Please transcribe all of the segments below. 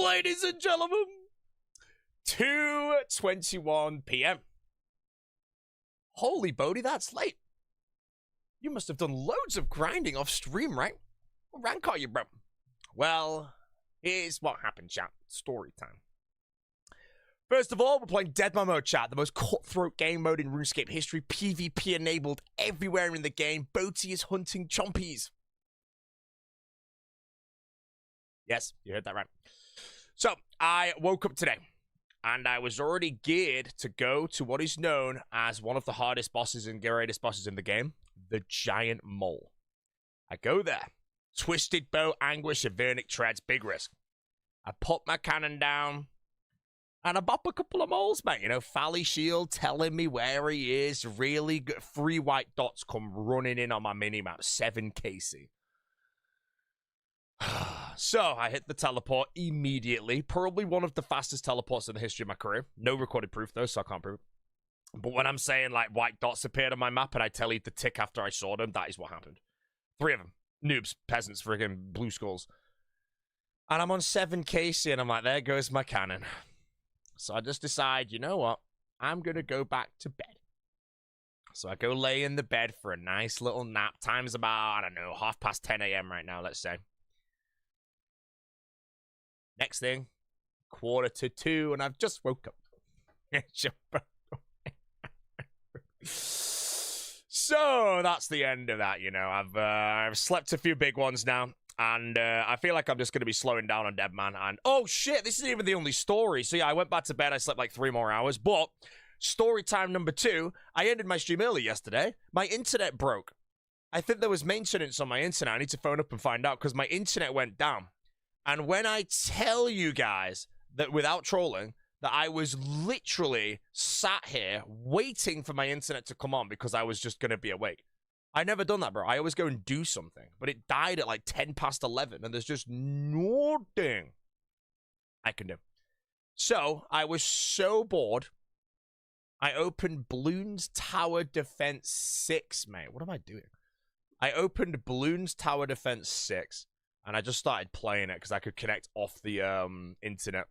Ladies and gentlemen, 2:21 p.m. Holy Bodhi, that's late. You must have done loads of grinding off stream, right? What rank are you, bro? Well, here's what happened, chat. Story time. First of all, we're playing Deadman mode, chat. The most cutthroat game mode in RuneScape history. PvP enabled everywhere in the game. Boaty is hunting chompies. Yes, you heard that right. So, I woke up today, and I was already geared to go to what is known as one of the hardest bosses and greatest bosses in the game, the Giant Mole. I go there. Twisted Bow, Anguish, Avernic Treads, big risk. I put my cannon down, and I bop a couple of moles, mate. You know, Fally Shield telling me where he is. Really good. 3 white dots come running in on my minimap. 7 KC. So, I hit the teleport immediately. Probably one of the fastest teleports in the history of my career. No recorded proof, though, so I can't prove it. But when I'm saying, like, white dots appeared on my map and I tell you to tick after I saw them, that is what happened. 3 of them. Noobs, peasants, friggin' blue skulls. And I'm on 7 KC, and I'm like, there goes my cannon. So I just decide, you know what? I'm going to go back to bed. So I go lay in the bed for a nice little nap. Time's about, I don't know, 10:30 a.m. right now, let's say. Next thing, 1:45, and I've just woke up. So that's the end of that, you know. I've slept a few big ones now, and I feel like I'm just going to be slowing down on Deadman. And oh shit, this isn't even the only story. So yeah, I went back to bed. I slept like 3 more hours. But story time number 2, I ended my stream early yesterday. My internet broke. I think there was maintenance on my internet. I need to phone up and find out because my internet went down. And when I tell you guys that without trolling, that I was literally sat here waiting for my internet to come on because I was just going to be awake. I never done that, bro. I always go and do something. But it died at like 11:10, and there's just nothing I can do. So, I was so bored. I opened Bloons Tower Defense 6, mate. What am I doing? I opened Bloons Tower Defense 6. And I just started playing it because I could connect off the internet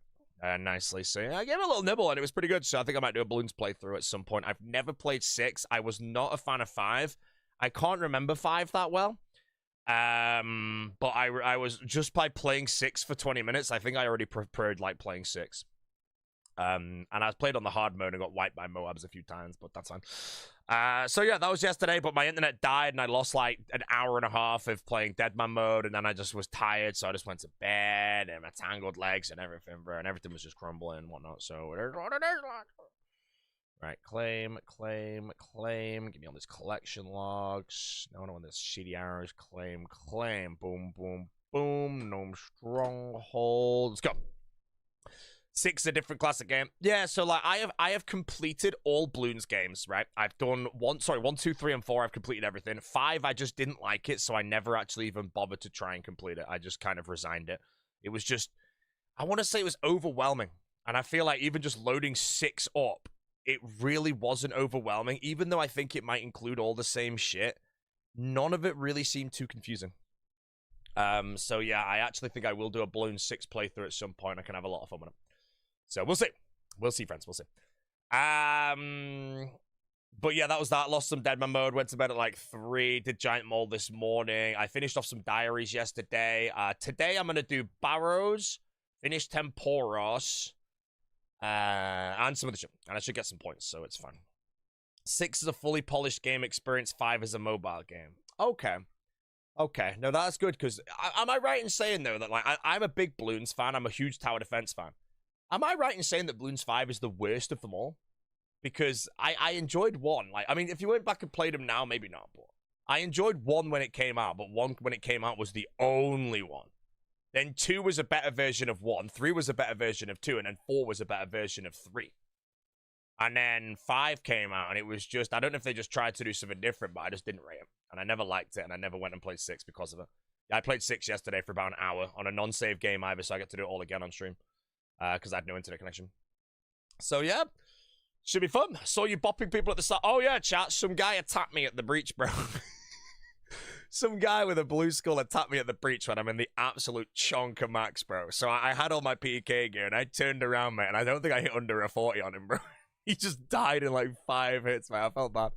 nicely. So yeah, I gave it a little nibble and it was pretty good. So I think I might do a Bloons playthrough at some point. I've never played 6. I was not a fan of 5. I can't remember 5 that well. But I was just by playing 6 for 20 minutes. I think I already preferred like playing 6. And I played on the hard mode and got wiped by Moabs a few times, but that's fine. So yeah, that was yesterday, but my internet died and I lost like an hour and a half of playing Deadman mode, and then I just was tired, so I just went to bed, and my tangled legs and everything, bro, and everything was just crumbling and whatnot, so there's what it is. Right, claim. Give me all these collection logs. No, I don't want this shitty arrows. Claim. Boom, boom, boom. Gnome Stronghold. Let's go. 6 is a different classic game. Yeah, so like I have completed all Bloons games, right? I've done 1, 2, 3, and 4. I've completed everything. 5, I just didn't like it, so I never actually even bothered to try and complete it. I just kind of resigned it. It was just, I want to say it was overwhelming. And I feel like even just loading 6 up, it really wasn't overwhelming. Even though I think it might include all the same shit, none of it really seemed too confusing. So yeah, I actually think I will do a Bloons 6 playthrough at some point. I can have a lot of fun with it. So we'll see. We'll see, friends. We'll see. But yeah, that was that. Lost some Deadman mode. Went to bed at like 3. Did Giant Mole this morning. I finished off some diaries yesterday. Today I'm going to do Barrows, finish Temporos, and some of the shit. And I should get some points, so it's fine. 6 is a fully polished game experience. 5 is a mobile game. Okay. Okay. No, that's good, because am I right in saying, though, that like I'm a big Bloons fan. I'm a huge Tower Defense fan. Am I right in saying that Bloons 5 is the worst of them all? Because I enjoyed 1. Like, I mean, if you went back and played them now, maybe not. But I enjoyed 1 when it came out, but 1 when it came out was the only one. Then 2 was a better version of 1. 3 was a better version of 2. And then 4 was a better version of 3. And then 5 came out, and it was just, I don't know if they just tried to do something different, but I just didn't rate it. And I never liked it, and I never went and played 6 because of it. Yeah, I played 6 yesterday for about an hour on a non-save game either, so I get to do it all again on stream. Because I had no internet connection. So, yeah. Should be fun. Saw you bopping people at the start. Oh, yeah, chat. Some guy attacked me at the breach, bro. some guy with a blue skull attacked me at the breach when I'm in the absolute chonk of max, bro. So I had all my PK gear, and I turned around, mate, and I don't think I hit under a 40 on him, bro. He just died in like 5 hits, man. I felt bad.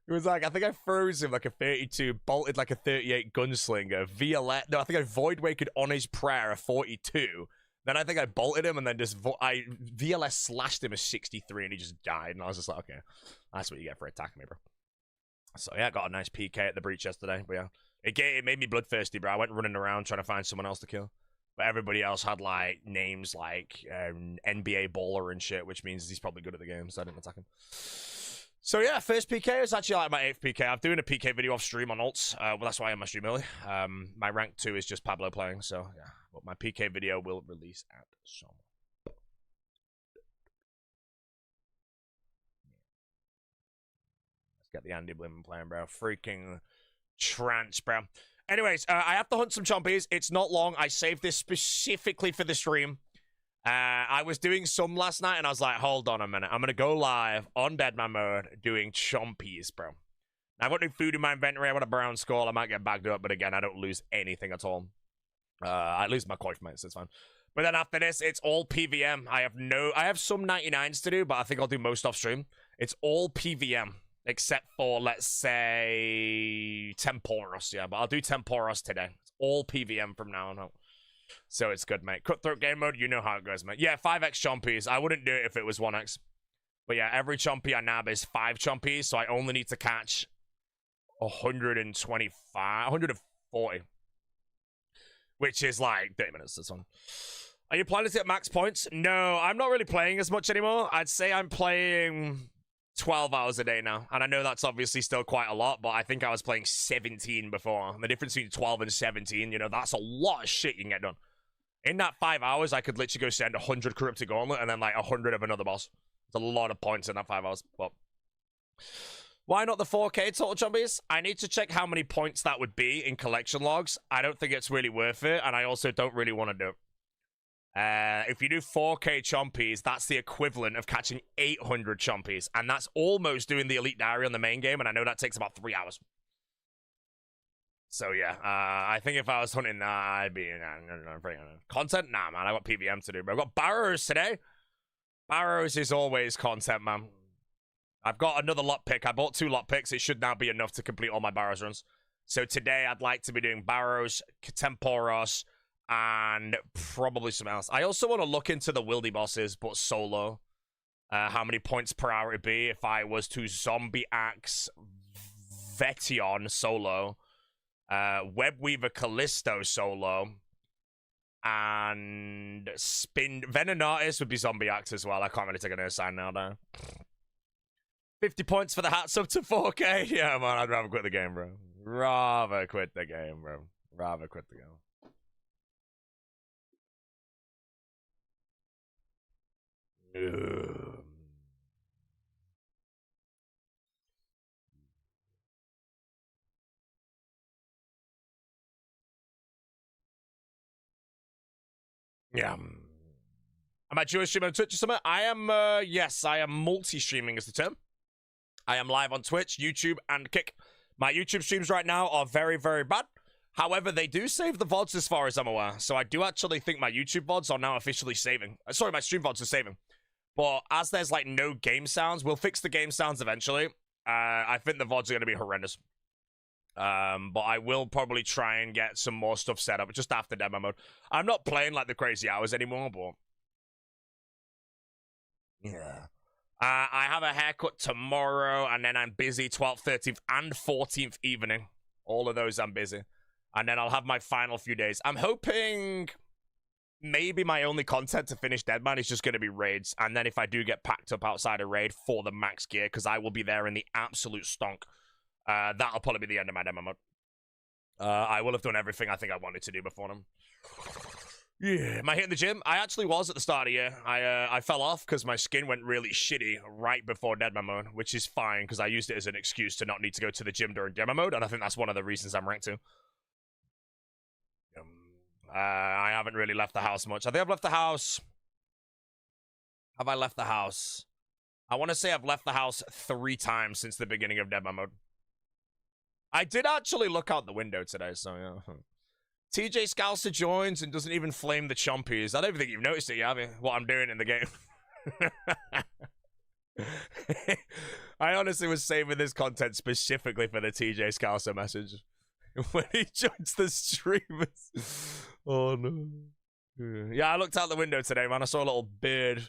It was like, I think I froze him like a 32, bolted like a 38 gunslinger, VLS. No, I think I void waked on his prayer a 42. Then I think I bolted him and then just I VLS slashed him a 63 and he just died. And I was just like, okay, that's what you get for attacking me, bro. So yeah, I got a nice PK at the breach yesterday. But yeah, it made me bloodthirsty, bro. I went running around trying to find someone else to kill. But everybody else had like names like NBA baller and shit, which means he's probably good at the game, so I didn't attack him. So yeah, first PK is actually like my 8th PK. I'm doing a PK video off stream on alts. Well, that's why I'm my stream early. My rank 2 is just Pablo playing, so yeah. But my PK video will release at some. Let's get the Andy Blimman playing, bro. Freaking trance, bro. Anyways, I have to hunt some chompies. It's not long. I saved this specifically for the stream. I was doing some last night, and I was like, hold on a minute. I'm going to go live on Deadman mode doing chompies, bro. I've got no food in my inventory. I got a brown skull. I might get bagged up, but again, I don't lose anything at all. I lose my coif, mate, so it's fine. But then after this, it's all PVM. I have some 99s to do, but I think I'll do most off stream. It's all PVM, except for, let's say, Temporos. Yeah, but I'll do Temporos today. It's all PVM from now on. So it's good, mate. Cutthroat game mode, you know how it goes, mate. Yeah, 5x chompies. I wouldn't do it if it was 1x. But yeah, every chompy I nab is 5 chompies, so I only need to catch 125, 140. Which is like 30 minutes, this one. Are you planning to get max points? No, I'm not really playing as much anymore. I'd say I'm playing 12 hours a day now. And I know that's obviously still quite a lot, but I think I was playing 17 before. And the difference between 12 and 17, you know, that's a lot of shit you can get done. In that 5 hours, I could literally go send 100 Corrupted Gauntlet and then like 100 of another boss. It's a lot of points in that 5 hours. But why not the 4K total chompies? I need to check how many points that would be in collection logs. I don't think it's really worth it, and I also don't really want to do it. If you do 4K chompies, that's the equivalent of catching 800 chompies, and that's almost doing the Elite Diary on the main game, and I know that takes about 3 hours. So yeah, I think if I was hunting, I'd be content. Nah, man, I got PVM to do, but I've got Barrows today. Barrows is always content, man. I've got another lot pick. I bought 2 lot picks. It should now be enough to complete all my Barrows runs. So today I'd like to be doing Barrows, Temporos, and probably something else. I also want to look into the Wildy bosses, but solo. How many points per hour it'd be if I was to Zombie Axe Vetion solo, Webweaver Callisto solo, and Spin Venenatis would be Zombie Axe as well. I can't really take an sign now, though. 50 points for the hats up to 4K. Yeah, man, I'd rather quit the game, bro. Rather quit the game, bro. Rather quit the game. Yeah. Am I Jewish streaming on Twitch or something? I am, yes, I am multi-streaming is the term. I am live on Twitch, YouTube, and Kick. My YouTube streams right now are very, very bad. However, they do save the VODs as far as I'm aware. So I do actually think my YouTube VODs are now officially saving. Sorry, my stream VODs are saving. But as there's like no game sounds, we'll fix the game sounds eventually. I think the VODs are going to be horrendous. But I will probably try and get some more stuff set up just after demo mode. I'm not playing like the crazy hours anymore, but yeah. I have a haircut tomorrow, and then I'm busy 12th, 13th, and 14th evening. All of those I'm busy. And then I'll have my final few days. I'm hoping maybe my only content to finish Deadman is just going to be raids. And then if I do get packed up outside a raid for the max gear, because I will be there in the absolute stonk, that'll probably be the end of my demo mode. I will have done everything I think I wanted to do before them. Yeah, am I hitting the gym? I actually was at the start of the year. I fell off because my skin went really shitty right before Deadman mode, which is fine because I used it as an excuse to not need to go to the gym during demo mode, and I think that's one of the reasons I'm ranked 2. I haven't really left the house much. I think I've left the house. Have I left the house? I want to say I've left the house 3 times since the beginning of Deadman mode. I did actually look out the window today, so yeah. TJ Scalcer joins and doesn't even flame the chompies. I don't even think you've noticed it yet, have you? What I'm doing in the game. I honestly was saving this content specifically for the TJ Scalcer message. When he joins the streamers. Oh, no. Yeah, I looked out the window today, man. I saw a little bird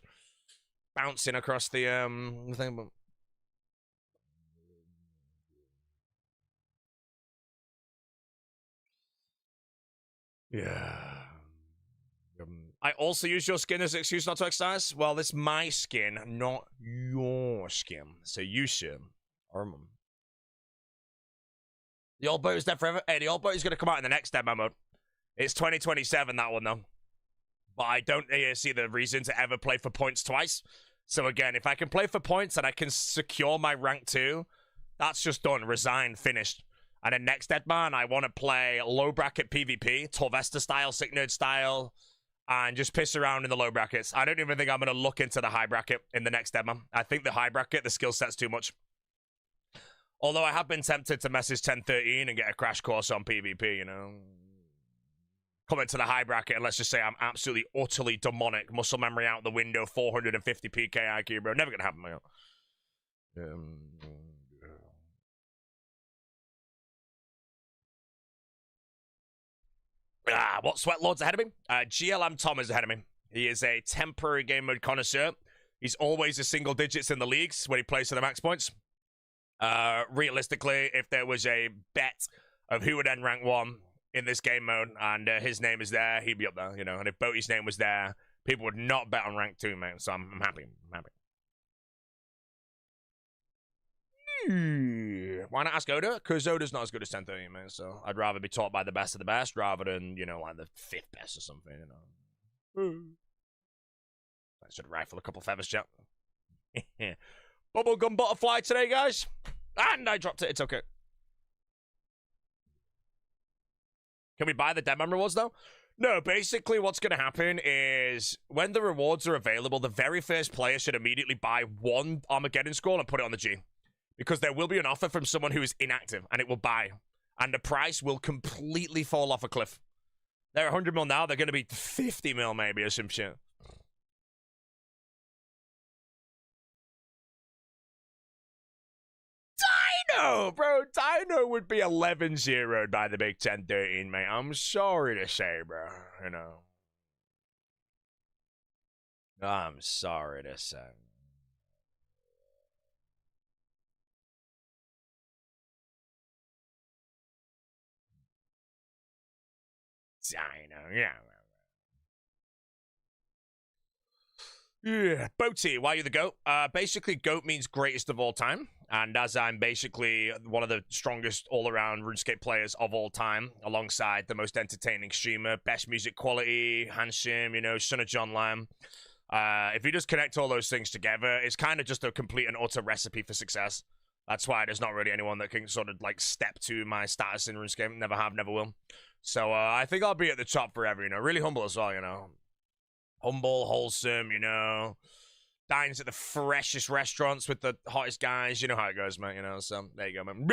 bouncing across the thing, but... Yeah. I also use your skin as an excuse not to exercise. Well, it's my skin, not your skin. So you should. The old boat is dead forever. Hey, the old boat is going to come out in the next Deadman mode. It's 2027, that one, though. But I don't see the reason to ever play for points twice. So again, if I can play for points and I can secure my rank 2, that's just done. Resigned, finished. And then next Deadman, I want to play low bracket PvP, Torvesta style, Sick Nerd style, and just piss around in the low brackets. I don't even think I'm going to look into the high bracket in the next Deadman. I think the high bracket, the skill set's too much. Although I have been tempted to message 1013 and get a crash course on PvP, you know. Come into the high bracket and let's just say I'm absolutely, utterly demonic. Muscle memory out the window, 450 PK IQ, bro. Never going to happen, man. What sweat lord's ahead of me? GLM Tom is ahead of me. He is a temporary game mode connoisseur. He's always a single digits in the leagues when he plays for the max points. Realistically, if there was a bet of who would end rank 1 in this game mode and his name is there, he'd be up there, you know. And if Boaty's name was there, people would not bet on rank 2, man. So I'm happy. I'm happy. Why not ask Oda? Because Oda's not as good as 1013, man. So I'd rather be taught by the best of the best rather than, you know, like the 5th best or something, you know. I should rifle a couple feathers, chat. Bubblegum butterfly today, guys. And I dropped it. It's okay. Can we buy the Deadman rewards, though? No, basically what's going to happen is when the rewards are available, the very first player should immediately buy 1 Armageddon scroll and put it on the G. Because there will be an offer from someone who is inactive, and it will buy. And the price will completely fall off a cliff. They're 100 mil now. They're going to be 50 mil maybe or some shit. Dino, bro. Dino would be 11-0'd by the big 10-13, mate. I'm sorry to say, bro. You know. I'm sorry to say. Dino, yeah. Yeah, Boaty, why are you the GOAT? Basically, GOAT means greatest of all time. And as I'm basically one of the strongest all-around RuneScape players of all time, alongside the most entertaining streamer, best music quality, HCIM, you know, son of John Lamb. If you just connect all those things together, it's kind of just a complete and utter recipe for success. That's why there's not really anyone that can sort of, like, step to my status in RuneScape. Never have, never will. So, I think I'll be at the top forever, you know. Really humble as well, you know. Humble, wholesome, you know. Dines at the freshest restaurants with the hottest guys. You know how it goes, man, you know. So, there you go, man.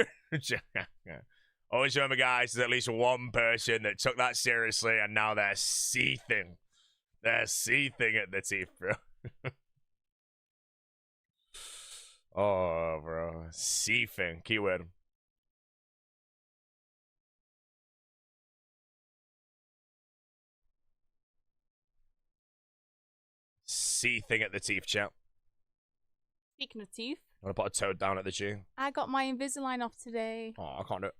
Always remember, guys, there's at least one person that took that seriously, and now they're seething. They're seething at the teeth, bro. Oh, bro. Seething. Keyword. Seething at the teeth, chat. Speaking of teeth, I'm gonna put a toad down at the G. I got my Invisalign off today. Oh, I can't do it.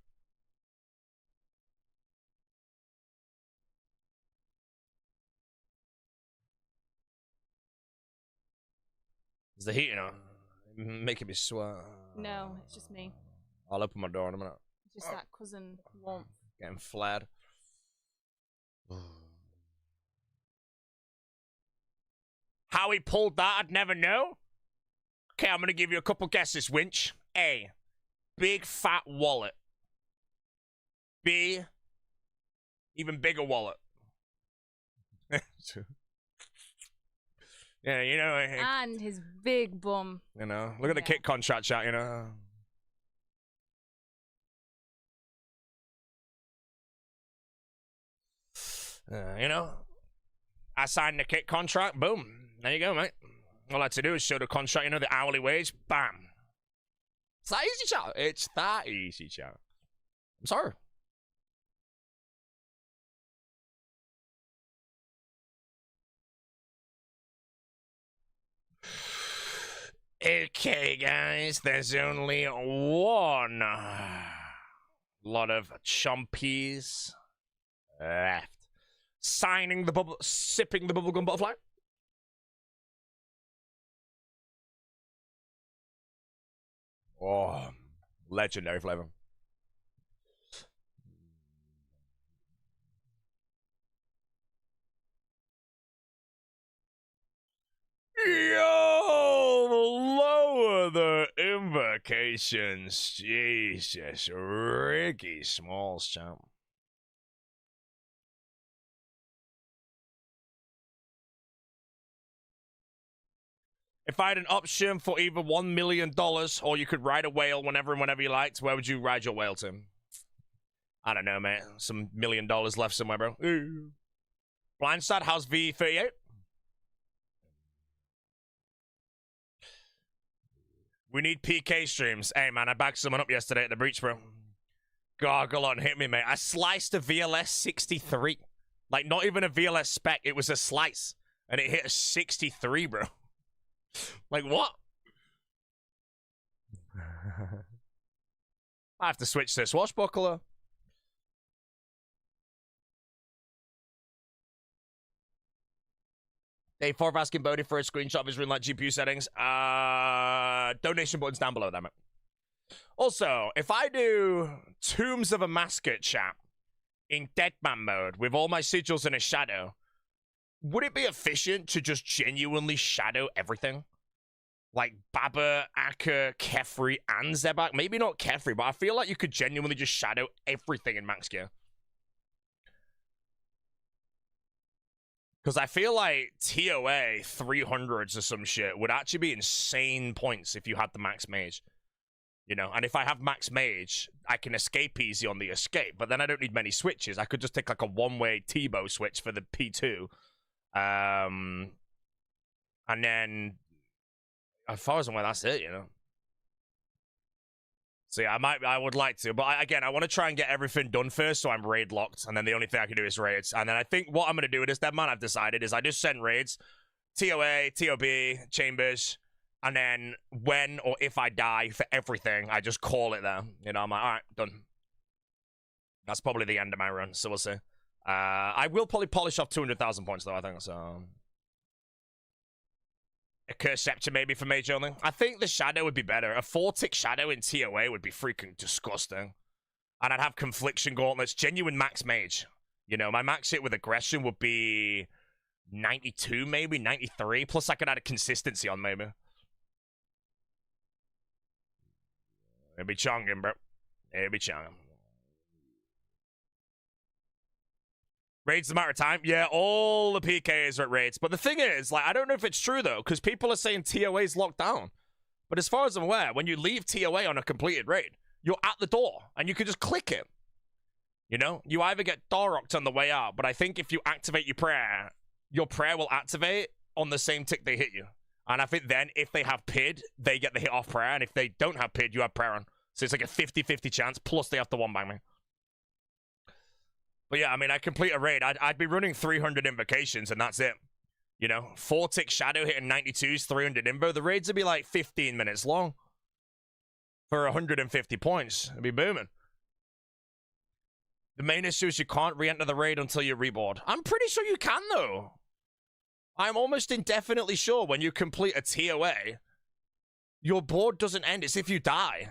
Is the heat, you know, making me sweat? No, it's just me. I'll open my door in a minute. It's just that cousin warmth. Getting flared. How he pulled that, I'd never know. Okay, I'm gonna give you a couple guesses, Winch. A, big fat wallet. B, even bigger wallet. Yeah, you know. And his big bum. You know, look at the kick contract shot, you know. You know, I signed the kit contract. Boom. There you go, mate. All I had to do is show the contract, you know, the hourly wage. Bam. It's that easy, chat. It's that easy, chat. I'm sorry. Okay, guys, there's only one lot of chumpies left. Sipping the bubblegum butterfly. Oh, legendary flavor. Yo, lower the invocations. Jesus, Ricky Smalls, champ. If I had an option for either $1 million or you could ride a whale whenever and whenever you liked, where would you ride your whale to? I don't know, mate. Some $1 million left somewhere, bro. Blindside, how's V38? We need PK streams. Hey, man, I backed someone up yesterday at the breach, bro. Gargle on, hit me, mate. I sliced a VLS 63. Like, not even a VLS spec. It was a slice. And it hit a 63, bro. Like, what? I have to switch to swashbuckler. Day 4 asking Bodhi for a screenshot of his RuneLite GPU settings. Donation button's down below, damn it. Also, if I do Tombs of a Mascot chat in Deadman mode with all my sigils in a shadow, would it be efficient to just genuinely shadow everything? Like Baba, Akka, Kefri, and Zebak? Maybe not Kefri, but I feel like you could genuinely just shadow everything in max gear. Because I feel like TOA 300s or some shit would actually be insane points if you had the max mage. You know, and if I have max mage, I can escape easy on the escape, but then I don't need many switches. I could just take like a one-way T-bow switch for the P2. And then, as far as I'm aware, that's it, you know. So yeah, I would like to, but again, I want to try and get everything done first, so I'm raid locked, and then the only thing I can do is raids. And then I think what I'm going to do with this Deadman, I've decided, is I just send raids, TOA, TOB, Chambers, and then when or if I die for everything, I just call it there. You know, I'm like, all right, done. That's probably the end of my run, so we'll see. I will probably polish off 200,000 points, though, I think, so... A Curse Scepter maybe for mage only. I think the shadow would be better. A 4-tick shadow in TOA would be freaking disgusting. And I'd have Confliction Gauntlets. Genuine max mage. You know, my max hit with aggression would be 92 maybe, 93. Plus I could add a consistency on maybe. It'd be chonging, bro. It'd be chonging. Raids a matter of time. Yeah, all the PKs are at raids. But the thing is, like, I don't know if it's true, though, because people are saying TOA's locked down. But as far as I'm aware, when you leave TOA on a completed raid, you're at the door, and you can just click it. You know? You either get door rocked on the way out, but I think if you activate your prayer will activate on the same tick they hit you. And I think then, if they have PID, they get the hit off prayer, and if they don't have PID, you have prayer on. So it's like a 50-50 chance, plus they have to one-bang me. But yeah, I mean, I complete a raid. I'd be running 300 invocations, and that's it. You know, 4-tick shadow hitting 92s, 300 invo. The raids would be like 15 minutes long. For 150 points. It'd be booming. The main issue is you can't re-enter the raid until you're reboard. I'm pretty sure you can, though. I'm almost indefinitely sure when you complete a TOA, your board doesn't end. It's if you die.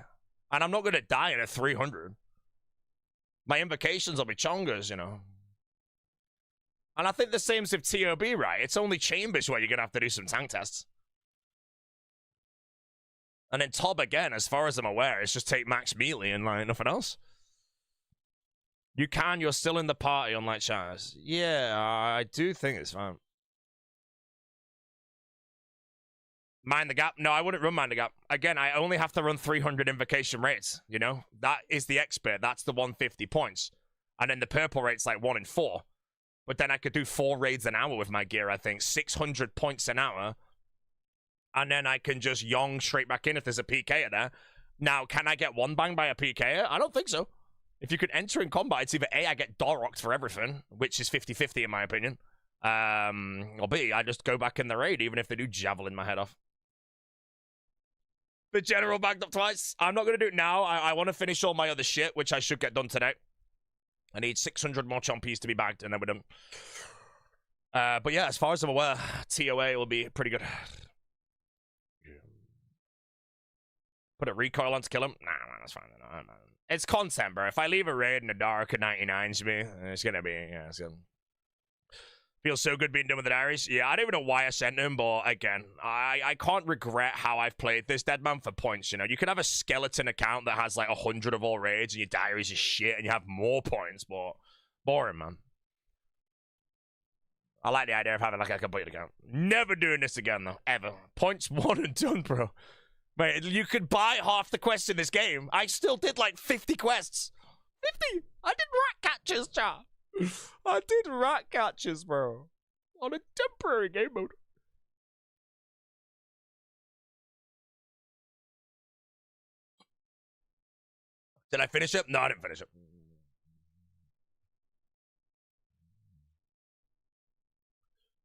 And I'm not going to die in a 300. My invocations will be chongas, you know. And I think the same's with TOB, right? It's only Chambers where you're going to have to do some tank tests. And then Tob again, as far as I'm aware, it's just take max melee and like nothing else. You can, you're still in the party, unlike Chaz. Yeah, I do think it's fine. Mind the Gap? No, I wouldn't run Mind the Gap. Again, I only have to run 300 invocation rates, you know? That is the expert. That's the 150 points. And then the purple rate's like 1 in 4. But then I could do 4 raids an hour with my gear, I think. 600 points an hour. And then I can just yong straight back in if there's a PKer there. Now, can I get one bang by a PKer? I don't think so. If you could enter in combat, it's either A, I get Dorocked for everything, which is 50-50 in my opinion. Or B, I just go back in the raid, even if they do javelin my head off. The general backed up twice. I'm not going to do it now. I want to finish all my other shit, which I should get done today. I need 600 more chompies to be bagged, and then we're done. But yeah, as far as I'm aware, TOA will be pretty good. Put a recoil on to kill him? Nah, man, that's fine. No, man. It's content, bro. If I leave a raid in the dark at 99s me, it's gonna be, yeah, it's gonna... Feels so good being done with the diaries. Yeah, I don't even know why I sent him, but again, I can't regret how I've played this Deadman for points, you know? You can have a skeleton account that has like 100 of all raids and your diaries is shit and you have more points, but boring, man. I like the idea of having like a complete account. Never doing this again, though, ever. Points 1 and done, bro. Mate, you could buy half the quests in this game. I still did like 50 quests. 50! I did rat catchers, Char. I did rat catchers, bro. On a temporary game mode. Did I finish it? No, I didn't finish it.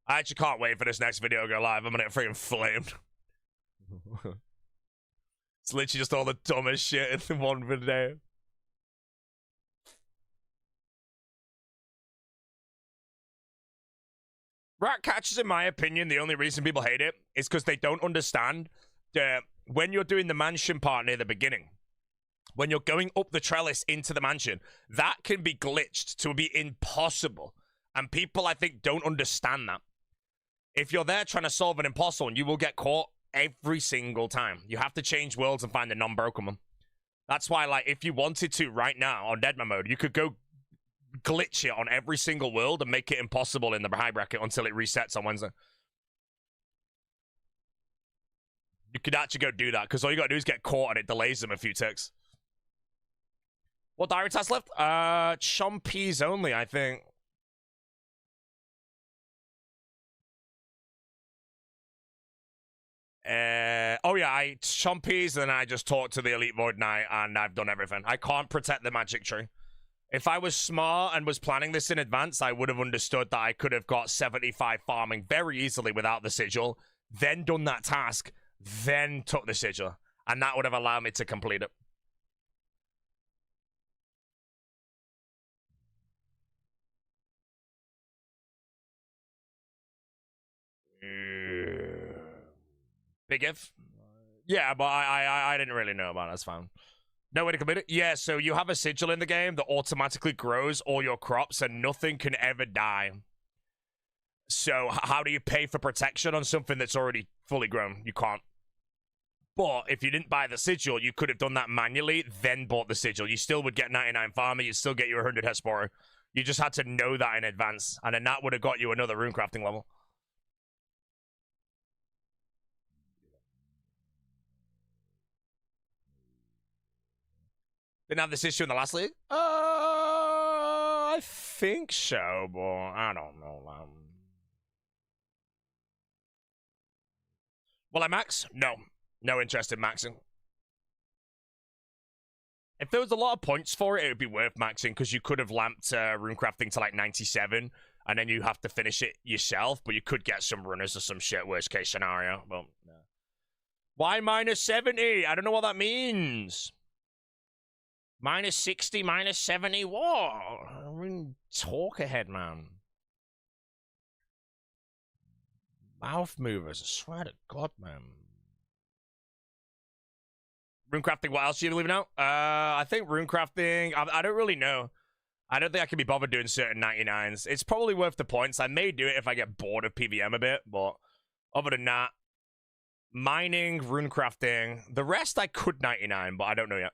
I actually can't wait for this next video to go live. I'm gonna get freaking flamed. It's literally just all the dumbest shit in one video. Rat catchers, in my opinion, the only reason people hate it is because they don't understand that when you're doing the mansion part near the beginning, when you're going up the trellis into the mansion, that can be glitched to be impossible. And people, I think, don't understand that. If you're there trying to solve an impossible, you will get caught every single time. You have to change worlds and find a non-broken one. That's why, like, if you wanted to right now on Deadman mode, you could go glitch it on every single world and make it impossible in the high bracket until it resets on Wednesday. You could actually go do that, because all you gotta do is get caught and it delays them a few ticks. What diary task left? Chompies only, I think. Oh yeah, I chompies and I just talked to the Elite Void Knight and I've done everything. I can't protect the magic tree. If I was smart and was planning this in advance, I would have understood that I could have got 75 farming very easily without the sigil, then done that task, then took the sigil, and that would have allowed me to complete it. Big if. Yeah, but I didn't really know about it. That's fine. No way to complete it? Yeah, so you have a sigil in the game that automatically grows all your crops and nothing can ever die. So how do you pay for protection on something that's already fully grown? You can't. But if you didn't buy the sigil, you could have done that manually, then bought the sigil. You still would get 99 farmer, you'd still get your 100 Hespora. You just had to know that in advance, and then that would have got you another rune crafting level. Didn't have this issue in the last league? I think so, but I don't know, man. Will I max? No. No interest in maxing. If there was a lot of points for it, it would be worth maxing, because you could have lamped runecrafting to like 97, and then you have to finish it yourself, but you could get some runners or some shit, worst case scenario. Well, no. Why minus 70? I don't know what that means. Minus 60, minus 70, what? I mean, talk ahead, man. Mouth movers, I swear to God, man. Runecrafting, what else are you leaving out? I think runecrafting, I don't really know. I don't think I can be bothered doing certain 99s. It's probably worth the points. I may do it if I get bored of PVM a bit, but other than that, mining, runecrafting, the rest I could 99, but I don't know yet.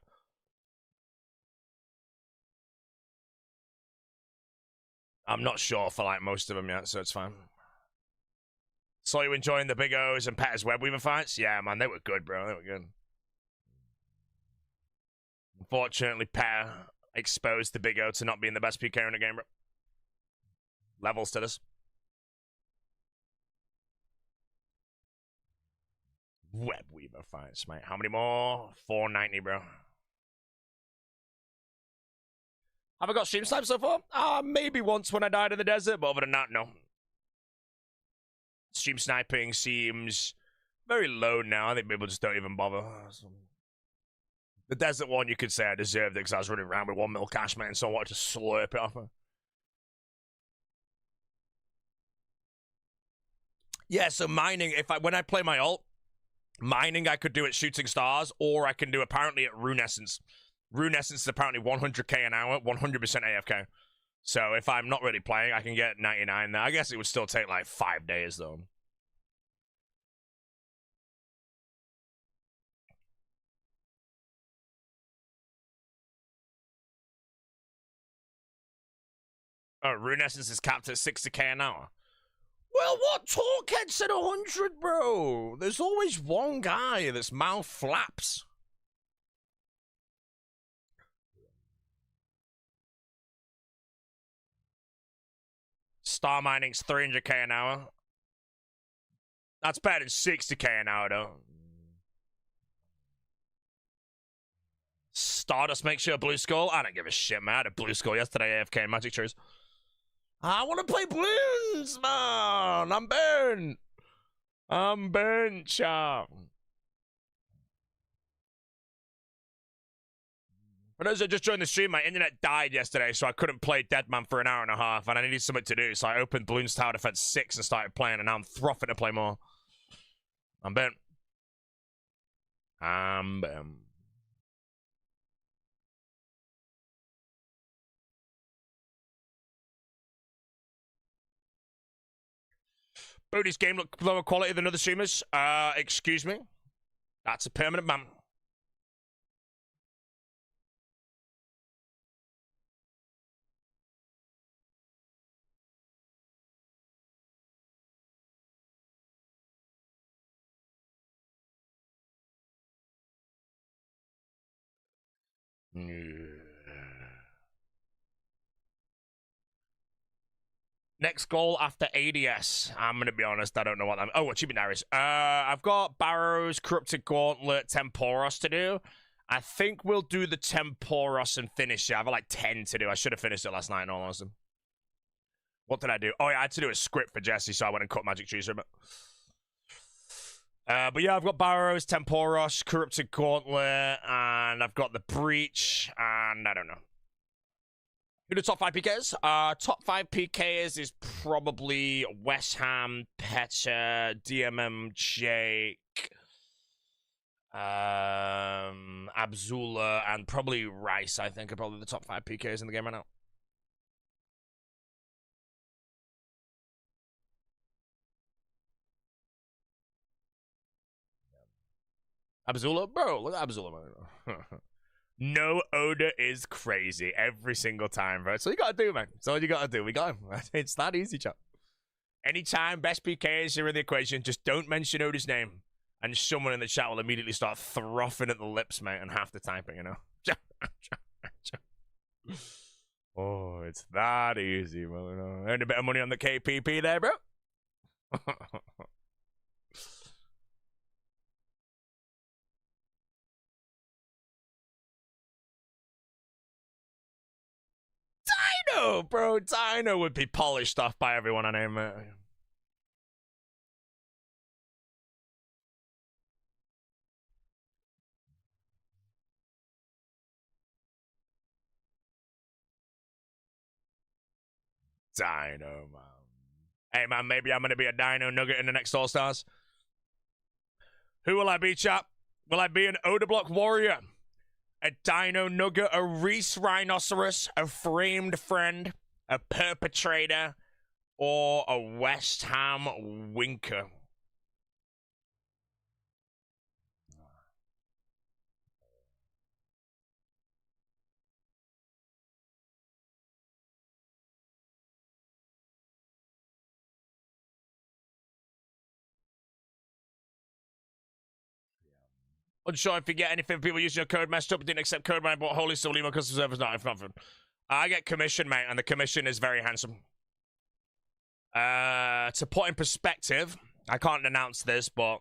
I'm not sure for like most of them yet, so it's fine. Saw you enjoying the Big O's and Petter's Webweaver fights? Yeah, man, they were good, bro. They were good. Unfortunately, Petter exposed the Big O to not being the best PK in the game, bro. levels to this. Webweaver fights, mate. How many more? 490, bro. Have I got stream snipe so far? Maybe once when I died in the desert, but other than that, no. Stream sniping seems very low now. I think people just don't even bother. The desert one, you could say I deserved it because I was running around with 1 mil cash, man, so I wanted to slurp it off. Yeah, so mining, when I play my ult, mining I could do at Shooting Stars, or I can do apparently at RuneScape. RuneScape is apparently 100k an hour, 100% AFK. So if I'm not really playing, I can get 99 there. I guess it would still take like 5 days though. Oh, RuneScape is capped at 60k an hour. Well, what talkhead said 100, bro? There's always one guy that's mouth flaps. Star mining's 300k an hour. That's better than 60k an hour, though. Stardust makes you a blue skull? I don't give a shit, man. I had a blue skull yesterday, AFK in Magic Trees. I want to play Bloons, man. I'm burnt. I'm burnt, chap. For those that just joined the stream, my internet died yesterday, so I couldn't play Deadman for an hour and a half, and I needed something to do, so I opened Bloons Tower Defense 6 and started playing, and now I'm frothing to play more. I'm burnt. I'm burnt. Booty's game look lower quality than other streamers. Excuse me. That's a permanent ban. Next goal after ADS. I'm going to be honest, I don't know what I'm... Oh, achievement diaries. I've got Barrows, Corrupted Gauntlet, Temporos to do. I think we'll do the Temporos and finish it. I have like 10 to do. I should have finished it last night, in all honesty. What did I do? Oh, yeah, I had to do a script for Jesse, so I went and cut Magic Trees for a bit. But yeah, I've got Barrows, Temporos, Corrupted Gauntlet, and I've got the Breach, and I don't know. Who the top 5 PKs? Top 5 PKs is probably West Ham, Petcher, DMM, Jake, Abzula, and probably Rice, I think, are probably the top 5 PKs in the game right now. Abzula? Bro, look at Abzula, man. No odor is crazy every single time, bro. That's all you gotta do, man. That's all you gotta do. We got him. It's that easy, chap. Anytime best PKs are in the equation, just don't mention Oda's name. And someone in the chat will immediately start frothing at the lips, mate, and half the typing, you know? Oh, it's that easy, bro. Earn a bit of money on the KPP there, bro. Dino, bro. Dino would be polished off by everyone I name it. Dino, man. Hey, man, maybe I'm going to be a Dino Nugget in the next All-Stars. Who will I be, chap? Will I be an Odablock Warrior? A Dino Nugget? A Reese Rhinoceros? A Framed Friend? A Perpetrator? Or a West Ham Winker? Unsure if you get anything. People using your code messed up, didn't accept code, man. But holy soul, email customer service, not. If nothing. I get commission, mate, and the commission is very handsome. To put in perspective, I can't announce this, but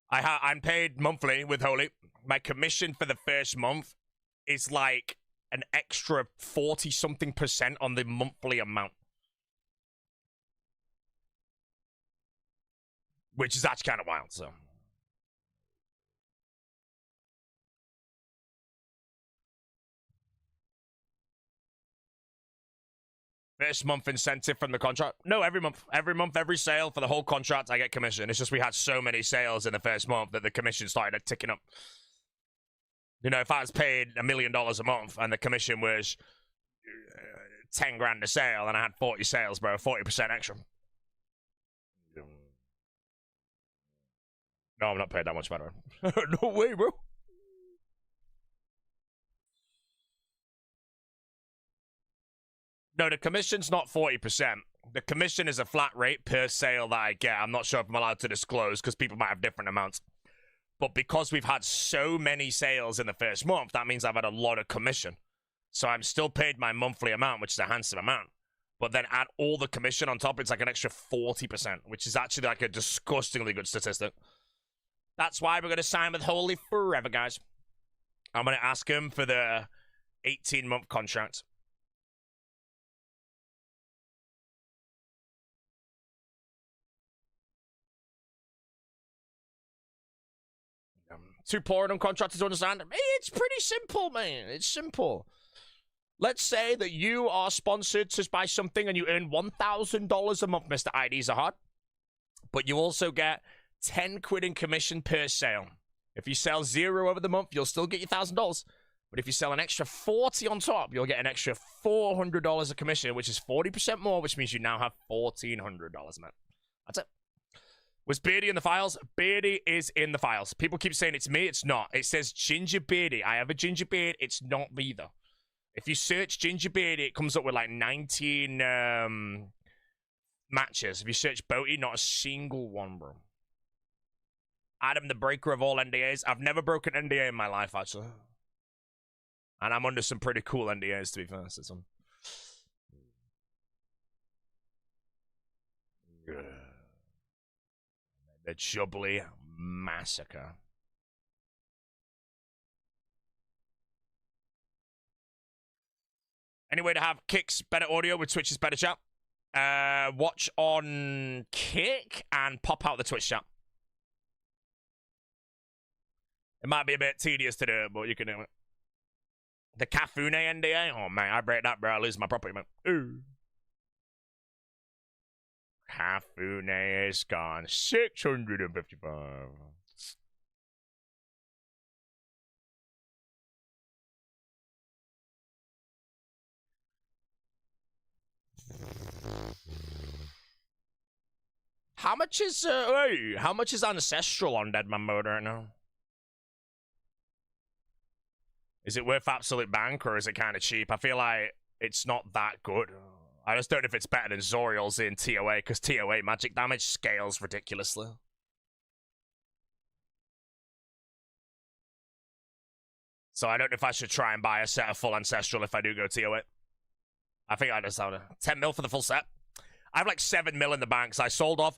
I'm paid monthly with Holy. My commission for the first month is like an extra 40-something% on the monthly amount. Which is actually kind of wild, so. First month incentive from the contract? No, every month. Every month, every sale for the whole contract, I get commission. It's just we had so many sales in the first month that the commission started ticking up. You know, if I was paid $1 million a month and the commission was 10 grand a sale and I had 40 sales, bro, 40% extra. No, I'm not paid that much better. No way, bro. No, the commission's not 40%. The commission is a flat rate per sale that I get. I'm not sure if I'm allowed to disclose because people might have different amounts. But because we've had so many sales in the first month, that means I've had a lot of commission. So I'm still paid my monthly amount, which is a handsome amount. But then add all the commission on top, it's like an extra 40%, which is actually like a disgustingly good statistic. That's why we're going to sign with Holy forever, guys. I'm going to ask him for the 18-month contract. Too poor on contractors to understand. It's pretty simple, man. It's simple. Let's say that you are sponsored to buy something and you earn $1,000 a month, Mr. IDs are hard. But you also get 10 quid in commission per sale. If you sell 0 over the month, you'll still get your $1,000. But if you sell an extra 40 on top, you'll get an extra $400 of commission, which is 40% more, which means you now have $1,400 a month. That's it. Was Beardy in the files? Beardy is in the files. People keep saying it's me. It's not. It says Ginger Beardy. I have a ginger beard. It's not me, though. If you search Ginger Beardy, it comes up with like 19 matches. If you search Boaty, not a single one, bro. Adam, the breaker of all NDAs. I've never broken an NDA in my life, actually. And I'm under some pretty cool NDAs, to be fair. So the Jubilee Massacre. Any way to have Kicks better audio with Twitch's better chat? Watch on Kick and pop out the Twitch chat. It might be a bit tedious to do, but you can do it. The Cafune NDA? Oh, man, I break that, bro. I lose my property, man. Ooh. Cafune is gone. 655. How much is how much is Ancestral on Deadman mode right now? Is it worth absolute bank or is it kind of cheap? I feel like it's not that good. I just don't know if it's better than Zoriel's in TOA because TOA magic damage scales ridiculously. So I don't know if I should try and buy a set of full Ancestral if I do go TOA. I think I just have to 10 mil for the full set. I have like 7 mil in the bank, so I sold off.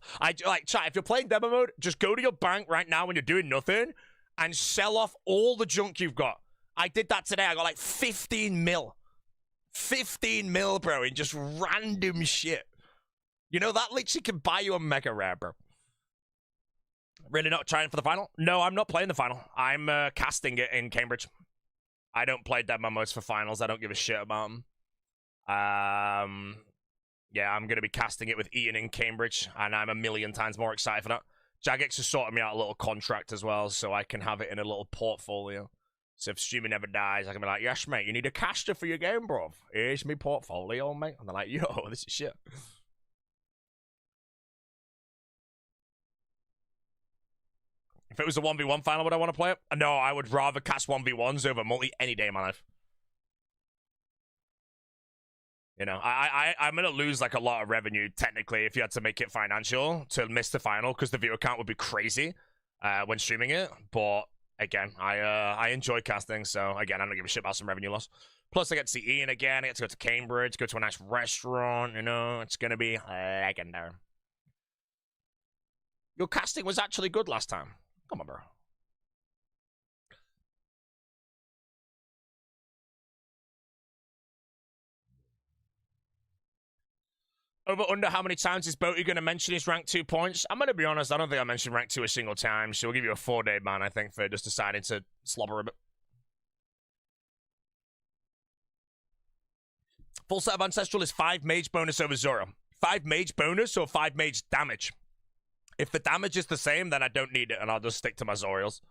Chat, if you're playing demo mode, just go to your bank right now when you're doing nothing and sell off all the junk you've got. I did that today. I got like 15 mil. 15 mil, bro, in just random shit. You know, that literally can buy you a mega rare, bro. Really not trying for the final? No, I'm not playing the final. I'm casting it in Cambridge. I don't play Deadman modes for finals. I don't give a shit about them. Yeah, I'm going to be casting it with Ian in Cambridge, and I'm a million times more excited for that. Jagex has sorted me out a little contract as well, so I can have it in a little portfolio. So if streaming never dies, I can be like, yes, mate, you need a caster for your game, bro. Here's me portfolio, mate. And they're like, yo, this is shit. If it was a 1v1 final, would I want to play it? No, I would rather cast 1v1s over multi any day in my life. You know, I'm going to lose like a lot of revenue, technically, if you had to make it financial to miss the final, because the viewer count would be crazy when streaming it. But again, I enjoy casting, so again, I don't give a shit about some revenue loss. Plus, I get to see Ian again. I get to go to Cambridge, go to a nice restaurant. You know, it's going to be legendary. Your casting was actually good last time. Come on, bro. Over under how many times is Boaty going to mention his rank 2 points? I'm going to be honest, I don't think I mentioned rank 2 a single time, so we'll give you a 4-day ban, I think, for just deciding to slobber a bit. Full set of Ancestral is 5 mage bonus over Zoro. 5 mage bonus or 5 mage damage? If the damage is the same, then I don't need it, and I'll just stick to my Zorials.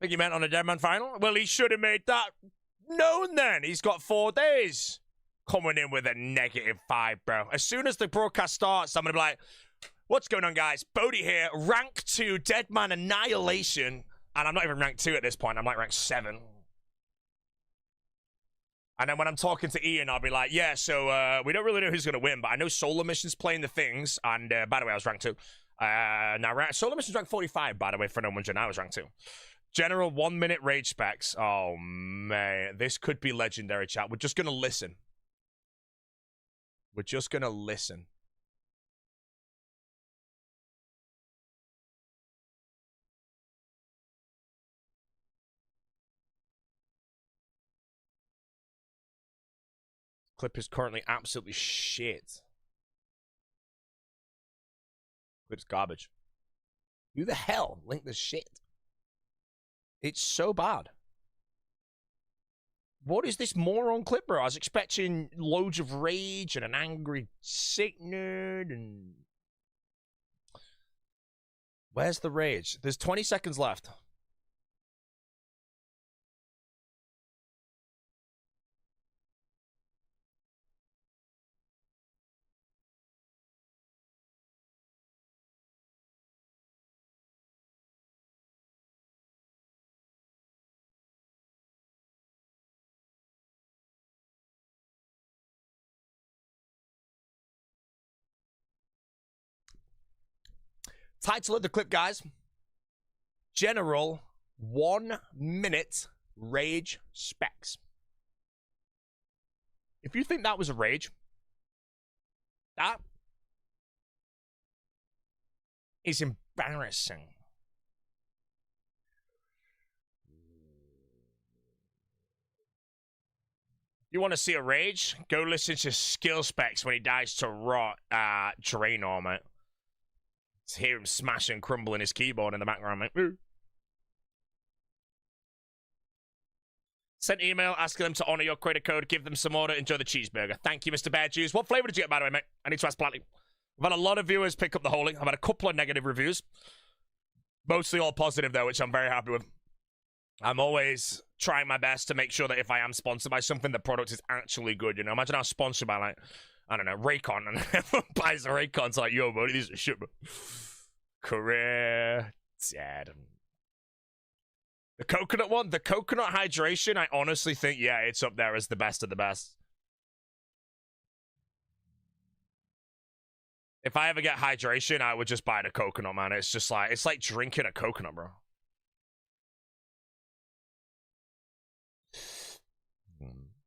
I think you meant on a Deadman final? Well, he should have made that known then. He's got 4 days. Coming in with a -5, bro. As soon as the broadcast starts, I'm going to be like, what's going on, guys? Bodhi here, rank 2, Deadman Annihilation. And I'm not even rank 2 at this point. I'm like rank 7. And then when I'm talking to Ian, I'll be like, yeah, so we don't really know who's going to win, but I know Solar Mission's playing the things. And by the way, I was rank 2. Now, Solar Mission's rank 45, by the way, for no one. I was rank 2. General 1-minute rage specs. Oh, man. This could be legendary, chat. We're just going to listen. We're just going to listen. Clip is currently absolutely shit. Clip's garbage. Who the hell linked this shit? It's so bad. What is this moron clip, bro? I was expecting loads of rage and an angry sick nerd and... Where's the rage? There's 20 seconds left. Title of the clip, guys. General 1-minute rage specs. If you think that was a rage, that is embarrassing. You want to see a rage? Go listen to skill specs when he dies to rot Draenor, mate. Hear him smashing, crumbling his keyboard in the background, mate. Woo. Sent email asking them to honor your creator code, give them some order, enjoy the cheeseburger. Thank you, Mr. Bear Juice. What flavor did you get, by the way, mate? I need to ask politely. I've had a lot of viewers pick up the holy. I've had a couple of negative reviews. Mostly all positive, though, which I'm very happy with. I'm always trying my best to make sure that if I am sponsored by something, the product is actually good, you know? Imagine I was sponsored by, like, I don't know, Raycon, and everyone buys the Raycon. It's like, yo, buddy, these are shit, bro. Career dead. The coconut one, the coconut hydration, I honestly think, yeah, it's up there as the best of the best. If I ever get hydration, I would just buy the coconut, man. It's just like, it's like drinking a coconut, bro.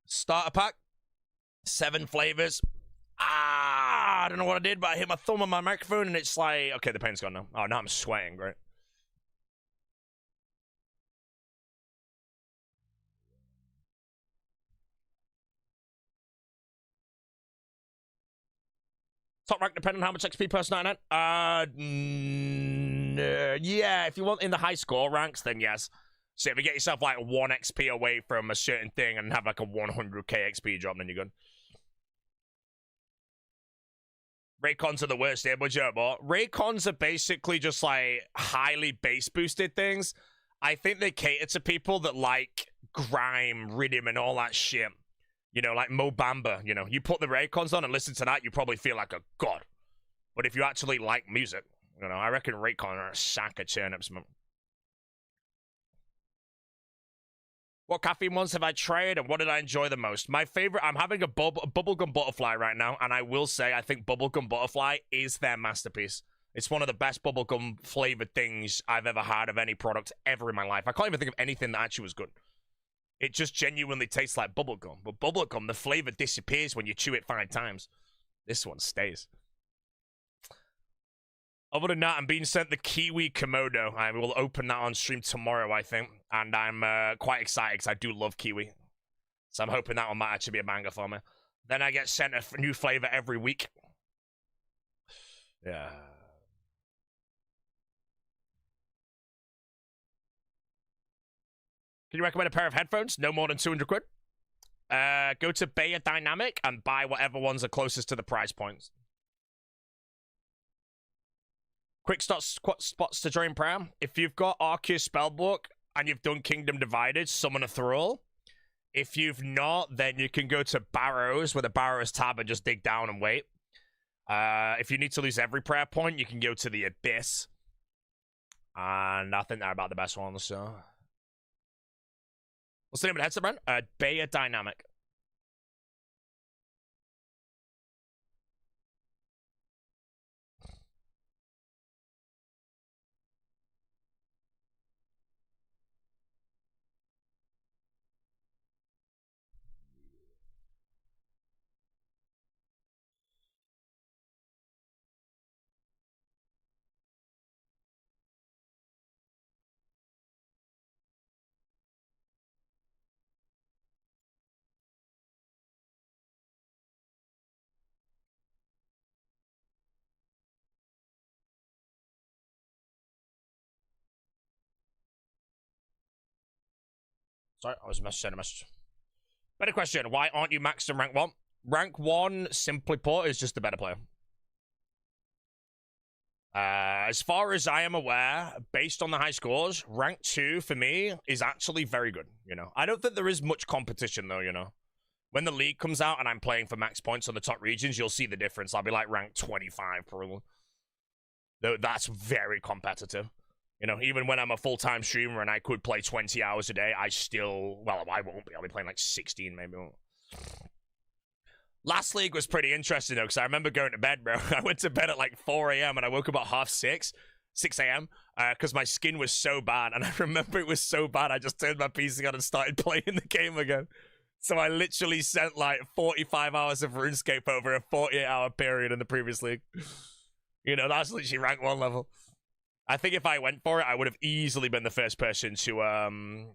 Starter pack, 7 flavors. I don't know what I did, but I hit my thumb on my microphone and it's like, okay, the pain's gone now. Oh, now I'm sweating, great. Top rank depending on how much XP per 99? Yeah, if you want in the high score ranks, then yes. So if you get yourself like 1 XP away from a certain thing and have like a 100k XP drop, then you're good. Raycons are the worst here, but Raycons are basically just like highly base boosted things. I think they cater to people that like grime, rhythm, and all that shit. You know, like Mo Bamba, you know. You put the Raycons on and listen to that, you probably feel like a god. But if you actually like music, you know, I reckon Raycon are a sack of turnips, man. What caffeine ones have I tried and what did I enjoy the most? My favorite, I'm having a bubblegum butterfly right now, and I will say I think bubblegum butterfly is their masterpiece. It's one of the best bubblegum flavored things I've ever had of any product ever in my life. I can't even think of anything that actually was good. It just genuinely tastes like bubblegum. But bubblegum, the flavor disappears when you chew it 5 times. This one stays. Other than that, I'm being sent the Kiwi Komodo. I will open that on stream tomorrow, I think. And I'm quite excited because I do love Kiwi. So I'm hoping that one might actually be a banger for me. Then I get sent a new flavor every week. Yeah. Can you recommend a pair of headphones? No more than 200 quid. Go to Bayer Dynamic and buy whatever ones are closest to the price points. Quick spots to join Prime. If you've got Arceus Spellbook and you've done Kingdom Divided, summon a Thrall. If you've not, then you can go to Barrows with a Barrows tab and just dig down and wait. If you need to lose every prayer point, you can go to the Abyss. And I think they're about the best ones, so... What's the name of the headset brand? Bayer Dynamic. Sorry, I was sending a message. Better question. Why aren't you maxed in rank 1? Rank 1, simply put, is just a better player. As far as I am aware, based on the high scores, rank 2 for me is actually very good, you know. I don't think there is much competition, though, you know. When the league comes out and I'm playing for max points on the top regions, you'll see the difference. I'll be like rank 25 probably. Though that's very competitive. You know, even when I'm a full-time streamer and I could play 20 hours a day, I still... Well, I won't be. I'll be playing like 16 maybe. Last league was pretty interesting, though, because I remember going to bed, bro. I went to bed at like 4 a.m. and I woke up at 6:30, 6 a.m., because my skin was so bad. And I remember it was so bad, I just turned my PC on and started playing the game again. So I literally sent like 45 hours of RuneScape over a 48-hour period in the previous league. You know, that's literally rank 1 level. I think if I went for it, I would have easily been the first person to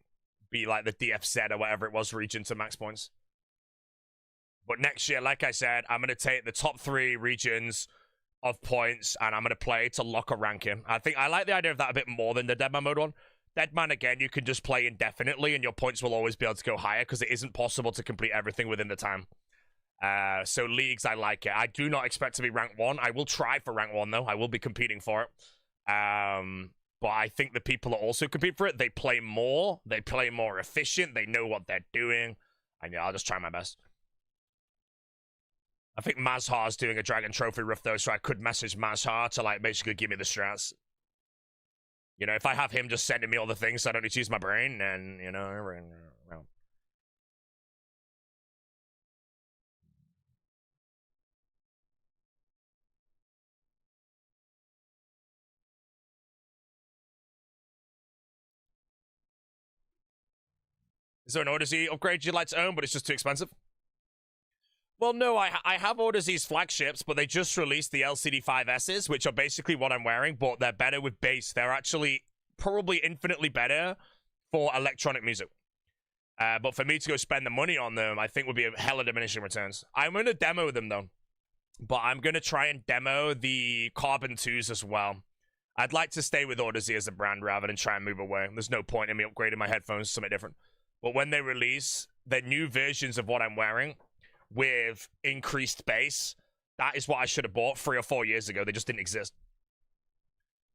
be like the DFZ or whatever it was region to max points. But next year, like I said, I'm going to take the top 3 regions of points and I'm going to play to lock a ranking. I think I like the idea of that a bit more than the Deadman mode one. Deadman, again, you can just play indefinitely and your points will always be able to go higher because it isn't possible to complete everything within the time. So leagues, I like it. I do not expect to be rank 1. I will try for rank 1, though. I will be competing for it. But I think the people that also compete for it, they play more efficient, they know what they're doing, and yeah, I'll just try my best. I think Mazhar's doing a Dragon Trophy riff, though, so I could message Mazhar to, like, basically give me the strats. You know, if I have him just sending me all the things so I don't need to use my brain, then, you know, well. Is there an Odyssey upgrade you'd like to own, but it's just too expensive? Well, no, I have Odyssey's flagships, but they just released the LCD5Ss, which are basically what I'm wearing, but they're better with bass. They're actually probably infinitely better for electronic music. But for me to go spend the money on them, I think would be a hella diminishing returns. I'm going to demo them, though. But I'm going to try and demo the Carbon 2s as well. I'd like to stay with Odyssey as a brand rather than try and move away. There's no point in me upgrading my headphones to something different. But when they release the new versions of what I'm wearing with increased bass, that is what I should have bought 3 or 4 years ago. They just didn't exist.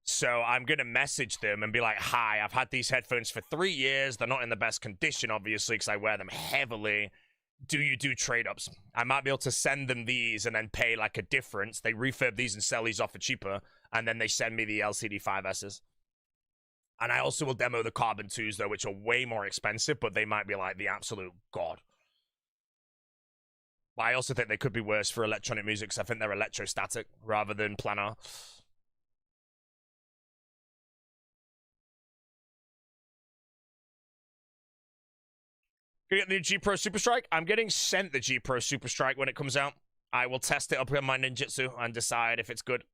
So I'm going to message them and be like, hi, I've had these headphones for 3 years. They're not in the best condition, obviously, because I wear them heavily. Do you do trade-ups? I might be able to send them these and then pay like a difference. They refurb these and sell these off for cheaper. And then they send me the LCD5Ss. And I also will demo the Carbon 2s, though, which are way more expensive, but they might be like the absolute god. But I also think they could be worse for electronic music, because I think they're electrostatic rather than planar. Gonna get the new G Pro Super Strike. I'm getting sent the G Pro Super Strike when it comes out. I will test it up on my ninjutsu and decide if it's good.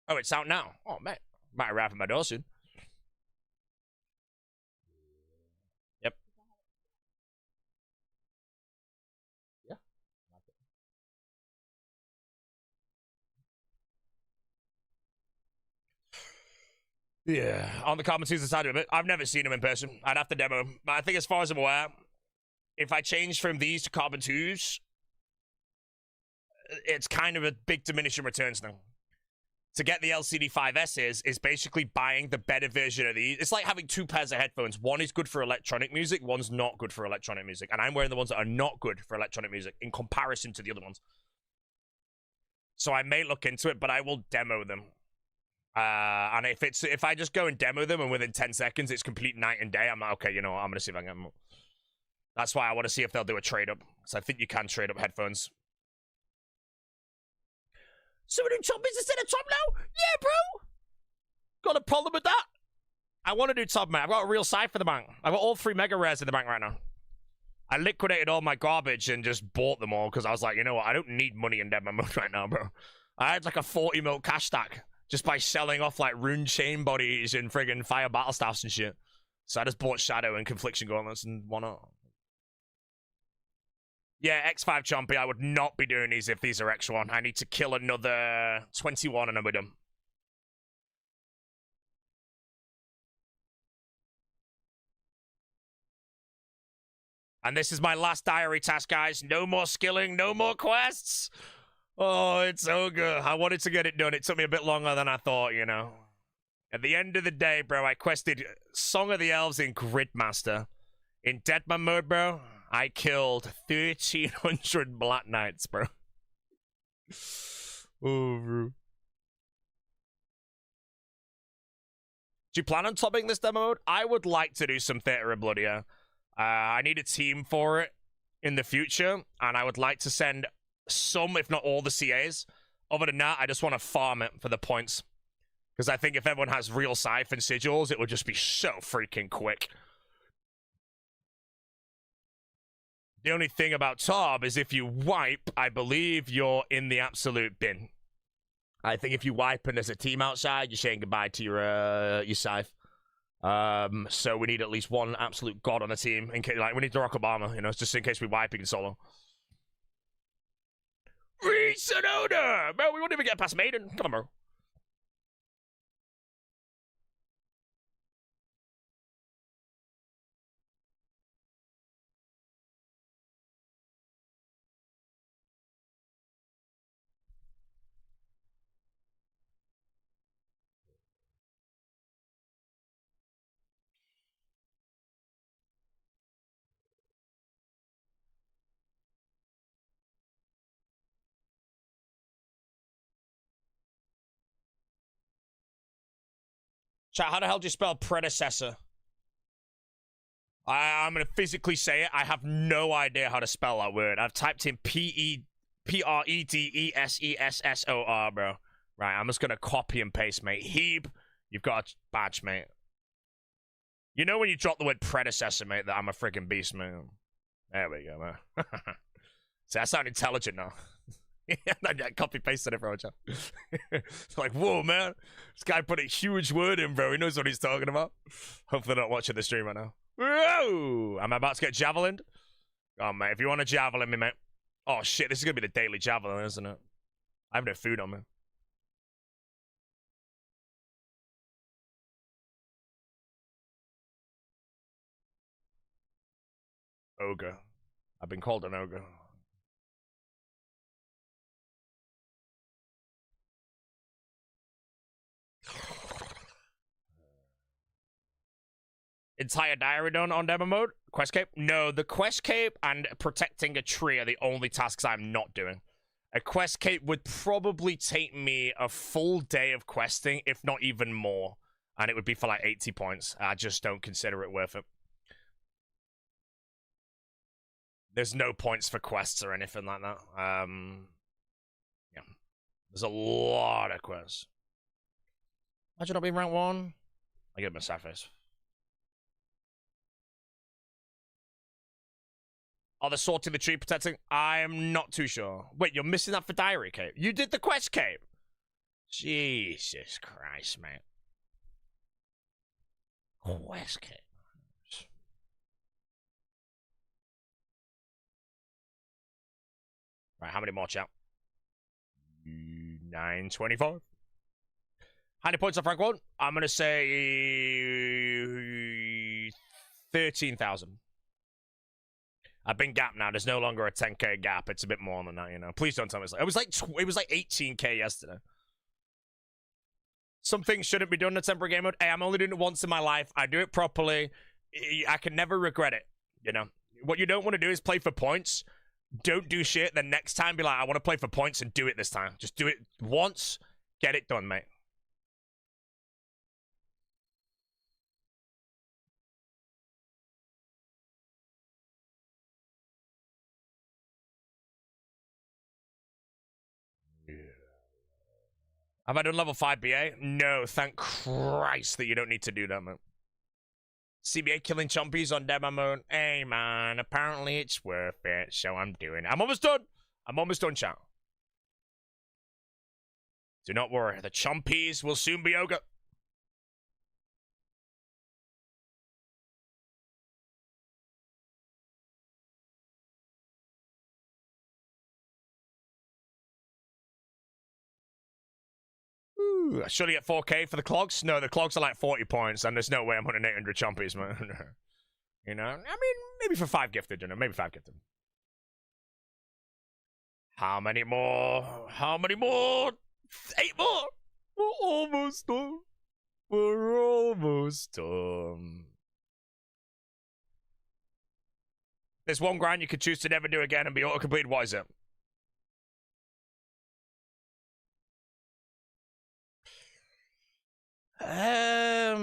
Oh, it's out now. Oh, man. Might arrive at my door soon. Yep. Yeah. Yeah. On the commentators side of it, I've never seen him in person. I'd have to demo him. But I think as far as I'm aware, if I change from these to Carbon 2s, it's kind of a big diminishing returns thing. To get the LCD 5S's is basically buying the better version of these. It's like having two pairs of headphones. One is good for electronic music, one's not good for electronic music. And I'm wearing the ones that are not good for electronic music in comparison to the other ones. So I may look into it, but I will demo them. And if I just go and demo them and within 10 seconds it's complete night and day, I'm like, okay, you know what, I'm going to see if I can get them. That's why I want to see if they'll do a trade up. So I think you can trade up headphones. So we do top business instead of top now? Yeah, bro. Got a problem with that? I want to do top, man. I've got a real side for the bank. I've got all 3 mega rares in the bank right now. I liquidated all my garbage and just bought them all because I was like, you know what? I don't need money in Deadman mode right now, bro. I had like a 40 mil cash stack just by selling off like rune chain bodies and friggin' fire battle staffs and shit. So I just bought Shadow and Confliction Gauntlets and why not? Yeah, X5 Chompy, I would not be doing these if these are X1. I need to kill another 21 and I'm with them. And this is my last diary task, guys. No more skilling, no more quests. Oh, it's so good. I wanted to get it done. It took me a bit longer than I thought, you know. At the end of the day, bro, I quested Song of the Elves in Grandmaster. In Deadman mode, bro, I killed 1,300 Black Knights, bro. Oh, bro. Do you plan on topping this demo mode? I would like to do some Theater of Blood here. I need a team for it in the future, and I would like to send some, if not all, the CAs. Other than that, I just want to farm it for the points. Because I think if everyone has real siphon sigils, it would just be so freaking quick. The only thing about Tob is if you wipe, I believe you're in the absolute bin. I think if you wipe and there's a team outside, you're saying goodbye to your scythe. So we need at least one absolute god on the team. In case, like, we need to rock Obama, you know, just in case we wipe in solo. Resonoda! Bro, we won't even get past Maiden. Come on, bro. Chat, how the hell do you spell predecessor? I'm going to physically say it. I have no idea how to spell that word. I've typed in P-R-E-D-E-S-E-S-S-O-R, bro. Right, I'm just going to copy and paste, mate. Heeb, you've got a badge, mate. You know when you drop the word predecessor, mate, that I'm a freaking beast, man. There we go, man. See, I sound intelligent now. I copy-pasted it, bro. It's like, whoa, man. This guy put a huge word in, bro. He knows what he's talking about. Hopefully they're not watching the stream right now. Whoa! I'm about to get javelined. Oh, mate, if you want to javelin me, mate. Oh, shit, this is going to be the daily javelin, isn't it? I have no food on me. Ogre. I've been called an ogre. Entire diary done on demo mode? Quest cape? No, the quest cape and protecting a tree are the only tasks I'm not doing. A quest cape would probably take me a full day of questing, if not even more. And it would be for like 80 points. I just don't consider it worth it. There's no points for quests or anything like that. Yeah. There's a lot of quests. Imagine not being rank 1. I get my sad face. Are they sorting the tree protecting? I am not too sure. Wait, you're missing that for diary, Cape? You did the quest, Cape? Jesus Christ, mate. Quest, Cape. Right, how many more, chat? 925. How many points off rank 1? I'm going to say 13,000. I've been gapped now. There's no longer a 10k gap. It's a bit more than that, you know. Please don't tell me it's like, it was like 18k yesterday. Some things shouldn't be done in a temporary game mode. Hey, I'm only doing it once in my life. I do it properly. I can never regret it, you know. What you don't want to do is play for points. Don't do shit. The next time, be like, I want to play for points and do it this time. Just do it once. Get it done, mate. Have I done level 5 BA? No, thank Christ that you don't need to do that, man. CBA killing chompies on Deadman mode. Hey, man, apparently it's worth it, so I'm doing it. I'm almost done. I'm almost done, chat. Do not worry. The chompies will soon be over. Ooh, I should get 4k for the clogs. No, the clogs are like 40 points, and there's no way I'm hunting 800 chompies, man. You know? I mean, maybe for 5 gifted, you know? Maybe 5 gifted. How many more? How many more? 8 more! We're almost done. We're almost done. There's one grind you could choose to never do again and be auto-completed. What is it? I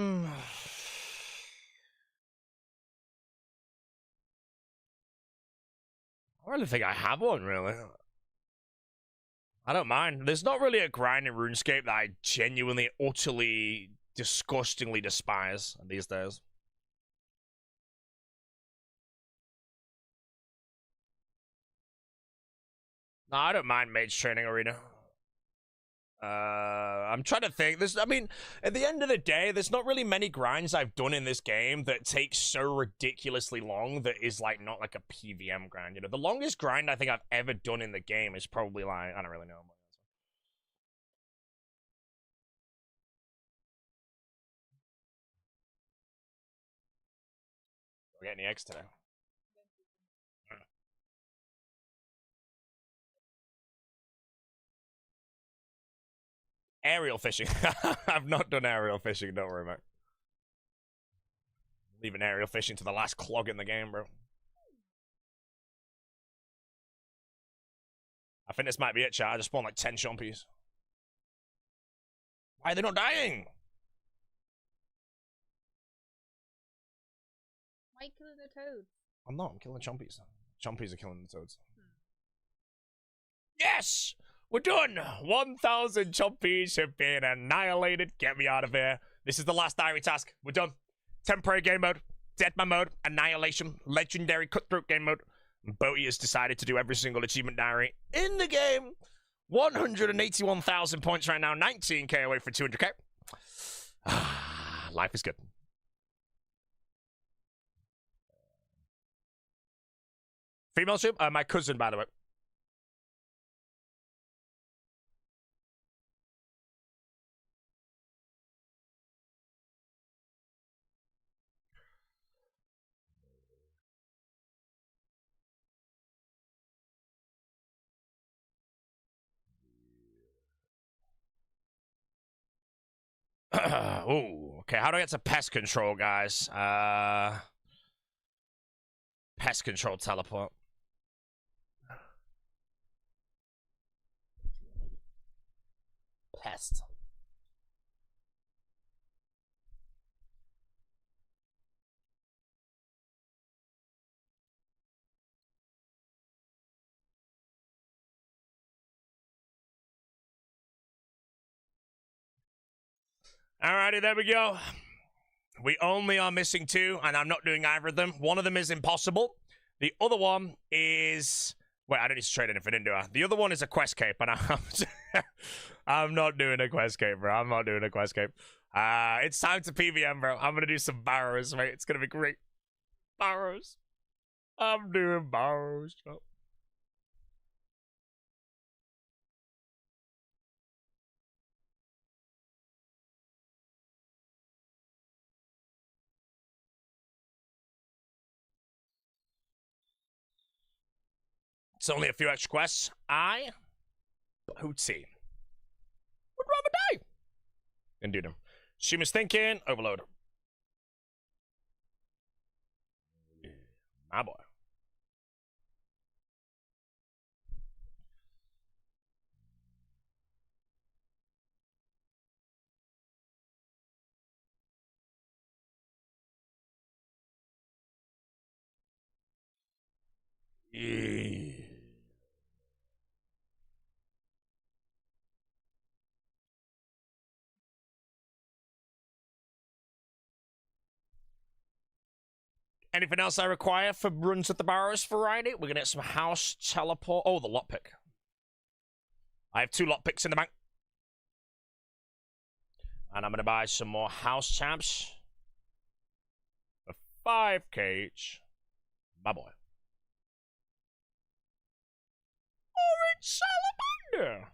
really think I have one, really. I don't mind. There's not really a grind in RuneScape that I genuinely, utterly, disgustingly despise these days. No, I don't mind Mage Training Arena. I'm trying to think. I mean, at the end of the day, there's not really many grinds I've done in this game that take so ridiculously long that is like not like a PVM grind. You know, the longest grind I think I've ever done in the game is probably like, I don't really know. We're getting the eggs today. Aerial fishing. I've not done aerial fishing, don't worry, mate. Leaving aerial fishing to the last clog in the game, bro. I think this might be it, chat. I just spawned like 10 chompies. Why are they not dying? Why killing the toads? I'm not. I'm killing chompies. Chompies are killing the toads. Yes! We're done! 1,000 chompies have been annihilated. Get me out of here. This is the last diary task. We're done. Temporary game mode. Deadman mode. Annihilation. Legendary cutthroat game mode. Boaty has decided to do every single achievement diary in the game. 181,000 points right now. 19k away for 200k. Life is good. Female ship? My cousin, by the way. Oh, okay. How do I get to pest control, guys? Pest control teleport. Pest. Alrighty, there we go. We only are missing 2, and I'm not doing either of them. One of them is impossible. The other one is... Wait, I don't need to trade anything, do I? The other one is a quest cape, and I'm not doing a quest cape, bro. I'm not doing a quest cape. It's time to PVM, bro. I'm gonna do some barrows, mate. It's gonna be great. Barrows. I'm doing barrows, bro. It's only a few extra quests. I, Hootsy, would rather die than do them. Human's thinking, overload. My boy. Anything else I require for runs at the Barrows variety? We're gonna get some house teleport. Oh, the lockpick. I have 2 lockpicks in the bank. And I'm gonna buy some more house champs. For 5k each. My boy. Orange salamander.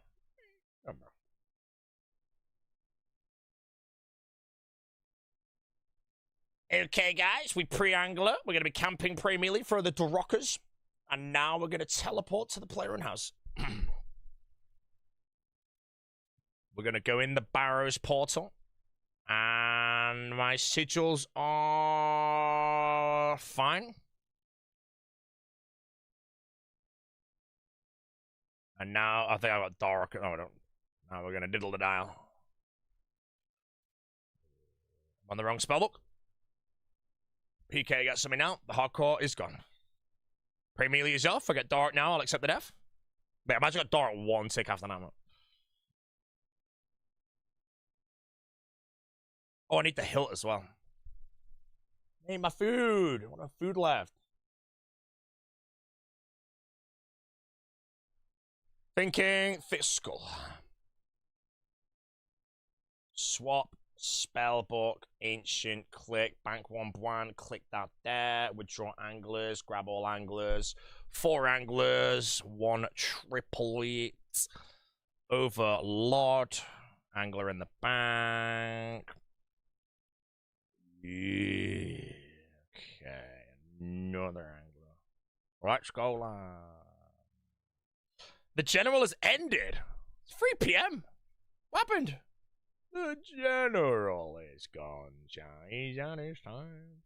Okay, guys, we pre-angler. We're going to be camping pre-melee for the Drockers. And now we're going to teleport to the player-owned house. We're going to go in the Barrows portal. And my sigils are fine. And now I think I got dark. No, I don't. Now we're going to diddle the dial. I'm on the wrong spellbook. PK got something out. The hardcore is gone. Pre-melee is off. I get dark now. I'll accept the death. Wait, imagine I got dark 1 tick after that. Oh, I need the hilt as well. I need my food. I want my food left. Thinking fiscal. Swap. Spellbook, ancient, click, bank 1 bland, click that there, withdraw anglers, grab all anglers, 4 anglers, 1 triplet, overlord, angler in the bank. Yeah. Okay, another angler. Let's go live. The general has ended. It's 3 p.m. What happened? The general is gone, John. He's on his time.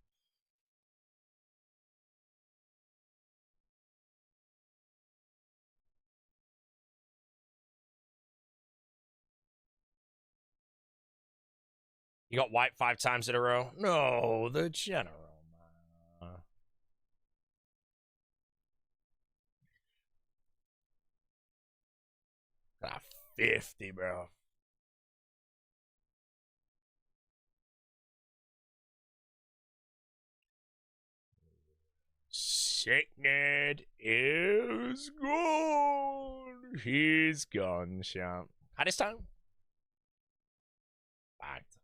You got white 5 times in a row? No, the general, man. Got 50, bro. Sickned is gone. He's gone, champ. Had his time? Fact.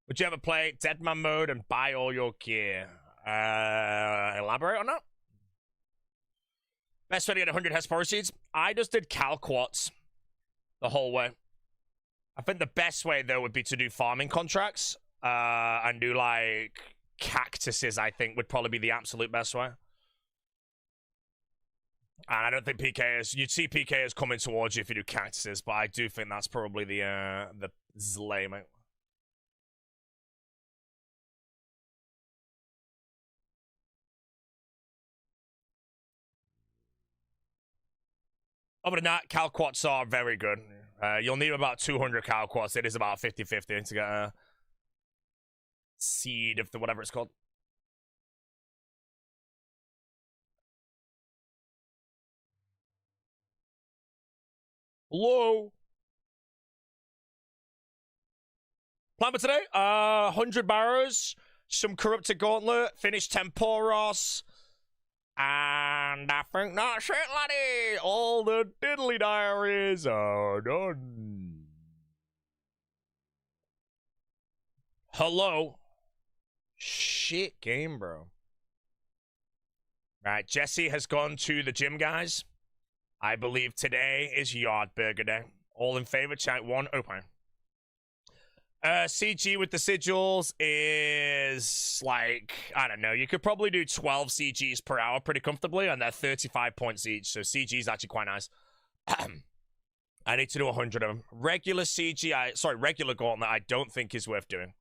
Would you ever play Deadman mode and buy all your gear? Elaborate on that? Best way to get 100 Hespor seeds? I just did Calquats the whole way. I think the best way, though, would be to do farming contracts and do, like, cactuses, I think, would probably be the absolute best way. And I don't think PK is... You'd see PK is coming towards you if you do cactuses, but I do think that's probably the Zlay, mate. Other than that, Calquats are very good. You'll need about 200 Calquats. It is about 50-50 to get... Seed of the whatever it's called. Hello. Plan for today, 100 barrows, some corrupted gauntlet, finished Temporos, and I think that's it, laddie. All the diddly diaries are done. Hello. Shit game, bro. Right, Jesse has gone to the gym, guys. I believe today is Yard Burger Day. All in favor, chat 1, open. CG with the sigils is like, I don't know, you could probably do 12 CGs per hour pretty comfortably, and they're 35 points each, so CG is actually quite nice. I need to do 100 of them. Regular CG, regular gauntlet, I don't think is worth doing.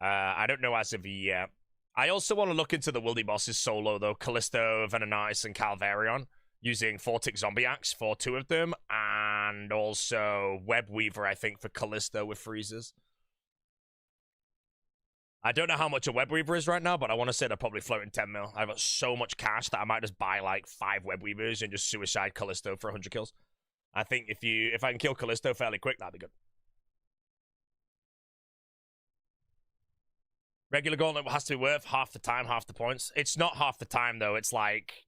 I don't know as of yet. I also want to look into the wildy bosses solo, though. Callisto, Venenatis, and Calvarion, using Fortic Zombie Axe for 2 of them, and also Web Weaver, I think, for Callisto with freezes. I don't know how much a Web Weaver is right now, but I want to say they're probably floating 10 mil. I've got so much cash that I might just buy like 5 Web Weavers and just suicide Callisto for 100 kills. I think if I can kill Callisto fairly quick, that'd be good. Regular gauntlet has to be worth half the time, half the points. It's not half the time, though. It's like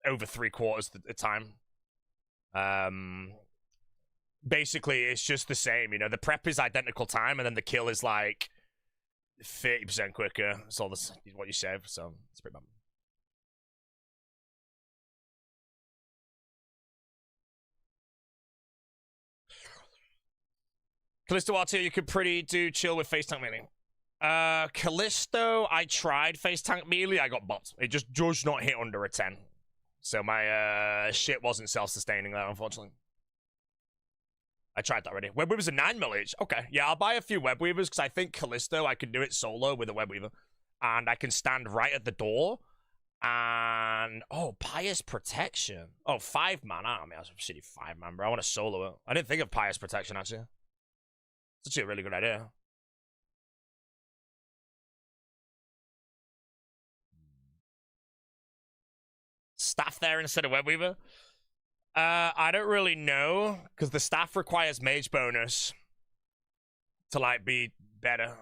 over 3/4 the time. Basically, it's just the same. You know, the prep is identical time, and then the kill is like 30% quicker. That's all this is what you save, so it's pretty bad. Callisto RT, you could pretty do chill with face tank melee. Callisto, I tried face tank melee, I got bopped. It just does not hit under a 10. So my shit wasn't self-sustaining there, unfortunately. I tried that already. Web Weaver's a 9 mil each. Okay, yeah, I'll buy a few Web Weavers because I think Callisto, I can do it solo with a Web Weaver. And I can stand right at the door. And, oh, Pious Protection. Oh, 5 man. I don't mean, that's a shitty 5 man, bro. I want to solo it. I didn't think of Pious Protection, actually. It's actually a really good idea. Staff there instead of Web Weaver? I don't really know, because the staff requires mage bonus to, like, be better.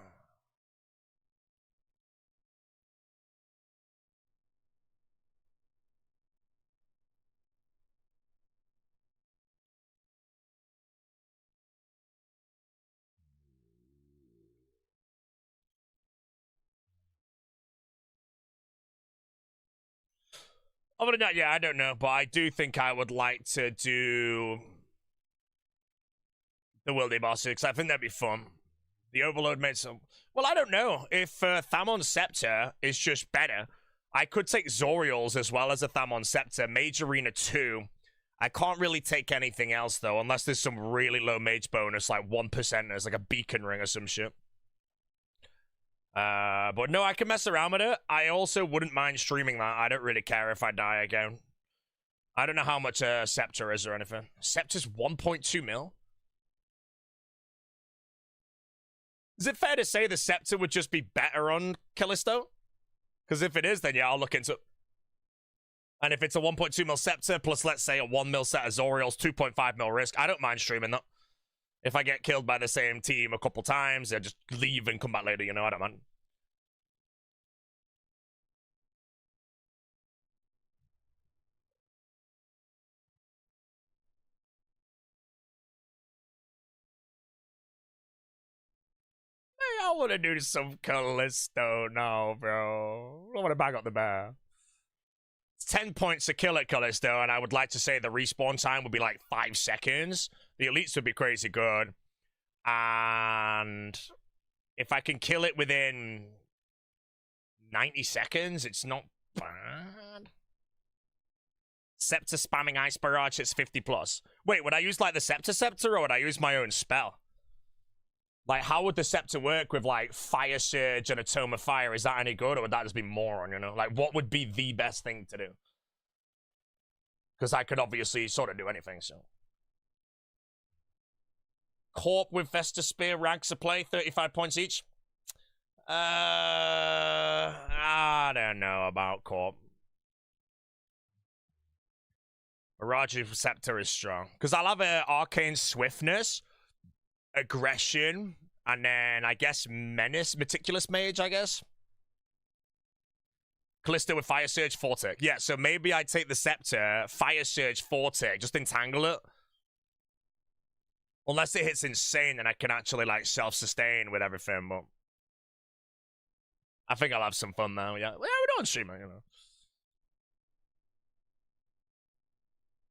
Other than that, yeah, I don't know, but I do think I would like to do the Wildy bosses, because I think that'd be fun. The Overload made some... Well, I don't know. If Thamon Scepter is just better, I could take Zoriel's as well as a Thamon Scepter. Mage Arena 2. I can't really take anything else, though, unless there's some really low mage bonus, like 1%, as like a beacon ring or some shit. But no, I can mess around with it. I also wouldn't mind streaming that. I don't really care if I die again. I don't know how much a Scepter is or anything. Scepter's 1.2 mil? Is it fair to say the Scepter would just be better on Callisto? Because if it is, then yeah, I'll look into it. And if it's a 1.2 mil Scepter plus, let's say, a 1 mil set of Zoriel's 2.5 mil risk, I don't mind streaming that. If I get killed by the same team a couple times, I just leave and come back later, you know, I don't mind. Hey, I want to do some Callisto now, bro. I want to bang up the bear. It's 10 points to kill at Callisto, and I would like to say the respawn time would be like 5 seconds. The elites would be crazy good. And if I can kill it within 90 seconds, it's not bad. Scepter spamming Ice Barrage, it's 50 plus. Wait, would I use like the Scepter or would I use my own spell? Like, how would the Scepter work with like Fire Surge and a Tome of Fire? Is that any good, or would that just be moron, you know? Like, what would be the best thing to do? Because I could obviously sort of do anything, so. Corp with Vesta Spear, Rags to play, 35 points each. I don't know about Corp. Mirage Receptor is strong. Because I'll have Arcane Swiftness, Aggression, and then I guess Menace, Meticulous Mage, I guess. Callisto with Fire Surge, Forte. Yeah, so maybe I take the Scepter, Fire Surge, Forte, just entangle it. Unless it hits insane, then I can actually, like, self-sustain with everything, but... I think I'll have some fun now, yeah. Well, we don't stream it, you know.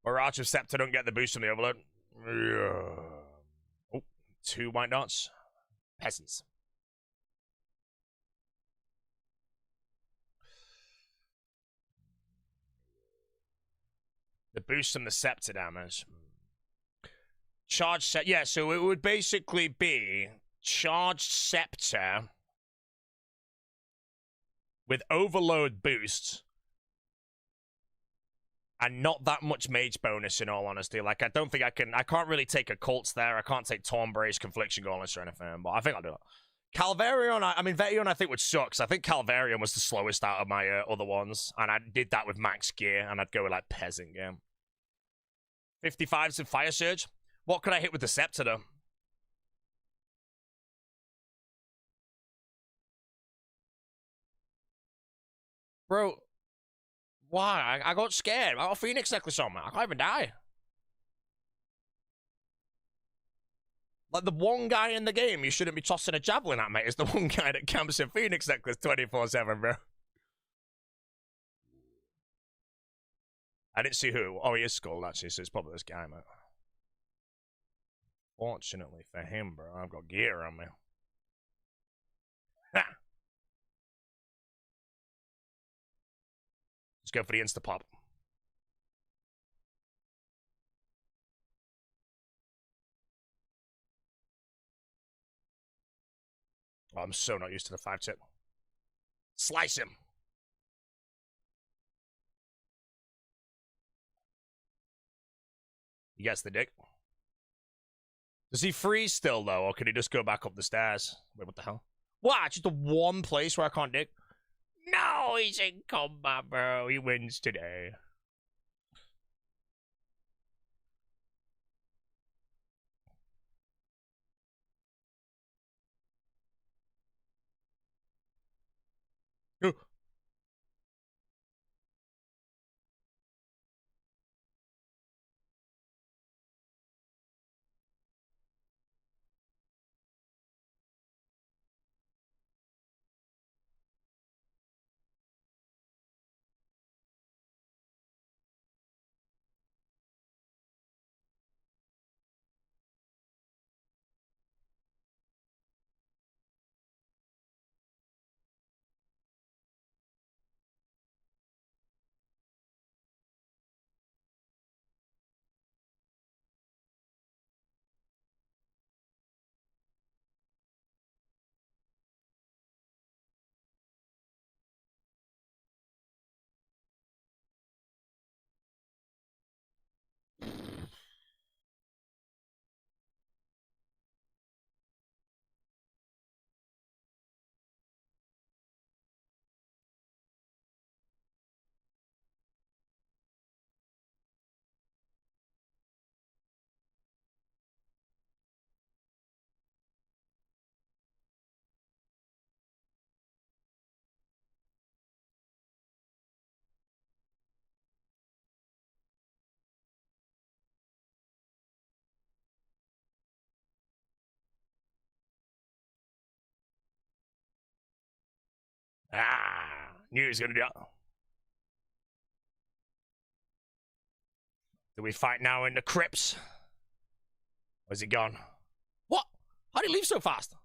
Mirage of Scepter don't get the boost from the Overload. Yeah. Oh, 2 white dots. Peasants. The boost from the Scepter damage. Charged Scepter. Yeah, so it would basically be Charged Scepter with Overload boost. And not that much mage bonus, in all honesty. Like, I don't think I can't really take Occults there. I can't take Torn Brace, Confliction Gauntlets or anything, but I think I'll do it. Calvarion, I mean, Vetion I think would suck, so I think Calvarion was the slowest out of my other ones, and I did that with max gear, and I'd go with, like, Peasant game. 55s and Fire Surge. What could I hit with the Scepter, though? Bro... Why? I got scared. I got a Phoenix necklace on me. I can't even die. Like, the one guy in the game you shouldn't be tossing a javelin at, mate, is the one guy that camps a Phoenix necklace 24/7, bro. I didn't see who. Oh, he is Skull, actually, so it's probably this guy, mate. Fortunately for him, bro, I've got gear on me. Ha! Let's go for the insta-pop. Oh, I'm so not used to the 5-tip. Slice him. He gets the dick. Does he freeze still, though, or can he just go back up the stairs? Wait, what the hell? What? Just the one place where I can't dig? No, he's in combat, bro. He wins today. Oh. Ah, knew he was gonna do it. Do we fight now in the crypts? Or is he gone? What? How did he leave so fast?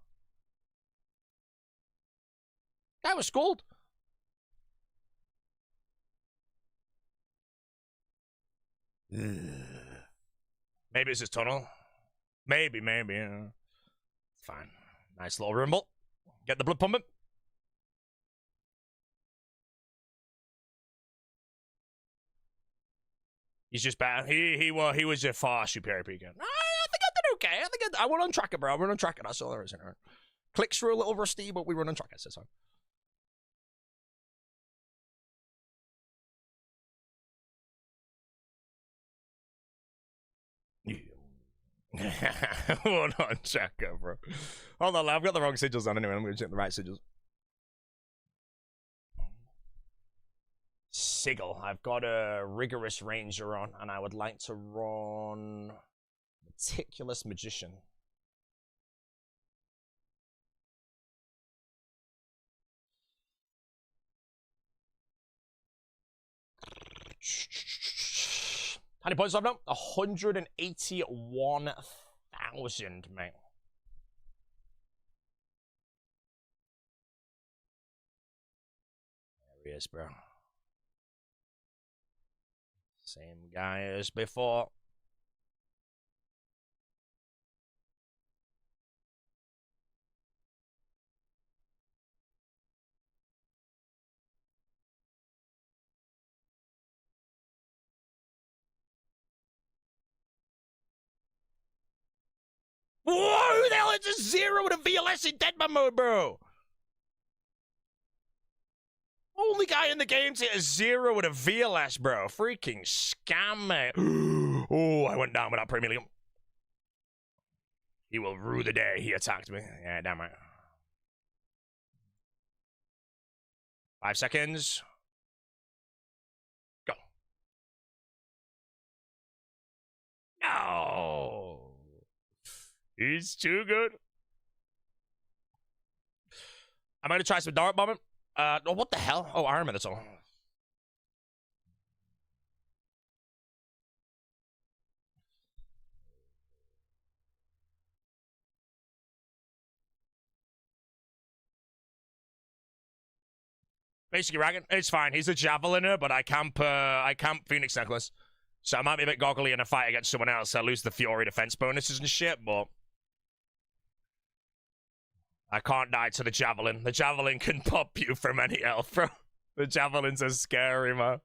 Guy was schooled. Maybe it's his tunnel. Maybe. Yeah. Fine. Nice little rumble. Get the blood pumping. He's just bad. He was a far superior Pking. I think I did okay. I will untrack it, bro. We're untrack it. That's all there is in it. Clicks were a little rusty, but we run on trackers, so. Hold on, checker, bro. Hold on, I've got the wrong sigils on anyway. I'm going to check the right sigils. Sigil. I've got a Rigorous Ranger on, and I would like to run Meticulous Magician. How many points do I have now? 181,000, mate. There he is, bro. Same guy as before. Whoa, who the hell is a 0 with a VLS in Deadman mode, bro? Only guy in the game to hit a 0 with a VLS, bro. Freaking scam, mate. Oh, I went down without premium. He will rue the day he attacked me. Yeah, damn right. 5 seconds. Go. No. He's too good. I'm going to try some dart bombing. Oh, what the hell? Oh, armor, that's all. Basically, Raggin, it's fine. He's a javeliner, but I camp Phoenix Necklace. So I might be a bit goggly in a fight against someone else. I lose the Fury defense bonuses and shit, but I can't die to the Javelin. The Javelin can pop you from any health, bro. The Javelins are scary, man.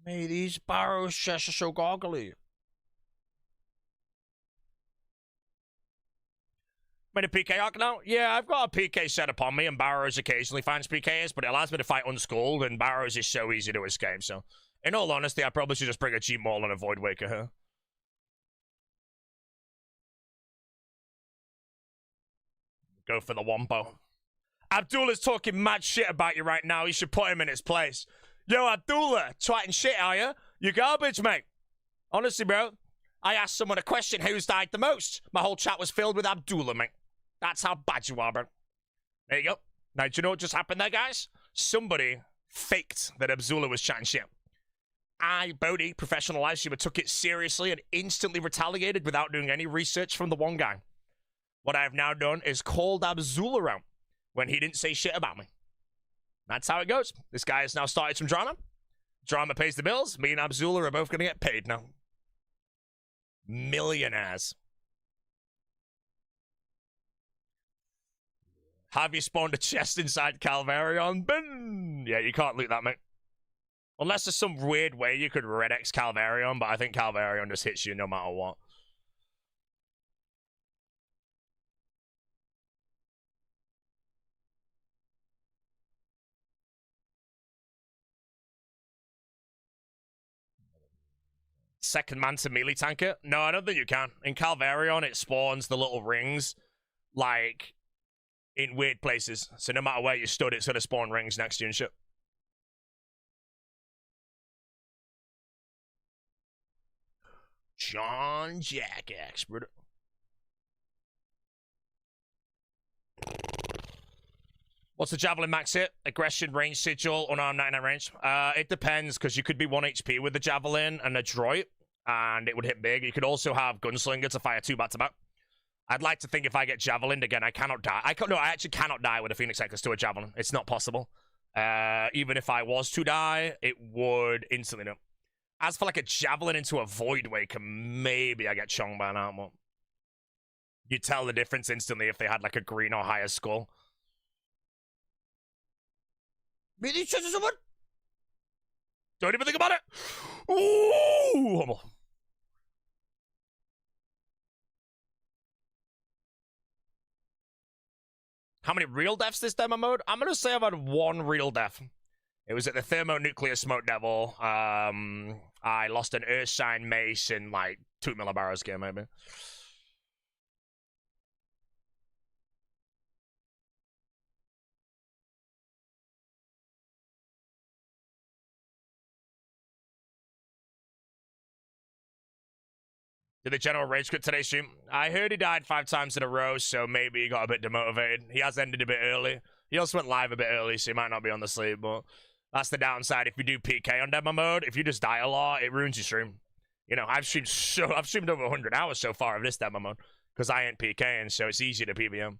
Mate, these barrows just are so goggly. Made a PK arc now? Yeah, I've got a PK set up on me, and Barrows occasionally finds PKs, but it allows me to fight unschooled, and Barrows is so easy to escape, so in all honesty, I probably should just bring a G-Maul and avoid Waker here. Go for the Wombo. Abdullah's talking mad shit about you right now. You should put him in his place. Yo, Abdullah, twatting shit, are you? You garbage, mate. Honestly, bro, I asked someone a question, who's died the most? My whole chat was filled with Abdullah, mate. That's how bad you are, bro. There you go. Now, do you know what just happened there, guys? Somebody faked that Abdullah was chatting shit. I, Bodhi, professional live streamer, took it seriously and instantly retaliated without doing any research from the one guy. What I have now done is called Abdullah out when he didn't say shit about me. That's how it goes. This guy has now started some drama. Drama pays the bills. Me and Abdullah are both going to get paid now. Millionaires. Have you spawned a chest inside Calvarion? Bin! Yeah, you can't loot that, mate. Unless there's some weird way you could Red X Calvarion, but I think Calvarion just hits you no matter what. Second man to melee tanker? No, I don't think you can. In Calvarion, it spawns the little rings, like, in weird places. So no matter where you stood, it's gonna spawn rings next to you and shit. John Jack expert. What's the Javelin max hit? Aggression, range, sigil, unarmed 99 range. It depends, because you could be 1 HP with the Javelin and a Droid, and it would hit big. You could also have Gunslinger to fire 2 back-to-back. I'd like to think if I get Javelin again, I cannot die. I actually cannot die with a Phoenix Necklace to a Javelin. It's not possible. Even if I was to die, it would instantly know. As for like a Javelin into a Void Waker, maybe I get Chong by now, but you tell the difference instantly if they had like a green or higher skull. Really? Someone? Don't even think about it. Ooh! How many real deaths this demo mode? I'm going to say I've had one real death. It was at the Thermonuclear Smoke Devil. I lost an Earthshine Mace in like 2 millibarrows game, maybe. Did the general rage quit today's stream? I heard he died 5 times in a row, so maybe he got a bit demotivated. He has ended a bit early. He also went live a bit early, so he might not be on the sleep, but that's the downside if you do PK on demo mode. If you just die a lot, it ruins your stream. You know, I've streamed over 100 hours so far of this demo mode because I ain't PKing, so it's easy to PVM.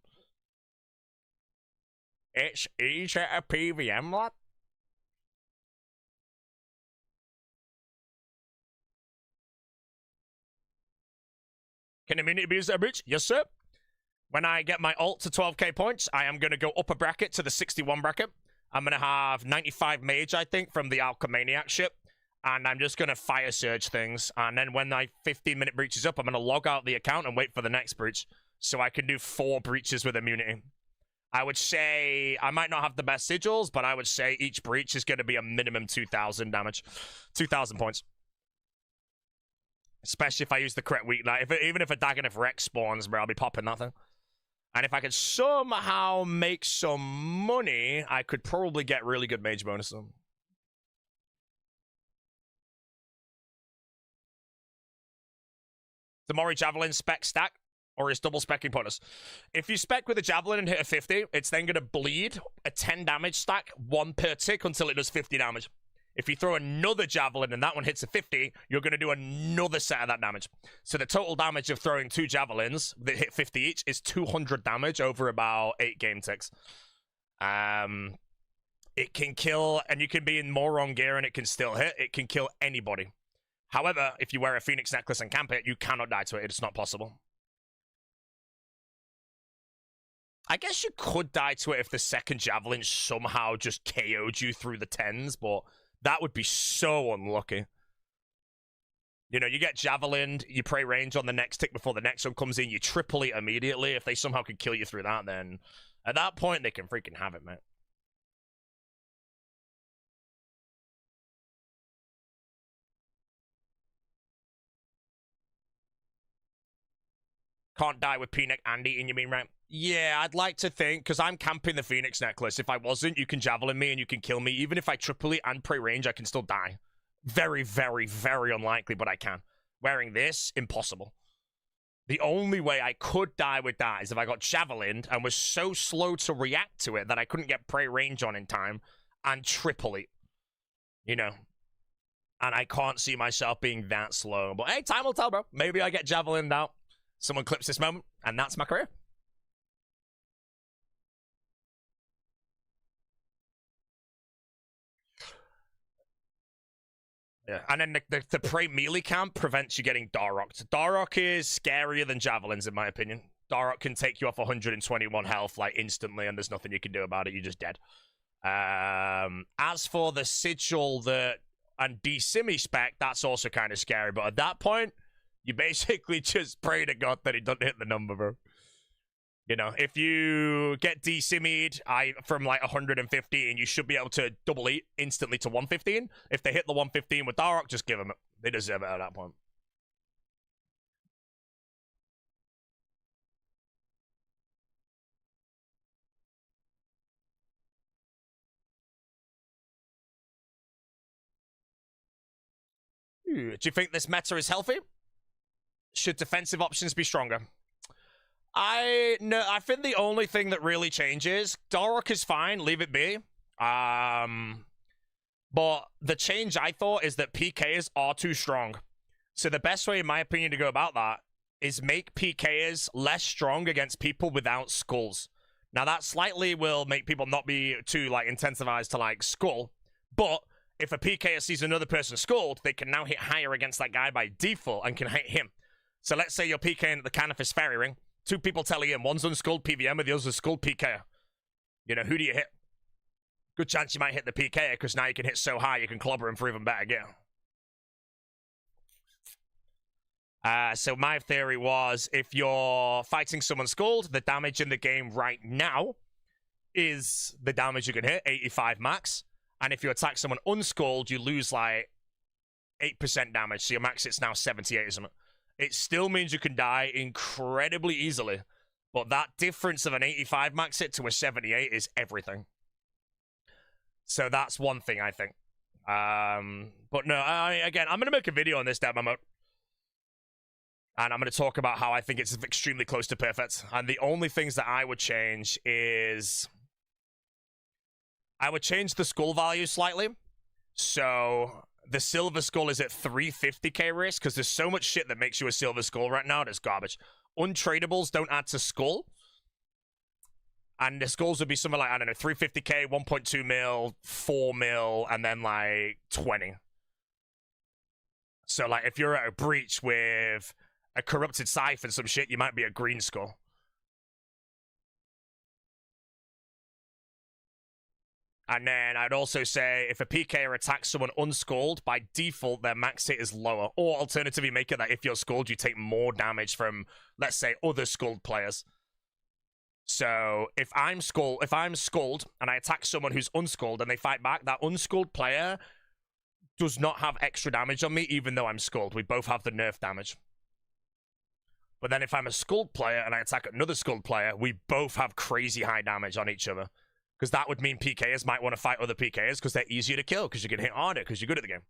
It's easy to PVM, what? Can immunity be used at a breach? Yes, sir. When I get my ult to 12k points, I am going to go up a bracket to the 61 bracket. I'm going to have 95 mage, I think, from the Alchemaniac ship. And I'm just going to fire surge things. And then when my 15-minute breach is up, I'm going to log out the account and wait for the next breach. So I can do 4 breaches with immunity. I would say, I might not have the best sigils, but I would say each breach is going to be a minimum 2,000 damage. 2,000 points. Especially if I use the correct weak knight. Even if a Dagonoth Rex spawns, bro, I'll be popping that thing. And if I could somehow make some money, I could probably get really good mage bonus. The Mori Javelin spec stack, or is double specking pointless? If you spec with a Javelin and hit a 50, it's then going to bleed a 10 damage stack, 1 per tick until it does 50 damage. If you throw another Javelin and that one hits a 50, you're going to do another set of that damage. So the total damage of throwing 2 Javelins that hit 50 each is 200 damage over about 8 game ticks. It can kill, and you can be in moron gear and it can still hit. It can kill anybody. However, if you wear a Phoenix necklace and camp it, you cannot die to it. It's not possible. I guess you could die to it if the second Javelin somehow just KO'd you through the 10s, but that would be so unlucky. You know, you get Javelined, you pray range on the next tick before the next one comes in, you triple it immediately. If they somehow could kill you through that, then at that point, they can freaking have it, mate. Can't die with P-neck and eating, you mean, right? Yeah, I'd like to think, because I'm camping the Phoenix necklace. If I wasn't, you can Javelin me and you can kill me. Even if I triple it and pray range, I can still die. Very, very, very unlikely, but I can. Wearing this, impossible. The only way I could die with that is if I got Javelined and was so slow to react to it that I couldn't get pray range on in time and triple it. You know? And I can't see myself being that slow. But hey, time will tell, bro. Maybe I get Javelined out. Someone clips this moment, and that's my career. Yeah, and then the prey melee camp prevents you getting Darrocked. Darrock is scarier than Javelins, in my opinion. Darrock can take you off 121 health, like, instantly, and there's nothing you can do about it. You're just dead. As for the Sigil and D-Simi spec, that's also kind of scary, but at that point, you basically just pray to God that he doesn't hit the number, bro. You know, if you get D-Simi'd from like 115, you should be able to double it instantly to 115. If they hit the 115 with Darrock, just give them it. They deserve it at that point. Do you think this meta is healthy? Should defensive options be stronger? I think the only thing that really changes, Darrock is fine, leave it be. But the change I thought is that PKs are too strong. So the best way, in my opinion, to go about that is make PKs less strong against people without skulls. Now that slightly will make people not be too like incentivized to like skull, but if a PK sees another person skulled, they can now hit higher against that guy by default and can hit him. So let's say you're PKing at the Canifis Fairy Ring. 2 people telling him, one's unskulled PVM and the other's a skulled PK. You know, who do you hit? Good chance you might hit the PK because now you can hit so high you can clobber him for even better gear. So my theory was, if you're fighting someone skulled, the damage in the game right now is the damage you can hit, 85 max. And if you attack someone unskulled, you lose like 8% damage. So your max hit's now 78 or something. It still means you can die incredibly easily. But that difference of an 85 max hit to a 78 is everything. So that's one thing, I think. But no, again, I'm going to make a video on this Deadman mode. And I'm going to talk about how I think it's extremely close to perfect. And the only things that I would change is... I would change the skull value slightly. So the silver skull is at 350k risk because there's so much shit that makes you a silver skull right now. That's garbage. Untradables don't add to skull. And the skulls would be something like, I don't know, 350k, 1.2 mil, 4 mil, and then like 20. So like if you're at a breach with a corrupted scythe and some shit, you might be a green skull. And then I'd also say if a PKer attacks someone unskulled, by default, their max hit is lower. Or alternatively, make it that if you're skulled, you take more damage from, let's say, other skulled players. So if I'm skulled and I attack someone who's unskulled and they fight back, that unskulled player does not have extra damage on me, even though I'm skulled. We both have the nerf damage. But then if I'm a skulled player and I attack another skulled player, we both have crazy high damage on each other. Because that would mean PKers might want to fight other PKers because they're easier to kill because you can hit harder because you're good at the game.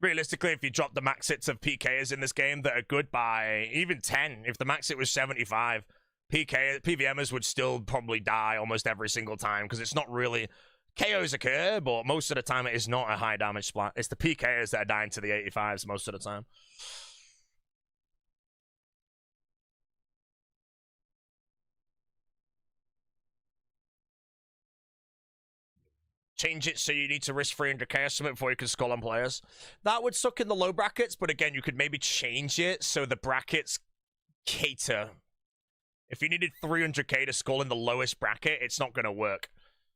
Realistically, if you drop the max hits of PKers in this game that are good by even 10, if the max hit was 75, PVMers would still probably die almost every single time because it's not really... KOs occur, but most of the time it is not a high damage splat. It's the PKers that are dying to the 85s most of the time. Change it so you need to risk 300k or something before you can skull on players. That would suck in the low brackets, but again, you could maybe change it so the brackets cater. If you needed 300k to skull in the lowest bracket, it's not going to work.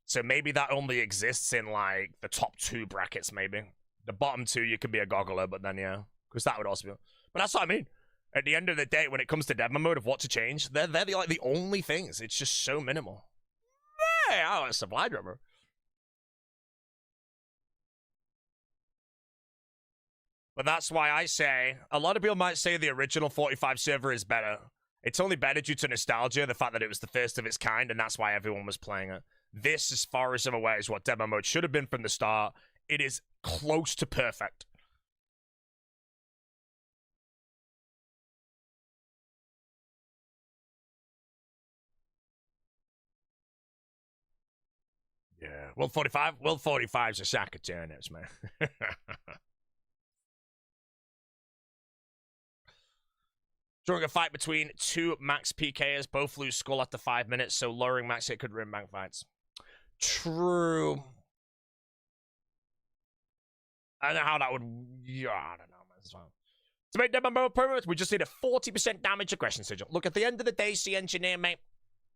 So maybe that only exists in, like, the top 2 brackets, maybe. The bottom 2, you could be a goggler, but then, yeah. Because that would also be... But that's what I mean. At the end of the day, when it comes to Deadman mode of what to change, they're the only things. It's just so minimal. Hey, I want a supply drummer. But that's why I say... A lot of people might say the original 45 server is better. It's only better due to nostalgia, the fact that it was the first of its kind, and that's why everyone was playing it. This, as far as I'm aware, is what Deadman mode should have been from the start. It is close to perfect. Yeah. World 45? World 45 is a sack of turnips, man. During a fight between 2 max PKers, both lose skull after 5 minutes, so lowering max hit could ruin bank fights. True. I don't know how that would... Yeah, I don't know, man. It's fine. To make Deadman mode permanent, we just need a 40% damage aggression sigil. Look, at the end of the day, Sea Engineer, mate,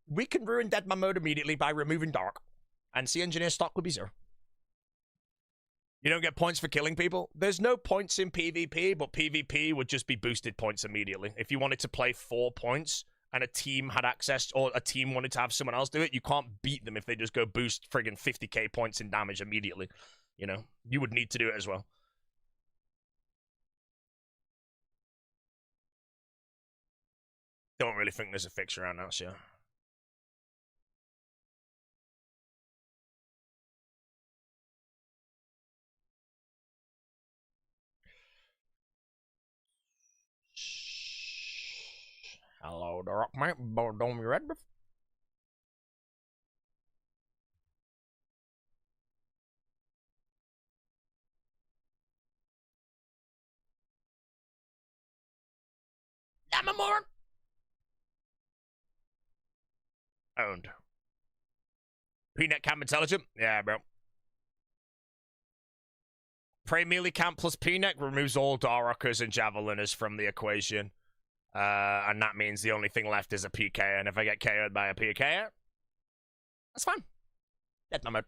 we can ruin Deadman mode immediately by removing Dark. And Sea Engineer stock would be 0. You don't get points for killing people? There's no points in PvP, but PvP would just be boosted points immediately. If you wanted to play 4 points and a team had access, or a team wanted to have someone else do it, you can't beat them if they just go boost friggin' 50k points in damage immediately. You know? You would need to do it as well. Don't really think there's a fix around that, so... Hello, the rock mate. Don't be red. Damn more. Owned. Peanut camp intelligent? Yeah, bro. Prey melee camp plus Peanut removes all Darrockers and Javeliners from the equation. And that means the only thing left is a PK, and if I get KO'd by a PK, that's fine. Deadman mode.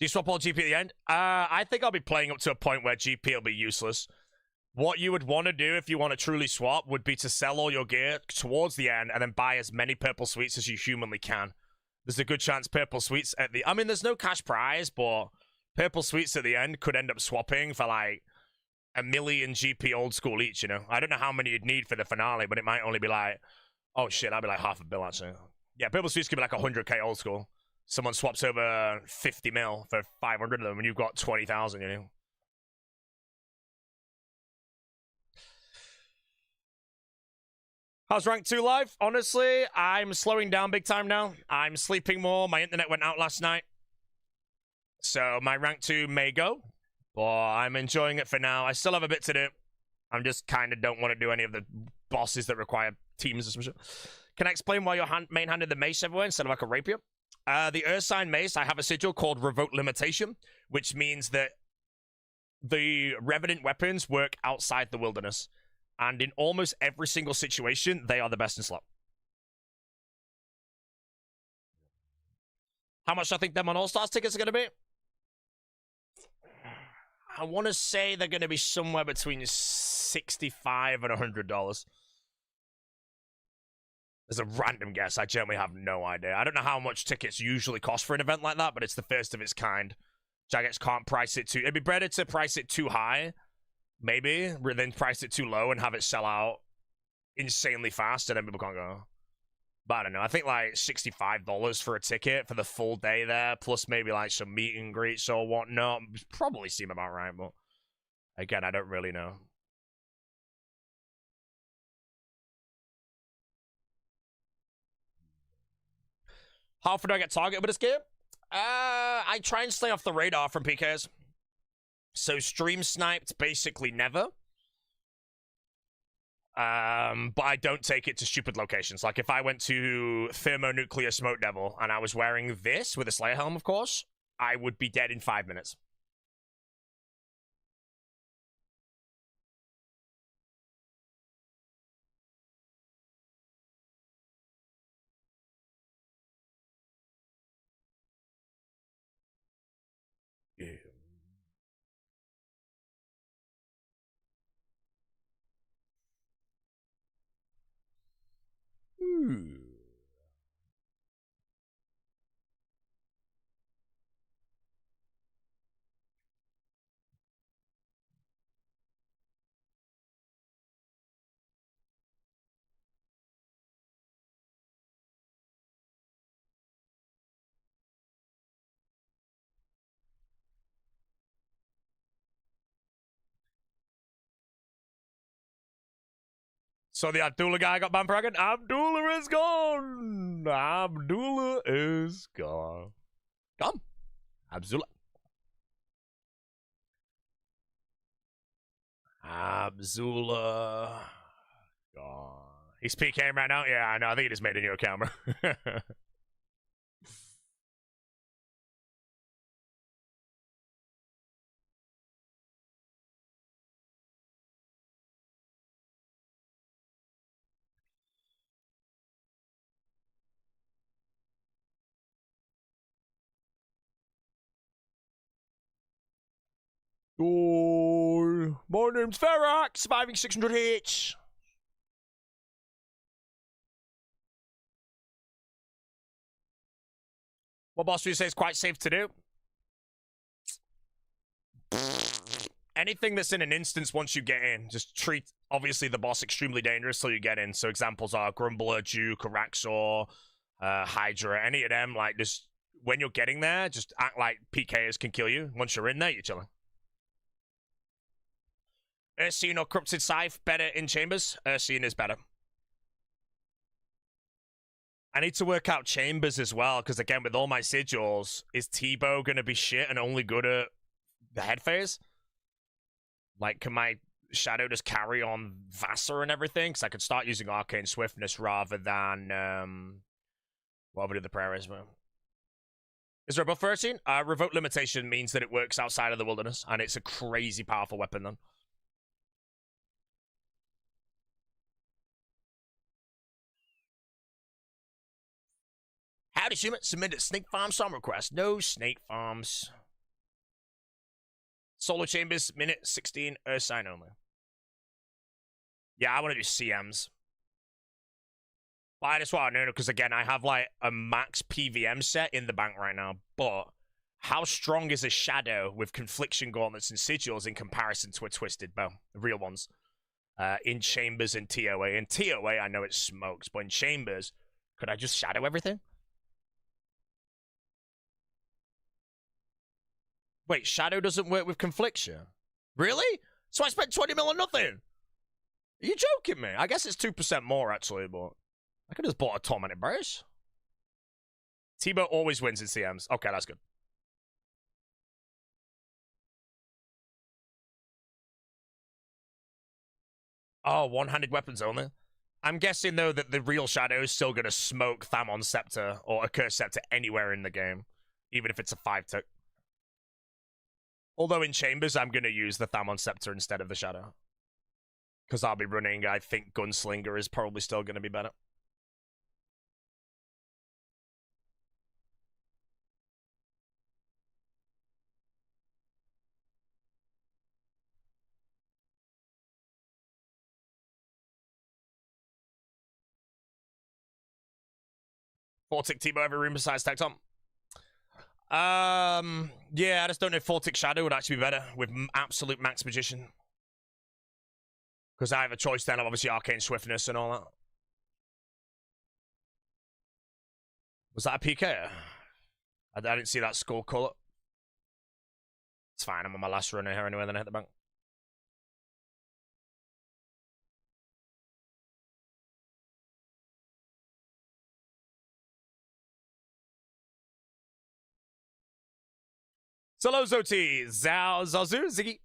Do you swap all GP at the end? I think I'll be playing up to a point where GP will be useless. What you would want to do if you want to truly swap would be to sell all your gear towards the end and then buy as many purple sweets as you humanly can. There's a good chance purple sweets at the... I mean, there's no cash prize, but purple sweets at the end could end up swapping for like 1 million GP old school each, you know? I don't know how many you'd need for the finale, but it might only be like... Oh shit, that'd be like half a bill actually. Yeah, purple sweets could be like 100k old school. Someone swaps over 50 mil for 500 of them and you've got 20,000, you know? How's rank 2 life? Honestly, I'm slowing down big time now. I'm sleeping more. My internet went out last night. So my rank 2 may go, but I'm enjoying it for now. I still have a bit to do. I'm just kind of don't want to do any of the bosses that require teams or some shit. Can I explain why you're main-handed the mace everywhere instead of like a rapier? The Ursine mace, I have a sigil called Revoke Limitation, which means that the Revenant weapons work outside the wilderness. And in almost every single situation, they are the best in slot. How much do I think them on All-Stars tickets are going to be? I want to say they're going to be somewhere between $65 and $100. There's a random guess. I generally have no idea. I don't know how much tickets usually cost for an event like that, but it's the first of its kind. Jagex can't price it too... It'd be better to price it too high, maybe, then price it too low and have it sell out insanely fast, and then people can't go. But I don't know. I think like $65 for a ticket for the full day there, plus maybe like some meet and greets or whatnot. Probably seem about right, but again, I don't really know. How often do I get targeted with this game? I try and stay off the radar from PKs. So stream sniped basically never. But I don't take it to stupid locations. Like if I went to Thermonuclear Smoke Devil and I was wearing this with a Slayer helm, of course, I would be dead in 5 minutes. Yeah. So the Abdullah guy got banned for again? Abdullah is gone! Abdullah is gone. Gone. Abdullah. Abdullah. Gone. He's PKing right now? Yeah, I know. I think he just made a new camera. Oh, my name's Ferrak, surviving 600 hits. What boss do you say is quite safe to do? Anything that's in an instance once you get in, just treat, obviously, the boss extremely dangerous till you get in. So examples are Grumbler, Duke, Araxor, Hydra, any of them. Like, just when you're getting there, just act like PKers can kill you. Once you're in there, you're chilling. Ursine or Corrupted Scythe, better in Chambers? Ursine is better. I need to work out Chambers as well, because again, with all my sigils, is T-Bow going to be shit and only good at the head phase? Like, can my Shadow just carry on Vassar and everything? Because I could start using Arcane Swiftness rather than, whatever do the prayer is, man. Is there a buff for Ursine? Revoke Limitation means that it works outside of the wilderness, and it's a crazy powerful weapon then. Howdy, Shimon. Submitted Snake Farm song request. No Snake Farms. Solo Chambers, minute 16, Earth sign only. Yeah, I want to do CMs. But I just want to know, because again, I have like a max PVM set in the bank right now. But how strong is a Shadow with Confliction Gauntlets and Sigils in comparison to a Twisted Bow? The real ones. In Chambers and TOA. In TOA, I know it smokes. But in Chambers, could I just Shadow everything? Wait, Shadow doesn't work with Confliction? Really? So I spent 20 mil on nothing? Are you joking me? I guess it's 2% more, actually, but I could have just bought a Tormented Brace. Tebow always wins in CMs. Okay, that's good. Oh, one-handed weapons only? I'm guessing, though, that the real Shadow is still going to smoke Thamon Scepter or a Curse Scepter anywhere in the game, even if it's a 5-tick. Although in Chambers, I'm going to use the Thamon Scepter instead of the Shadow. Because I'll be running, I think Gunslinger is probably still going to be better. Four-tick Tebow every room besides Tech Tom. Yeah, I just don't know if Four-tick Shadow would actually be better with absolute max Magician. Because I have a choice then of obviously Arcane Swiftness and all that. Was that a PK? I didn't see that skull color. It's fine, I'm on my last run here anyway, then I hit the bank. Solo Zoti, Zao, Zazu, Ziggy.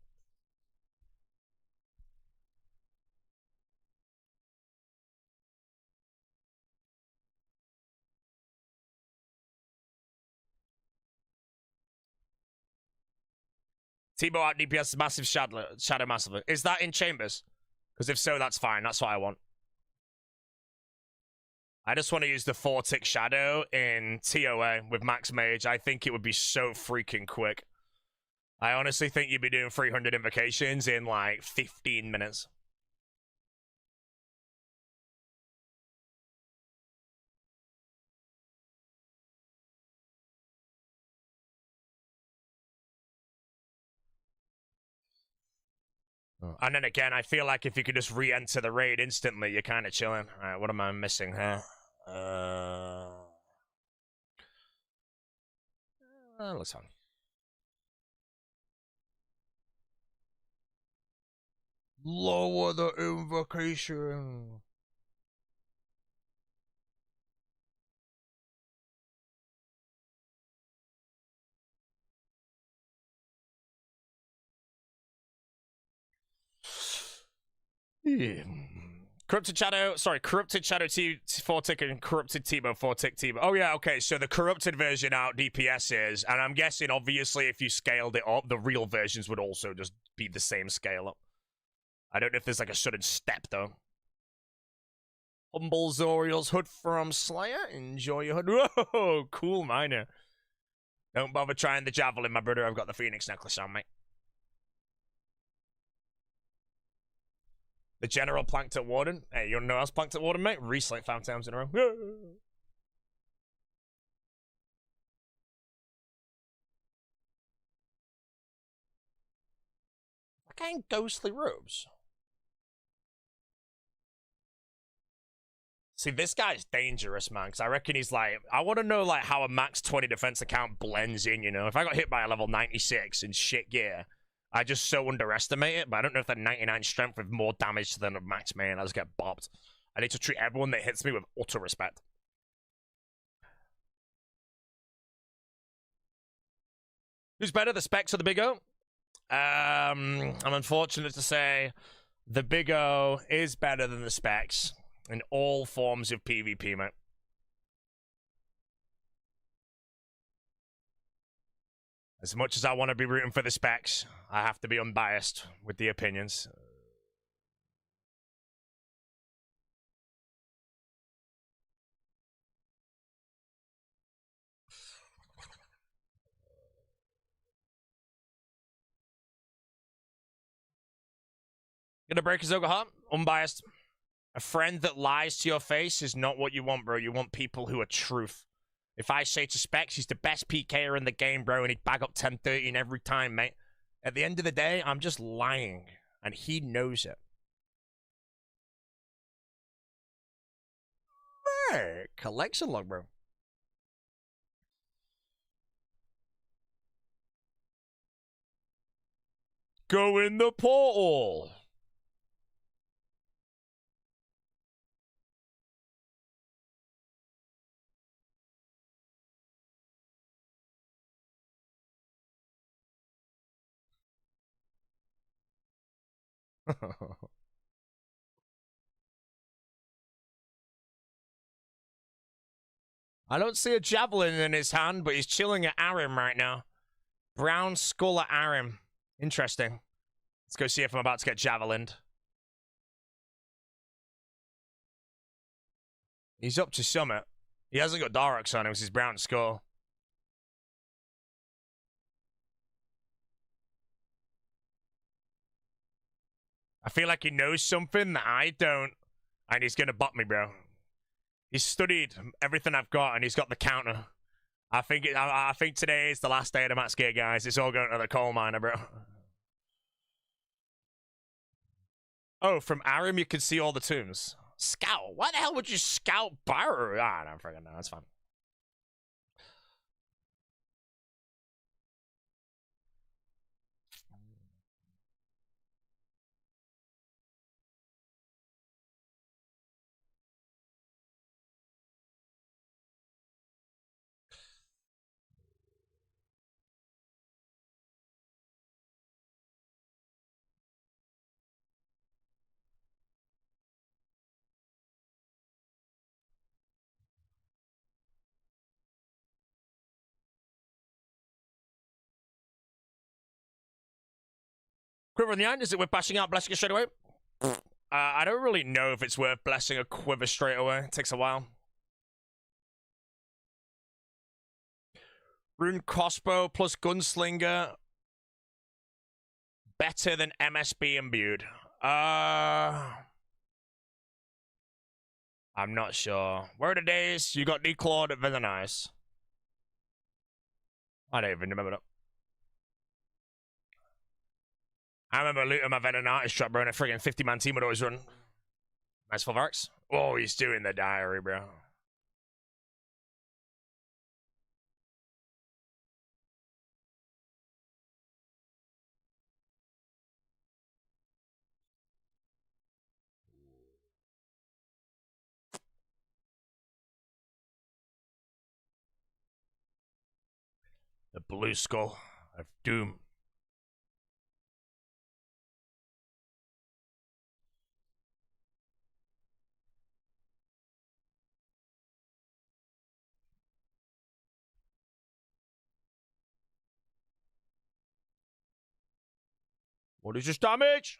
Tebow out DPS massive shadow massively. Is that in Chambers? Because if so, that's fine. That's what I want. I just want to use the 4-tick Shadow in TOA with Max Mage. I think it would be so freaking quick. I honestly think you'd be doing 300 invocations in like 15 minutes. And then again, I feel like if you could just re-enter the raid instantly, you're kind of chilling. Alright, what am I missing here? Looks fine. Lower the invocation. Yeah. Corrupted Shadow, sorry, Corrupted Shadow 4-tick and Corrupted Tebow 4-tick Tebow. Oh yeah, okay, so the Corrupted version out DPS is, and I'm guessing obviously if you scaled it up, the real versions would also just be the same scale up. I don't know if there's like a sudden step though. Humble Zoriel's hood from Slayer. Enjoy your hood. Whoa, cool miner. Don't bother trying the javelin, my brother. I've got the Phoenix necklace on, mate. The General planked at Warden. Hey, you know else planked at Warden, mate? Reslate 5 times in a row. I can't ghostly robes. See, this guy's dangerous, man, because I reckon he's like, I want to know like how a max 20 defense account blends in, you know? If I got hit by a level 96 in shit gear, I just so underestimate it, but I don't know if that 99 strength with more damage than a max main, I just get bopped. I need to treat everyone that hits me with utter respect. Who's better, the Specs or the Big O? I'm unfortunate to say the Big O is better than the Specs in all forms of PvP, mate. As much as I want to be rooting for the Specs, I have to be unbiased with the opinions. Gonna break his ogre heart. Unbiased. A friend that lies to your face is not what you want, bro. You want people who are truth. If I say to Specs, he's the best PKer in the game, bro, and he'd bag up 10-13 every time, mate. At the end of the day, I'm just lying, and he knows it. Hey, collection log, bro. Go in the portal. I don't see a javelin in his hand, but he's chilling at Arim right now. Brown skull at Arim. Interesting. Let's go see if I'm about to get javelined. He's up to summit. He hasn't got Darks on him, it's his brown skull. I feel like he knows something that I don't, and he's gonna bot me, bro. He's studied everything I've got, and he's got the counter. I think today is the last day of the match gear, guys. It's all going to the coal miner, bro. Oh, from Arim you can see all the tombs. Scout? Why the hell would you scout Barrow? Ah, no, friggin' no, that's fine. Quiver in the end, is it worth bashing out blessing it straight away? I don't really know if it's worth blessing a quiver straight away. It takes a while. Rune crossbow plus gunslinger. Better than MSB imbued. I'm not sure. Where are the days you got declawed at Very Nice? I don't even remember that. I remember looting my Venom Artist trap, bro, and a friggin' 50-man team would always run. Nice full Varks. Oh, he's doing the diary, bro. The blue skull of doom. What is this damage?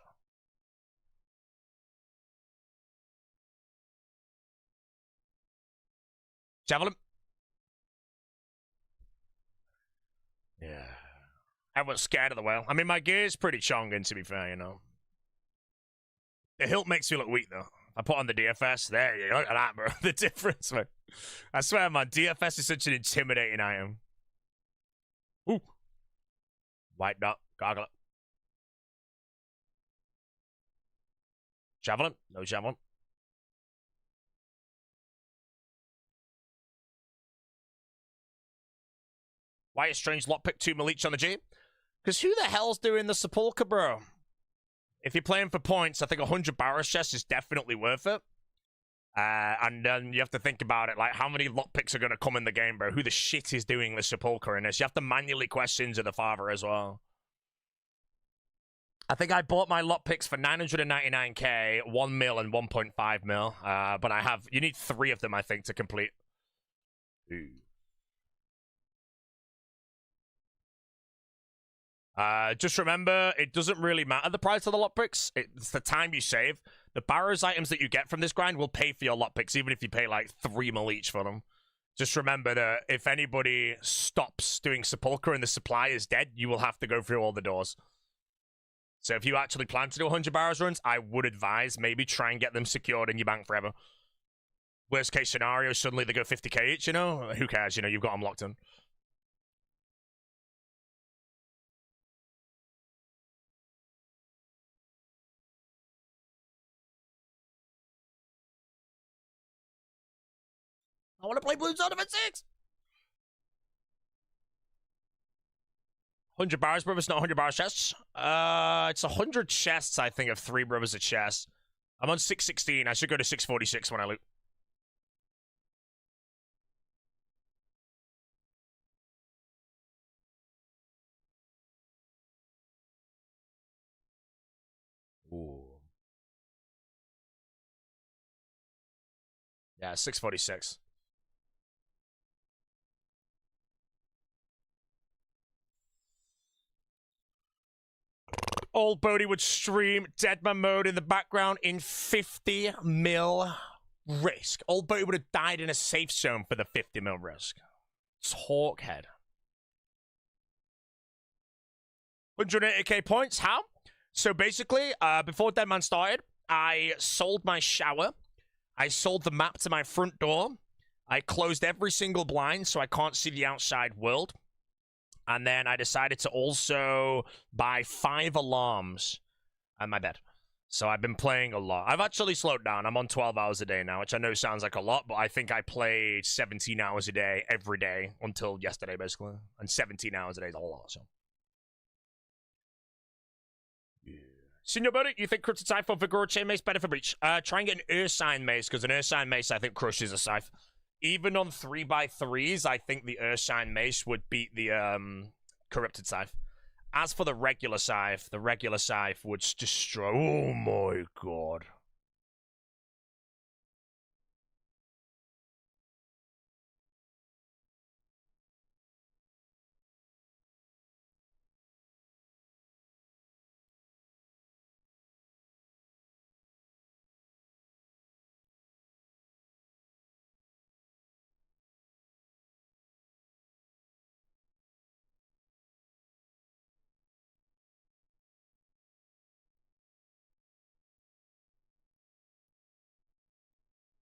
Javelin. Yeah. Everyone's scared of the whale. I mean, my gear's pretty chonging, to be fair, you know. The hilt makes me look weak, though. I put on the DFS. There you go. Look at that, bro. The difference, man. I swear, man. DFS is such an intimidating item. Ooh. White dot. Goggle it. Javelin. No javelin. Why is strange lockpick 2 Malich on the G? Because who the hell's doing the Sepulchre, bro? If you're playing for points, I think 100 Barrows chests is definitely worth it. And then you have to think about it, like, how many lockpicks are going to come in the game, bro? Who the shit is doing the Sepulchre in this? You have to manually question to the father as well. I think I bought my lockpicks for 999k, 1 mil, and 1.5 mil. But I have... You need 3 of them, I think, to complete. Ooh. Just remember, it doesn't really matter the price of the lockpicks. It's the time you save. The Barrows items that you get from this grind will pay for your lockpicks, even if you pay like 3 mil each for them. Just remember that if anybody stops doing Sepulchre and the supply is dead, you will have to go through all the doors. So if you actually plan to do 100 barrels runs, I would advise maybe try and get them secured in your bank forever. Worst case scenario, suddenly they go 50k each, you know? Who cares, you know, you've got them locked in. I want to play Bloons on event 6! 100 bars, brothers, not 100 bar chests. It's 100 chests, I think, of 3 brothers a chest. I'm on 616. I should go to 646 when I loot. Ooh. Yeah, 646. Old Bodie would stream Deadman mode in the background in 50 mil risk. Old Bodie would have died in a safe zone for the 50 mil risk. Talkhead. 180k points. How? So basically, before Deadman started, I sold my shower. I sold the map to my front door. I closed every single blind so I can't see the outside world. And then I decided to also buy 5 alarms at my bed. So I've been playing a lot. I've actually slowed down. I'm on 12 hours a day now, which I know sounds like a lot, but I think I played 17 hours a day every day until yesterday, basically. And 17 hours a day is a lot, so. Yeah. Senior buddy, you think Cryptid Scythe or Vigor Chain Mace better for Breach? Try and get an Ursine Mace, because an Ursine Mace, I think, crushes a Scythe. Even on 3x3s, I think the Ursine Mace would beat the Corrupted Scythe. As for the regular Scythe would destroy... Oh my god.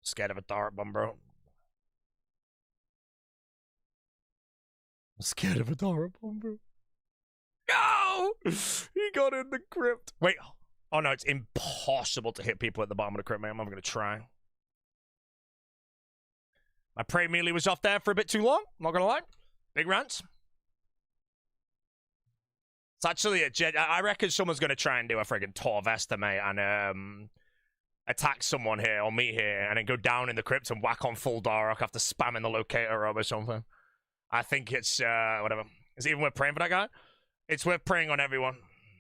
Scared of a dart bomb, bro. I'm scared of a dart bomb, bro. No! He got in the crypt. Wait. Oh, no, it's impossible to hit people at the bottom of the crypt, man. I'm not going to try. My prey melee was off there for a bit too long. I'm not going to lie. Big rants. It's actually I reckon someone's going to try and do a friggin' Torvesta, mate, and attack someone here, or me here, and then go down in the crypt and whack on full Dark after spamming the locator or something. I think it's, whatever. Is it even worth praying for that guy? It's worth praying on everyone.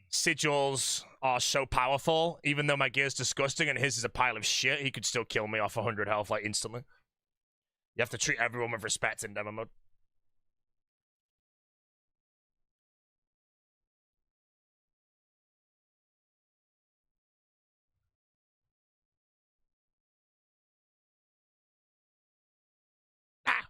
Sigils are so powerful. Even though my gear's disgusting and his is a pile of shit, he could still kill me off 100 health, like, instantly. You have to treat everyone with respect in demo mode. Ah!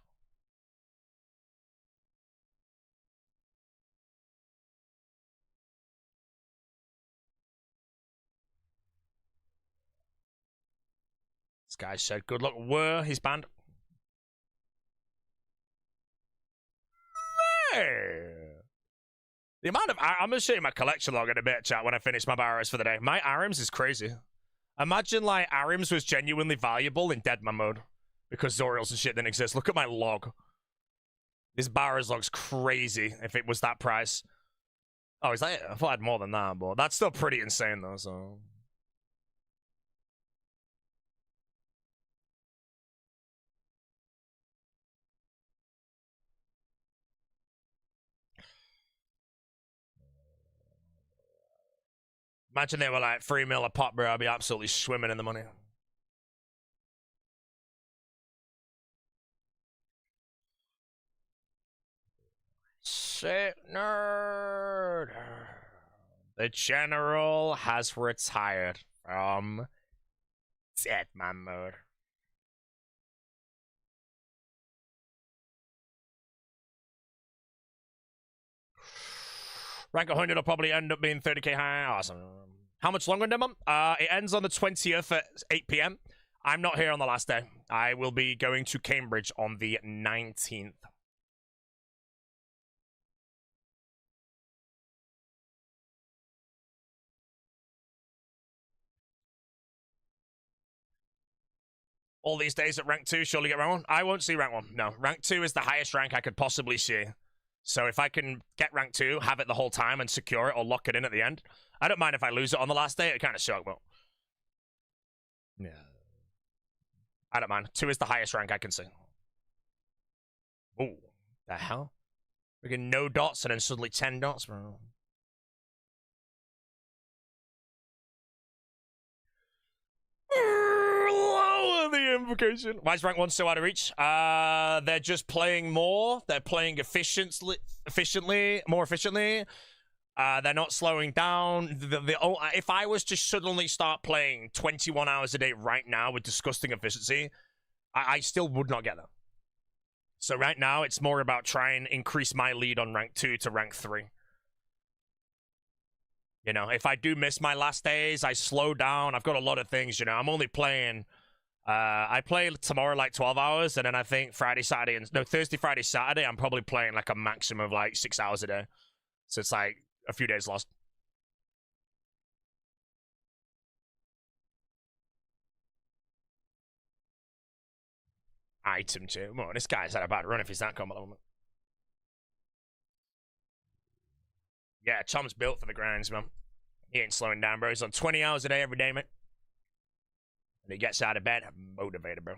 This guy said, good luck. He's banned. The amount of... I'm going to show you my collection log in a bit, chat, when I finish my barrows for the day. My Arims is crazy. Imagine, like, Arims was genuinely valuable in Deadman mode. Because Zoriels and shit didn't exist. Look at my log. This barrows log's crazy if it was that price. Oh, is that it? I thought I had more than that, but that's still pretty insane, though, so... Imagine they were like 3 mil a pop, bro. I'd be absolutely swimming in the money. Shit, nerd. The general has retired from Deadman mode. Rank 100 will probably end up being 30k high. Awesome. How much longer, Deadman? It ends on the 20th at 8 p.m. I'm not here on the last day. I will be going to Cambridge on the 19th. All these days at rank 2, surely get rank 1? I won't see rank 1. No, rank 2 is the highest rank I could possibly see. So if I can get rank 2, have it the whole time, and secure it or lock it in at the end, I don't mind if I lose it on the last day. It kind of sucks, but yeah, I don't mind. 2 is the highest rank I can see. Ooh, the hell? Freaking no dots and then suddenly 10 dots, bro. Lower the invocation. Why is rank 1 so out of reach? They're just playing more. They're playing more efficiently. They're not slowing down. If I was to suddenly start playing 21 hours a day right now with disgusting efficiency, I still would not get there. So right now, it's more about trying to increase my lead on rank 2 to rank 3. You know, if I do miss my last days, I slow down. I've got a lot of things, you know. I'm only playing... I play tomorrow like 12 hours, and then I think Thursday, Friday, Saturday, I'm probably playing like a maximum of like 6 hours a day. So it's like a few days lost. Item 2. Oh, this guy's had a bad run if he's that calm at the moment. Yeah, Tom's built for the grinds, man. He ain't slowing down, bro. He's on 20 hours a day every day, mate. And he gets out of bed motivated, bro.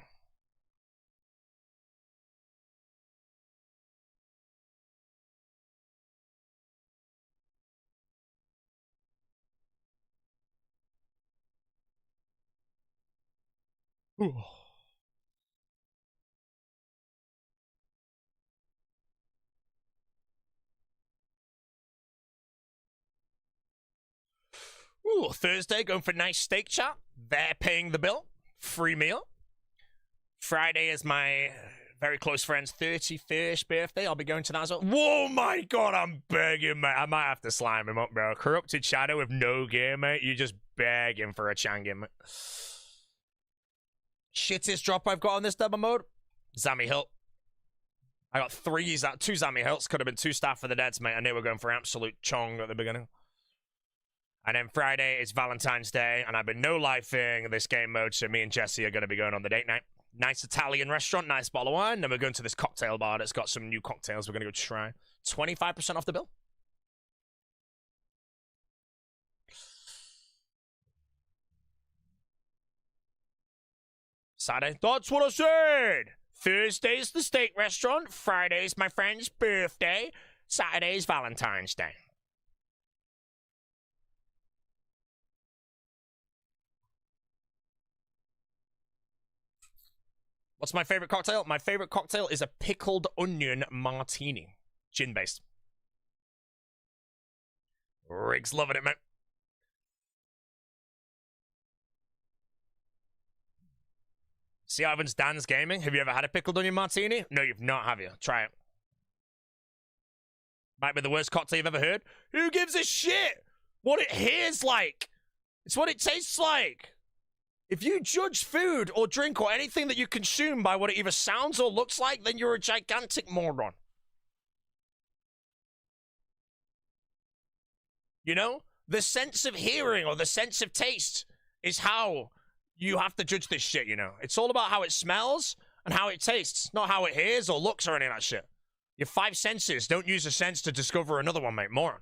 Ooh. Ooh, Thursday, going for a nice steak chop. They're paying the bill. Free meal. Friday is my very close friend's 31st birthday. I'll be going to that as well. Whoa, my God, I'm begging, mate. I might have to slime him up, bro. Corrupted Shadow with no gear, mate. You just begging for a Changin, mate. Shittest drop I've got on this demo mode. Zammy Hilt. I got 2 Zammy Hilts. Could have been 2 staff for the deads, mate. I knew we were going for absolute chong at the beginning. And then Friday is Valentine's Day, and I've been no-lifing this game mode, so me and Jesse are going to be going on the date night. Nice Italian restaurant, nice bottle of wine. Then we're going to this cocktail bar that's got some new cocktails we're going to go try. 25% off the bill. Saturday. That's what I said! Thursday's the steak restaurant. Friday's my friend's birthday. Saturday's Valentine's Day. What's my favorite cocktail? My favorite cocktail is a pickled onion martini. Gin-based. Riggs loving it, mate. See Ivan's Dan's Gaming. Have you ever had a pickled onion martini? No, you've not, have you? Try it. Might be the worst cocktail you've ever heard. Who gives a shit what it hears like? It's what it tastes like. If you judge food or drink or anything that you consume by what it either sounds or looks like, then you're a gigantic moron. You know? The sense of hearing or the sense of taste is how you have to judge this shit, you know? It's all about how it smells and how it tastes, not how it hears or looks or any of that shit. Your 5 senses. Don't use a sense to discover another one, mate. Moron.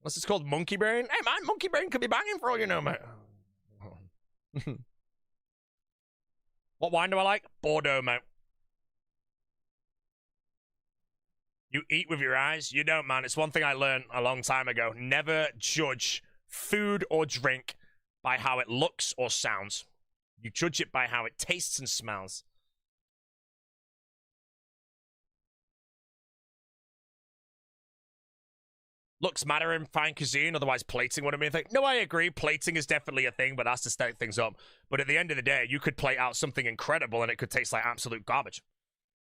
Unless it's called monkey brain. Hey, man, monkey brain could be banging for all you know, mate. What wine do I like? Bordeaux, mate. You eat with your eyes? You don't, man. It's one thing I learned a long time ago. Never judge food or drink by how it looks or sounds. You judge it by how it tastes and smells. looks matter in fine cuisine, otherwise plating wouldn't be a thing. No, I agree. Plating is definitely a thing, but that's to step things up. But at the end of the day, you could plate out something incredible and it could taste like absolute garbage.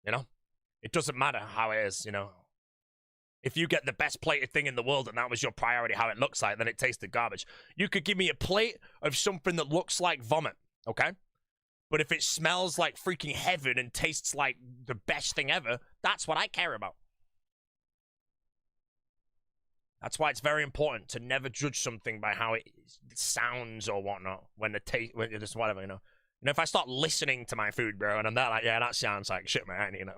You know? It doesn't matter how it is, you know? If you get the best plated thing in the world and that was your priority, how it looks like, then it tasted garbage. You could give me a plate of something that looks like vomit, okay? But if it smells like freaking heaven and tastes like the best thing ever, that's what I care about. That's why it's very important to never judge something by how it sounds or whatnot when the taste, when just whatever, you know. You know, if I start listening to my food, bro, and I'm there like, yeah, that sounds like shit, man, you know.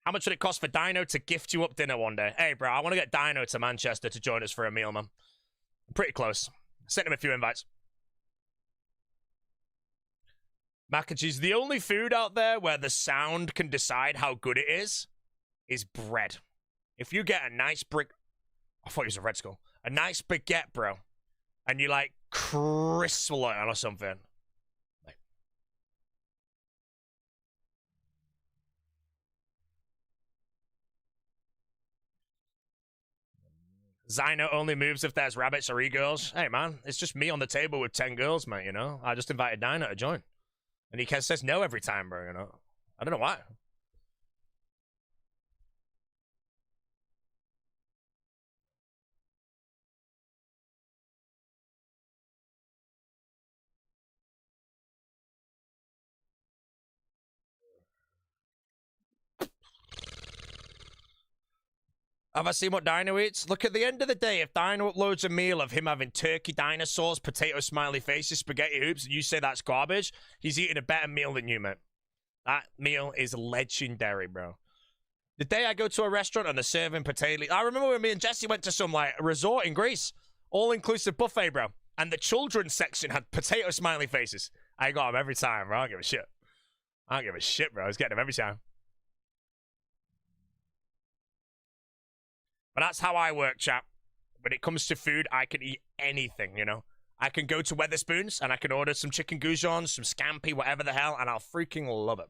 How much would it cost for Dino to gift you up dinner one day? Hey, bro, I want to get Dino to Manchester to join us for a meal, man. I'm pretty close. Sent him a few invites. Mac and cheese. The only food out there where the sound can decide how good it is bread. If you get a nice brick... I thought it was a Red Skull. A nice baguette, bro. And you, like, crisp it or something. Like... Zyno only moves if there's rabbits or e-girls. Hey, man, it's just me on the table with 10 girls, mate, you know? I just invited Dino to join. And he says no every time, bro, you know? I don't know why. Have I seen what Dino eats? Look, at the end of the day, if Dino uploads a meal of him having turkey dinosaurs, potato smiley faces, spaghetti hoops, and you say that's garbage, he's eating a better meal than you, mate. That meal is legendary, bro. The day I go to a restaurant and they're serving potato... I remember when me and Jesse went to some, like, resort in Greece. All-inclusive buffet, bro. And the children's section had potato smiley faces. I got them every time, bro. I don't give a shit. I don't give a shit, bro. I was getting them every time. But that's how I work, chap. When it comes to food, I can eat anything, you know? I can go to Weatherspoons and I can order some chicken goujons, some scampi, whatever the hell, and I'll freaking love it.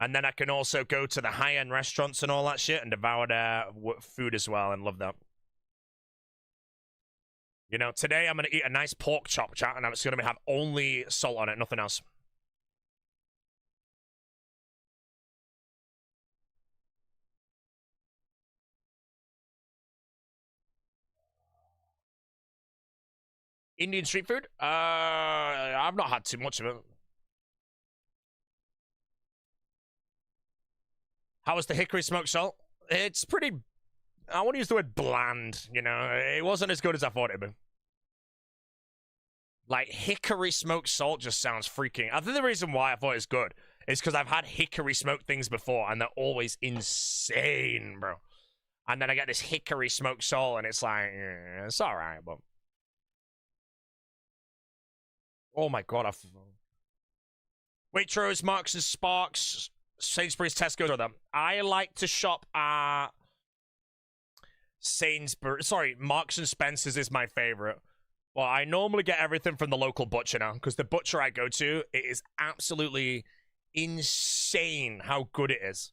And then I can also go to the high-end restaurants and all that shit and devour their food as well and love that. You know, today I'm going to eat a nice pork chop, chat, and it's going to have only salt on it, nothing else. Indian street food? I've not had too much of it. How was the hickory smoked salt? It's pretty... I want to use the word bland, you know? It wasn't as good as I thought it'd be. Like, hickory smoked salt just sounds freaking... I think the reason why I thought it's good is because I've had hickory smoked things before, and they're always insane, bro. And then I get this hickory smoked salt, and it's like, it's alright, but... Oh my god, Waitrose, Marks and Sparks, Sainsbury's, Tesco, or them. I like to shop at Marks and Spencer's is my favorite. Well, I normally get everything from the local butcher now, because the butcher I go to, it is absolutely insane how good it is.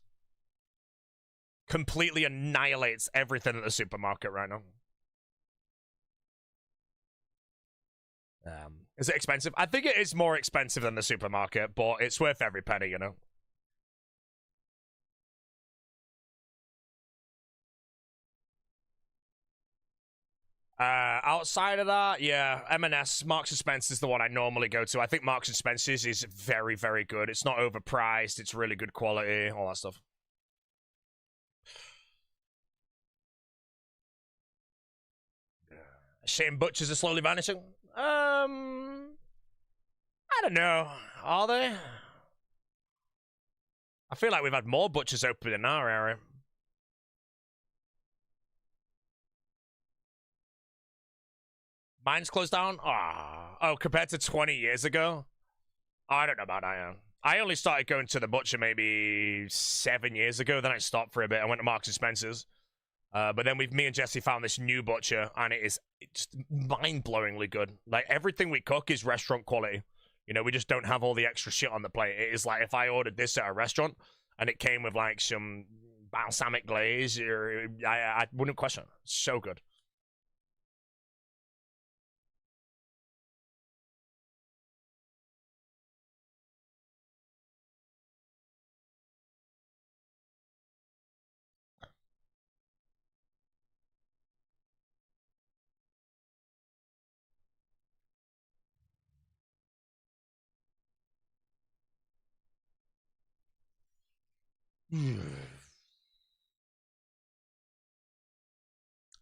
Completely annihilates everything at the supermarket right now. Is it expensive? I think it is more expensive than the supermarket, but it's worth every penny, you know? Outside of that, yeah, M&S, Marks and Spencer's is the one I normally go to. I think Marks and Spencer's is very, very good. It's not overpriced. It's really good quality, all that stuff. Shame butchers are slowly vanishing. I don't know. Are they? I feel like we've had more butchers open in our area. Mine's closed down? Oh, compared to 20 years ago? I don't know about that. I only started going to the butcher maybe 7 years ago. Then I stopped for a bit. I went to Marks and Spencer's. But then me and Jesse found this new butcher, and it's mind-blowingly good. Like, everything we cook is restaurant quality. You know, we just don't have all the extra shit on the plate. It is like if I ordered this at a restaurant, and it came with, like, some balsamic glaze, I wouldn't question it. So good.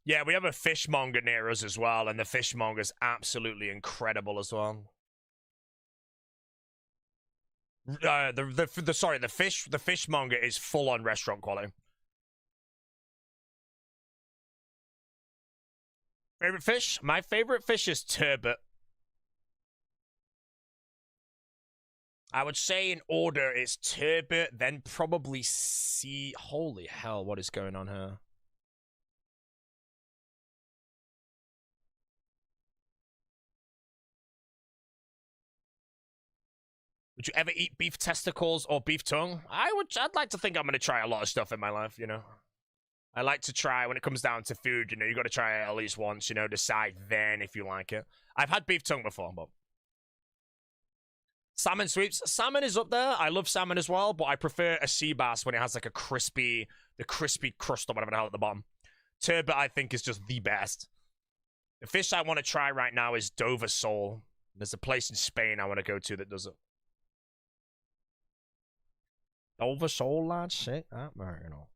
Yeah, we have a fishmonger near us as well, and the fishmonger's absolutely incredible as well. The fishmonger is full on restaurant quality. Favorite fish? My favorite fish is turbot. I would say in order it's turbot, then probably sea. Holy hell, what is going on here? Would you ever eat beef testicles or beef tongue? I'd like to think I'm gonna try a lot of stuff in my life, you know. I like to try when it comes down to food, you know, you gotta try it at least once, you know, decide then if you like it. I've had beef tongue before, but salmon sweeps. Salmon is up there. I love salmon as well, but I prefer a sea bass when it has like the crispy crust or whatever the hell at the bottom. Turbot, I think, is just the best. The fish I want to try right now is Dover sole. There's a place in Spain I want to go to that does it. Dover sole, lad? Shit, that, you know.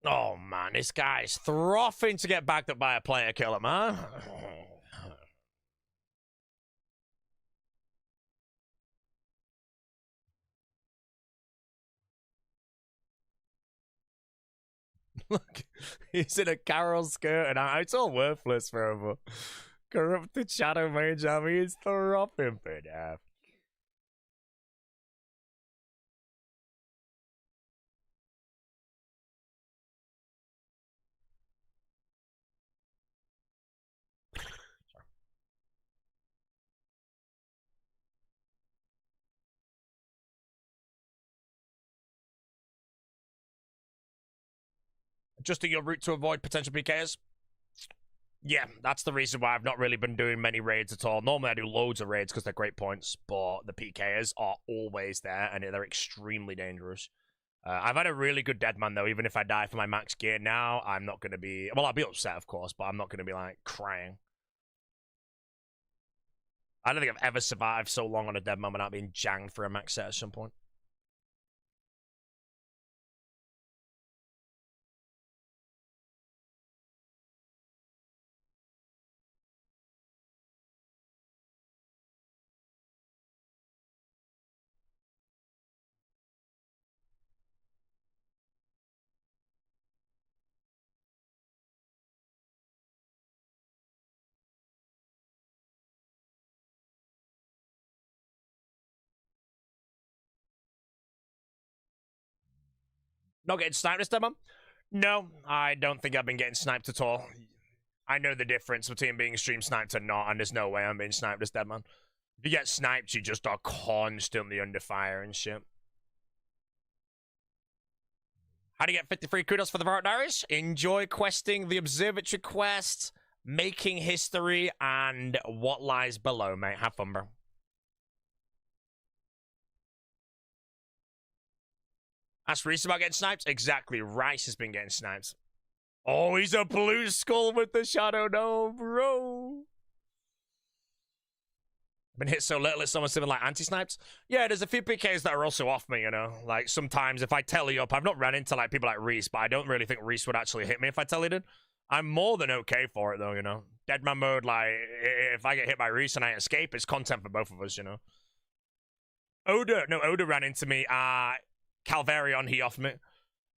Oh, man, this guy's frothing to get backed up by a player killer, man. Look, he's in a Carol skirt, and it's all worthless forever. Corrupted Shadow Mage, I mean, he's frothing for death. Adjusting your route to avoid potential PKs? Yeah, that's the reason why I've not really been doing many raids at all. Normally I do loads of raids because they're great points, but the PKs are always there, and they're extremely dangerous. I've had a really good Deadman, though. Even if I die for my max gear now, I'm not going to be... Well, I'll be upset, of course, but I'm not going to be, like, crying. I don't think I've ever survived so long on a Deadman without being janged for a max set at some point. Not getting sniped this Deadman? No, I don't think I've been getting sniped at all. I know the difference between being stream sniped and not, and there's no way I'm being sniped as Deadman. If you get sniped, you just are constantly under fire and shit. How do you get 53 kudos for the Varrock Diaries? Enjoy questing the Observatory quest, making history, and what lies below, mate. Have fun, bro. Ask Reese about getting sniped? Exactly. Rice has been getting sniped. Oh, he's a blue skull with the shadow dome, bro. Been hit so little it's almost even like anti-snipes. Yeah, there's a few PKs that are also off me, you know. Like, sometimes if I telly up, I've not run into, like, people like Reese, but I don't really think Reese would actually hit me if I telly did. I'm more than okay for it, though, you know. Deadman mode, like, if I get hit by Reese and I escape, it's content for both of us, you know. Oda ran into me. Calvarion, he off me.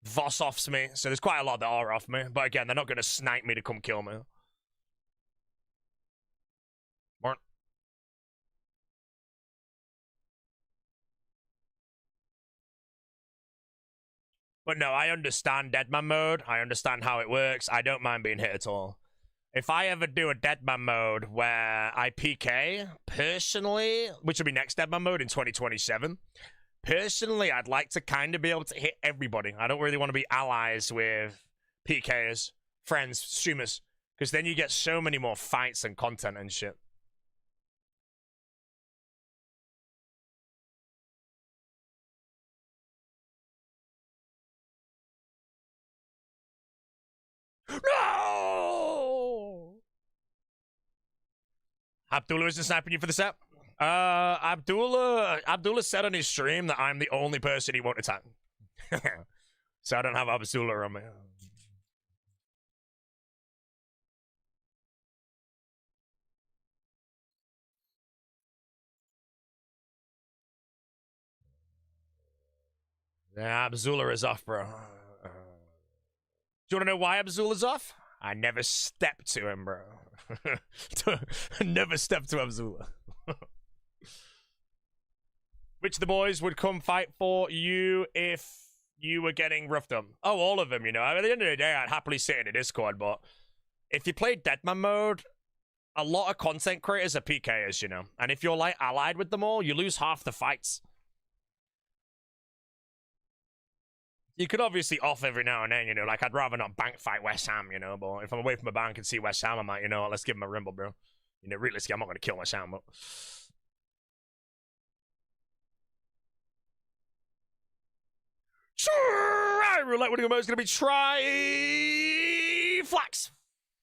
Voss offs me. So there's quite a lot that are off me. But again, they're not going to snipe me to come kill me. But no, I understand Deadman mode. I understand how it works. I don't mind being hit at all. If I ever do a Deadman mode where I PK, personally, which will be next Deadman mode in 2027, personally, I'd like to kind of be able to hit everybody. I don't really want to be allies with PKers, friends, streamers, because then you get so many more fights and content and shit. No! Abdullah isn't sniping you for the set. Abdullah said on his stream that I'm the only person he won't attack. So I don't have Abdullah on me. Yeah, Abdullah is off, bro. Do you want to know why Abdullah's off? I never stepped to him, bro. Never stepped to Abdullah. Which of the boys would come fight for you if you were getting roughed up? Oh, all of them, you know. At the end of the day, I'd happily sit in a Discord, but if you play Deadman mode, a lot of content creators are PKers, you know. And if you're, like, allied with them all, you lose half the fights. You could obviously off every now and then, you know, like I'd rather not bank fight West Ham, you know, but if I'm away from a bank and see West Ham, I'm like, you know what, let's give him a rimble, bro. You know, realistically, I'm not going to kill West Ham, but... Try roulette winning mode is going to be Try-Flax.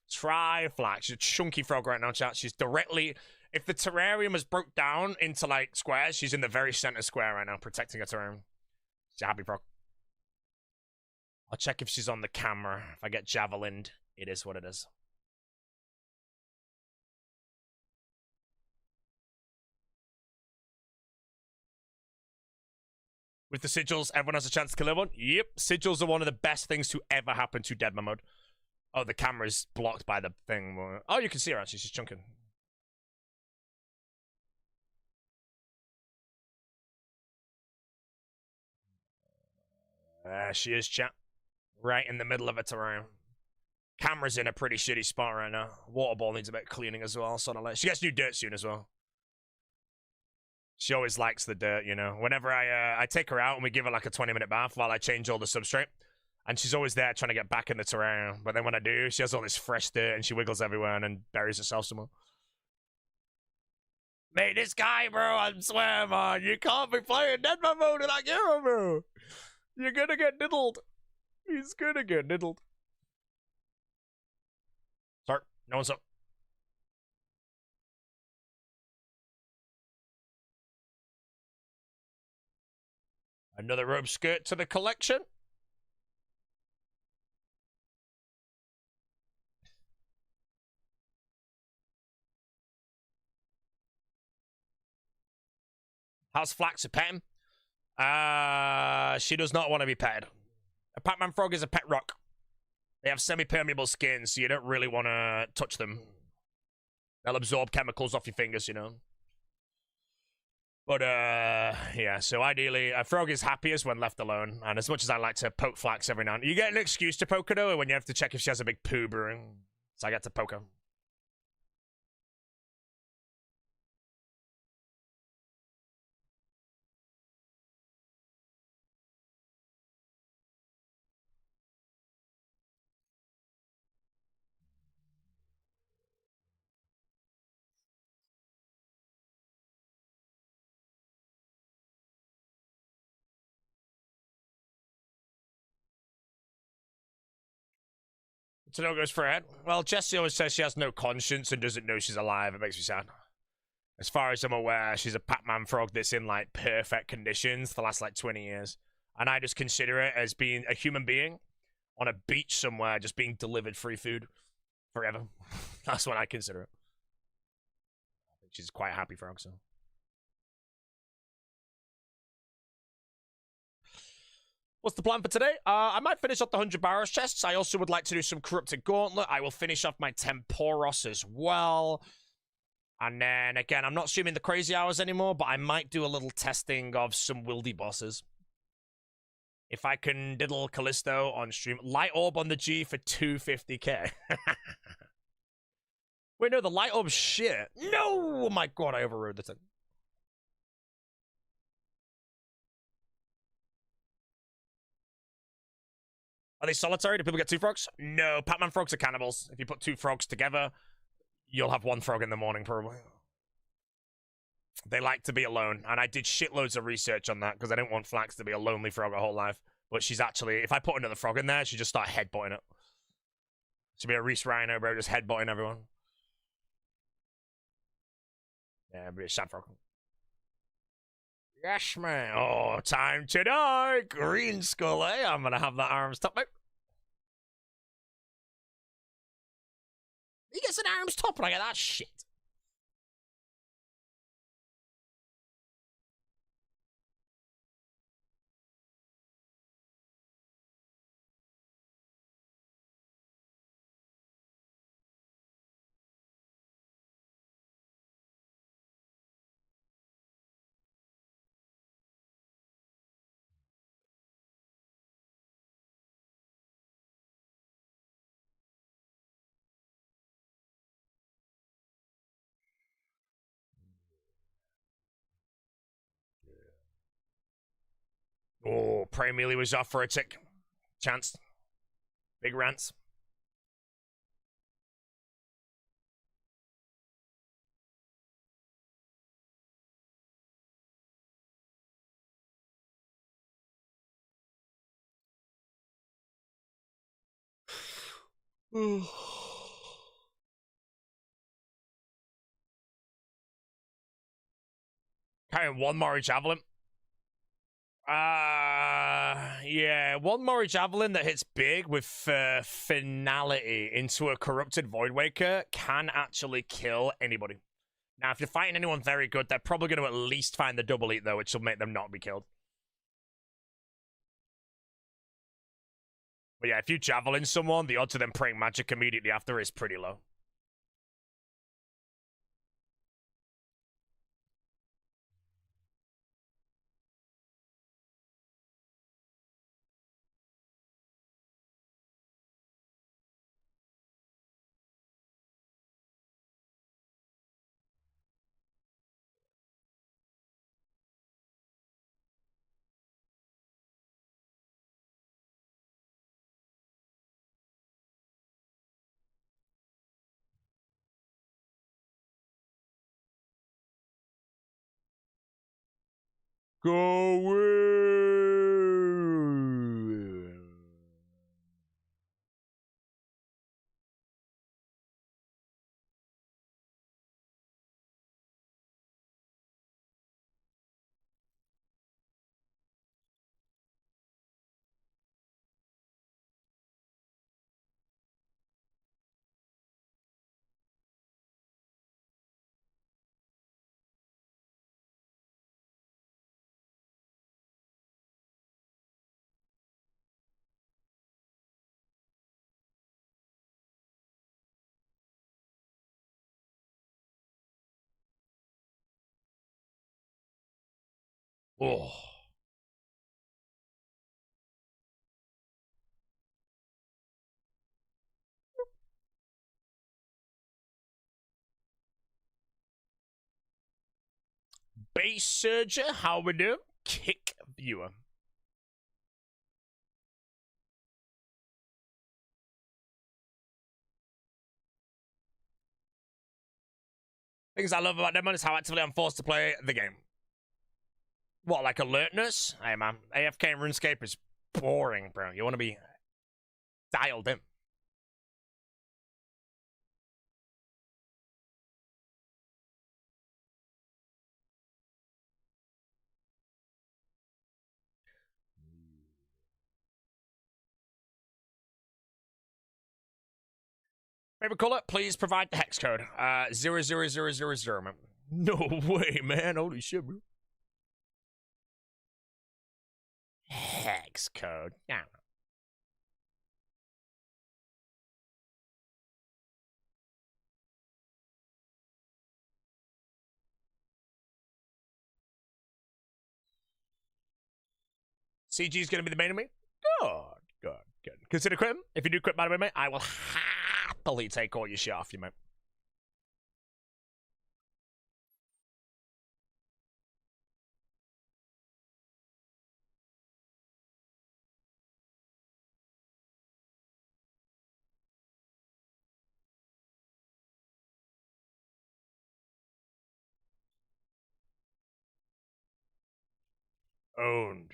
Try-Flax. She's a chunky frog right now, chat. She's directly... If the terrarium has broke down into, like, squares, she's in the very center square right now, protecting her terrarium. She's a happy frog. I'll check if she's on the camera. If I get javelined, it is what it is. With the sigils, everyone has a chance to kill everyone. Yep, sigils are one of the best things to ever happen to Deadman mode. Oh, the camera's blocked by the thing. Oh, you can see her actually. She's chunking. There she is, chat. Right in the middle of a terrarium. Camera's in a pretty shitty spot right now. Water ball needs a bit of cleaning as well. Sort of like she gets new dirt soon as well. She always likes the dirt, you know. Whenever I take her out and we give her like a 20-minute bath while I change all the substrate, and she's always there trying to get back in the terrarium. But then when I do, she has all this fresh dirt and she wiggles everywhere and then buries herself somewhere. Mate, this guy, bro, I swear, man, you can't be playing Deadman mode in that hero, bro. You're gonna get diddled. He's gonna get diddled. Sorry, no one's up. Another robe skirt to the collection. How's Flax a pet him? She does not want to be petted. A Pac-Man frog is a pet rock. They have semi-permeable skins, so you don't really want to touch them. They'll absorb chemicals off your fingers, you know. But, yeah, so ideally, a frog is happiest when left alone. And as much as I like to poke Flax every now and then, you get an excuse to poke her, though, when you have to check if she has a big poo brewing. So I get to poke her. So no goes for it. Well, Jessie always says she has no conscience and doesn't know she's alive. It makes me sad. As far as I'm aware, she's a Pac-Man frog that's in, like, perfect conditions for the last, like, 20 years. And I just consider it as being a human being on a beach somewhere, just being delivered free food forever. That's what I consider it. I think she's quite a happy frog, so. What's the plan for today? I might finish up the 100 Barrows chests. I also would like to do some Corrupted Gauntlet. I will finish off my Temporos as well. And then, again, I'm not streaming the crazy hours anymore, but I might do a little testing of some wildy bosses. If I can diddle Callisto on stream, light orb on the G for 250k. Wait, no, the light orb's shit. No! Oh my god, I overrode the thing. Are they solitary? Do people get two frogs? No, Pac-Man frogs are cannibals. If you put two frogs together, you'll have one frog in the morning, probably. They like to be alone, and I did shitloads of research on that because I didn't want Flax to be a lonely frog her whole life. But she's actually, if I put another frog in there, she'd just start headbutting it. She'd be a Reese Rhino, bro, just headbutting everyone. Yeah, it'd be a sad frog. Yes, man. Oh, time to die. Green skull, eh? I'm gonna have that arms top, mate. He gets an arms top and I get that shit. Oh, Prey Melee was off for a tick. Chance. Big rants. Carrying one Mori Javelin. Yeah, one Mori Javelin that hits big with finality into a corrupted Voidwaker can actually kill anybody. Now, if you're fighting anyone very good, they're probably going to at least find the double eat, though, which will make them not be killed. But yeah, if you Javelin someone, the odds of them praying magic immediately after is pretty low. Go away. Oh. Base Surger, how we do? Kick viewer. Things I love about Deadman is how actively I'm forced to play the game. What, like alertness? Hey, man. AFK and RuneScape is boring, bro. You want to be dialed in. Favorite color? Please provide the hex code. 00000, man. No way, man. Holy shit, bro. Hex code. Yeah. CG is going to be the main enemy? Good. Consider quitting. If you do quit, by the way, mate, I will happily take all your shit off you, mate. Owned.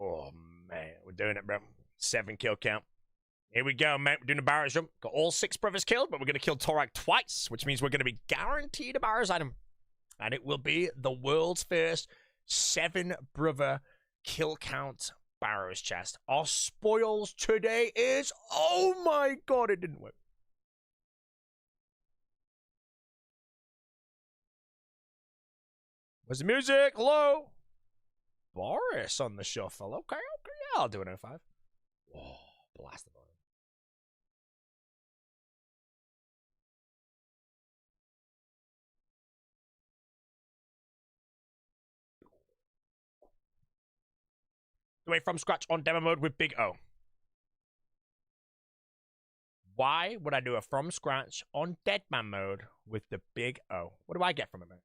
Oh, man. We're doing it, bro. 7 kill count. Here we go, mate. We're doing a Barrows jump. Got all 6 brothers killed, but we're going to kill Torak twice, which means we're going to be guaranteed a Barrows item. And it will be the world's first 7 brother kill count Barrows chest. Our spoils today is... Oh my god, it didn't work. Where's the music? Hello? Boris on the shuffle. Okay, yeah, I'll do an 05. Whoa, blast the button. Do a from scratch on demo mode with Big O. Why would I do a from scratch on Deadman mode with the Big O? What do I get from it, man?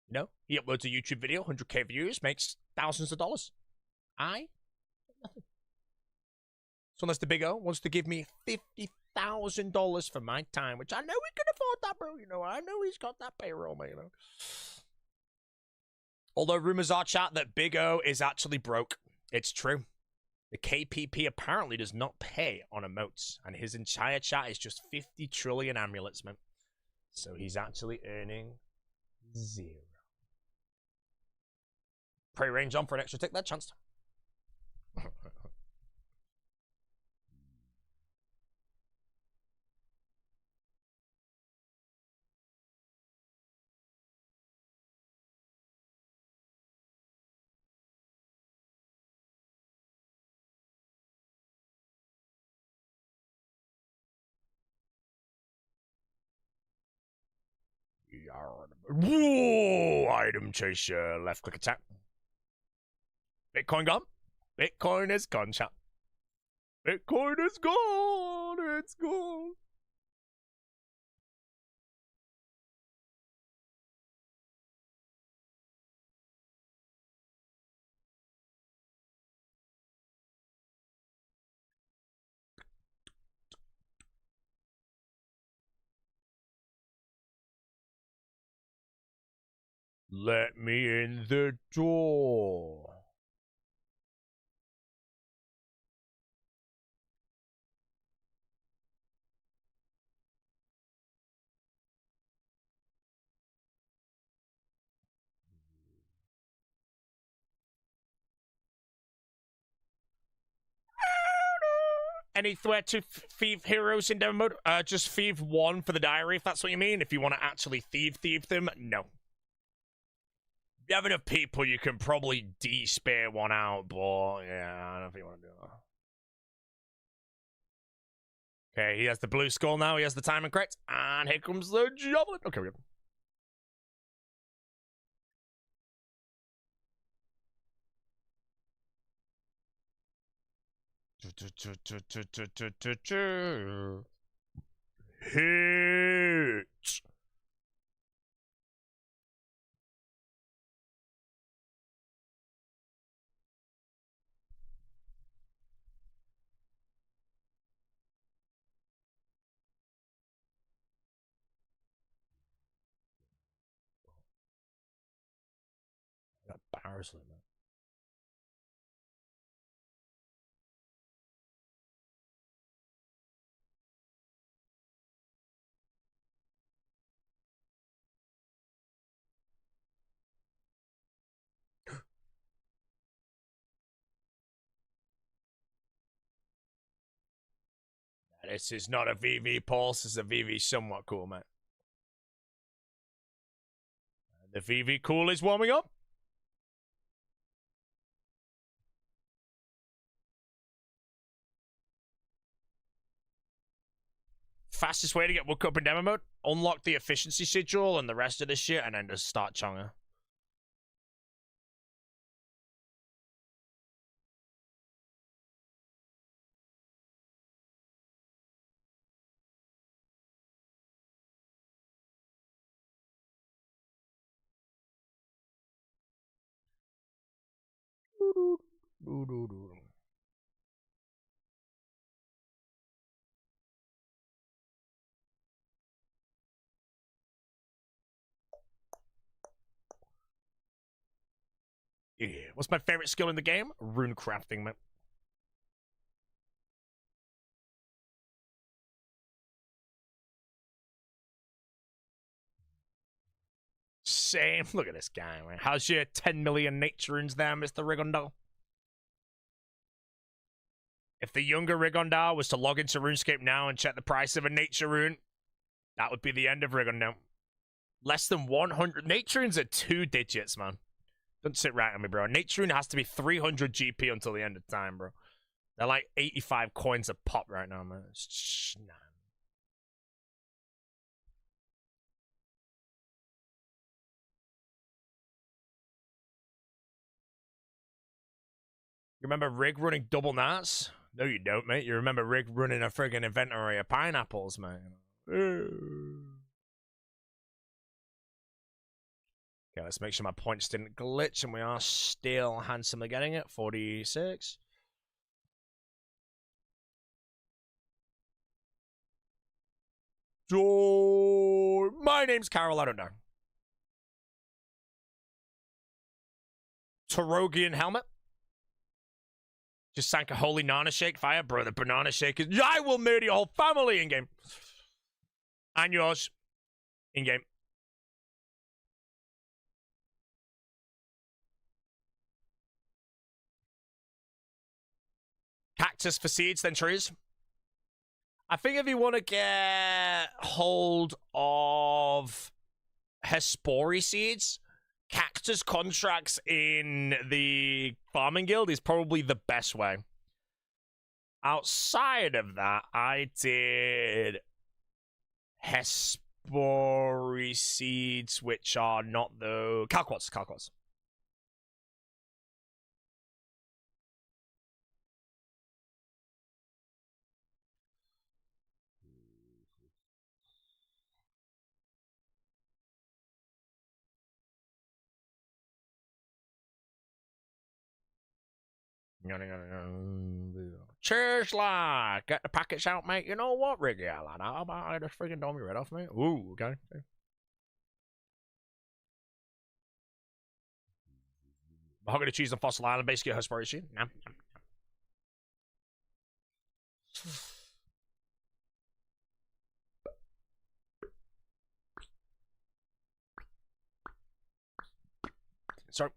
You know, he uploads a YouTube video, 100k views, makes thousands of dollars. Nothing. So unless the Big O wants to give me $50,000 for my time, which I know he can afford that, bro. You know, I know he's got that payroll, man, you know. Although rumors are, chat, that Big O is actually broke. It's true. The KPP apparently does not pay on emotes, and his entire chat is just 50 trillion amulets, man. So he's actually earning 0. Pre-range on for an extra tick there, chance. Whoa! Item chaser, left click attack. Bitcoin gone. Bitcoin is gone, chat. Bitcoin is gone. It's gone. Let me in the door. Any threat to thief heroes in demo mode? Just thief 1 for the diary, if that's what you mean. If you want to actually thief them, no. If you have enough people, you can probably de-spare 1 out, but yeah, I don't know if you want to do that. Okay, he has the blue skull now. He has the timing correct. And here comes the javelin. Okay, we're good. Hit. Embarrassing, man. This is not a VV Pulse, it's a VV somewhat cool, man. The VV cool is warming up. Fastest way to get Wook up in demo mode, unlock the efficiency sigil and the rest of this shit, and then just start chonga. Yeah. What's my favorite skill in the game? Rune crafting, man. Same. Look at this guy, man. How's your 10 million nature runes there, Mr. Rigondal? If the younger Rigondal was to log into RuneScape now and check the price of a nature rune, that would be the end of Rigondal. Less than 100. Nature runes are 2 digits, man. Don't sit right on me, bro. Nature rune has to be 300 GP until the end of time, bro. They're like 85 coins a pop right now, man. Nah. You remember Rig running double nats? No, you don't, mate. You remember Rig running a friggin' inventory of pineapples, man. Okay, let's make sure my points didn't glitch, and we are still handsomely getting it. 46. My name's Carol, I don't know. Tarogian helmet. Just sank a holy Nana Shake fire. Bro, the banana shake is... I will murder your whole family in-game. And yours. In-game. Cactus for seeds, then trees. I think if you want to get hold of Hespori seeds, cactus contracts in the farming guild is probably the best way. Outside of that, I did Hespori seeds, which are not the Calquats. Cheers, lad. Get the packets out, mate. You know what, Riggy, lad? How about I just freaking dome your head off, mate? Ooh, okay. Mahogany cheese and Fossil Island, basically a Hesperi seed. Yeah. Sorry.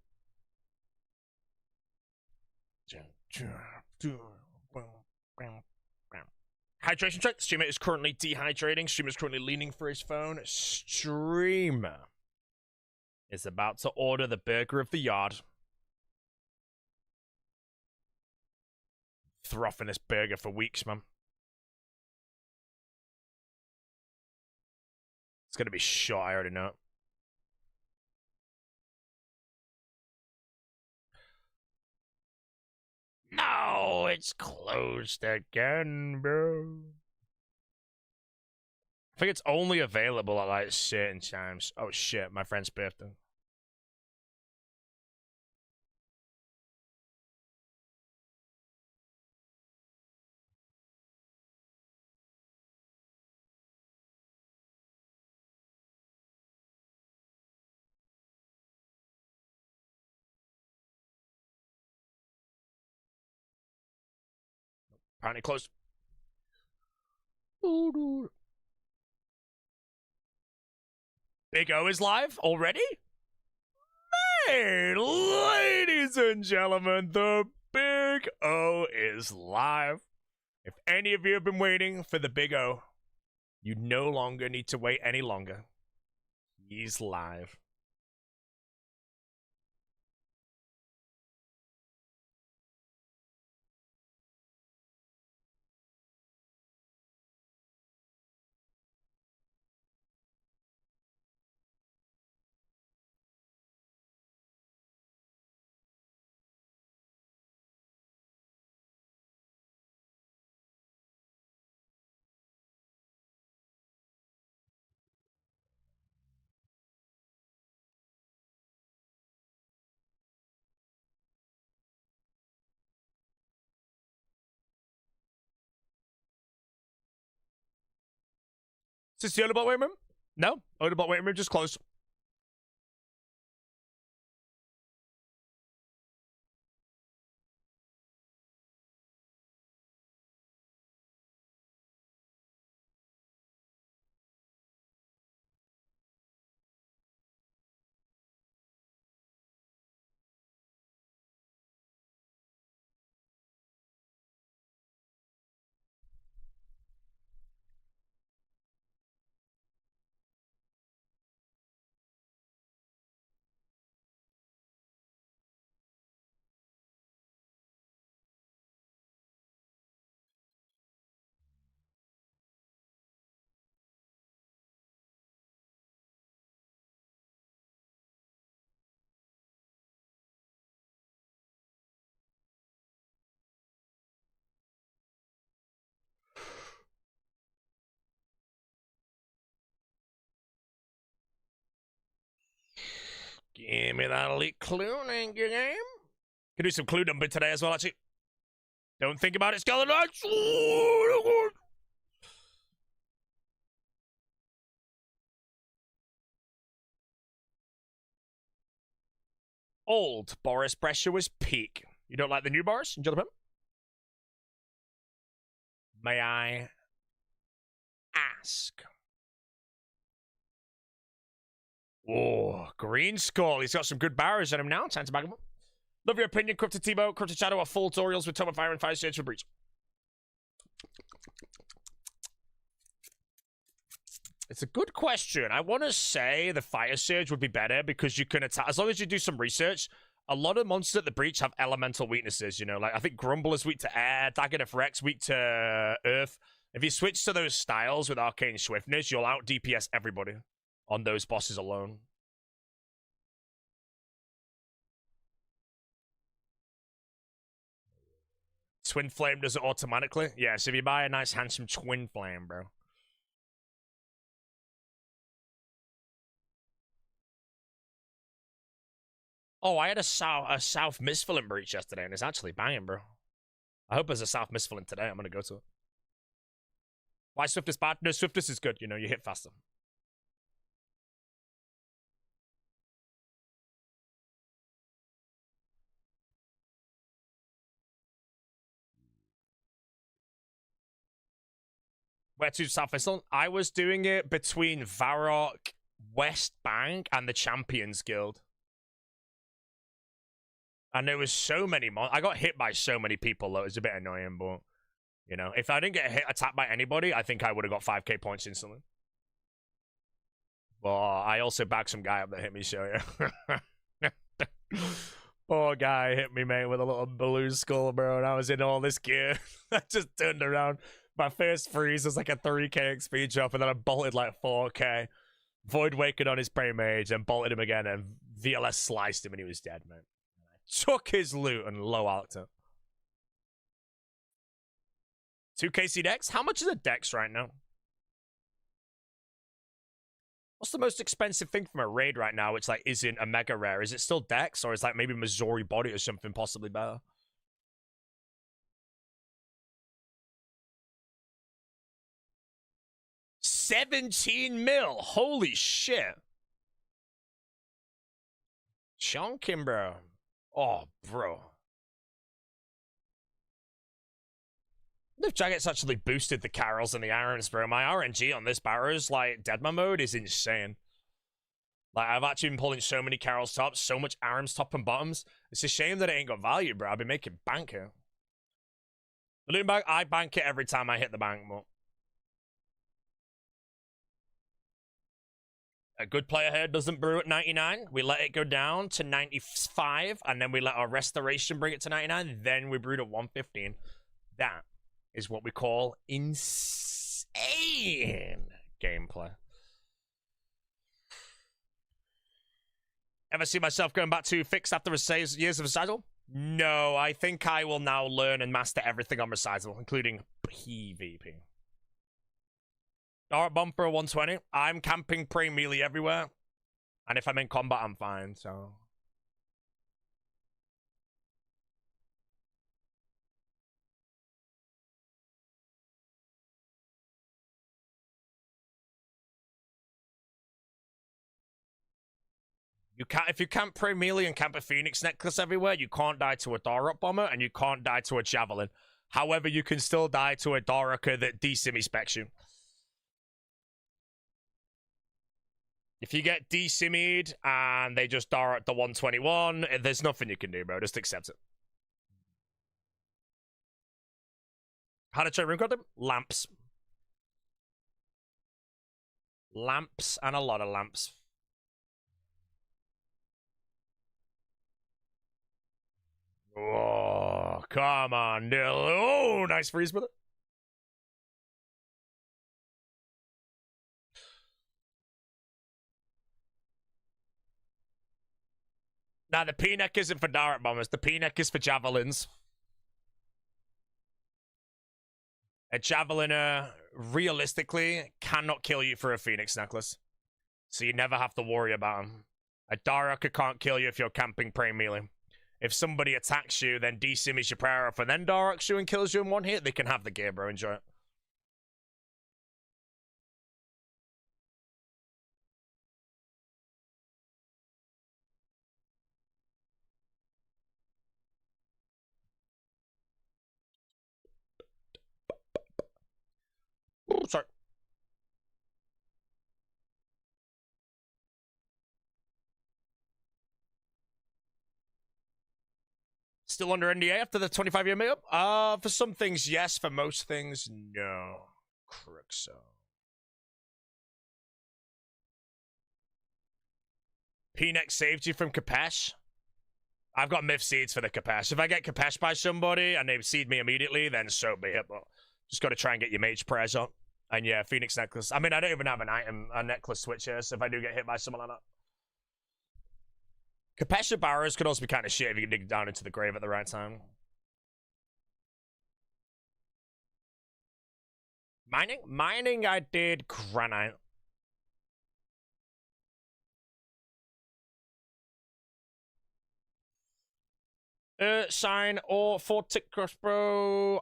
Hydration check. Streamer is currently dehydrating. Streamer is currently leaning for his phone. Streamer is about to order the burger of the yard. Throffing this burger for weeks, man. It's gonna be shot, I already know. No, it's closed again, bro. I think it's only available at like certain times. Oh shit, my friend's birthday. Apparently closed. Big O is live already? Hey, ladies and gentlemen, the Big O is live. If any of you have been waiting for the Big O, you no longer need to wait any longer. He's live. this the only bot waiting room? No, only bot waiting room just closed. Give me that elite clue, thank you, game. Can do some clue dumping today as well, actually. Don't think about it, Skeleton. Old Boris pressure was peak. You don't like the new Boris? Enjoy the pimp? May I ask? Oh, Green Skull. He's got some good barriers on him now. Time to bag him up. Love your opinion, Corrupted Tebow. Corrupted Shadow are full tutorials with Tome of Fire and Fire Shades for Breach. It's a good question. I want to say the Fire Surge would be better because you can attack. As long as you do some research, a lot of monsters at the Breach have elemental weaknesses, you know? Like, I think Grumble is weak to air, Dagonoth Rex weak to earth. If you switch to those styles with Arcane Swiftness, you'll out-DPS everybody on those bosses alone. Twin Flame does it automatically? Yes, if you buy a nice, handsome Twin Flame, bro. Oh, I had a South Mistfilling breach yesterday, and it's actually banging, bro. I hope there's a South Mistfilling today. I'm going to go to it. Why Swiftness bad? No, Swiftness is good. You know, you hit faster. Where to South Mistfilling? I was doing it between Varrock, West Bank, and the Champions Guild. And there was so many I got hit by so many people, though. It was a bit annoying, but, you know, if I didn't get attacked by anybody, I think I would have got 5k points instantly. Well, I also backed some guy up that hit me, so yeah. Poor guy hit me, mate, with a little blue skull, bro, and I was in all this gear. I just turned around. My first freeze was like a 3k XP drop, and then I bolted like 4k. Void Waking on his prey mage, and bolted him again, and VLS sliced him, and he was dead, man. Took his loot and low out it. 2KC Dex? How much is a Dex right now? What's the most expensive thing from a raid right now which like isn't a mega rare? Is it still Dex, or is like maybe Missouri Body or something possibly better? $17 mil. Holy shit. Chonkin, bro. Oh, bro. If Jaget's actually boosted the Carols and the Irons, bro. My RNG on this Barrows, like, Deadman mode is insane. Like, I've actually been pulling so many Carols tops, so much Arms top and bottoms. It's a shame that it ain't got value, bro. I've been making bank here. The loot bag, I bank it every time I hit the bank, but... A good player here doesn't brew at 99. We let it go down to 95, and then we let our restoration bring it to 99. Then we brewed at 115. That is what we call insane gameplay. Ever see myself going back to fixed after years of recital? No, I think I will now learn and master everything on recital, including PvP. Dart bomb for a 120. I'm camping prey melee everywhere. And if I'm in combat, I'm fine, so... You can't, if you can't pray melee and camp a Phoenix necklace everywhere, you can't die to a Darok bomber and you can't die to a Javelin. However, you can still die to a Daraka that de-simmy specs you. If you get de-simmied and they just Darok the 121, there's nothing you can do, bro. Just accept it. How to try rune them? Lamps. Lamps and a lot of lamps. Oh, come on, Dill. Oh, nice freeze with it. Now, the P-neck isn't for Dark Bombers. The P-neck is for Javelins. A Javeliner, realistically, cannot kill you for a Phoenix necklace. So you never have to worry about him. A Daraka can't kill you if you're camping Prey Melee. If somebody attacks you, then de-simmies your prayer off and then Daraks you and kills you in one hit, they can have the gear, bro. Enjoy it. Ooh, sorry. Still under NDA after the 25-year meetup? For some things, yes. For most things, no. Crookso. P-neck saved you from Kapesh? I've got myth seeds for the Kapesh. If I get Kapesh by somebody and they seed me immediately, then so be it. But just got to try and get your mage prayers up. And yeah, Phoenix necklace. I mean, I don't even have a necklace switch here, so if I do get hit by someone like that. Kapesh barrows could also be kind of shit if you can dig down into the grave at the right time. Mining, I did granite. Sign or 4-tick crossbow.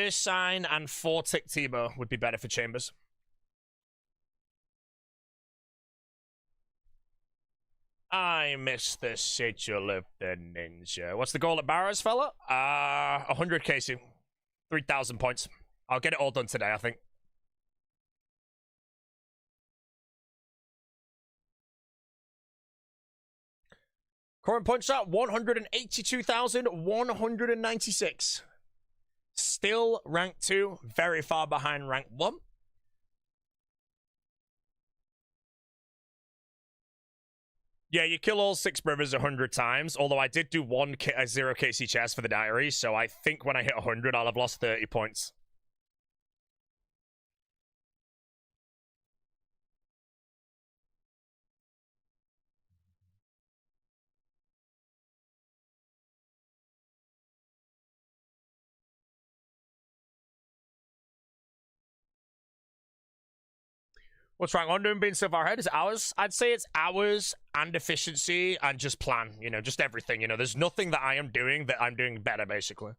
Sign and 4-tick T-bow would be better for chambers. I miss the sigil of the ninja. What's the goal at Barrows, fella? 100 KC. 3,000 points. I'll get it all done today, I think. Current punch shot, 182,196. Still rank 2, very far behind rank 1. Yeah, you kill all 6 brothers 100 times, although I did do 0 KC chest for the diaries, so I think when I hit 100, I'll have lost 30 points. What's rank 1 doing being so far ahead? Is it hours? I'd say it's hours and efficiency and just plan, you know, just everything, you know. There's nothing that I am doing that I'm doing better, basically.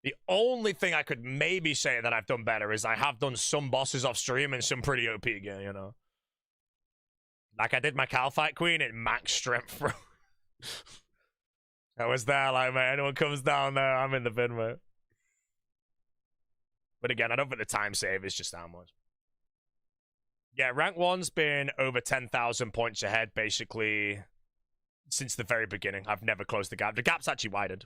The only thing I could maybe say that I've done better is I have done some bosses off stream and some pretty OP gear, you know. Like I did my Calfight Queen at max strength, bro. I was there, like, man, anyone comes down there, I'm in the bin, mate. But again, I don't think the time save is just that much. Yeah, rank 1's been over 10,000 points ahead, basically, since the very beginning. I've never closed the gap. The gap's actually widened.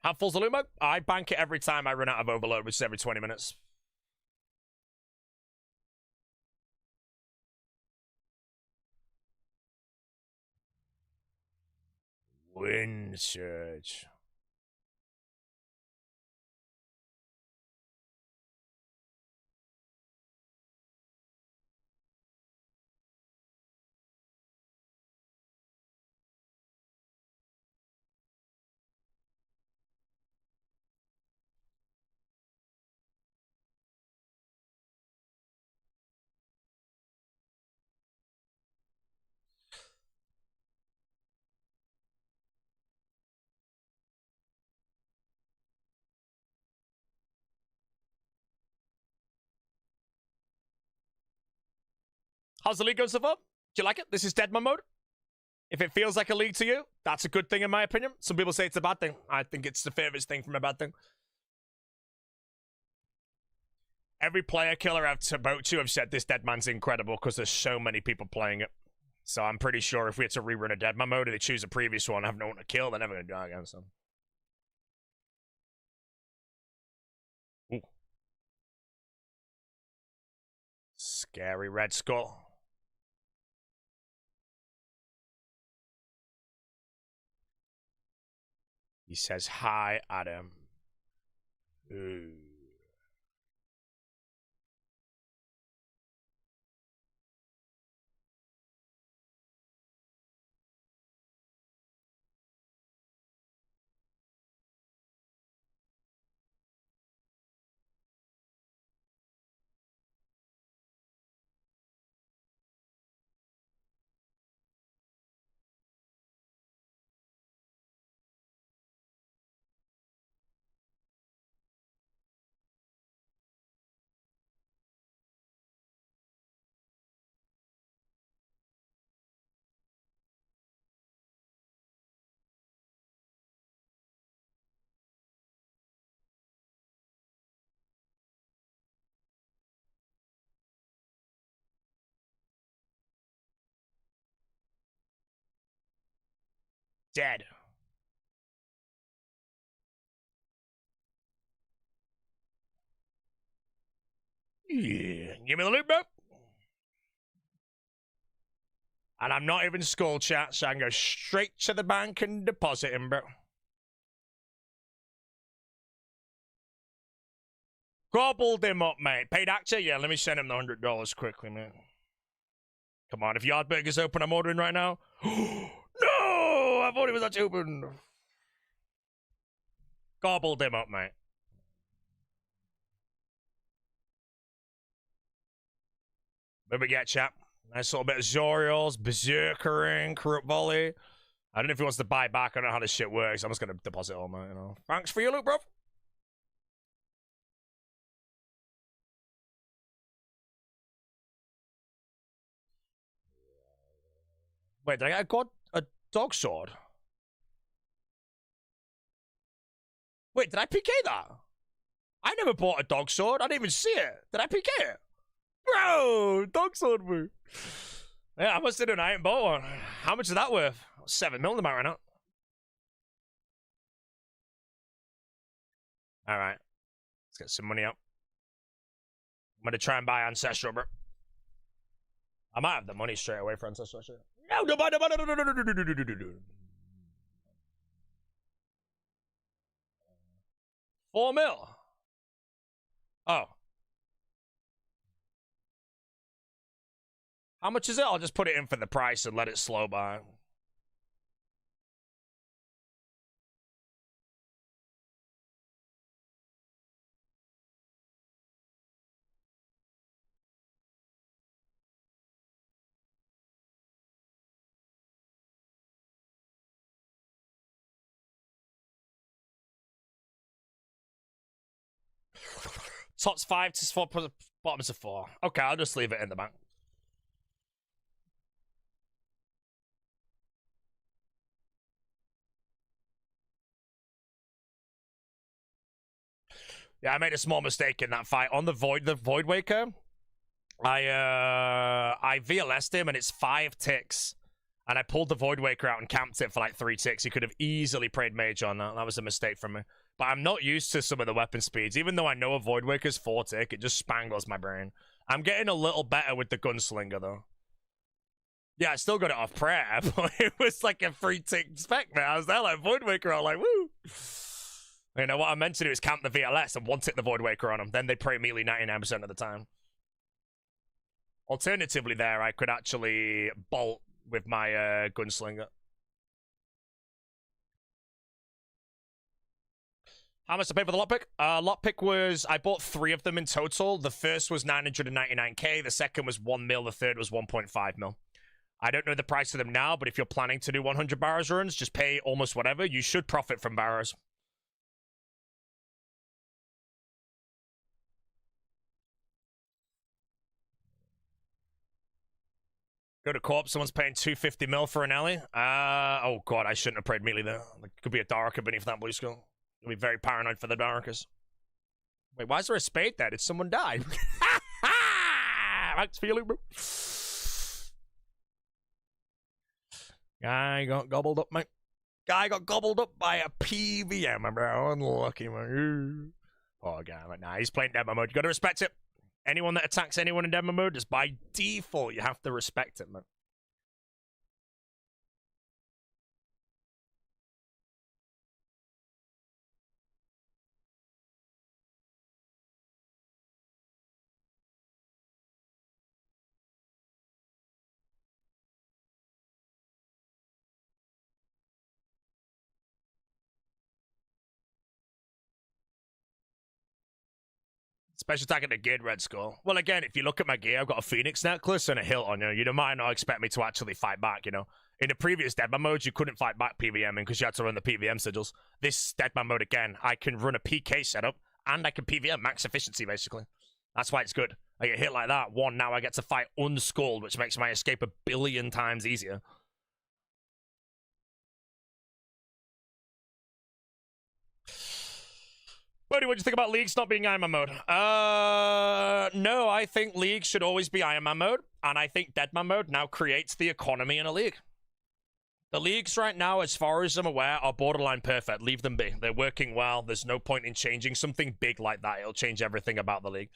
How full's the loot mode? I bank it every time I run out of overload, which is every 20 minutes. Wind surge. How's the league going so far? Do you like it? This is Deadman mode. If it feels like a league to you, that's a good thing in my opinion. Some people say it's a bad thing. I think it's the furthest thing from a bad thing. Every player killer I've spoke to have said this Deadman's incredible because there's so many people playing it. So I'm pretty sure if we had to rerun a Deadman mode and they choose a previous one, have no one to kill, they're never going to die again. So. Ooh. Scary red skull. He says hi, Adam. Ooh. Dead. Yeah. Give me the loot, bro. And I'm not even skull chat, so I can go straight to the bank and deposit him, bro. Gobbled him up, mate. Paid actor? Yeah, let me send him the $100 quickly, man. Come on, if Yardburger's open, I'm ordering right now. No! I thought it was actually open. Gobbled him up, mate. What we get, chap? Nice little bit of Zorials, Berserkering, Corrupt Volley. I don't know if he wants to buy back. I don't know how this shit works. I'm just going to deposit all mine, you know. Thanks for your loot, bro. Wait, did I get a dog sword? Wait, did I PK that? I never bought a dog sword. I didn't even see it. Did I PK it? Bro, dog sword move. Yeah, I must have done. I ain't bought one. How much is that worth? 7 mil in the right now. Alright. Let's get some money up. I'm gonna try and buy Ancestral, bro. I might have the money straight away for Ancestral, actually. No, no, no, no, no, no, no, no, no, no, no, no. 4 mil. Oh. How much is it? I'll just put it in for the price and let it slow by. Tops 5 to 4, bottoms of 4. Okay, I'll just leave it in the bank. Yeah, I made a small mistake in that fight on the Void Waker. I VLS'd him and it's 5 ticks. And I pulled the Void Waker out and camped it for like 3 ticks. He could have easily prayed mage on that. That was a mistake from me. But I'm not used to some of the weapon speeds. Even though I know a Void Waker's 4 tick, it just spangles my brain. I'm getting a little better with the Gunslinger, though. Yeah, I still got it off prayer, but it was like a 3 tick spec, man. I was there like Void Waker, I'm like, woo! You know, what I meant to do is camp the VLS and 1 tick the Void Waker on them. Then they pray melee 99% of the time. Alternatively there, I could actually bolt with my Gunslinger. How much to pay for the lockpick? Lockpick was, I bought 3 of them in total. The first was 999k, the second was 1 mil, the third was 1.5 mil. I don't know the price of them now, but if you're planning to do 100 Barrows runs, just pay almost whatever. You should profit from Barrows. Go to corpse. Someone's paying 250 mil for an alley. Oh god, I shouldn't have prayed melee there. There could be a Darker beneath that blue skull. I'll be very paranoid for the Darkers. Wait, why is there a spade there? Did someone die? Thanks for your loot, bro. Guy got gobbled up, mate. Guy got gobbled up by a PVM, bro. Unlucky, man. Oh, guy, but nah, he's playing Deadman mode. You gotta respect it. Anyone that attacks anyone in Deadman mode, just by default, you have to respect it, man. Special attack at the geared red skull. Well, again, if you look at my gear, I've got a Phoenix necklace and a hilt on you. You might not expect me to actually fight back, you know. In the previous Deadman mode, you couldn't fight back PVMing because you had to run the PVM sigils. This Deadman mode, again, I can run a PK setup and I can PVM max efficiency, basically. That's why it's good. I get hit like that. One, now I get to fight unskulled, which makes my escape a billion times easier. Bodhi, what do you think about Leagues not being Iron Man mode? No, I think League should always be Iron Man mode, and I think Deadman mode now creates the economy in a League. The Leagues right now, as far as I'm aware, are borderline perfect. Leave them be. They're working well. There's no point in changing something big like that. It'll change everything about the League.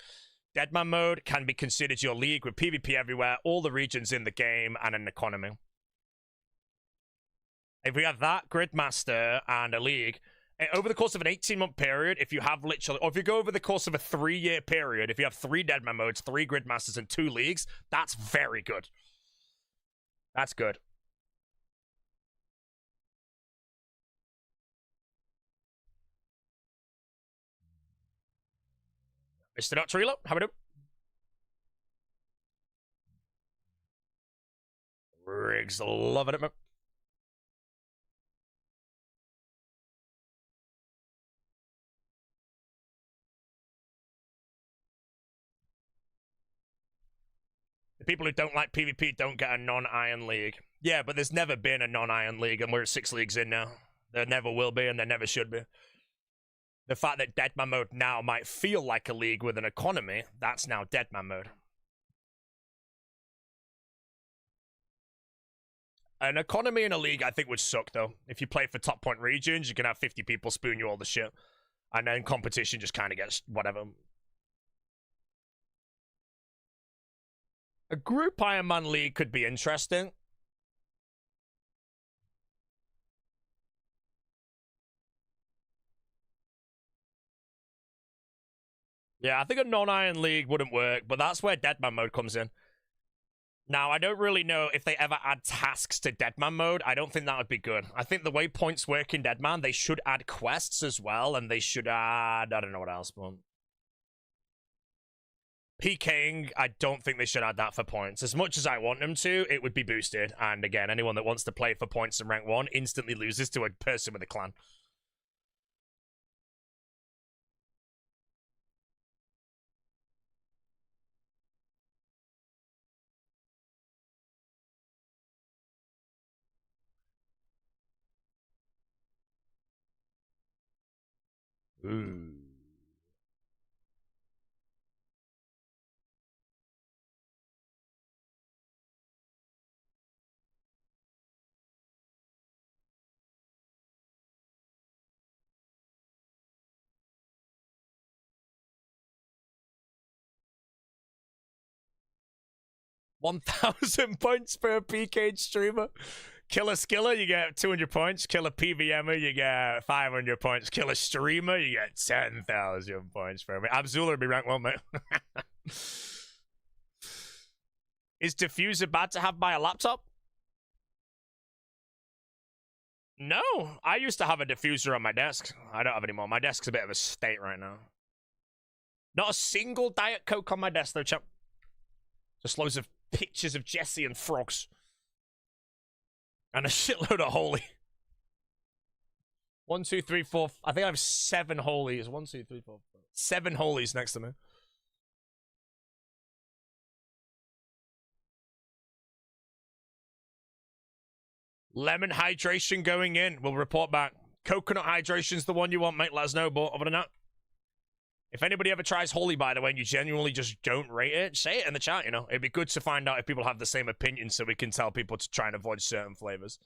Deadman mode can be considered your League with PvP everywhere, all the regions in the game, and an economy. If we have that, Grandmaster, and a League... over the course of an 18-month period, if you have literally, or if you go over the course of a 3-year period, if you have 3 Deadman modes, 3 Gridmasters, and 2 Leagues, that's very good. That's good. Mr. Noctrillo, how we doing? Riggs, loving it, man. The people who don't like PvP don't get a non-Iron League. Yeah, but there's never been a non-Iron League, and we're 6 leagues in now. There never will be, and there never should be. The fact that Deadman mode now might feel like a League with an economy, that's now Deadman mode. An economy in a League, I think, would suck, though. If you play for top point regions, you can have 50 people spoon you all the shit. And then competition just kind of gets whatever. A group Iron Man League could be interesting. Yeah, I think a non-Iron League wouldn't work, but that's where Deadman mode comes in. Now, I don't really know if they ever add tasks to Deadman mode. I don't think that would be good. I think the way points work in Deadman, they should add quests as well, and they should add... I don't know what else, but... Pking, I don't think they should add that for points. As much as I want them to, it would be boosted. And again, anyone that wants to play for points in rank 1 instantly loses to a person with a clan. Ooh. $1,000 points per PK streamer. Kill a skiller, you get 200 points. Kill a PVMer, you get 500 points. Kill a streamer, you get 10,000 points for me. Abzula would be rank 1, mate. Is Diffuser bad to have by a laptop? No, I used to have a diffuser on my desk. I don't have anymore. My desk's a bit of a state right now. Not a single Diet Coke on my desk, though, chap. Just loads of pictures of Jesse and frogs. And a shitload of holy. 1, 2, 3, 4. I think I have 7 holies. 1, 2, 3, 4. 7 holies next to me. Lemon hydration going in. We'll report back. Coconut hydration's the one you want, mate. Let us know. But other than that, if anybody ever tries Holy, by the way, and you genuinely just don't rate it, say it in the chat, you know? It'd be good to find out if people have the same opinion so we can tell people to try and avoid certain flavors.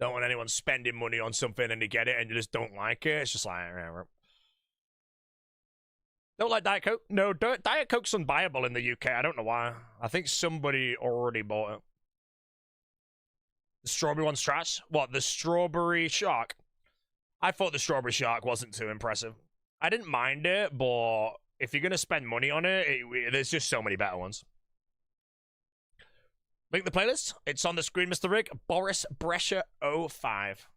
Don't want anyone spending money on something and they get it and you just don't like it. It's just like... Don't like Diet Coke? No, Diet Coke's unbuyable in the UK. I don't know why. I think somebody already bought it. The strawberry one's trash? What, the strawberry shark? I thought the strawberry shark wasn't too impressive. I didn't mind it, but if you're going to spend money on it, there's just so many better ones. Link the playlist. It's on the screen, Mr. Rig. Boris Brescia 05.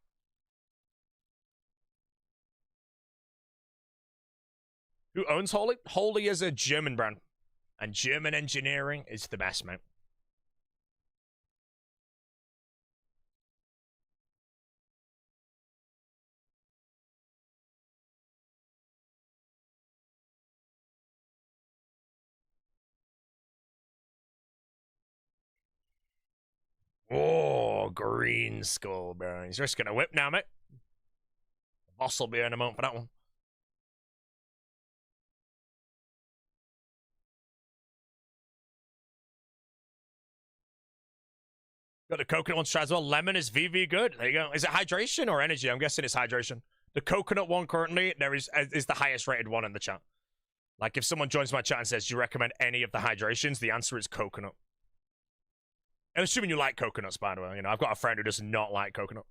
Who owns Holy? Holy is a German brand. And German engineering is the best, mate. Oh, green skull, bro. He's risking a whip now, mate. The boss will be in a moment for that one. Got the coconut one to try as well. Lemon is VV good. There you go. Is it hydration or energy? I'm guessing it's hydration. The coconut one currently there is the highest rated one in the chat. Like if someone joins my chat and says, do you recommend any of the hydrations? The answer is coconut. I'm assuming you like coconuts, by the way. You know, I've got a friend who does not like coconut.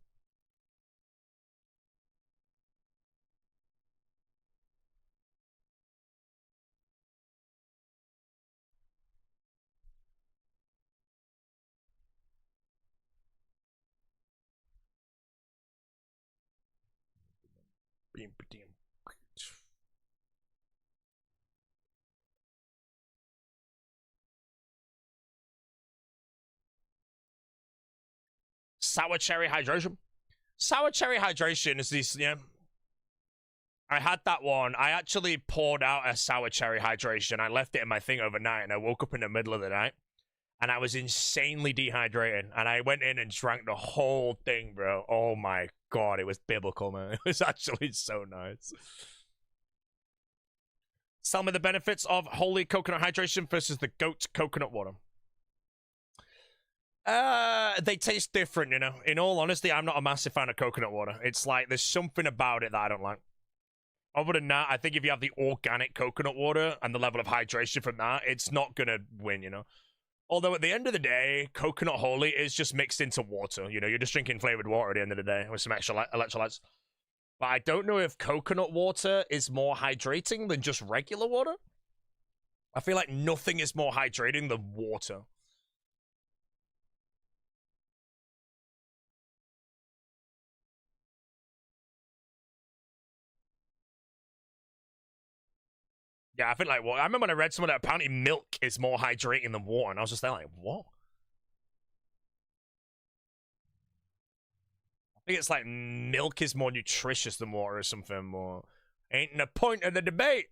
Sour cherry hydration. Sour cherry hydration is this, yeah. I had that one. I actually poured out a sour cherry hydration. I left it in my thing overnight and I woke up in the middle of the night and I was insanely dehydrated. And I went in and drank the whole thing, bro. Oh my God, it was biblical, man. It was actually so nice. Tell me the benefits of Holy coconut hydration versus the goat coconut water. They taste different, you know. In all honesty, I'm not a massive fan of coconut water. It's like there's something about it that I don't like. Other than that, I think if you have the organic coconut water and the level of hydration from that, it's not gonna win, you know. Although at the end of the day, coconut Holy is just mixed into water. You know, you're just drinking flavored water at the end of the day with some extra electrolytes. But I don't know if coconut water is more hydrating than just regular water. I feel like nothing is more hydrating than water. Yeah, I feel like, well, I remember when I read somewhere that apparently milk is more hydrating than water, and I was just there like, what? I think it's like milk is more nutritious than water or something more. Ain't the point of the debate.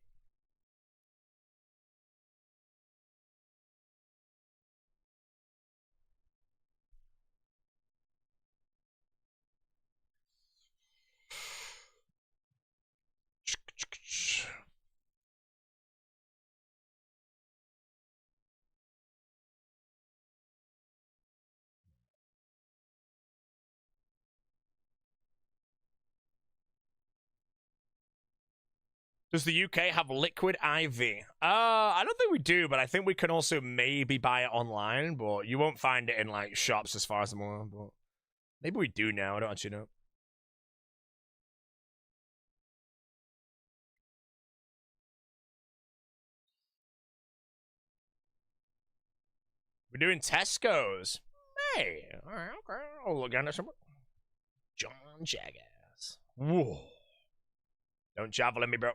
Does the UK have liquid IV? I don't think we do, but I think we can also maybe buy it online, but you won't find it in, like, shops as far as I'm aware, but maybe we do now, I don't actually know. We're doing Tesco's. Hey, alright, okay. I'll look at some. John Jackass. Whoa. Don't javelin me, bro.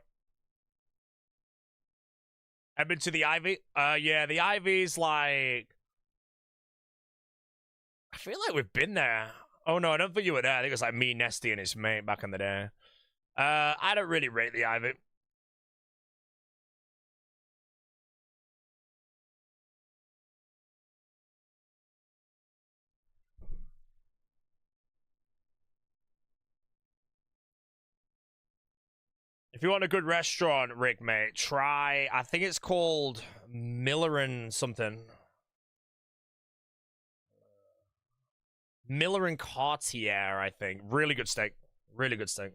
I've been to the Ivy. Yeah, the Ivy's like... I feel like we've been there. Oh, no, I don't think you were there. I think it was like me, Nesty, and his mate back in the day. I don't really rate the Ivy. If you want a good restaurant, Rick, mate, try, I think it's called Miller and something. Miller and Cartier, I think. Really good steak. Really good steak.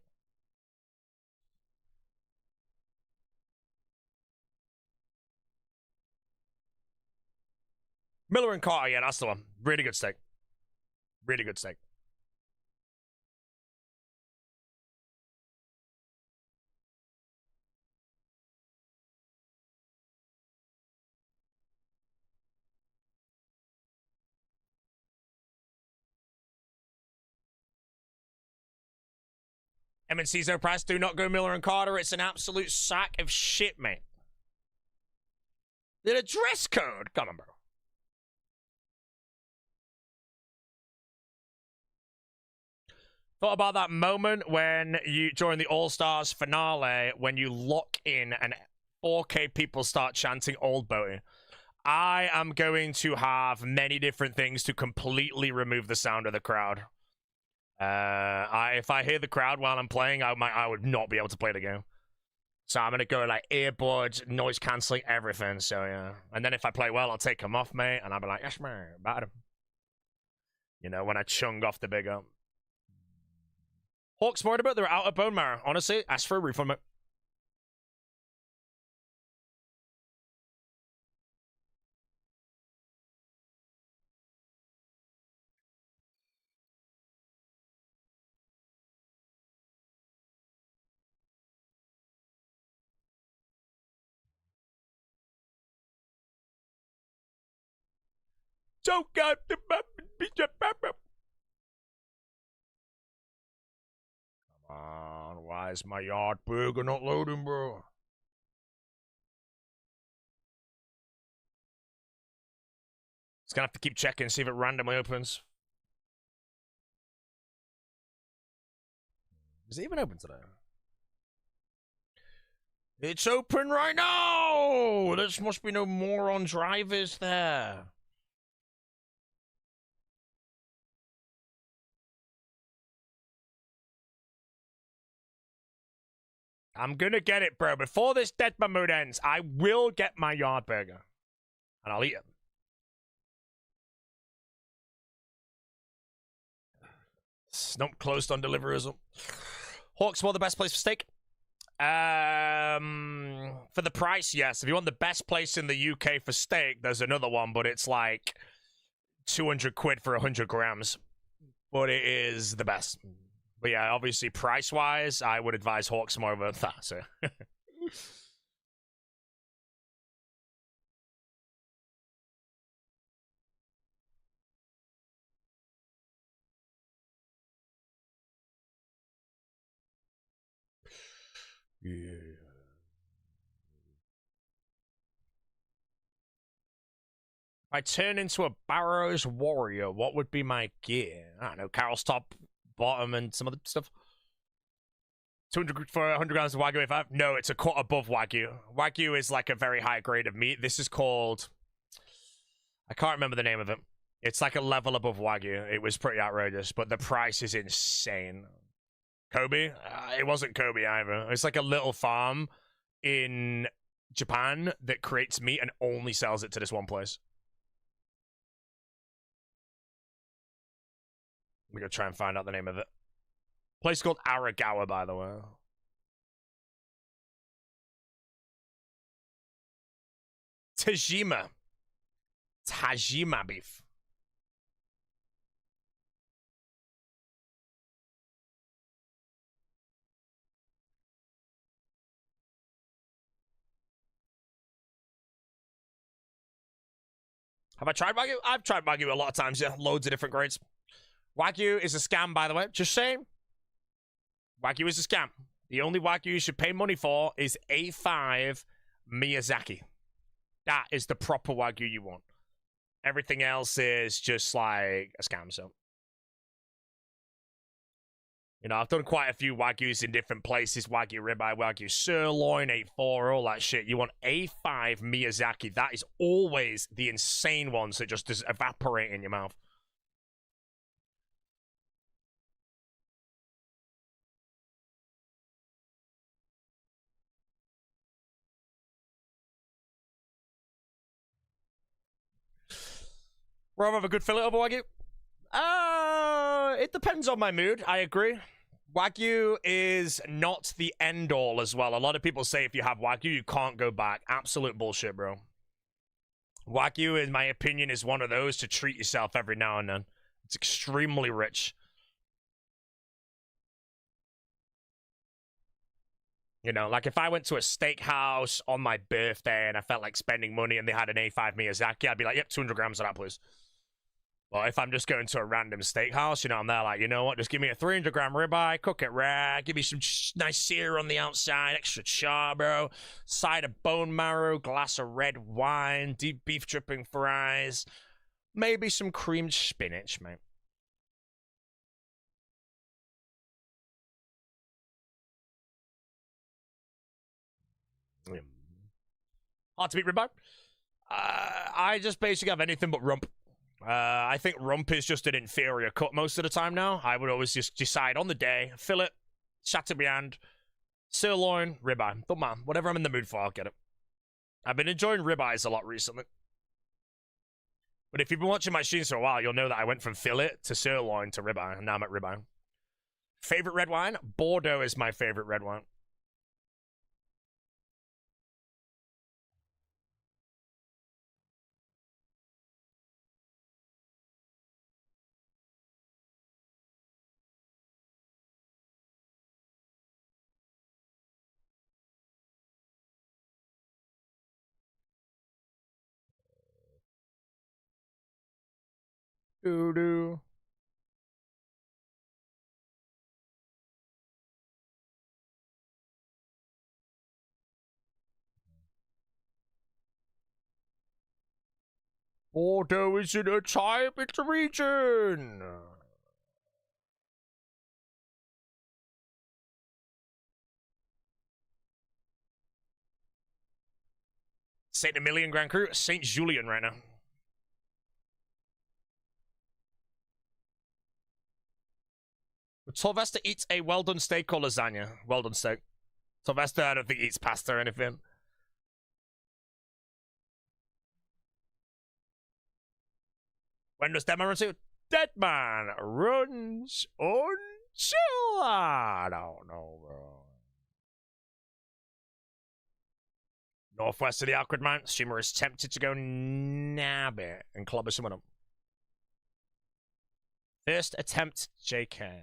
Miller and Cartier, yeah, that's the one. Really good steak. Really good steak. M&C's overpriced. Do not go Miller and Carter. It's an absolute sack of shit, mate. Did a dress code? Come on, bro. Thought about that moment when you, during the All-Stars finale, when you lock in and 4K people start chanting Old Boaty. I am going to have many different things to completely remove the sound of the crowd. If I hear the crowd while I'm playing, I would not be able to play the game. So I'm gonna go like earbuds, noise cancelling, everything. So yeah, and then if I play well, I'll take them off, mate, and I'll be like, yes, man, about him. You know, when I chung off the big up. Hawk's worried about they're out of bone marrow. Honestly, ask for a refund, mate. So got the Come on, why is my yard burger not loading, bro? It's gonna have to keep checking, see if it randomly opens. Is it even open today? It's open right now! There must be no moron drivers there. I'm gonna get it, bro. Before this Deadman mode ends, I will get my yard burger. And I'll eat it. It's not closed on deliveries. Hawks, what the best place for steak? For the price, yes. If you want the best place in the UK for steak, there's another one, but it's like 200 quid for 100 grams. But it is the best. But yeah, obviously, price-wise, I would advise Hawks more over that. So. Yeah. If I turn into a Barrows warrior, what would be my gear? I don't know, Carol's top, bottom, and some other stuff. 200 for 100 grams of Wagyu A5? No, it's a cut above Wagyu. Wagyu is like a very high grade of meat. This is called... I can't remember the name of it. It's like a level above Wagyu. It was pretty outrageous, but the price is insane. Kobe? It wasn't Kobe either. It's like a little farm in Japan that creates meat and only sells it to this one place. I'm gonna try and find out the name of it. Place called Aragawa, by the way. Tajima. Tajima beef. Have I tried Wagyu? I've tried Wagyu a lot of times, yeah. Loads of different grades. Wagyu is a scam, by the way. Just saying. Wagyu is a scam. The only Wagyu you should pay money for is A5 Miyazaki. That is the proper Wagyu you want. Everything else is just like a scam, so. You know, I've done quite a few Wagyus in different places. Wagyu ribeye, Wagyu sirloin, A4, all that shit. You want A5 Miyazaki. That is always the insane ones that just evaporate in your mouth. Rather have a good fillet over Wagyu? It depends on my mood. I agree. Wagyu is not the end all as well. A lot of people say if you have Wagyu, you can't go back. Absolute bullshit, bro. Wagyu, in my opinion, is one of those to treat yourself every now and then. It's extremely rich. You know, like if I went to a steakhouse on my birthday and I felt like spending money and they had an A5 Miyazaki, I'd be like, yep, 200 grams of that, please. Well, if I'm just going to a random steakhouse, you know, I'm there like, you know what, just give me a 300 gram ribeye, cook it rare, give me some nice sear on the outside, extra char, bro, side of bone marrow, glass of red wine, deep beef dripping fries, maybe some creamed spinach, mate. Hard to beat ribeye. I just basically have anything but rump. I think rump is just an inferior cut most of the time now. I would always just decide on the day, fillet, chateaubriand, sirloin, ribeye. Don't mind. Whatever I'm in the mood for, I'll get it. I've been enjoying ribeyes a lot recently. But if you've been watching my streams for a while, you'll know that I went from fillet to sirloin to ribeye, and now I'm at ribeye. Favorite red wine? Bordeaux is my favorite red wine. Doo-doo. Bordeaux isn't a type, it's a region. Saint Emilion Grand Cru, Saint Julien right now. Sylvester eats a well-done steak or lasagna? Well-done steak. Sylvester, I don't think he eats pasta or anything. When does Deadman run to? Deadman runs until I don't know, bro. Northwest of the Awkward Mount, streamer is tempted to go nab it and clobber someone up. First attempt, JK.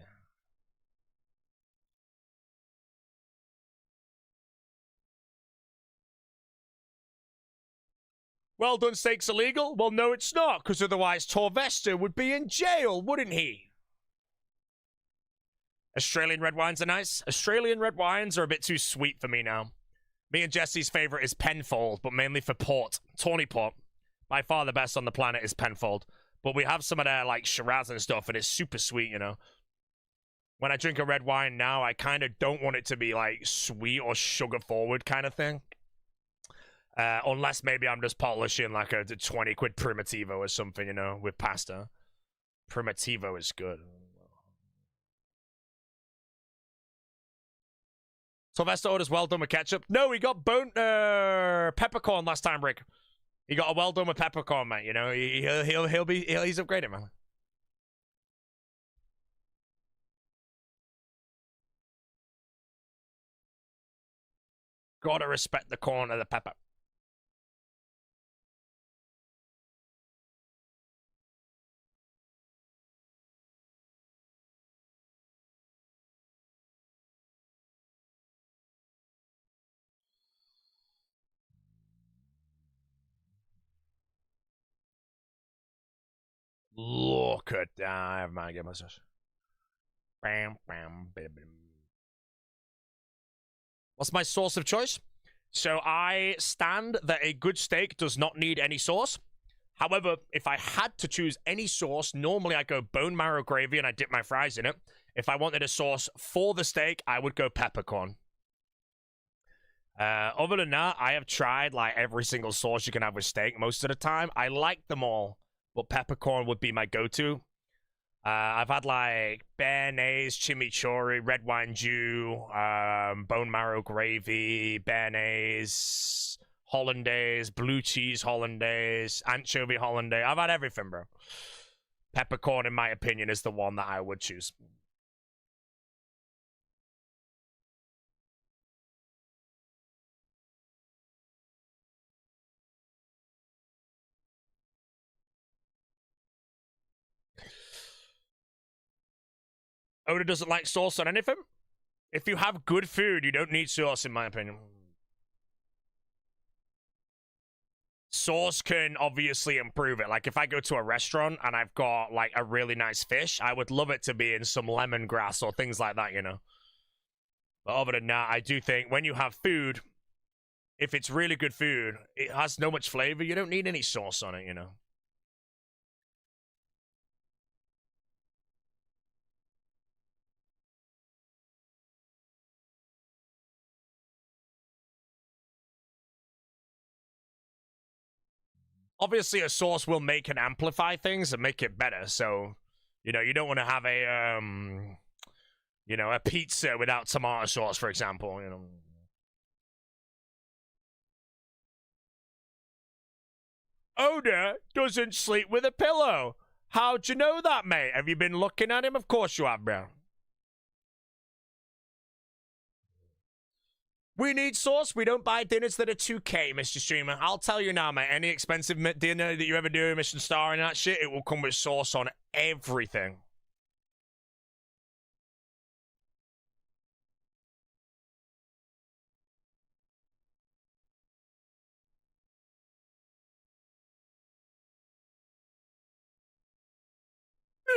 Well done steak's illegal? Well, no, it's not, because otherwise Torvester would be in jail, wouldn't he? Australian red wines are nice. Australian red wines are a bit too sweet for me now. Me and Jesse's favourite is Penfold, but mainly for port. Tawny port. By far the best on the planet is Penfold. But we have some of their, like, Shiraz and stuff, and it's super sweet, you know? When I drink a red wine now, I kind of don't want it to be, like, sweet or sugar-forward kind of thing. Unless maybe I'm just polishing like a 20 quid Primitivo or something, you know, with pasta. Primitivo is good. Sylvester orders well done with ketchup. No, he got peppercorn last time, Rick. He got a well done with peppercorn, mate. You know, he's upgraded, man. Gotta respect the corn of the pepper. Look at that. I have my myself. Bam, bam, bam. What's my sauce of choice? So I stand that a good steak does not need any sauce. However, if I had to choose any sauce, normally I go bone marrow gravy and I dip my fries in it. If I wanted a sauce for the steak, I would go peppercorn. Other than that, I have tried like every single sauce you can have with steak most of the time. I like them all, but peppercorn would be my go-to. I've had like béarnaise, chimichurri, red wine jus, bone marrow gravy, béarnaise, hollandaise, blue cheese hollandaise, anchovy hollandaise. I've had everything, bro. Peppercorn, in my opinion, is the one that I would choose. Oda doesn't like sauce on anything. If you have good food, you don't need sauce, in my opinion. Sauce can obviously improve it. Like, if I go to a restaurant and I've got, like, a really nice fish, I would love it to be in some lemongrass or things like that, you know? But other than that, I do think when you have food, if it's really good food, it has no much flavor. You don't need any sauce on it, you know? Obviously, a sauce will make and amplify things and make it better. So, you know, you don't want to have a, you know, a pizza without tomato sauce, for example, you know. Oda doesn't sleep with a pillow. How'd you know that, mate? Have you been looking at him? Of course you have, bro. We need sauce. We don't buy dinners that are 2K, Mr. Streamer. I'll tell you now, mate. Any expensive dinner that you ever do, Mission Star and that shit, it will come with sauce on everything.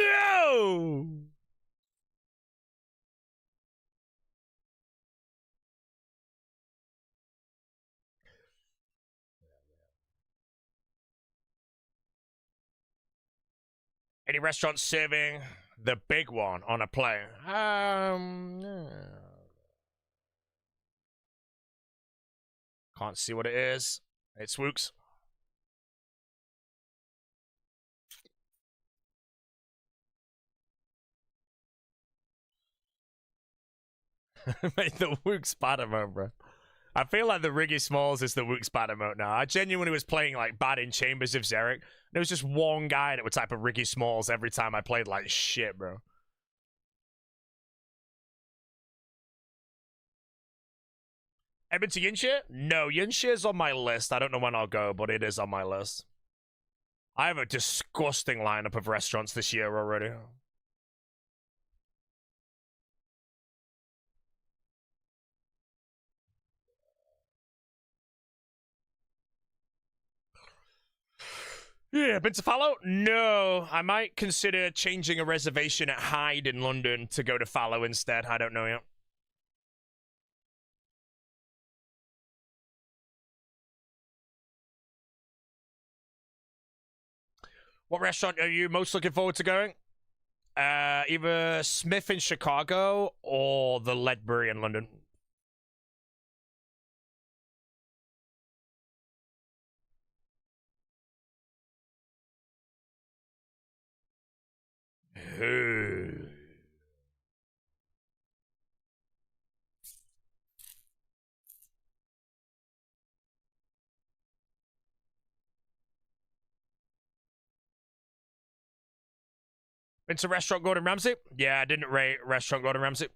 No! Any restaurants serving the big one on a plate? Can't see what it is. It's Swooks. Mate, the Wook's bad emote, bro. I feel like the Riggy Smalls is the Wook's bad emote now. I genuinely was playing like bad in Chambers of Xeric. There was just one guy that would type of Riggy Smalls every time I played like shit, bro. Ever to Yinshire? No, Yinshire's on my list. I don't know when I'll go, but it is on my list. I have a disgusting lineup of restaurants this year already. Yeah, been to Fallow? No. I might consider changing a reservation at Hyde in London to go to Fallow instead. I don't know yet. What restaurant are you most looking forward to going? Either Smith in Chicago or the Ledbury in London. Been to Restaurant Gordon Ramsay? Yeah, I didn't rate Restaurant Gordon Ramsay.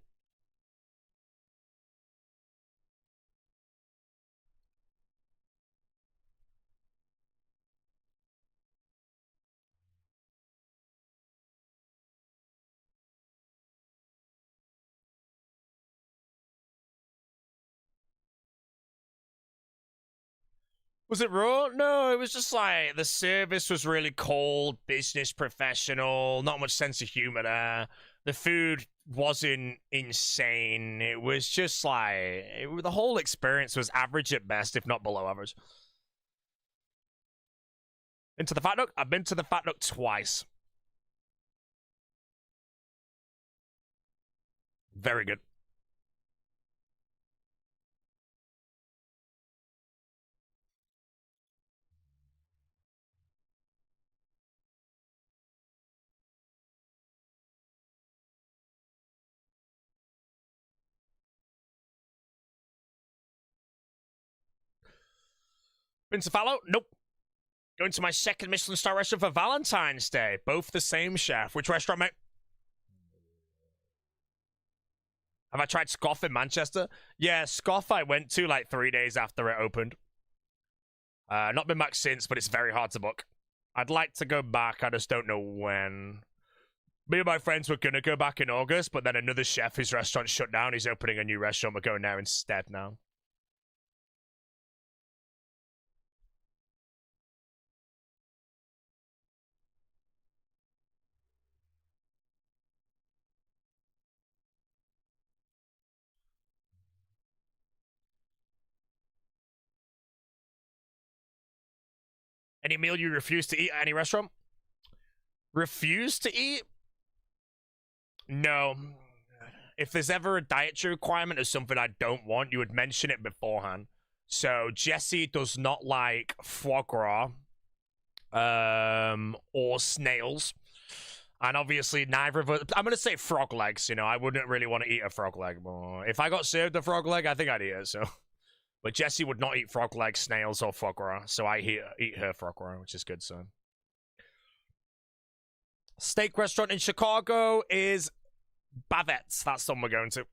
Was it raw? No, it was just like the service was really cold, business professional, not much sense of humor there. The food wasn't insane. It was just like the whole experience was average at best, if not below average. Into the Fat Duck? I've been to the Fat Duck twice. Very good. Been to Fallow? Nope. Going to my second Michelin star restaurant for Valentine's Day. Both the same chef. Which restaurant, mate? Have I tried Scoff in Manchester? Yeah, Scoff I went to like 3 days after it opened. Not been back since, but it's very hard to book. I'd like to go back, I just don't know when. Me and my friends were gonna go back in August, but then another chef, his restaurant shut down. He's opening a new restaurant. We're going there instead now. Any meal you refuse to eat at any restaurant? Refuse to eat? No. If there's ever a dietary requirement or something I don't want, you would mention it beforehand. So Jesse does not like foie gras or snails. And obviously neither of us, I'm going to say frog legs, you know, I wouldn't really want to eat a frog leg. But if I got served a frog leg, I think I'd eat it, so. But Jessie would not eat frog legs, snails, or foie gras, so I eat her foie gras, which is good, so. Steak restaurant in Chicago is Bavette's. That's the one we're going to.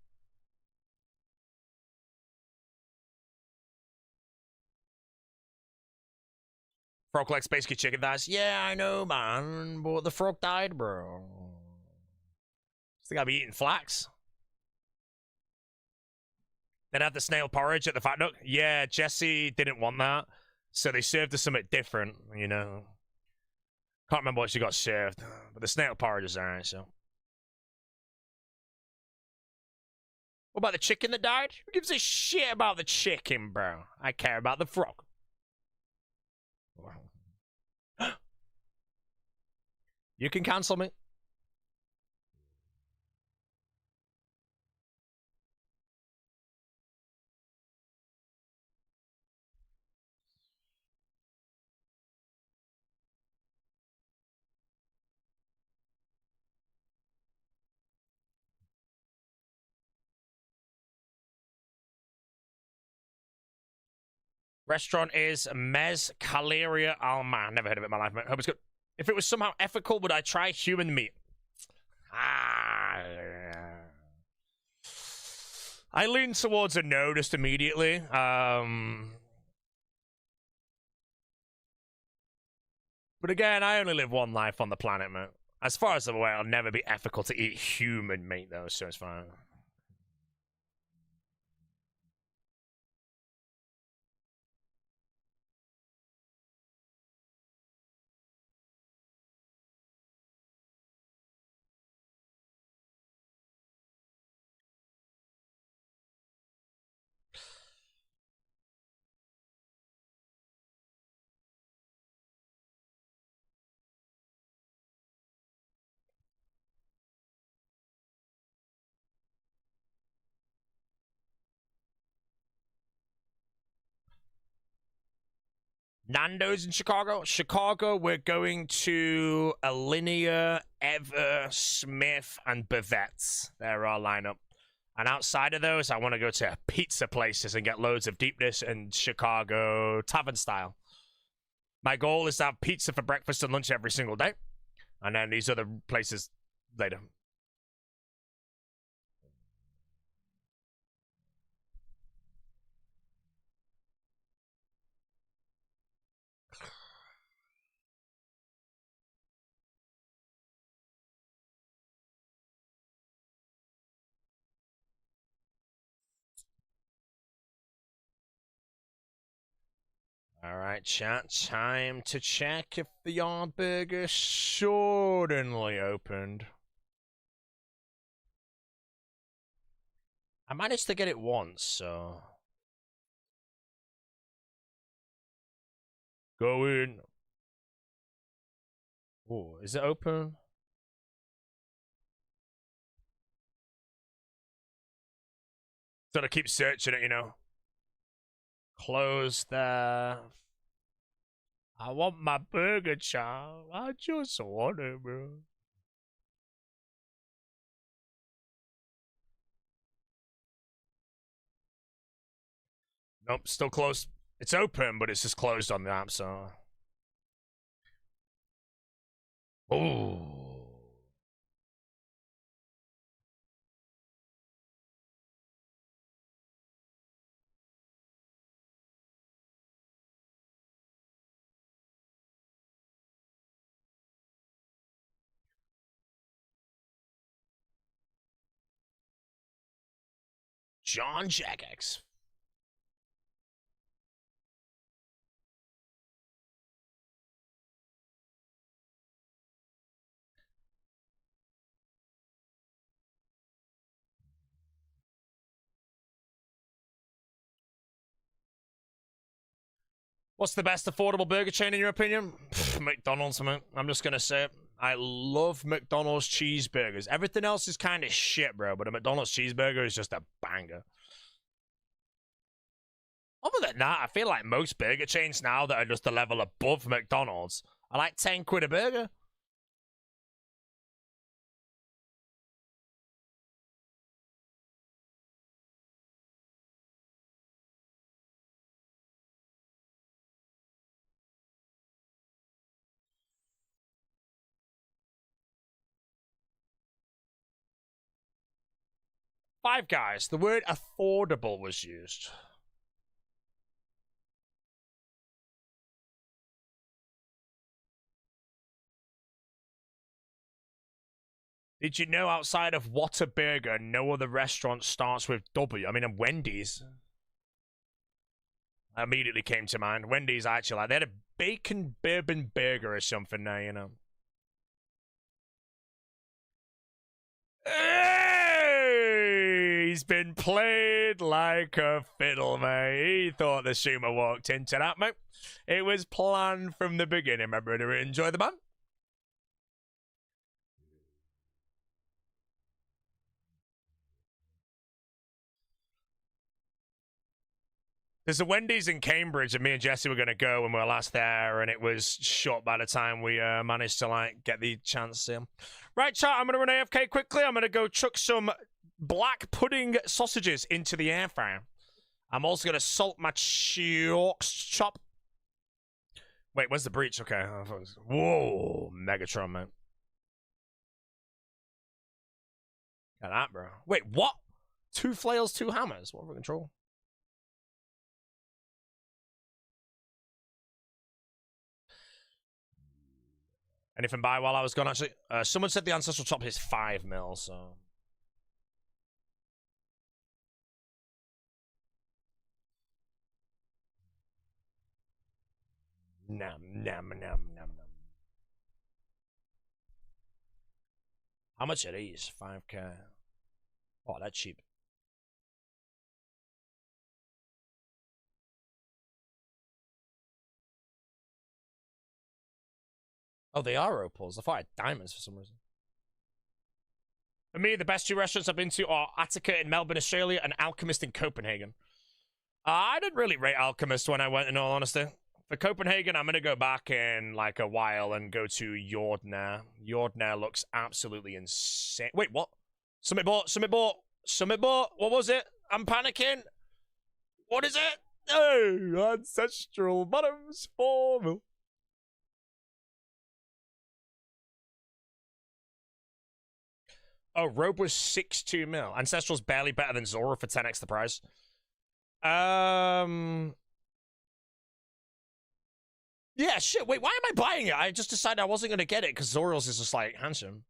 Frog legs, basically chicken thighs. Yeah, I know, man, but the frog died, bro. Think I'll be eating flax. Then had the snail porridge at the Fat Duck. Yeah, Jesse didn't want that, so they served us something different, you know. Can't remember what she got served, but the snail porridge is alright, so. What about the chicken that died? Who gives a shit about the chicken, bro? I care about the frog. You can cancel me. Restaurant is Mez Caleria Alma. Never heard of it in my life, mate. Hope it's good. If it was somehow ethical, would I try human meat? I lean towards a no just immediately. But again, I only live one life on the planet, mate. As far as I'm aware, it'll never be ethical to eat human meat, though, so it's fine. Nando's in Chicago. Chicago, we're going to Alinea, Ever, Smith, and Bavette's. They're our lineup. And outside of those, I want to go to pizza places and get loads of deepness and Chicago tavern style. My goal is to have pizza for breakfast and lunch every single day. And then these other places later. All right, chat. Time to check if the Yard Burger suddenly opened. I managed to get it once, so. Go in. Oh, is it open? Gotta keep searching it, you know. Close there. I want my burger, child. I just want it, bro. Nope, still closed. It's open, but it's just closed on the app, so. Ooh. John Jagex. What's the best affordable burger chain in your opinion? McDonald's, man. I'm just gonna say it. I love McDonald's cheeseburgers. Everything else is kind of shit, bro, but a McDonald's cheeseburger is just a banger. Other than that, I feel like most burger chains now that are just a level above McDonald's are like 10 quid a burger. Five Guys, the word affordable was used. Did you know outside of Whataburger, no other restaurant starts with W? I mean, and Wendy's. Immediately came to mind. Wendy's actually, like, they had a bacon bourbon burger or something now, you know. Hey! He's been played like a fiddle, mate. He thought the Sumo walked into that, mate. It was planned from the beginning, my brother. Enjoy the man. There's a Wendy's in Cambridge, and me and Jesse were going to go when we were last there, and it was shut by the time we managed to, like, get the chance to. Right, chat, I'm going to run AFK quickly. I'm going to go chuck some black pudding sausages into the air fryer. I'm also going to salt my chop. Wait, where's the breach? Okay. Whoa, Megatron, man. Got that, bro. Wait, what? 2 flails, 2 hammers. What for control? Anything by while I was gone, actually? Someone said the ancestral chop is 5 mil, so. Nom, nom, nom, nom, nom. How much are these? 5k. Oh, that's cheap. Oh, they are opals. I thought I had diamonds for some reason. For me, the best 2 restaurants I've been to are Attica in Melbourne, Australia, and Alchemist in Copenhagen. I didn't really rate Alchemist when I went, in all honesty. For Copenhagen, I'm going to go back in, like, a while and go to Jordnær. Jordnær looks absolutely insane. Wait, what? Summit bought. What was it? I'm panicking. What is it? Oh, ancestral bottoms 4 mil. Oh, Robe was 6.2 mil. Ancestral's barely better than Zora for 10x the price. Yeah, shit. Wait, why am I buying it? I just decided I wasn't going to get it because Zoro's is just, like, handsome.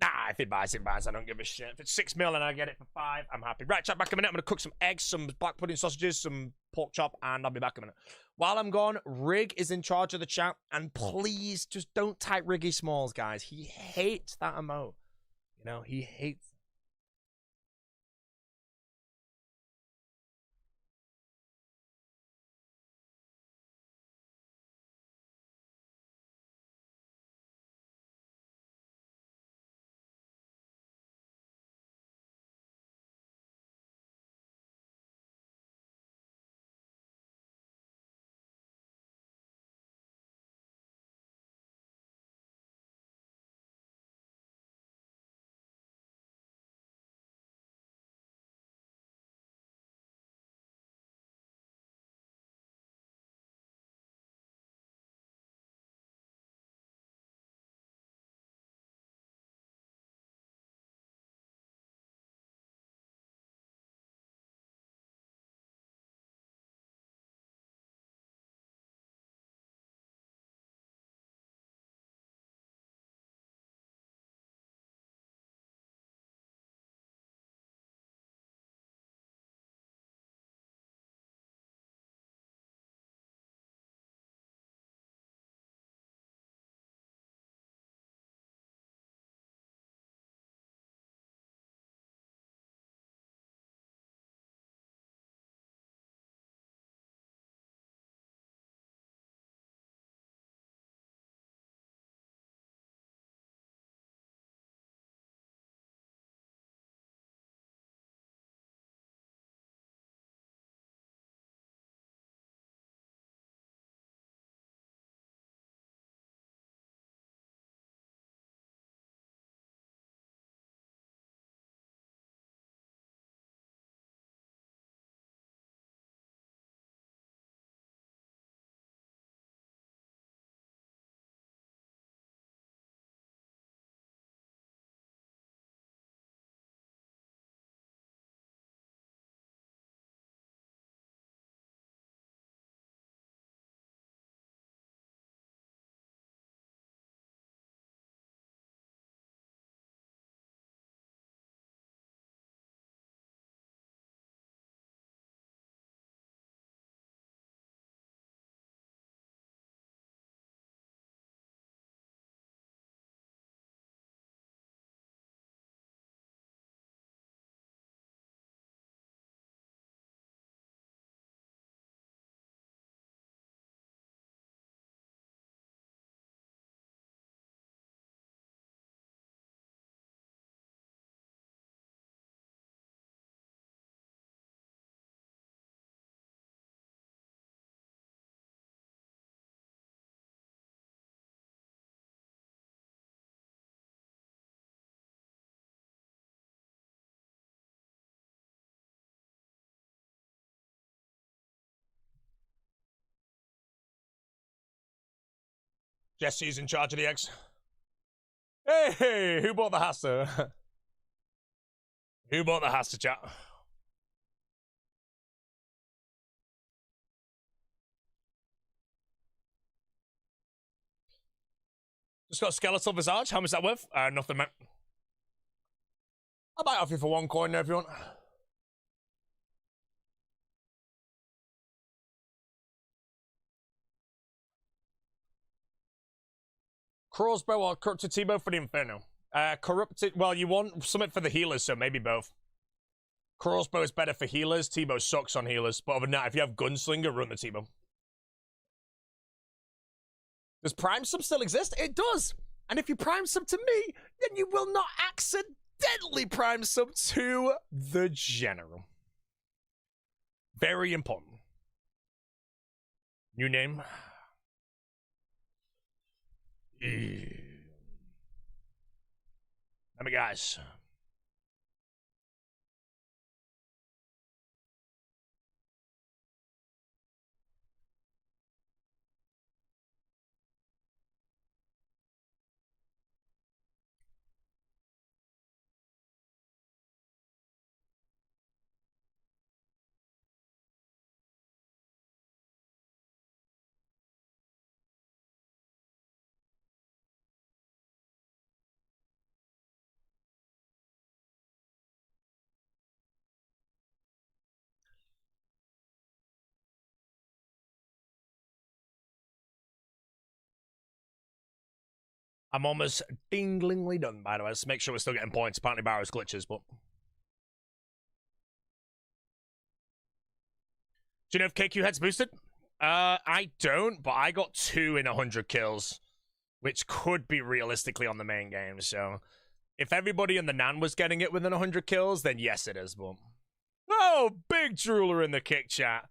Nah, if it buys, it buys. I don't give a shit. If it's 6 mil and I get it for 5, I'm happy. Right, chat, back in a minute. I'm going to cook some eggs, some black pudding sausages, some pork chop, and I'll be back in a minute. While I'm gone, Rig is in charge of the chat, and please just don't type Riggy Smalls, guys. He hates that emote. You know, he hates Jesse's in charge of the eggs. Hey, who bought the Hasta? Who bought the Hasta, chat? Just got a skeletal visage. How much is that worth? Nothing, man. I'll buy it off you for 1 coin there if you want. Crossbow or Corrupted Tebow for the Inferno? Corrupted, well, you want something for the healers, so maybe both. Crossbow is better for healers. Tebow sucks on healers. But other than that, if you have Gunslinger, run the Tebow. Does Prime Sub still exist? It does. And if you Prime Sub to me, then you will not accidentally Prime Sub to the General. Very important. New name. Let me guys. I'm almost dinglingly done, by the way. Let's make sure we're still getting points. Apparently Barrow's glitches, but... Do you know if KQ head's boosted? I don't, but I got 2 in 100 kills, which could be realistically on the main game, so... If everybody in the Nan was getting it within 100 kills, then yes, it is, but... Oh, big drooler in the kick chat.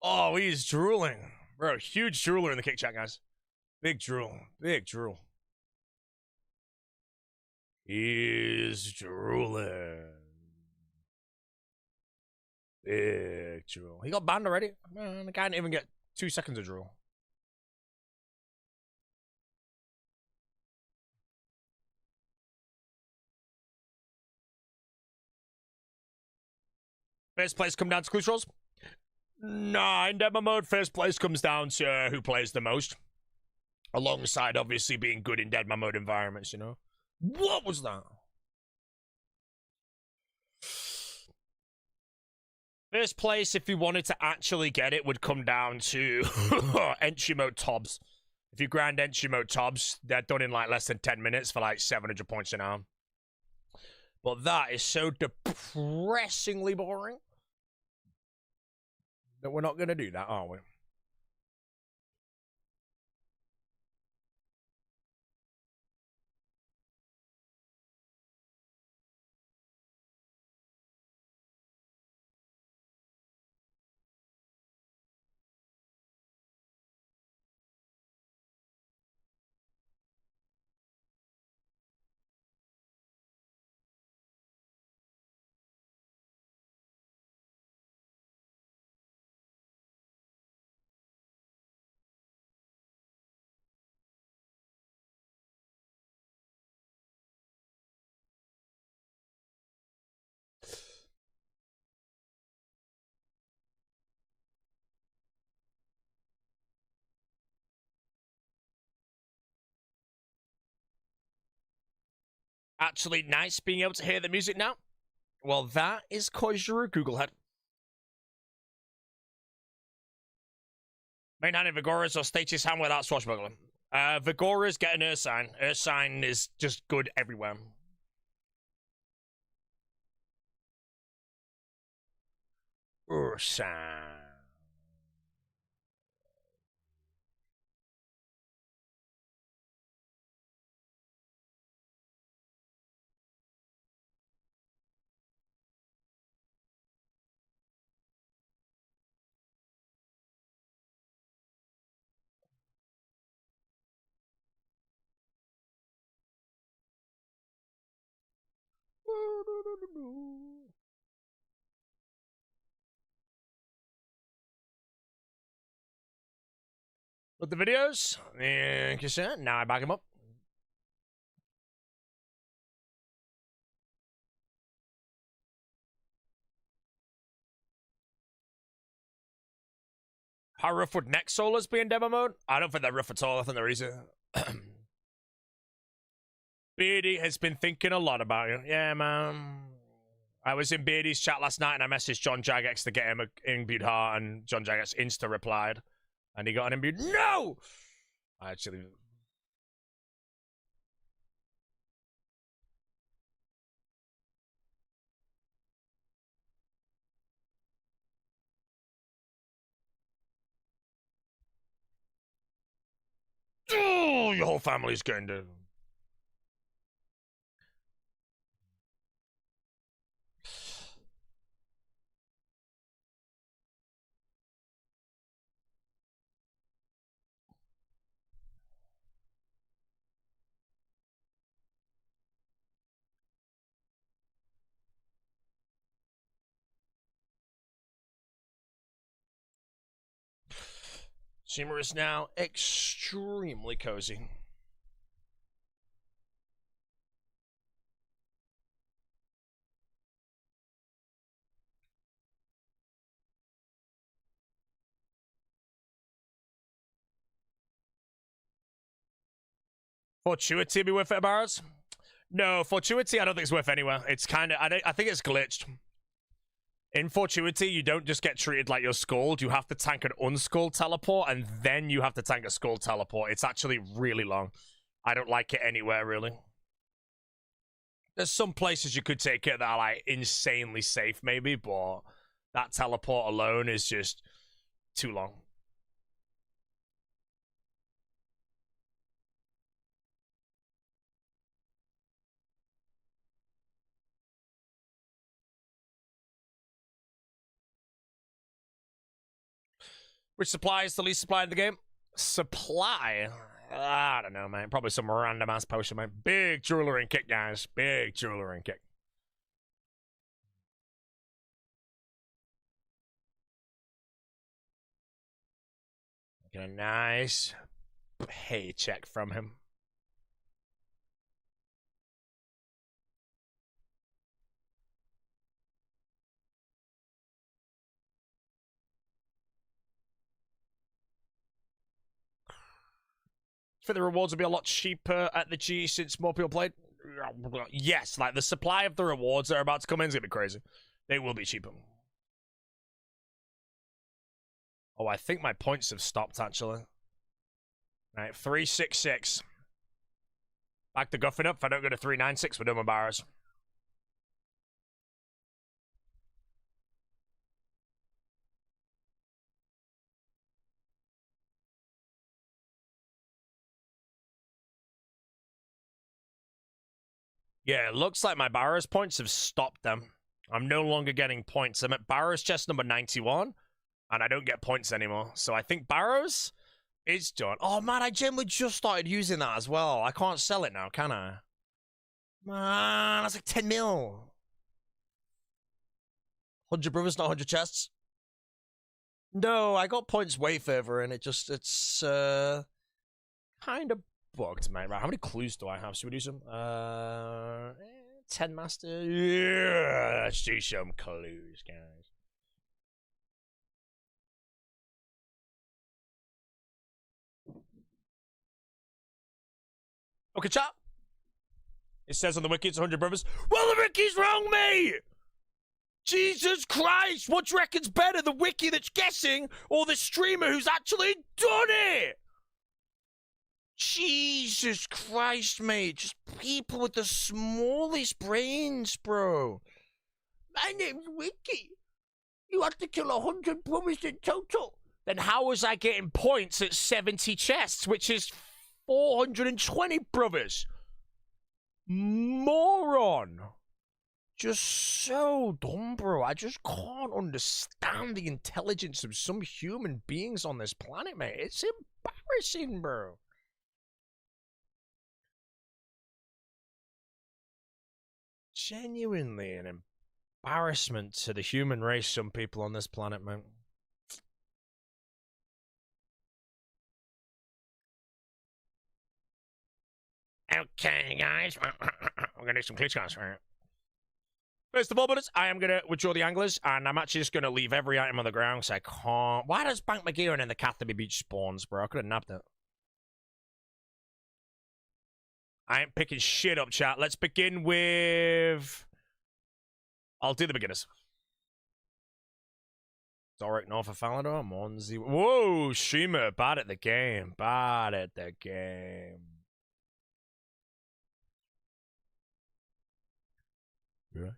Oh, he's drooling. Bro, huge drooler in the kick chat, guys. Big drool. Big drool. He's drooling. Big drool. He got banned already. Man, the guy didn't even get 2 seconds of drool. First place come down to clue trolls? Nah, in demo mode, first place comes down to who plays the most. Alongside, obviously, being good in Deadman mode environments, you know? What was that? First place, if you wanted to actually get it, would come down to entry mode Tobs. If you grind entry mode Tobs, they're done in like less than 10 minutes for like 700 points an hour. But that is so depressingly boring that we're not going to do that, are we? Actually nice being able to hear the music now. Well, that is because you're a Google head. Main hand in Vigoras or Status hand without swashbuckling. Vigoras get an Earth Sign. Earth Sign is just good everywhere. Earth Sign. With the videos, now I back him up. How rough would next solos be in demo mode? I don't think they're rough at all. I think they're easy. Beardy has been thinking a lot about you. Yeah, man. I was in Beardy's chat last night and I messaged John Jagex to get him an imbued heart, and John Jagex insta replied, and he got an imbued. No! I actually. Oh, your whole family's going to. Shimmer is now extremely cozy. Fortuity be worth it, Barrows? No, Fortuity I don't think it's worth anywhere. It's kind of, I think it's glitched. In Fortuity, you don't just get treated like you're skulled. You have to tank an unskulled teleport, and then you have to tank a skull teleport. It's actually really long. I don't like it anywhere, really. There's some places you could take it that are, like, insanely safe, maybe, but that teleport alone is just too long. Which supply is the least supply in the game? Supply? I don't know, man. Probably some random ass potion, man. Big jewelry and kick, guys. Big jewelry and kick. Get a nice paycheck from him. I think the rewards will be a lot cheaper at the G since more people played. Yes, like the supply of the rewards that are about to come in is going to be crazy. They will be cheaper. Oh, I think my points have stopped, actually. Right, 366. Back to guffing up. If I don't go to 396, we're doing my bars. Yeah, it looks like my Barrows points have stopped them. I'm no longer getting points. I'm at Barrows chest number 91, and I don't get points anymore. So I think Barrows is done. Oh, man, I generally just started using that as well. I can't sell it now, can I? Man, that's like 10 mil. 100 brothers, not 100 chests. No, I got points way further, and it's kind of bugged, mate. Right, how many clues do I have? Should we do some? 10 master. Yeah, let's do some clues, guys. Okay, chat. It says on the wiki it's 100 brothers. Well, the wiki's wrong, mate! Jesus Christ! What do you reckon's better, the wiki that's guessing or the streamer who's actually done it? Jesus Christ, mate. Just people with the smallest brains, bro. My name's Wiki. You had to kill 100 brothers in total. Then how was I getting points at 70 chests, which is 420 brothers? Moron. Just so dumb, bro. I just can't understand the intelligence of some human beings on this planet, mate. It's embarrassing, bro. Genuinely an embarrassment to the human race, some people on this planet, man. Okay, guys. We're gonna do some glitch guys. First of all, brothers, I am gonna withdraw the anglers, and I'm actually just gonna leave every item on the ground because I can't. Why does Bank McGee and then the Catherby Beach spawns, bro? I could have nabbed it. I ain't picking shit up, chat. Let's begin with. I'll do the beginners. Doric North of Falador, Monzi. Whoa, streamer, bad at the game. Bad at the game.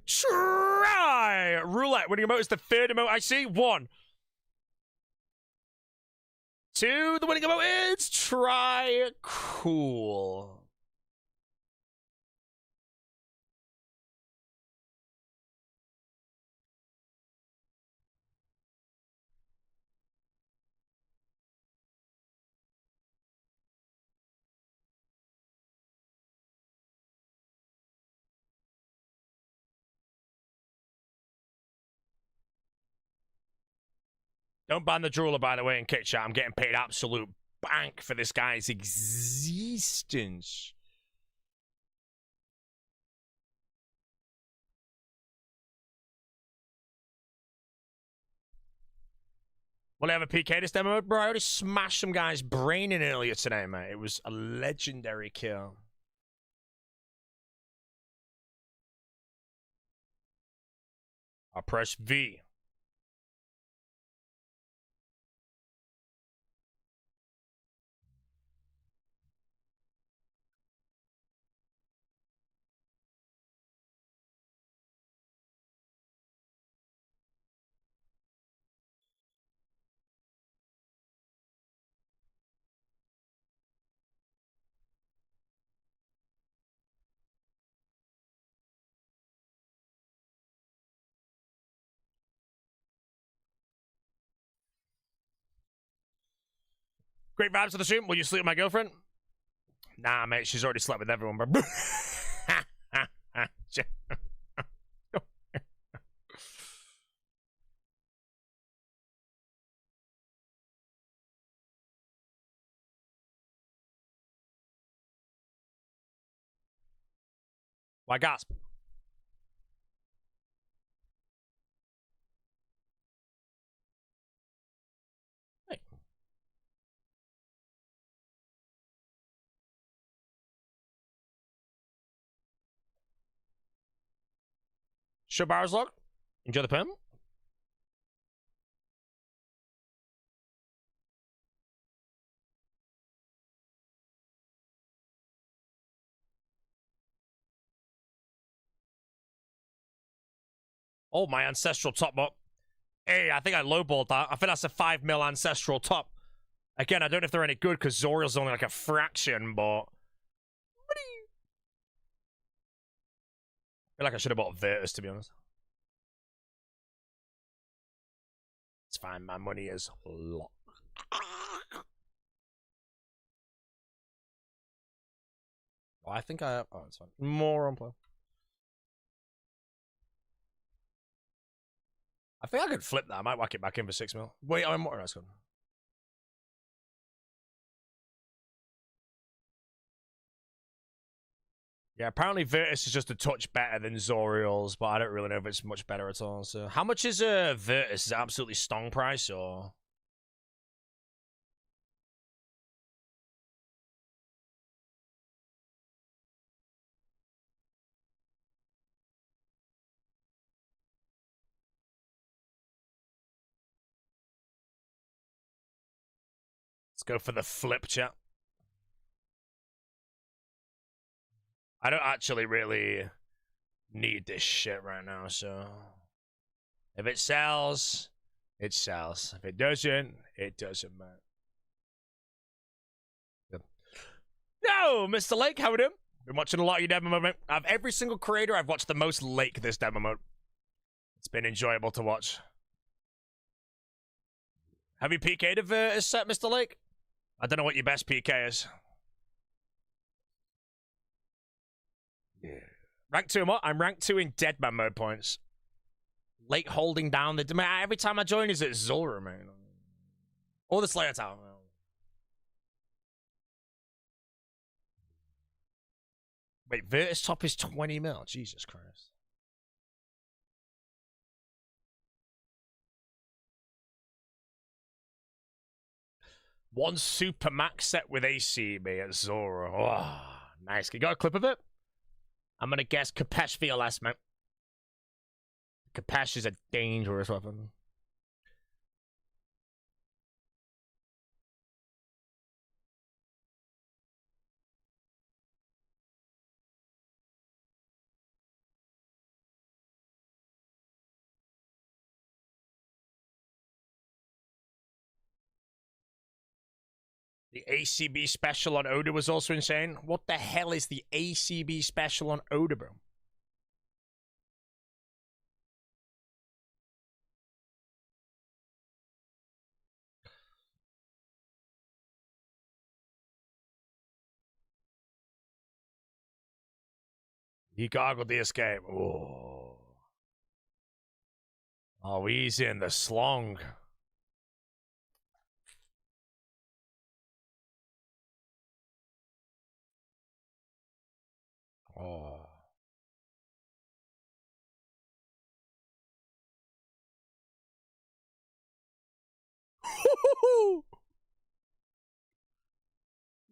Try! Roulette, winning emote is the third emote I see. 1. 2, the winning emote is try. Cool. Don't ban the jeweler, by the way, in Kit Chat. I'm getting paid absolute bank for this guy's existence. Will I have a PK this demo mode? Bro, I already smashed some guy's brain in earlier today, mate. It was a legendary kill. I'll press V. Great vibes to the stream. Will you sleep with my girlfriend? Nah, mate. She's already slept with everyone, bro. Why gasp? Hey. Show bars log. Enjoy the pen. Oh, my ancestral top up. Hey, I think I lowballed that. I think that's a 5 mil ancestral top. Again, I don't know if they're any good because Zoriel's only like a fraction, but. I feel like I should have bought Virtus, to be honest. It's fine, my money is locked. Oh, I think I have. Oh, it's fine. More on play. I think I could flip that. I might whack it back in for 6 mil. Wait, I'm more nice. Yeah, apparently Virtus is just a touch better than Zoriel's, but I don't really know if it's much better at all. So, how much is Virtus? Is it absolutely stong price or? Let's go for the flip, chat. I don't actually really need this shit right now, so if it sells, it sells. If it doesn't, it doesn't, man. Good. No, Mr. Lake, how we doing? Been watching a lot of your demo mode. Of every single creator, I've watched the most Lake this demo mode. It's been enjoyable to watch. Have you PK'd a set, Mr. Lake? I don't know what your best PK is. Yeah. Rank 2 what? I'm rank 2 in Deadman mode points. Late holding down the... Man, every time I join is at Zora, man. Or the Slayer Tower. Wait, Virtus top is 20 mil. Jesus Christ. One super max set with ACB at Zora. Oh, nice. You got a clip of it? I'm gonna guess Kapesh VLS, mate. Kapesh is a dangerous weapon. The ACB special on Oda was also insane. What the hell is the ACB special on Oda, bro? He goggled the escape. Oh. Oh, he's in the slong. Oh.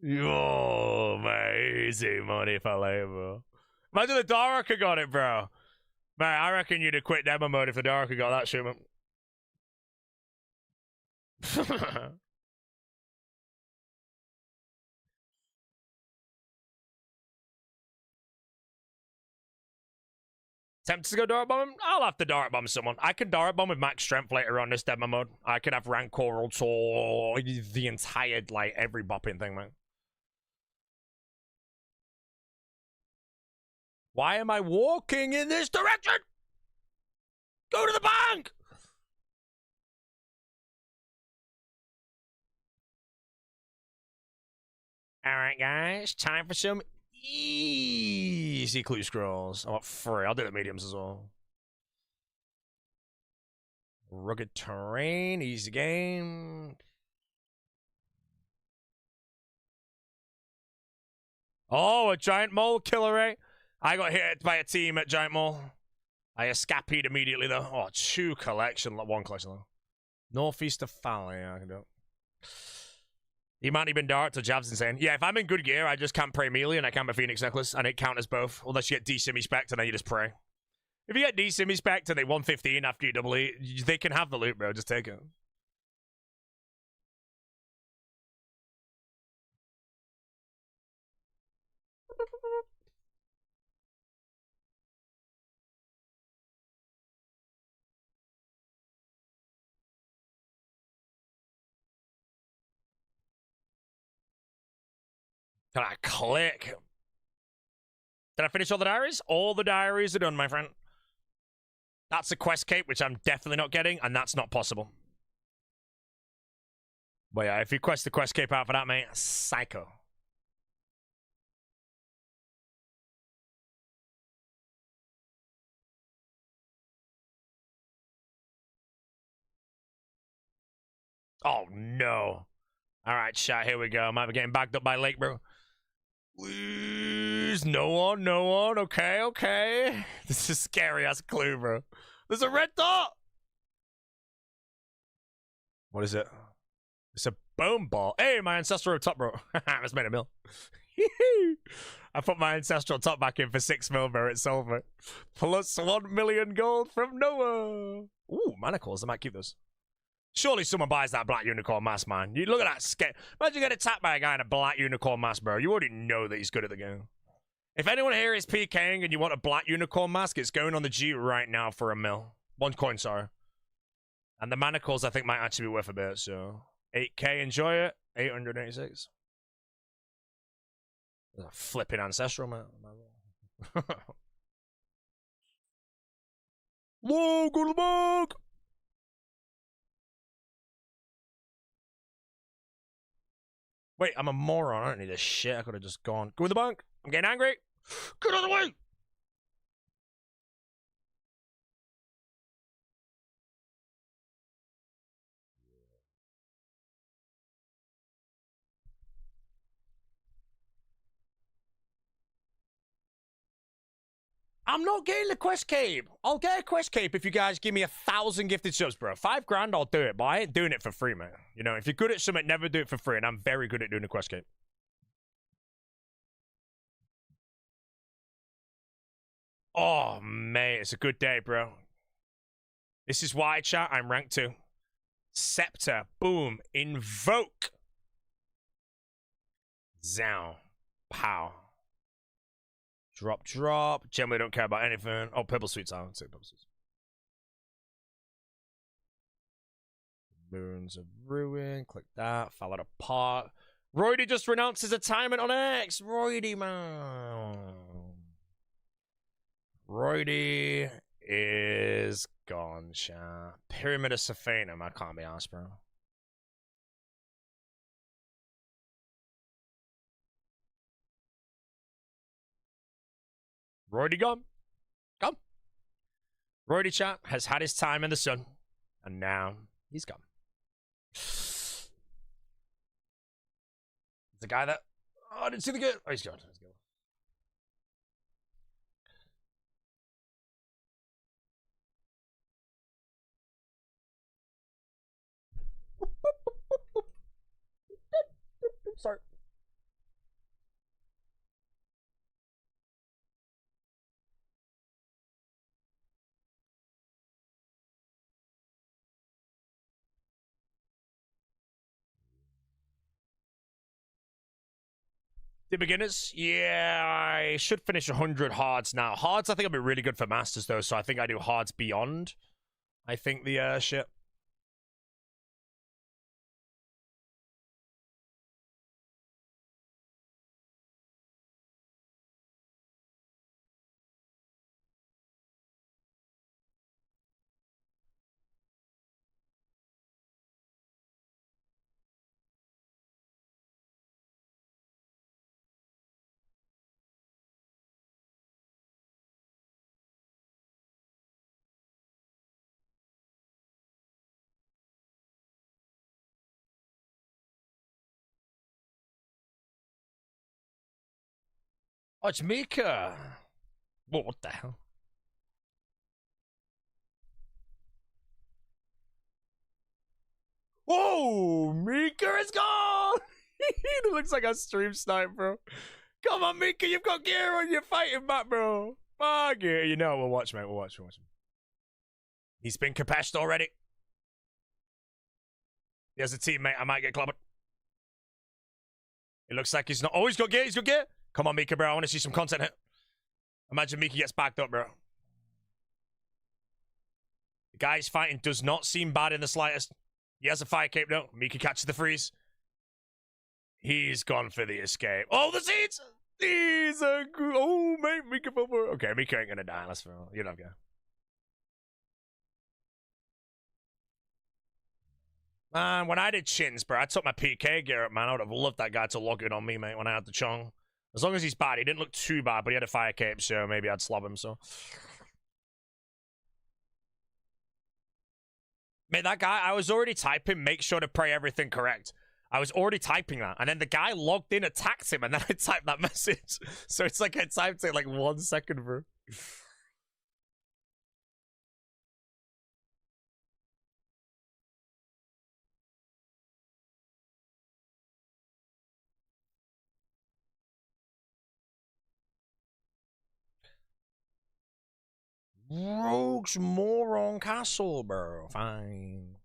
Yo, man, easy money for labor. Imagine the Daraka got it, bro. Man, I reckon you'd have quit demo mode if the Daraka got that shipment. Tempted to go Dart Bomb him? I'll have to Dart Bomb someone. I can Dart Bomb with max strength later on this demo mode. I could have Rancor or the entire, like, every bopping thing, man. Why am I walking in this direction? Go to the bank! Alright, guys. Time for some easy clue scrolls. I want 3. I'll do the mediums as well. Rugged terrain, easy game. Oh, a giant mole killer, eh? I got hit by a team at Giant Mall. I escaped immediately, though. Oh, 2 collection. 1 collection, though. Northeast of Valley. Yeah, I can do it. He might even dart to Jav's insane. Yeah, if I'm in good gear, I just can't pray melee and I can't be Phoenix Necklace, and it counters both. Unless you get D-Simi Spect and then you just pray. If you get D-Simi Spect and they 115 after you double E, they can have the loot, bro. Just take it. Can I click? Did I finish all the diaries? All the diaries are done, my friend. That's a quest cape, which I'm definitely not getting, and that's not possible. But yeah, if you quest the quest cape out for that, mate, psycho. Oh, no. All right, chat, here we go. Might be getting backed up by Lake, bro. Please, no one, no one. Okay, okay. This is scary as a clue, bro. There's a red dot. What is it? It's a bone ball. Hey, my ancestral top, bro. I just made a mill. I put my ancestral top back in for 6 mil, bro. It's over. Plus 1 million gold from Noah. Ooh, manacles. I might keep those. Surely someone buys that black unicorn mask, man. You look at that scare. Imagine getting attacked by a guy in a black unicorn mask, bro. You already know that he's good at the game. If anyone here is Pking and you want a black unicorn mask, it's going on the G right now for 1 mil. 1 coin, sorry. And the manacles, I think, might actually be worth a bit, so 8k, enjoy it. 886. There's a flipping ancestral, man. Whoa, go to the bank! Wait, I'm a moron. I don't need this shit. I could have just gone. Go to the bank. I'm getting angry. Get out of the way! I'm not getting the quest cape. I'll get a quest cape if you guys give me 1,000 gifted subs, bro. 5 grand, I'll do it, but I ain't doing it for free, man. You know, if you're good at something, never do it for free, and I'm very good at doing the quest cape. Oh, mate, it's a good day, bro. This is why, chat, I'm ranked 2. Scepter, boom, invoke. Zow, pow. Drop, drop. Generally don't care about anything. Oh, purple sweets. I don't say purple sweets. Moons of Ruin. Click that. Fall it apart. Roydy just renounced his retirement on X. Roydy, man. Roydy is gone, chat. Pyramid of Sephanum. I can't be asked, bro. Roydy gone. Gone. Roydy, chat, has had his time in the sun. And now he's gone. The guy that... Oh, I didn't see the good. Oh, he's gone. He's gone. Sorry. The beginners? Yeah, I should finish 100 hards now. Hards, I think I'll be really good for masters, though, so I think I do hards beyond. I think the shit. Oh, it's Mika. Whoa, what the hell? Whoa, Mika is gone! He looks like a stream snipe, bro. Come on, Mika, you've got gear on. You're fighting back, bro. Fuck it. You know, we'll watch, mate. We'll watch. We'll watch. He's been capached already. He has a teammate. I might get clobbered. It looks like he's not. Oh, he's got gear. He's got gear. Come on, Mika, bro. I want to see some content here. Imagine Mika gets backed up, bro. The guy he's fighting does not seem bad in the slightest. He has a fire cape, though. Mika catches the freeze. He's gone for the escape. Oh, the seeds! These are good. Oh, mate, Mika fell for it. Okay, Mika ain't gonna die. Let's go. You're not gonna. Man, when I did chins, bro, I took my PK gear up, man. I would have loved that guy to log in on me, mate, when I had the chong. As long as he's bad. He didn't look too bad, but he had a fire cape, so maybe I'd slob him, so. Mate, that guy, I was already typing, make sure to pray everything correct. I was already typing that, and then the guy logged in, attacked him, and then I typed that message. So it's like I typed it like 1 second, bro. Rogue's Moron Castle, bro. Fine.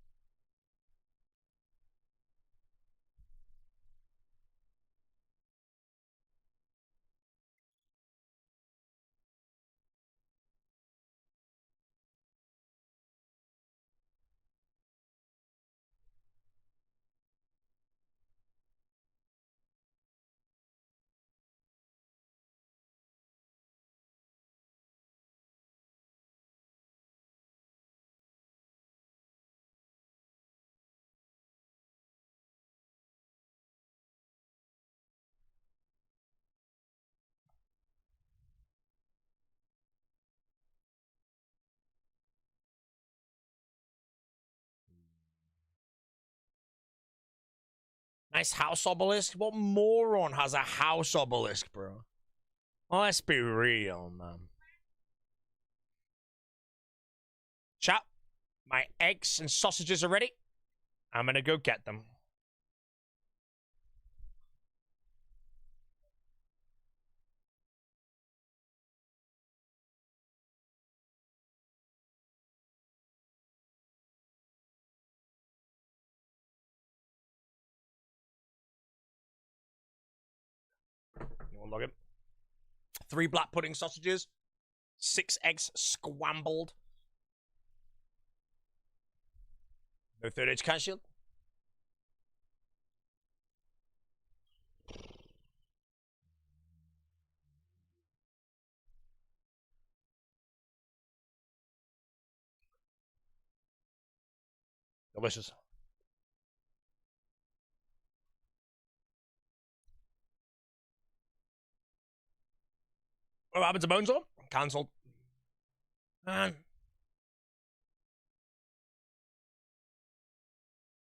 Nice house obelisk. What moron has a house obelisk, bro? Oh, let's be real, man. My eggs and sausages are ready. I'm gonna go get them. You want to log in? 3 black pudding sausages. 6 eggs scrambled. No 3rd age cat shield. Delicious. What happened to Bonesaw? Cancelled. Man.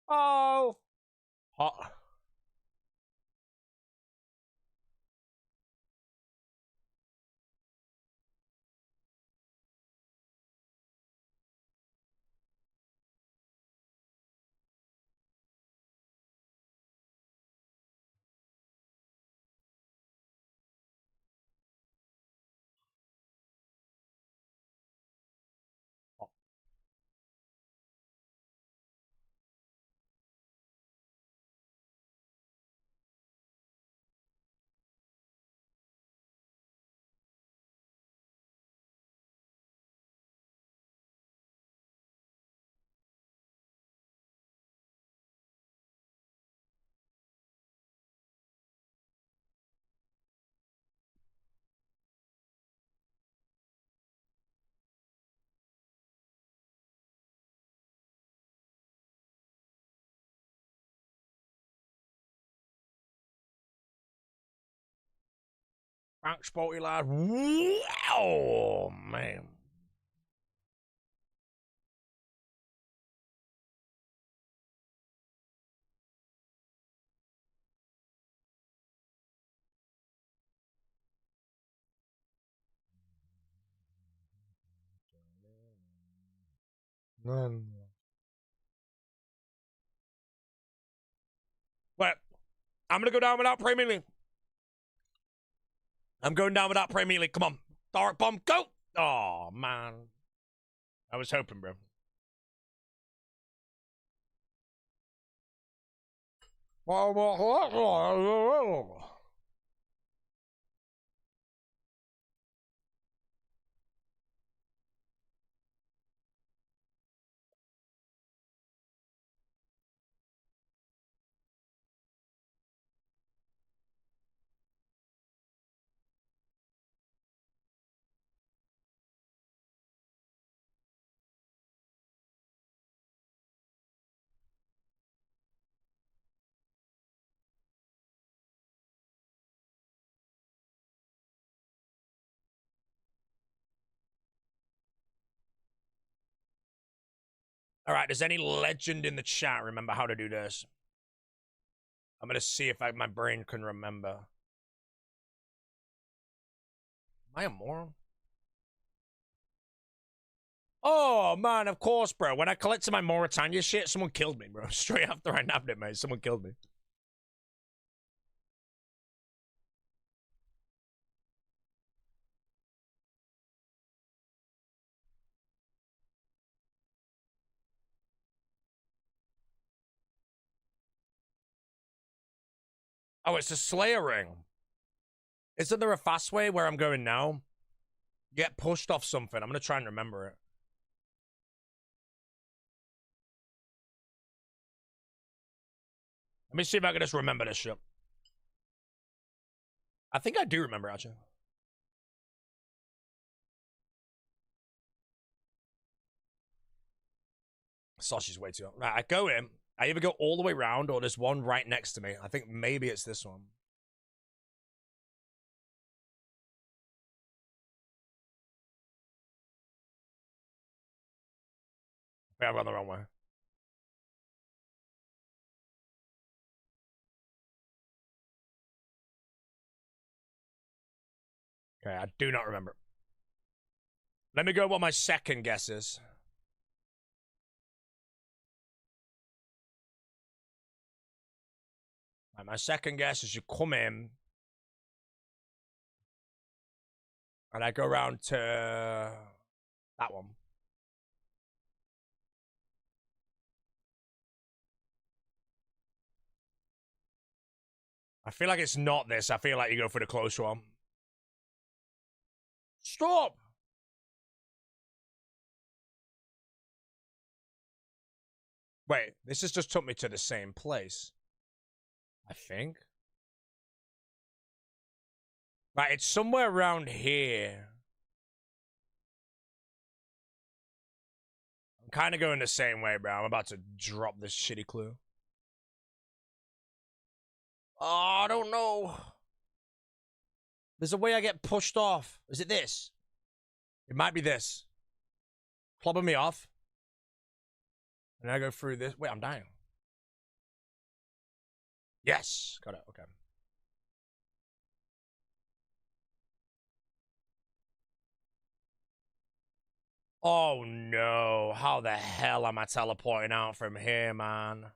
Oh. Hot. Frank Sporty lad. Wow, man. But I'm gonna go down without Prey Melee. I'm going down without Prey Melee. Come on. Dark Bomb, go! Oh, man. I was hoping, bro. All right, does any legend in the chat remember how to do this? I'm gonna see if my brain can remember. Am I a moron? Oh, man, of course, bro. When I collected my Mauritania shit, someone killed me, bro. Straight after I nabbed it, mate. Someone killed me. Oh, it's a Slayer ring. Isn't there a fast way where I'm going now? You get pushed off something. I'm gonna try and remember it. Let me see if I can just remember this shit. I think I do remember, actually. Sashi's way too. Right, I go in. I either go all the way around or there's one right next to me. I think maybe it's this one. Yeah, I've gone the wrong way. Okay, I do not remember. Let me go what my second guess is. Right, my second guess is you come in and I go around to that one. I feel like it's not this. I feel like you go for the close one. Stop! Wait, this has just took me to the same place. I think. Right, it's somewhere around here. I'm kind of going the same way, bro. I'm about to drop this shitty clue. Oh, I don't know. There's a way I get pushed off. Is it this? It might be this. Clobbing me off. And I go through this. Wait, I'm dying. Yes. Got it. Okay. Oh, no. How the hell am I teleporting out from here, man?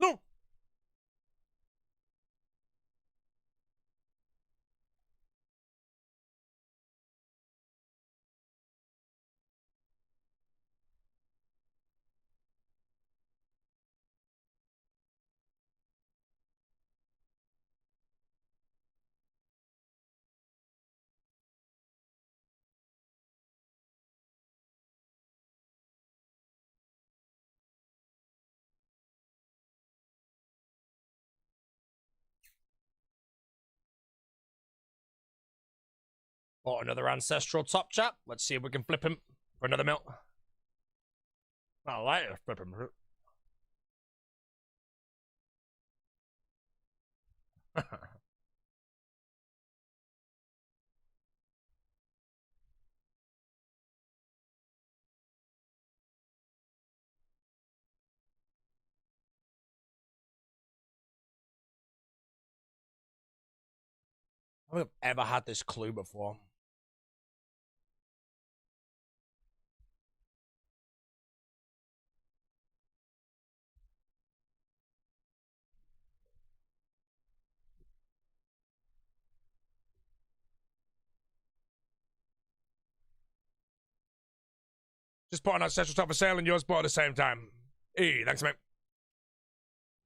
No. Oh, another ancestral top chap. Let's see if we can flip him for another milk. I like to flip him. I don't think I've ever had this clue before. Just put on ancestral top for sale and yours bought at the same time. Hey, thanks, mate.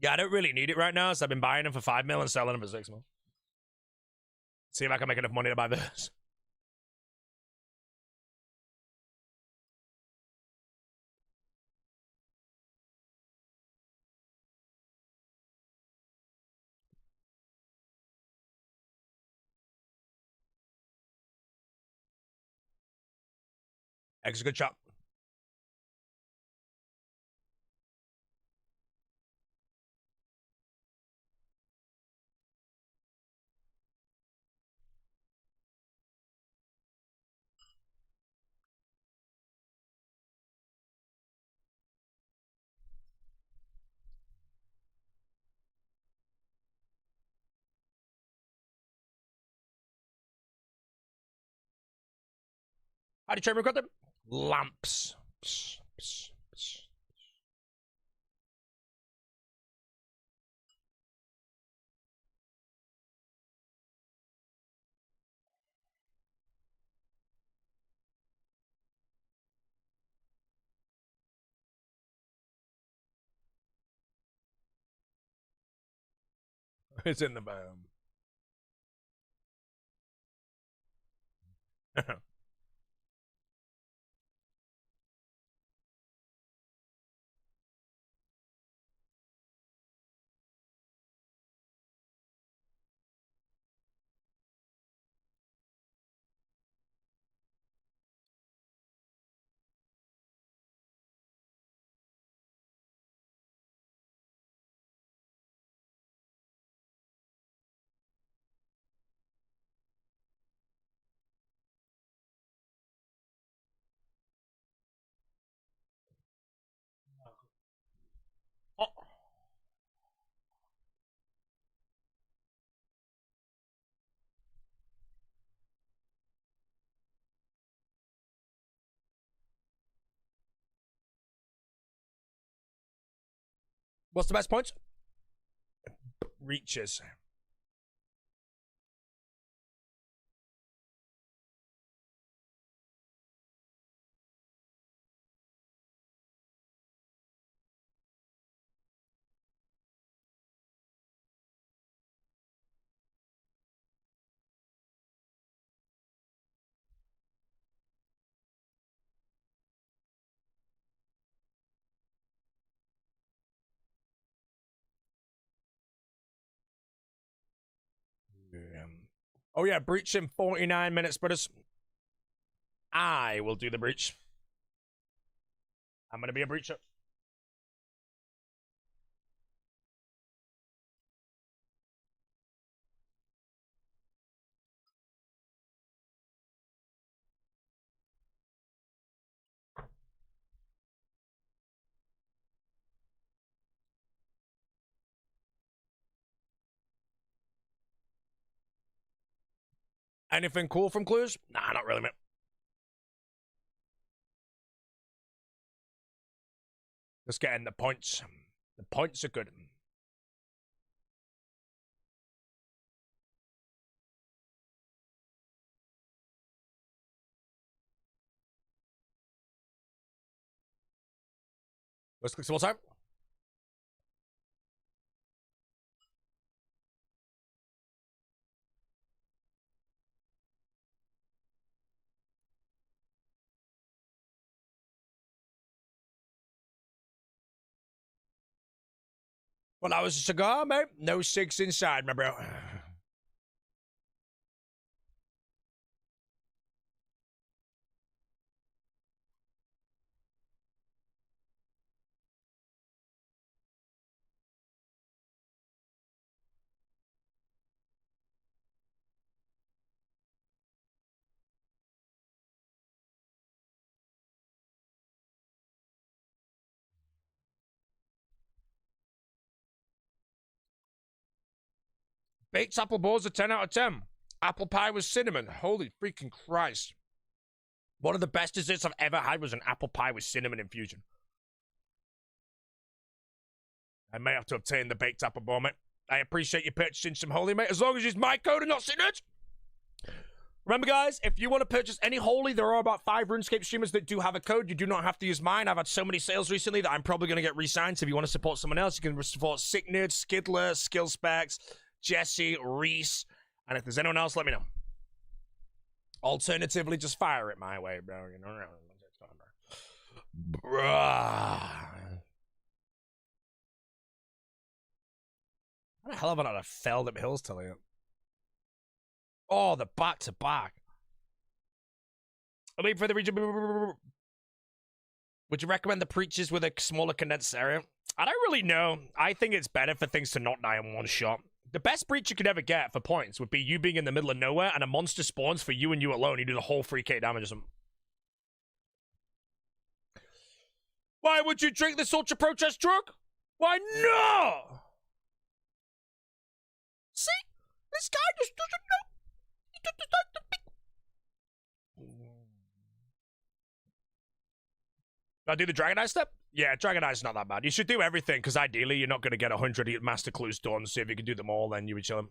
Yeah, I don't really need it right now, so I've been buying them for 5 mil and selling them for 6 mil. See if I can make enough money to buy this. X is a good shot. How do you train record them? Lamps. Psst, psst, psst. It's in the bone. Oh. What's the best points? Reaches. Oh yeah, breach in 49 minutes, brothers. I will do the breach. I'm gonna be a breacher. Anything cool from clues? Nah, not really, mate. Just getting the points. The points are good. Let's click some more time. Well, that was a cigar, mate. No cigs inside, my bro. Baked apple balls are 10 out of 10. Apple pie with cinnamon. Holy freaking Christ. One of the best desserts I've ever had was an apple pie with cinnamon infusion. I may have to obtain the baked apple ball, mate. I appreciate you purchasing some holy, mate. As long as you use my code and not Signet. Remember, guys, if you want to purchase any holy, there are about 5 RuneScape streamers that do have a code. You do not have to use mine. I've had so many sales recently that I'm probably going to get re-signed. So if you want to support someone else, you can support Signet, Skidler, Skillspecs, Jesse, Reese. And if there's anyone else, let me know. Alternatively, just fire it my way, bro. You know, bruh. How the hell have I not felled up hills till you? Oh, the back to back. I mean, for the region. Would you recommend the preachers with a smaller condensed area? I don't really know. I think it's better for things to not die in one shot. The best breach you could ever get for points would be you being in the middle of nowhere and a monster spawns for you and you alone. You do the whole 3k damage or something. Why would you drink this ultra protest drug? Why no? See? This guy just doesn't know. He just decides to pick. I do the Dragon Eye step? Yeah, Dragon Eye's not that bad. You should do everything, because ideally you're not going to get 100 Master Clues done, so if you can do them all, then you would chill them.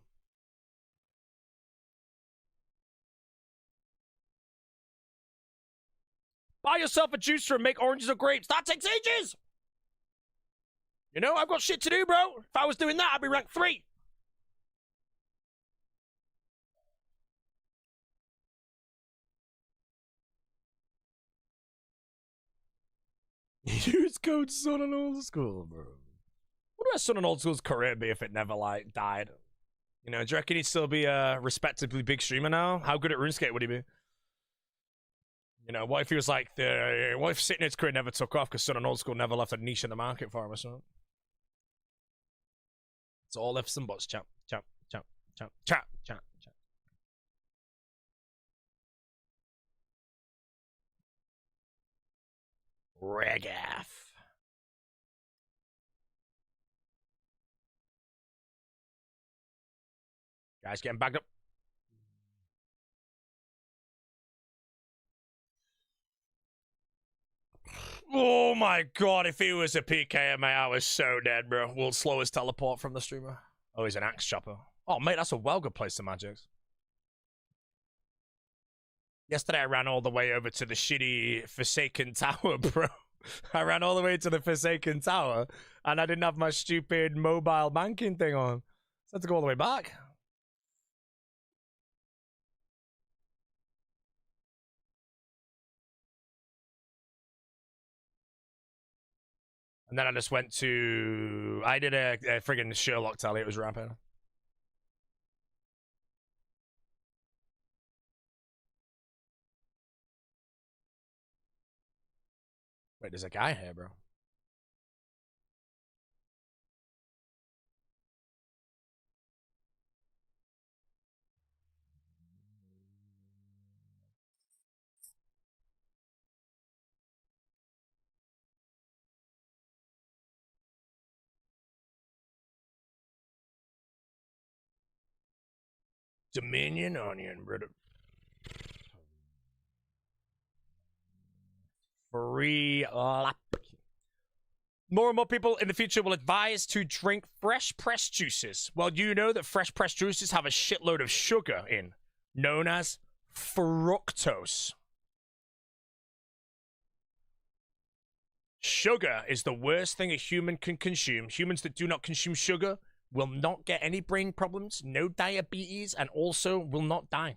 Buy yourself a juicer and make oranges or grapes. That takes ages! You know, I've got shit to do, bro. If I was doing that, I'd be rank 3. Use code Son on Old School, bro. What would Son on Old School's career be if it never, like, died? You know, do you reckon he'd still be a respectably big streamer now? How good at RuneScape would he be? You know, what if he was like the... What if Signet's career never took off because Son on Old School never left a niche in the market for him or something? It's all ifs and buts, chat. Regaff. Guys getting backed up. Oh my god, if he was a PK, mate, I was so dead, bro. World's slowest teleport from the streamer. Oh, he's an axe chopper. Oh, mate, that's a well good place to magics. Yesterday, I ran all the way over to the shitty Forsaken Tower, bro. I ran all the way to the Forsaken Tower, and I didn't have my stupid mobile banking thing on. So I had to go all the way back. And then I just went to... I did a friggin' Sherlock tally. It was rapid. Wait, there's a guy here, bro. Dominion Onion, brother. Free lap. More and more people in the future will advise to drink fresh pressed juices. Well, you know that fresh pressed juices have a shitload of sugar in, known as fructose. Sugar is the worst thing a human can consume. Humans that do not consume sugar will not get any brain problems, no diabetes, and also will not die.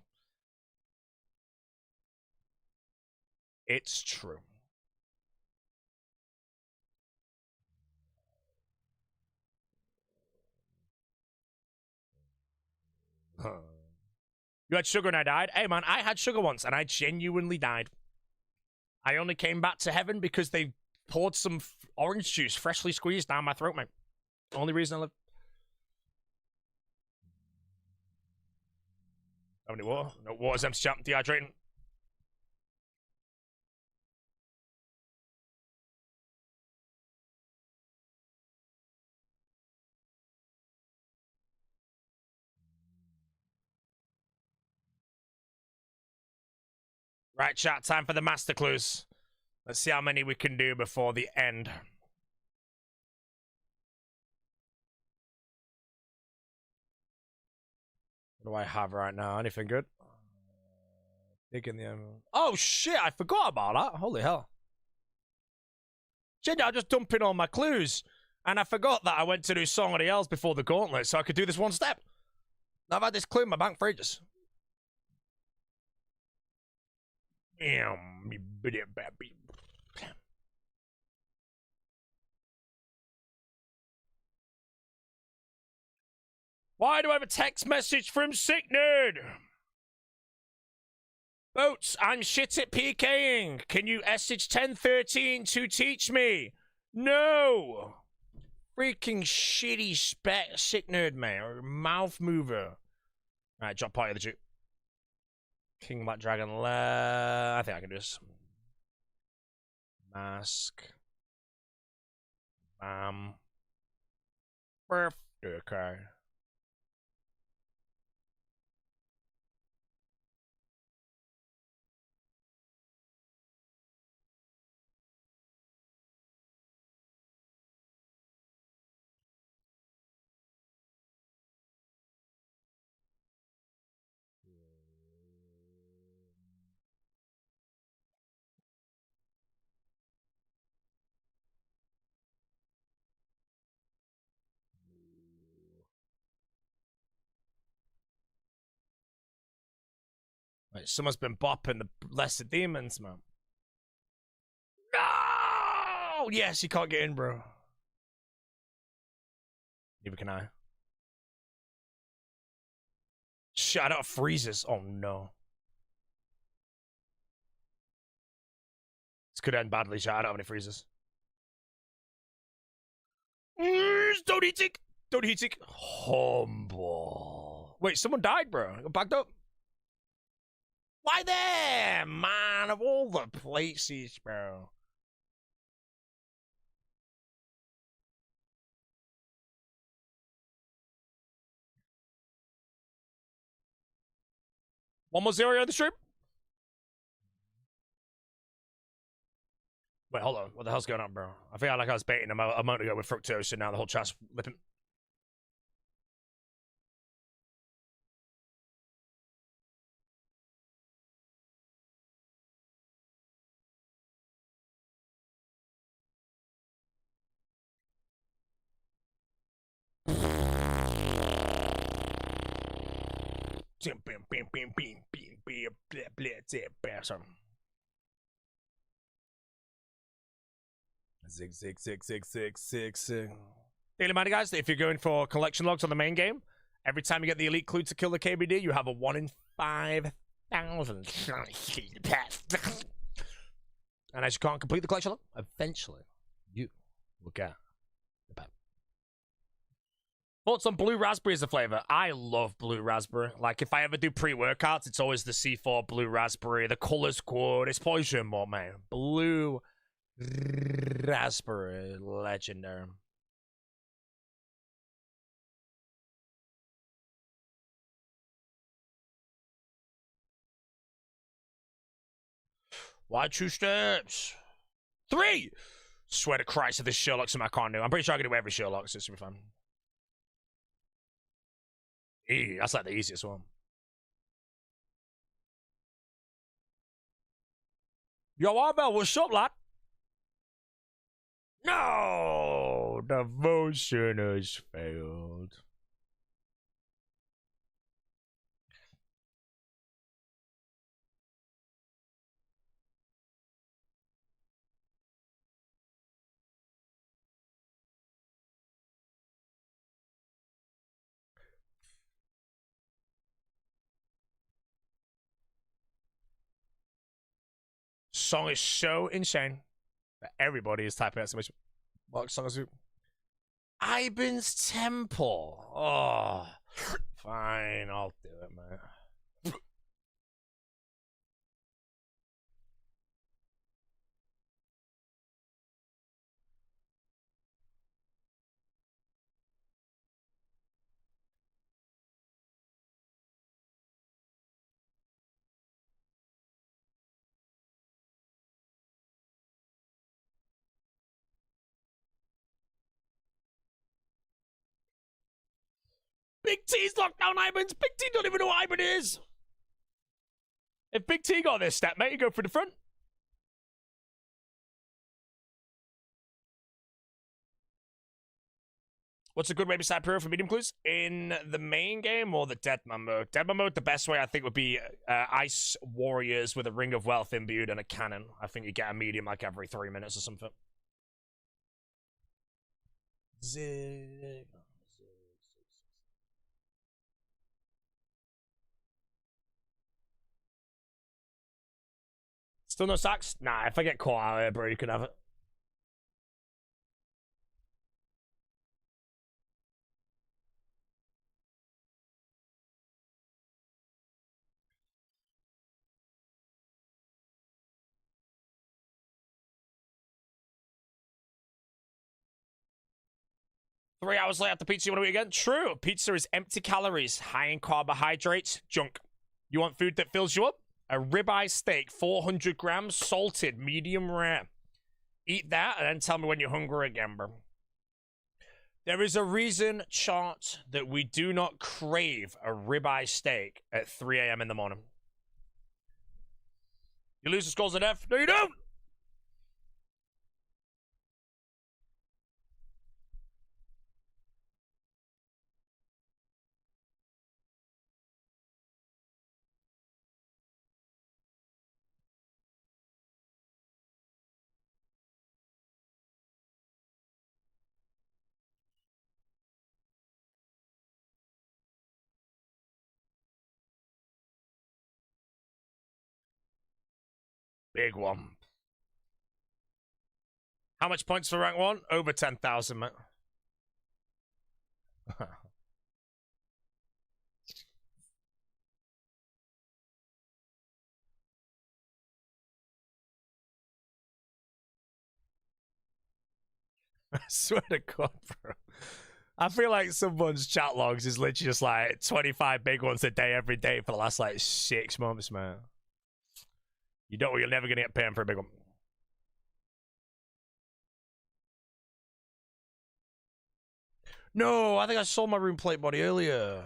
It's true. You had sugar and I died? Hey, man, I had sugar once and I genuinely died. I only came back to heaven because they poured some orange juice freshly squeezed down my throat, mate. Only reason I live. How many water? No water's empty, champ. Dehydrating. Right, chat. Time for the master clues. Let's see how many we can do before the end. What do I have right now? Anything good? Digging the emerald. Oh shit! I forgot about that. Holy hell! Shit! I just dumping all my clues, and I forgot that I went to do Song of the Elves before the Gauntlet, so I could do this one step. I've had this clue in my bank for ages. Why do I have a text message from Sick Nerd? Boats, I'm shit at PKing. Can you SH 1013 to teach me? No! Freaking shitty Sick Nerd, man. Or mouth mover. Alright, drop party of the Jew. King Black Dragon. I think I can do this. Mask. Birthday card. Wait, someone's been bopping the Lesser Demons, man. No! Yes, you can't get in, bro. Neither can I. Shit, I don't have freezes. Oh, no. This could end badly, chat. I don't have any freezes. Don't eat it! Don't eat it! Humble. Wait, someone died, bro. I got backed up. Why there, man? Of all the places, bro. One more zero on the stream. Wait, hold on. What the hell's going on, bro? I feel like I was baiting him a moment ago with fructose, and now the whole chat's flipping. Zig, zig, zig, zig, zig, zig, zig. Daily reminder, guys, that if you're going for collection logs on the main game, every time you get the elite clue to kill the KBD, you have a 1 in 5,000. And as you can't complete the collection log, eventually you will get the pet. Thoughts on blue raspberry as a flavor? I love blue raspberry. Like, if I ever do pre-workouts, it's always the C4 blue raspberry. The color's good. It's poison, but man, blue raspberry, legendary. Why 2 steps? 3! Swear to Christ, if this Sherlock's something I can't do. I'm pretty sure I can do every Sherlock, so it's gonna be fun. That's like the easiest one. Yo, Arbel, what's up, lad? No! Devotion has failed. Song is so insane that everybody is typing out so much. What song is it? Iban's Temple. Oh, fine, I'll do it, man. Big T's locked down Iban's. Big T don't even know what Iban is. If Big T got this step, mate, you go for the front. What's a good way beside Pyro for medium clues? In the main game or the Deadman mode? Deadman mode, the best way I think would be Ice Warriors with a Ring of Wealth imbued and a cannon. I think you get a medium like every 3 minutes or something. Zig. Still no sacks? Nah, if I get caught out here, bro, you can have it. Three hours later after pizza, you want to eat again? True. Pizza is empty calories, high in carbohydrates, junk. You want food that fills you up? A ribeye steak, 400 grams, salted, medium rare. Eat that and then tell me when you're hungry again, bro. There is a reason, chart, that we do not crave a ribeye steak at 3 a.m. in the morning. You lose the skulls of death? No, you don't! Big one. How much points for rank 1? Over 10,000, mate. I swear to God, bro. I feel like someone's chat logs is literally just like 25 big ones a day every day for the last like 6 months, man. You don't, you're never gonna get paid for a big one. No, I think I sold my rune plate body earlier.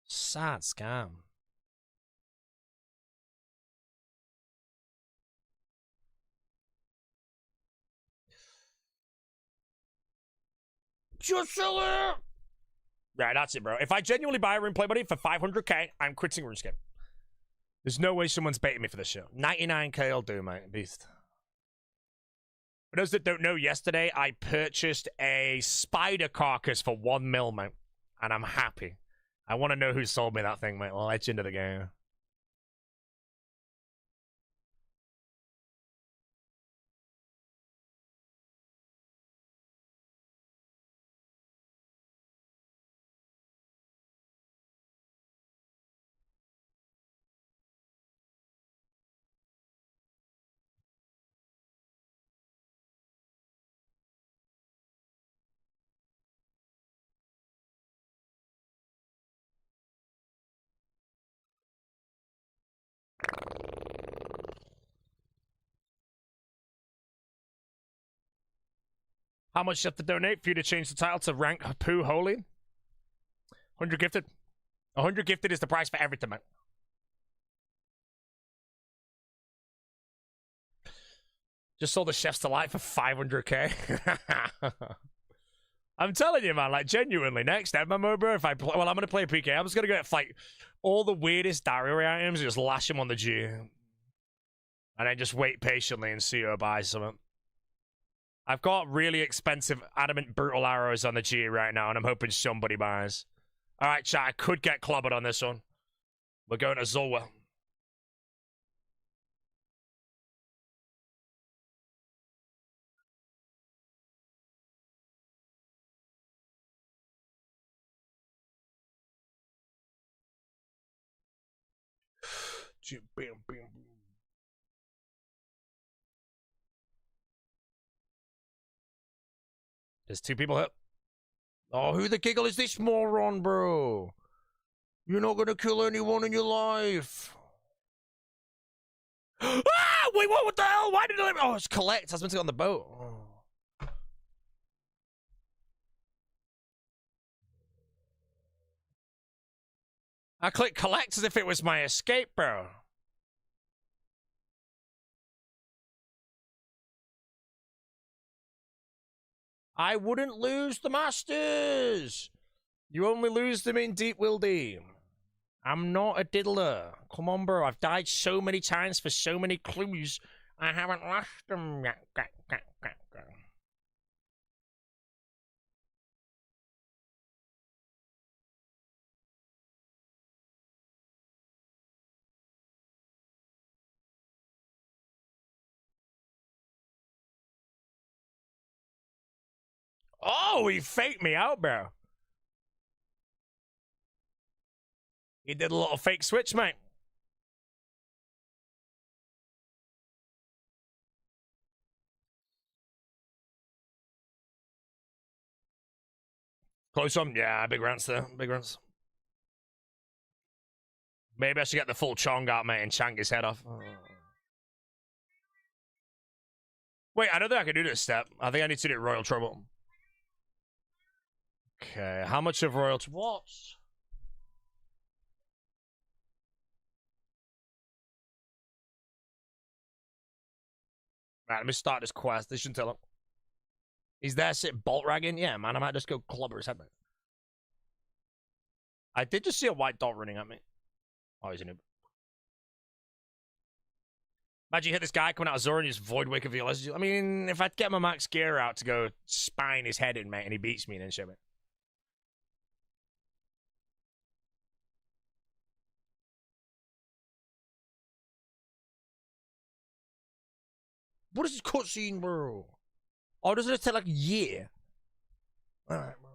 Sad scam. Just sell it! Right, that's it, bro. If I genuinely buy a rune plate body for 500k, I'm quitting RuneScape. There's no way someone's baiting me for this shit. 99k I'll do, mate. Beast. For those that don't know, yesterday I purchased a spider carcass for 1 mil, mate. And I'm happy. I want to know who sold me that thing, mate. Well, it's into the game. How much you have to donate for you to change the title to rank Pooh Holy? 100 gifted. 100 gifted is the price for everything, man. Just sold the Chef's Delight for 500k. I'm telling you, man, like, genuinely, next MMO, bro, if I play, well, I'm gonna play Pking. I'm just gonna go like all the weirdest diary items, just lash them on the G. And then just wait patiently and see who buys something. I've got really expensive adamant brutal arrows on the G right now, and I'm hoping somebody buys. Alright, chat, I could get clobbered on this one. We're going to Zulwa. There's 2 people hit. Oh, who the giggle is this moron, bro? You're not gonna kill anyone in your life. Ah! Wait, what the hell? Why did I... Oh, it's collect. I was meant to go on the boat. Oh. I clicked collect as if it was my escape, bro. I wouldn't lose the masters. You only lose them in Deep Wildy. I'm not a diddler. Come on, bro. I've died so many times for so many clues. I haven't lost them yet. Oh, he faked me out, bro. He did a little fake switch, mate. Close on. Yeah, big rants there. Big rants. Maybe I should get the full Chong out, mate, and chang his head off. Oh. Wait, I don't think I can do this step. I think I need to do Royal Trouble. Okay, how much of Royal Trouble? What? Right, let me start this quest. This shouldn't tell him. He's there sitting bolt ragging? Yeah, man, I might just go clobber his head, mate. I did just see a white dot running at me. Oh, he's a noob. Imagine you hit this guy coming out of Zora and just void wake of the LSG. I mean, if I get my max gear out to go spine his head in, mate, and he beats me and then shit, mate. What is this cutscene, bro? Oh, doesn't it take like a year? Alright, bro.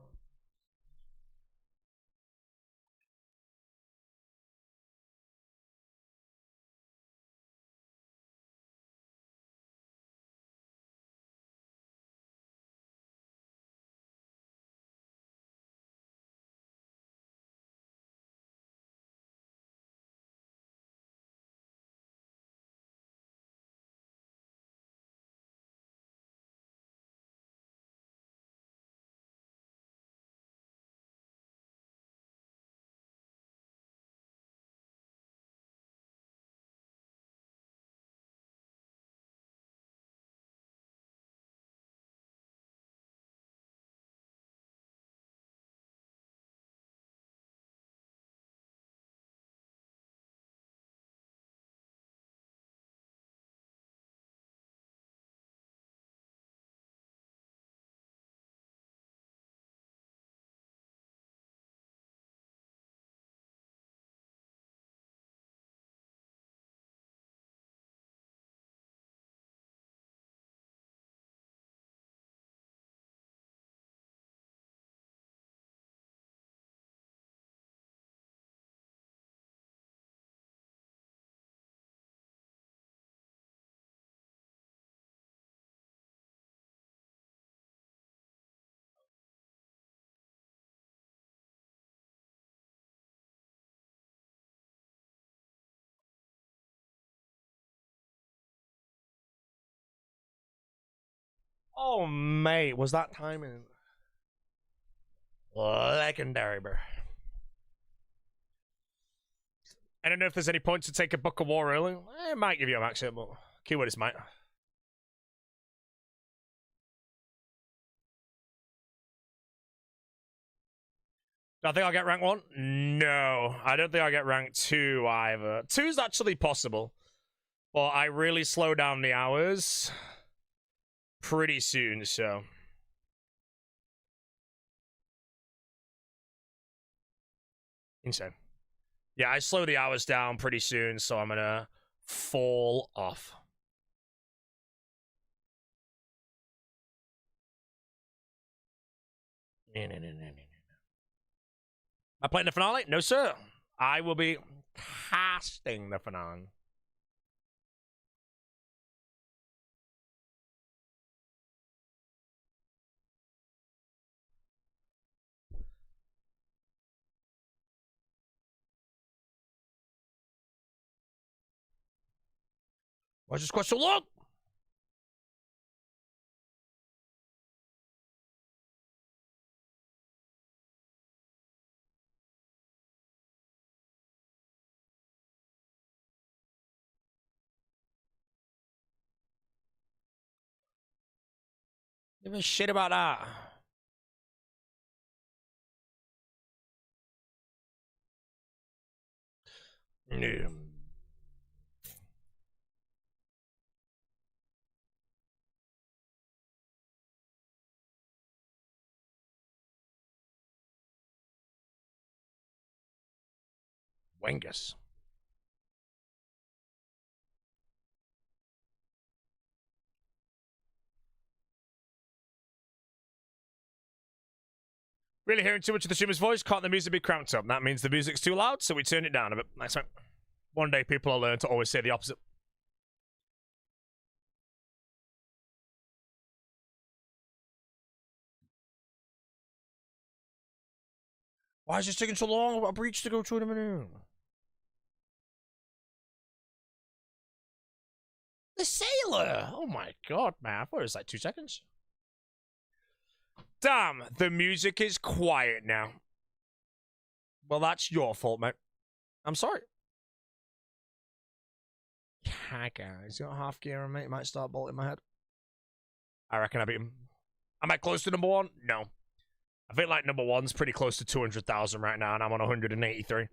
Oh, mate, was that timing? Legendary, bro. I don't know if there's any point to take a Book of War early. It might give you a max hit, but keyword is might. Do I think I'll get rank 1? No, I don't think I'll get rank 2 either. 2 is actually possible, but I really slow down the hours pretty soon, so... Insane. Yeah, I slow the hours down pretty soon, so I'm gonna fall off. Am I playing the finale? No, sir. I will be casting the finale. Why is this quite so long? Give a shit about that. No. Wengus. Really hearing too much of the streamer's voice, can't the music be cranked up? That means the music's too loud, so we turn it down a bit. Nice one. One day people will learn to always say the opposite. Why is this taking so long? I've got a breach to go to in a minute. The sailor! Oh my god, man. I thought it was like 2 seconds. Damn, the music is quiet now. Well, that's your fault, mate. I'm sorry. Yeah, guys. He's got half gear on, mate. He might start bolting my head. I reckon I beat him. Am I close to number 1? No. I feel like number 1's pretty close to 200,000 right now, and I'm on 183.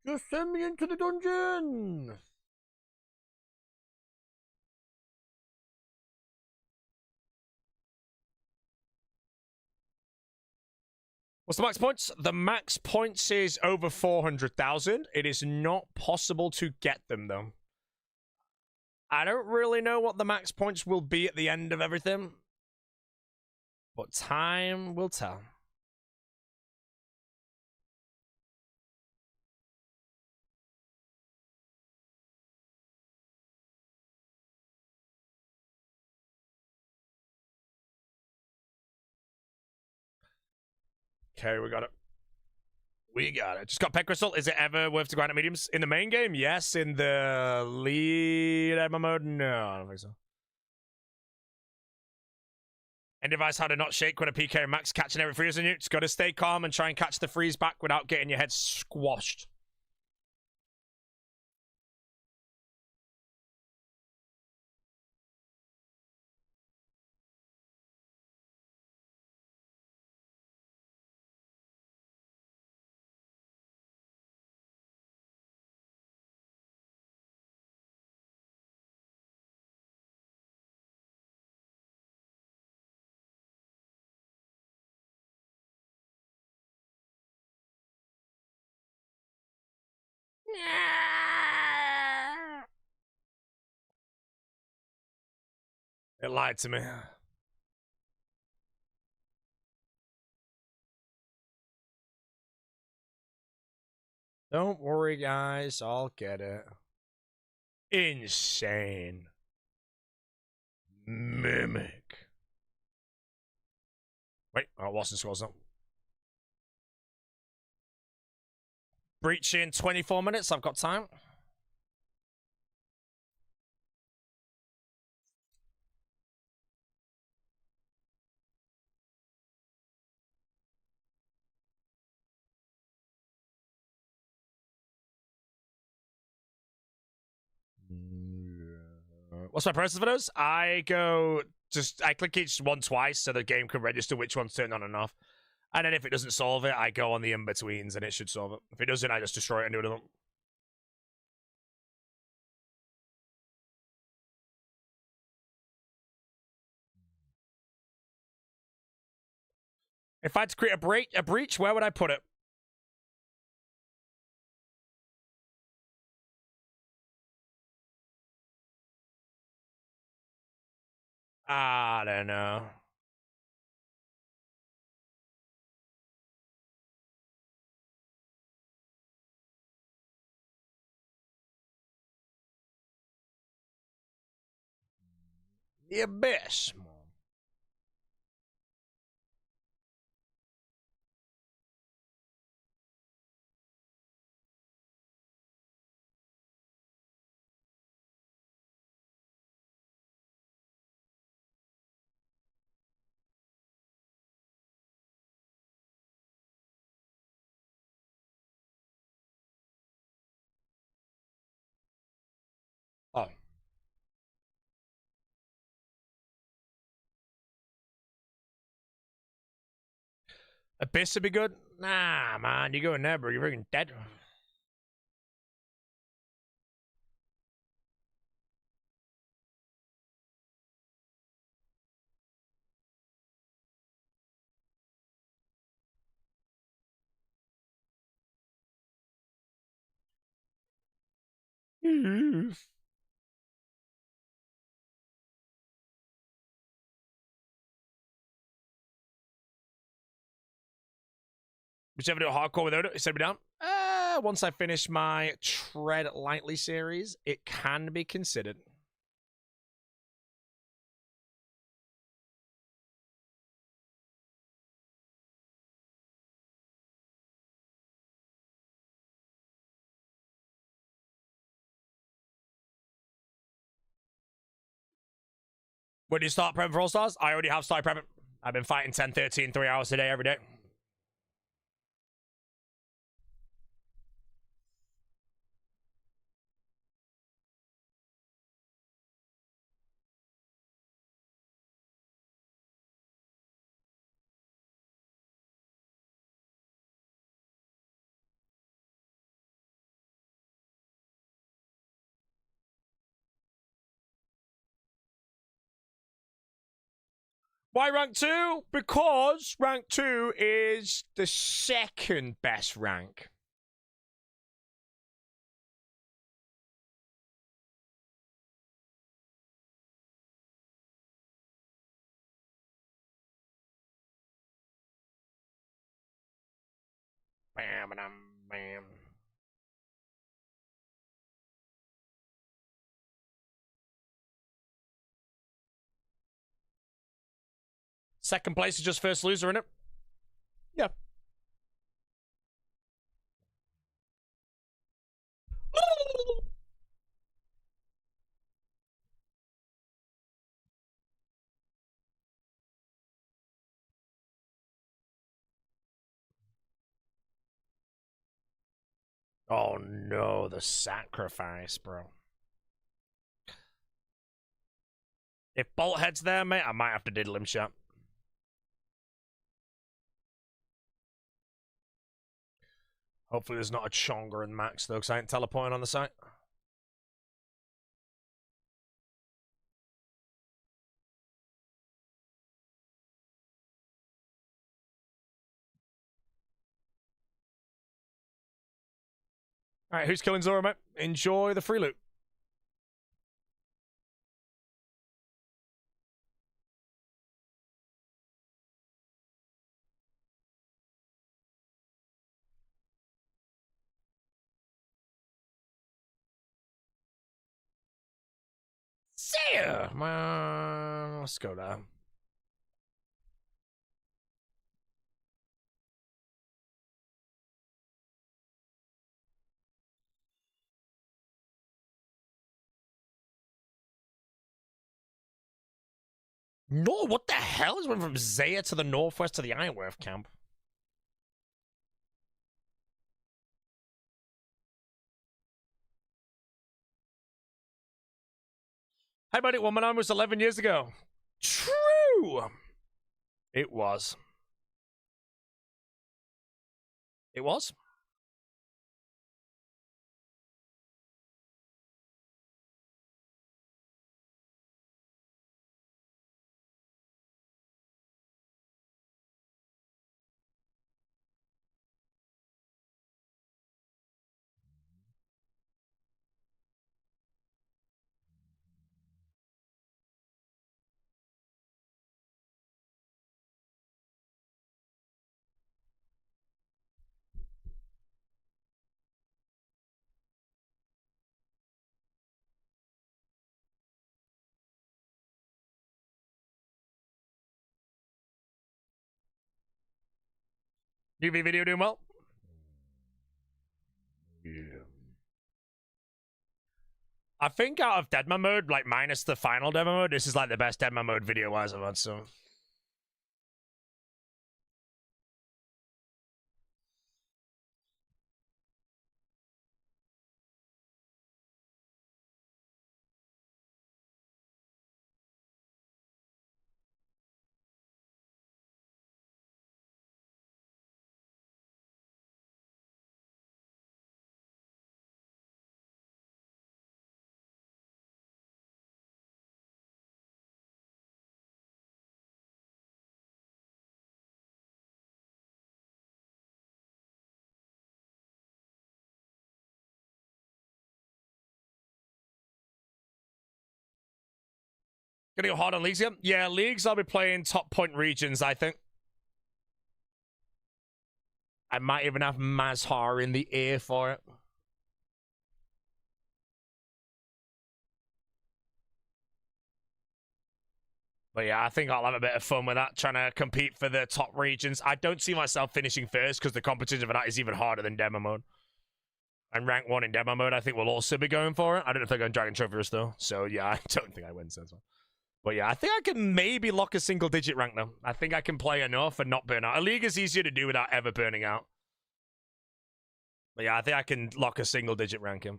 Just send me into the dungeon! What's the max points? The max points is over 400,000. It is not possible to get them, though. I don't really know what the max points will be at the end of everything, but time will tell. Okay, we got it. We got it. Just got Pet Crystal. Is it ever worth to grind at mediums? In the main game? Yes. In the lead MMO mode? No, I don't think so. And device how to not shake when a PK max catching every freeze on you. Just gotta stay calm and try and catch the freeze back without getting your head squashed. It lied to me. Don't worry, guys. I'll get it. Insane. Mimic. Wait, oh, Watson scores up. Breach in 24 minutes. I've got time. What's my process for those? I click each one twice so the game can register which one's turned on and off. And then if it doesn't solve it, I go on the in-betweens and it should solve it. If it doesn't, I just destroy it and do it again. If I had to create a breach, where would I put it? I don't know. The Abyss. Oh. Abyss would be good? Nah, man, you go in there, bro. You're freaking dead. Whichever do a hardcore without it, set me down. Once I finish my Tread Lightly series, it can be considered. When do you start prepping for All Stars? I already have started prepping. I've been fighting 10, 13, 3 hours a day, every day. Why rank 2? Because rank 2 is the second best rank. Bam, bam, bam. Second place is just first loser, innit? Yeah. Oh no, the sacrifice, bro. If Bolthead's there, mate, I might have to diddle him shut. Hopefully there's not a Chonga and Max, though, because I ain't teleporting on the site. Alright, who's killing Zora, mate? Enjoy the free loot. See ya! Let's go there. No, what the hell? Is went from Zaya to the northwest to the Ironworth camp. Hey, buddy. Well, my name was 11 years ago. True. It was. It was. UV video doing well. Yeah. I think out of Deadman mode, like minus the final demo mode, this is like the best Deadman mode video-wise I've had, so. Gonna go hard on leagues again? Yeah, leagues I'll be playing top point regions, I think. I might even have Mazhar in the ear for it. But yeah, I think I'll have a bit of fun with that, trying to compete for the top regions. I don't see myself finishing first because the competition for that is even harder than demo mode. And rank 1 in demo mode, I think we'll also be going for it. I don't know if they're going Dragon Trophy though. So yeah, I don't think I win, so that's fine. But yeah, I think I can maybe lock a single digit rank though. I think I can play enough and not burn out. A league is easier to do without ever burning out. But yeah, I think I can lock a single digit ranking.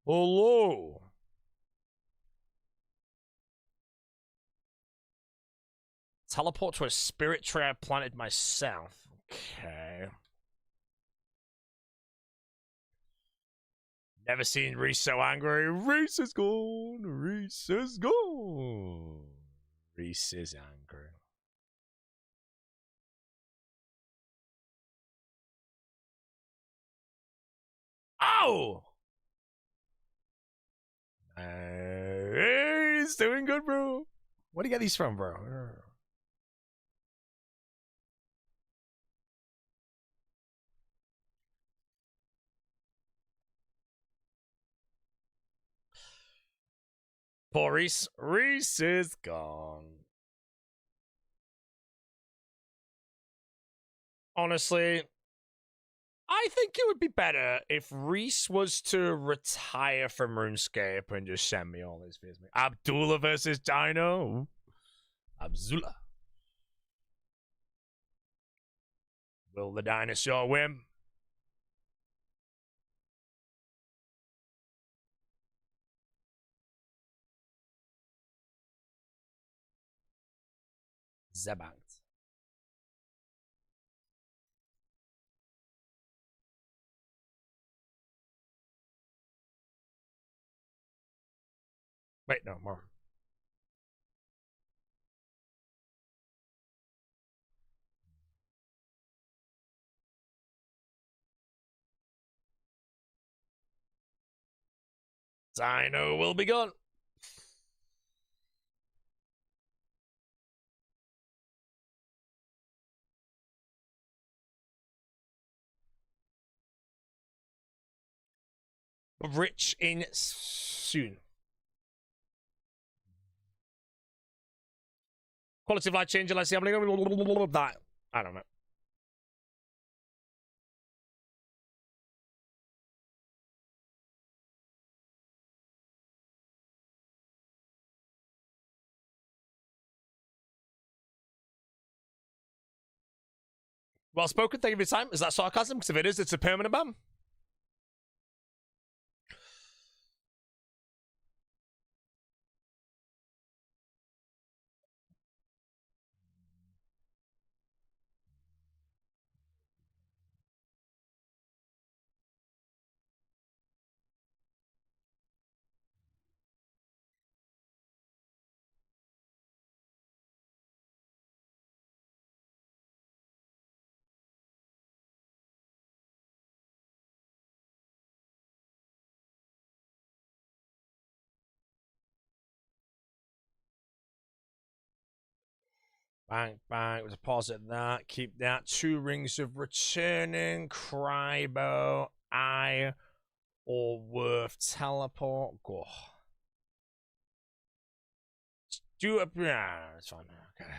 Hello. Teleport to a spirit tree I planted myself. Okay. Never seen Reese so angry. Reese is gone. Reese is gone. Reese is angry. Oh! He's doing good, bro. Where do you get these from, bro? Poor Reese. Reese is gone. Honestly, I think it would be better if Reese was to retire from RuneScape and just send me all his videos. Abdullah versus Dino. Abdullah. Will the dinosaur win? Zebankt. Wait, no, more. Dino will be gone. rich in soon. Quality of life changing. Let's see. I'm gonna that. I don't know. Well spoken. Thank you for your time. Is that sarcasm? Because if it is, it's a permanent ban. Bang, bang. Deposit that. Keep that. 2 rings of returning. Crybo. I. Or worth teleport. Go. Do it. Yeah, it's fine. Okay.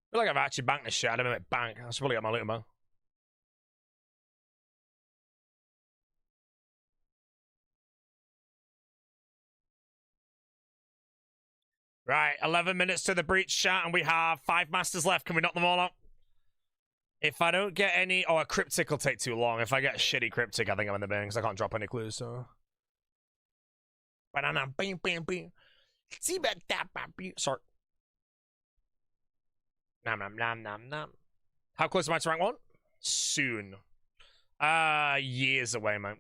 I feel like I've actually banked this shit. I don't know, bank. I should probably get my loot, man. Right, 11 minutes to the breach chat, and we have 5 masters left. Can we knock them all out? If I don't get any... Oh, a cryptic will take too long. If I get a shitty cryptic, I think I'm in the bin, because I can't drop any clues, so... Banana, bing, bing, bing. Sorry. Nom, nom, nom, nom, nom. How close am I to rank 1? Soon. Years away, mate.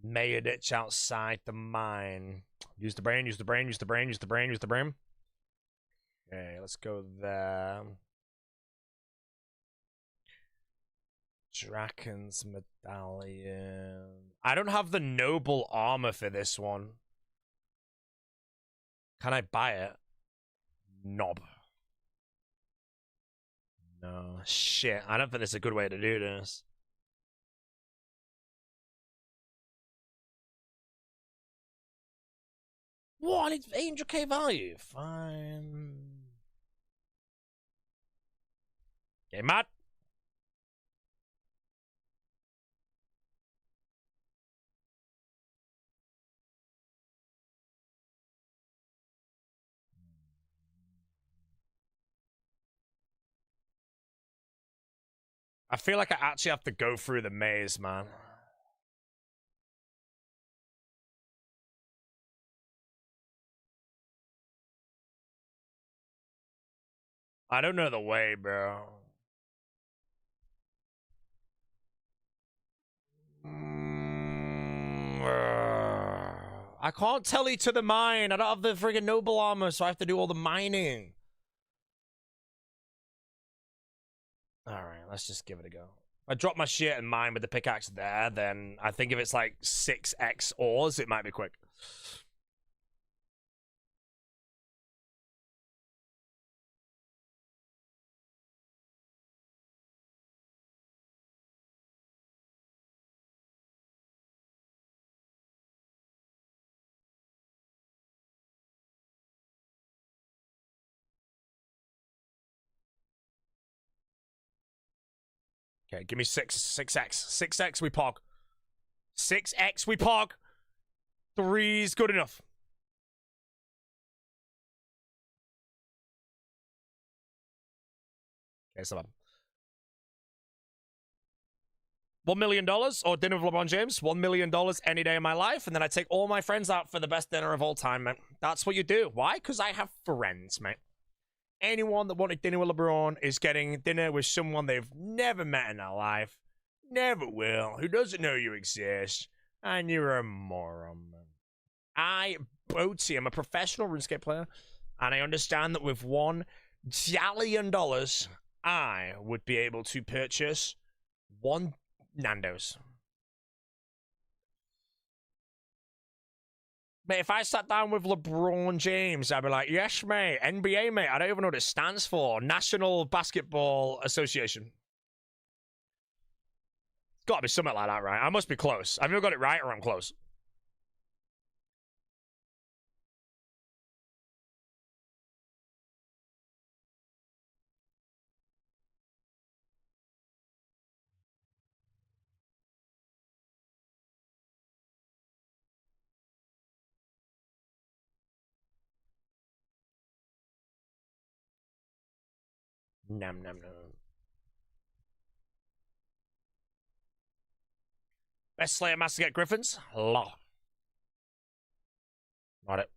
May a ditch outside the mine. Use the brain, use the brain, use the brain, use the brain, use the brain. Okay, let's go there. Draken's medallion. I don't have the noble armor for this one. Can I buy it? Knob. No. Shit. I don't think there's a good way to do this. What? It's 800k value. Fine. Okay, Matt. I feel like I actually have to go through the maze, man. I don't know the way, bro. I can't tell you to the mine. I don't have the friggin' noble armor, so I have to do all the mining. Alright, let's just give it a go. I drop my shit and mine with the pickaxe there, then I think if it's like 6x ores, it might be quick. Okay, give me 6x. 6x, we pog. 6x we pog. 3's good enough. Okay, so $1 million or dinner with LeBron James. $1 million any day of my life. And then I take all my friends out for the best dinner of all time, man. That's what you do. Why? Because I have friends, mate. Anyone that wanted dinner with LeBron is getting dinner with someone they've never met in their life, never will, who doesn't know you exist, and you're a moron, man. Boaty, I'm a professional RuneScape player, and I understand that with $1 jallion, I would be able to purchase 1 Nando's. Mate, if I sat down with LeBron James, I'd be like, yes, mate, NBA, mate. I don't even know what it stands for. National Basketball Association. It's got to be something like that, right? I must be close. I've either got it right or I'm close. Nom, nom, nom. Best Slayer Master get Griffins? Law. Not it.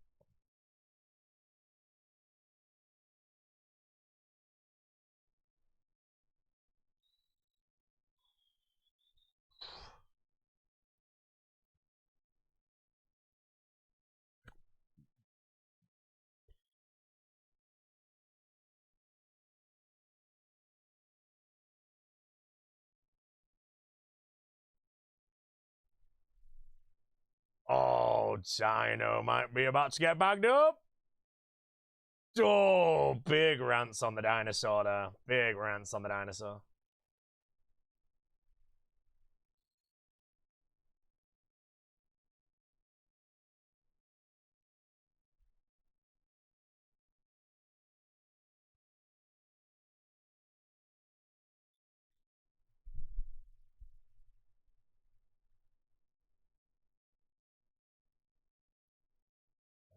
Oh, Dino might be about to get bagged up. Oh, big rants on the dinosaur there. Big rants on the dinosaur.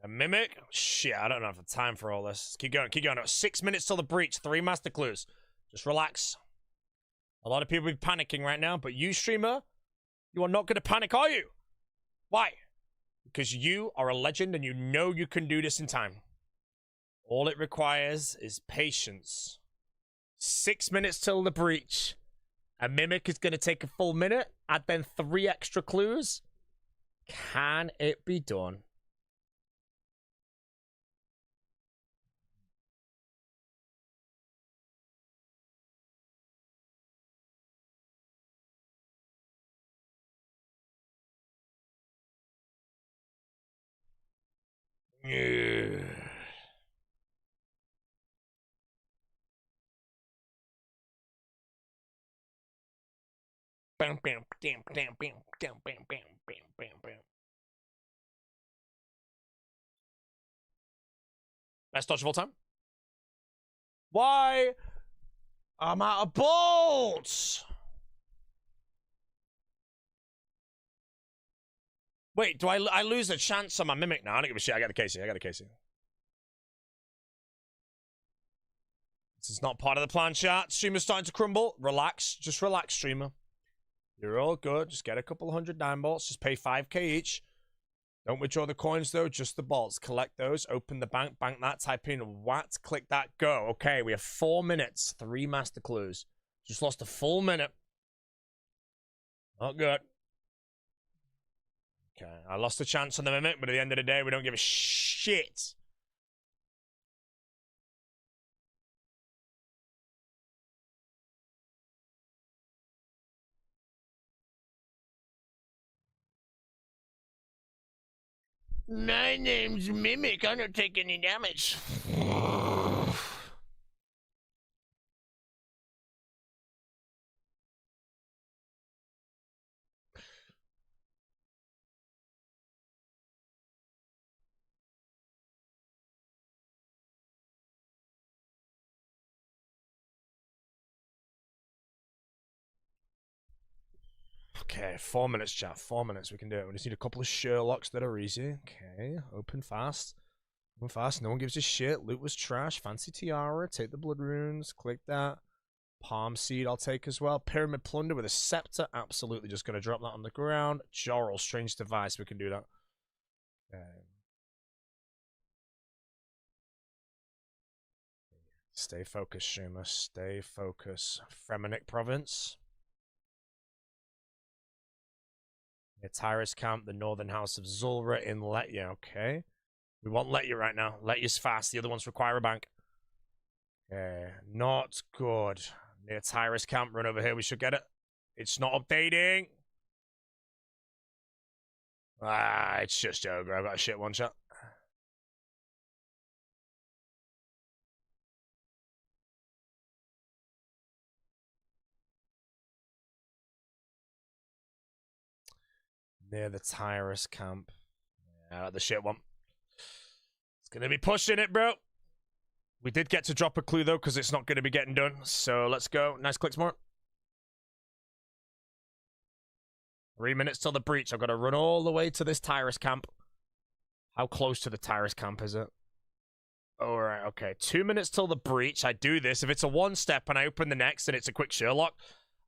A mimic? Shit, I don't have the time for all this. Keep going, keep going. 6 minutes till the breach. 3 master clues. Just relax. A lot of people be panicking right now, but you, streamer, you are not going to panic, are you? Why? Because you are a legend and you know you can do this in time. All it requires is patience. 6 minutes till the breach. A mimic is going to take a full minute. Add then 3 extra clues. Can it be done? Yeah. Bam, bam, bam, bam, bam, bam, bam, bam, bam, bam, bam. Best dodge of all time? Why? I'm out of bolts! Wait, do I lose a chance on my mimic now? I don't give a shit. I got the Casey. I got the Casey. This is not part of the plan, chat. Streamer's starting to crumble. Relax. Just relax, streamer. You're all good. Just get a couple hundred 9 bolts. Just pay 5k each. Don't withdraw the coins, though. Just the bolts. Collect those. Open the bank. Bank that. Type in what. Click that. Go. Okay, we have 4 minutes. 3 master clues. Just lost a full minute. Not good. Okay, I lost a chance on the mimic, but at the end of the day, we don't give a shit. My name's Mimic. I don't take any damage. Okay, 4 minutes, chat. 4 minutes. We can do it. We just need a couple of Sherlocks that are easy. Okay, open fast. Open fast. No one gives a shit. Loot was trash. Fancy tiara. Take the blood runes. Click that. Palm seed I'll take as well. Pyramid plunder with a scepter. Absolutely just going to drop that on the ground. Jorl, strange device. We can do that. Okay. Stay focused, streamer. Stay focused. Fremenic province. The Tyrus camp, the northern house of Zulra in Letya. Okay. We want Letya right now. Letya's fast. The other ones require a bank. Okay. Not good. Near Tyrus camp. Run over here. We should get it. It's not updating. Ah, it's just Ogre. I've got a shit one shot. Near the Tyrus camp. Yeah, the shit one. It's going to be pushing it, bro. We did get to drop a clue, though, because it's not going to be getting done. So let's go. Nice clicks more. 3 minutes till the breach. I've got to run all the way to this Tyrus camp. How close to the Tyrus camp is it? All right, okay. 2 minutes till the breach. I do this. If it's a one step and I open the next and it's a quick Sherlock,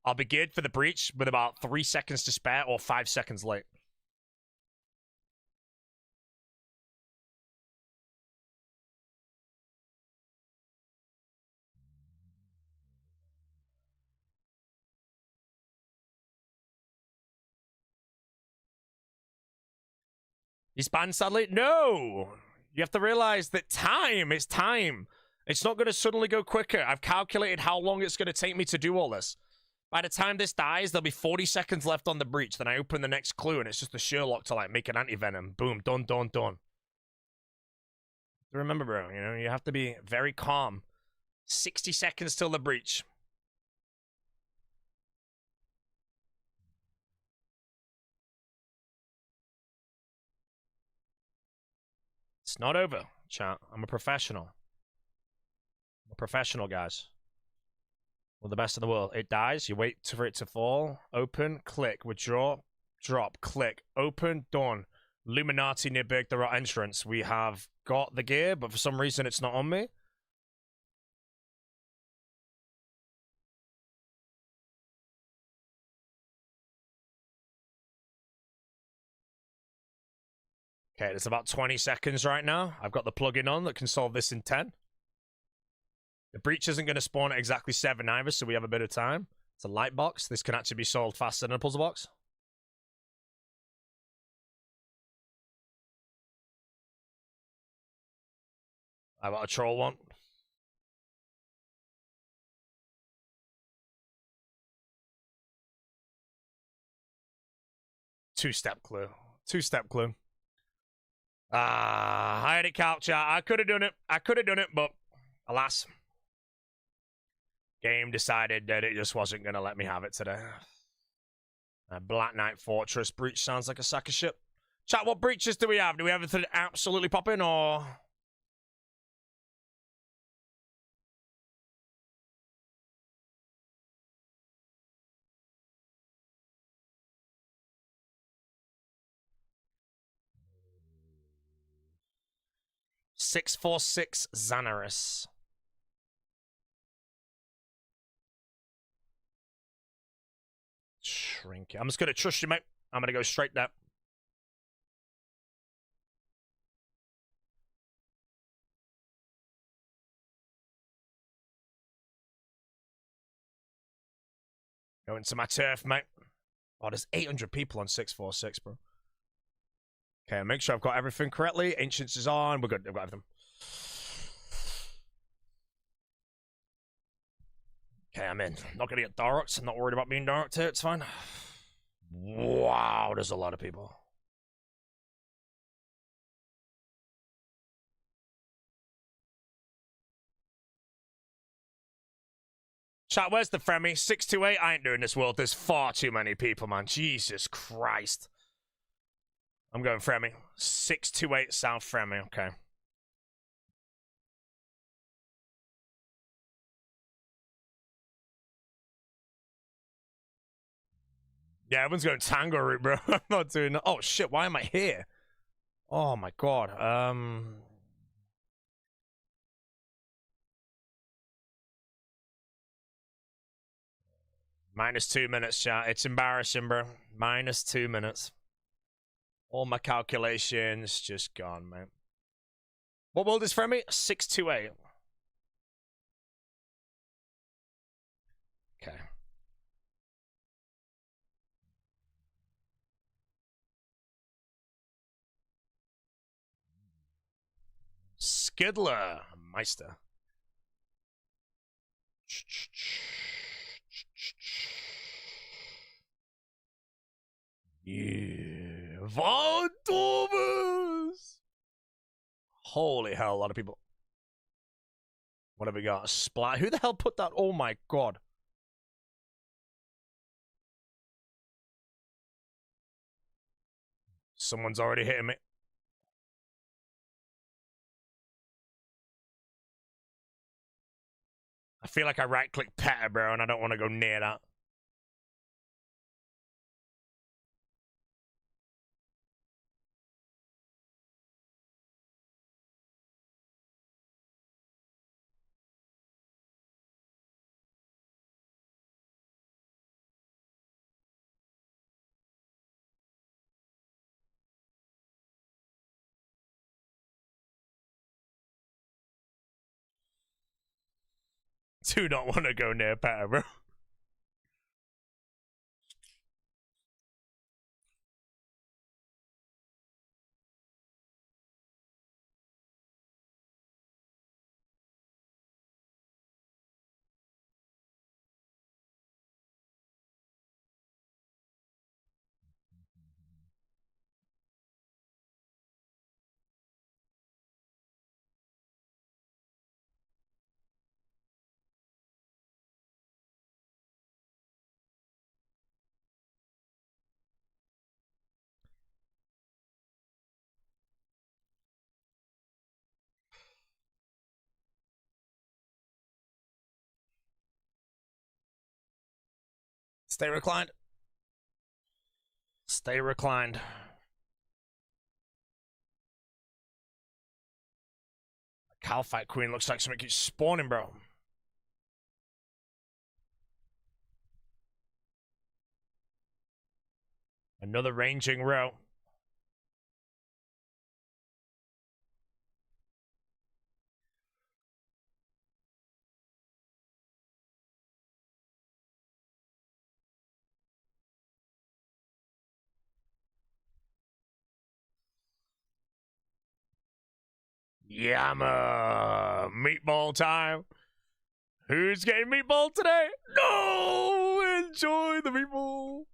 I'll be geared for the breach with about 3 seconds to spare or 5 seconds late. He's banned, sadly? No! You have to realize that time is time. It's not going to suddenly go quicker. I've calculated how long it's going to take me to do all this. By the time this dies, there'll be 40 seconds left on the breach. Then I open the next clue, and it's just a Sherlock to, like, make an anti-venom. Boom, done, done, done. Remember, bro, you know, you have to be very calm. 60 seconds till the breach. It's not over, chat. I'm a professional. I'm a professional, guys. We're the best in the world. It dies. You wait for it to fall. Open, click, withdraw, drop, click, open, done. Illuminati near Big the entrance. We have got the gear, but for some reason it's not on me. Okay, it's about 20 seconds right now. I've got the plugin on that can solve this in 10. The breach isn't going to spawn at exactly 7 either, so we have a bit of time. It's a light box. This can actually be solved faster than a puzzle box. I got a troll one. Two-step clue. Two-step clue. I had it captured. I could have done it. I could have done it, but alas. Game decided that it just wasn't going to let me have it today. Black Knight Fortress breach sounds like a sack of shit. Chat, what breaches do we have? Do we have anything absolutely popping, or... .646 Xanaris. Shrink it. I'm just going to trust you, mate. I'm going to go straight there. Go into my turf, mate. Oh, there's 800 people on 646, bro. Okay, make sure I've got everything correctly. Ancients is on. We're good. I've got everything. Okay, I'm in. Not gonna get darked. I'm not worried about being darked here. It's fine. Wow, there's a lot of people. Chat, where's the Fremi? 628? I ain't doing this world. There's far too many people, man. Jesus Christ. I'm going Fremi. 628 South Fremi. Okay. Yeah, everyone's going tango route, bro. I'm not doing that. Oh shit, why am I here? Oh my god. -2 minutes, chat. It's embarrassing, bro. -2 minutes. All my calculations just gone, man. What world is for me? 628. Okay. Skidler Meister. Yeah. Von Thomas. Holy hell, a lot of people. What have we got? Splat. Who the hell put that? Oh my god. Someone's already hitting me. I feel like I right-click Petter, bro, and I don't want to go near that. Do not want to go near Petter, bro. Stay reclined. Stay reclined. Calfight Queen looks like something keeps spawning, bro. Another ranging row. Yammer! Meatball time. Who's getting meatball today? No! Enjoy the meatball.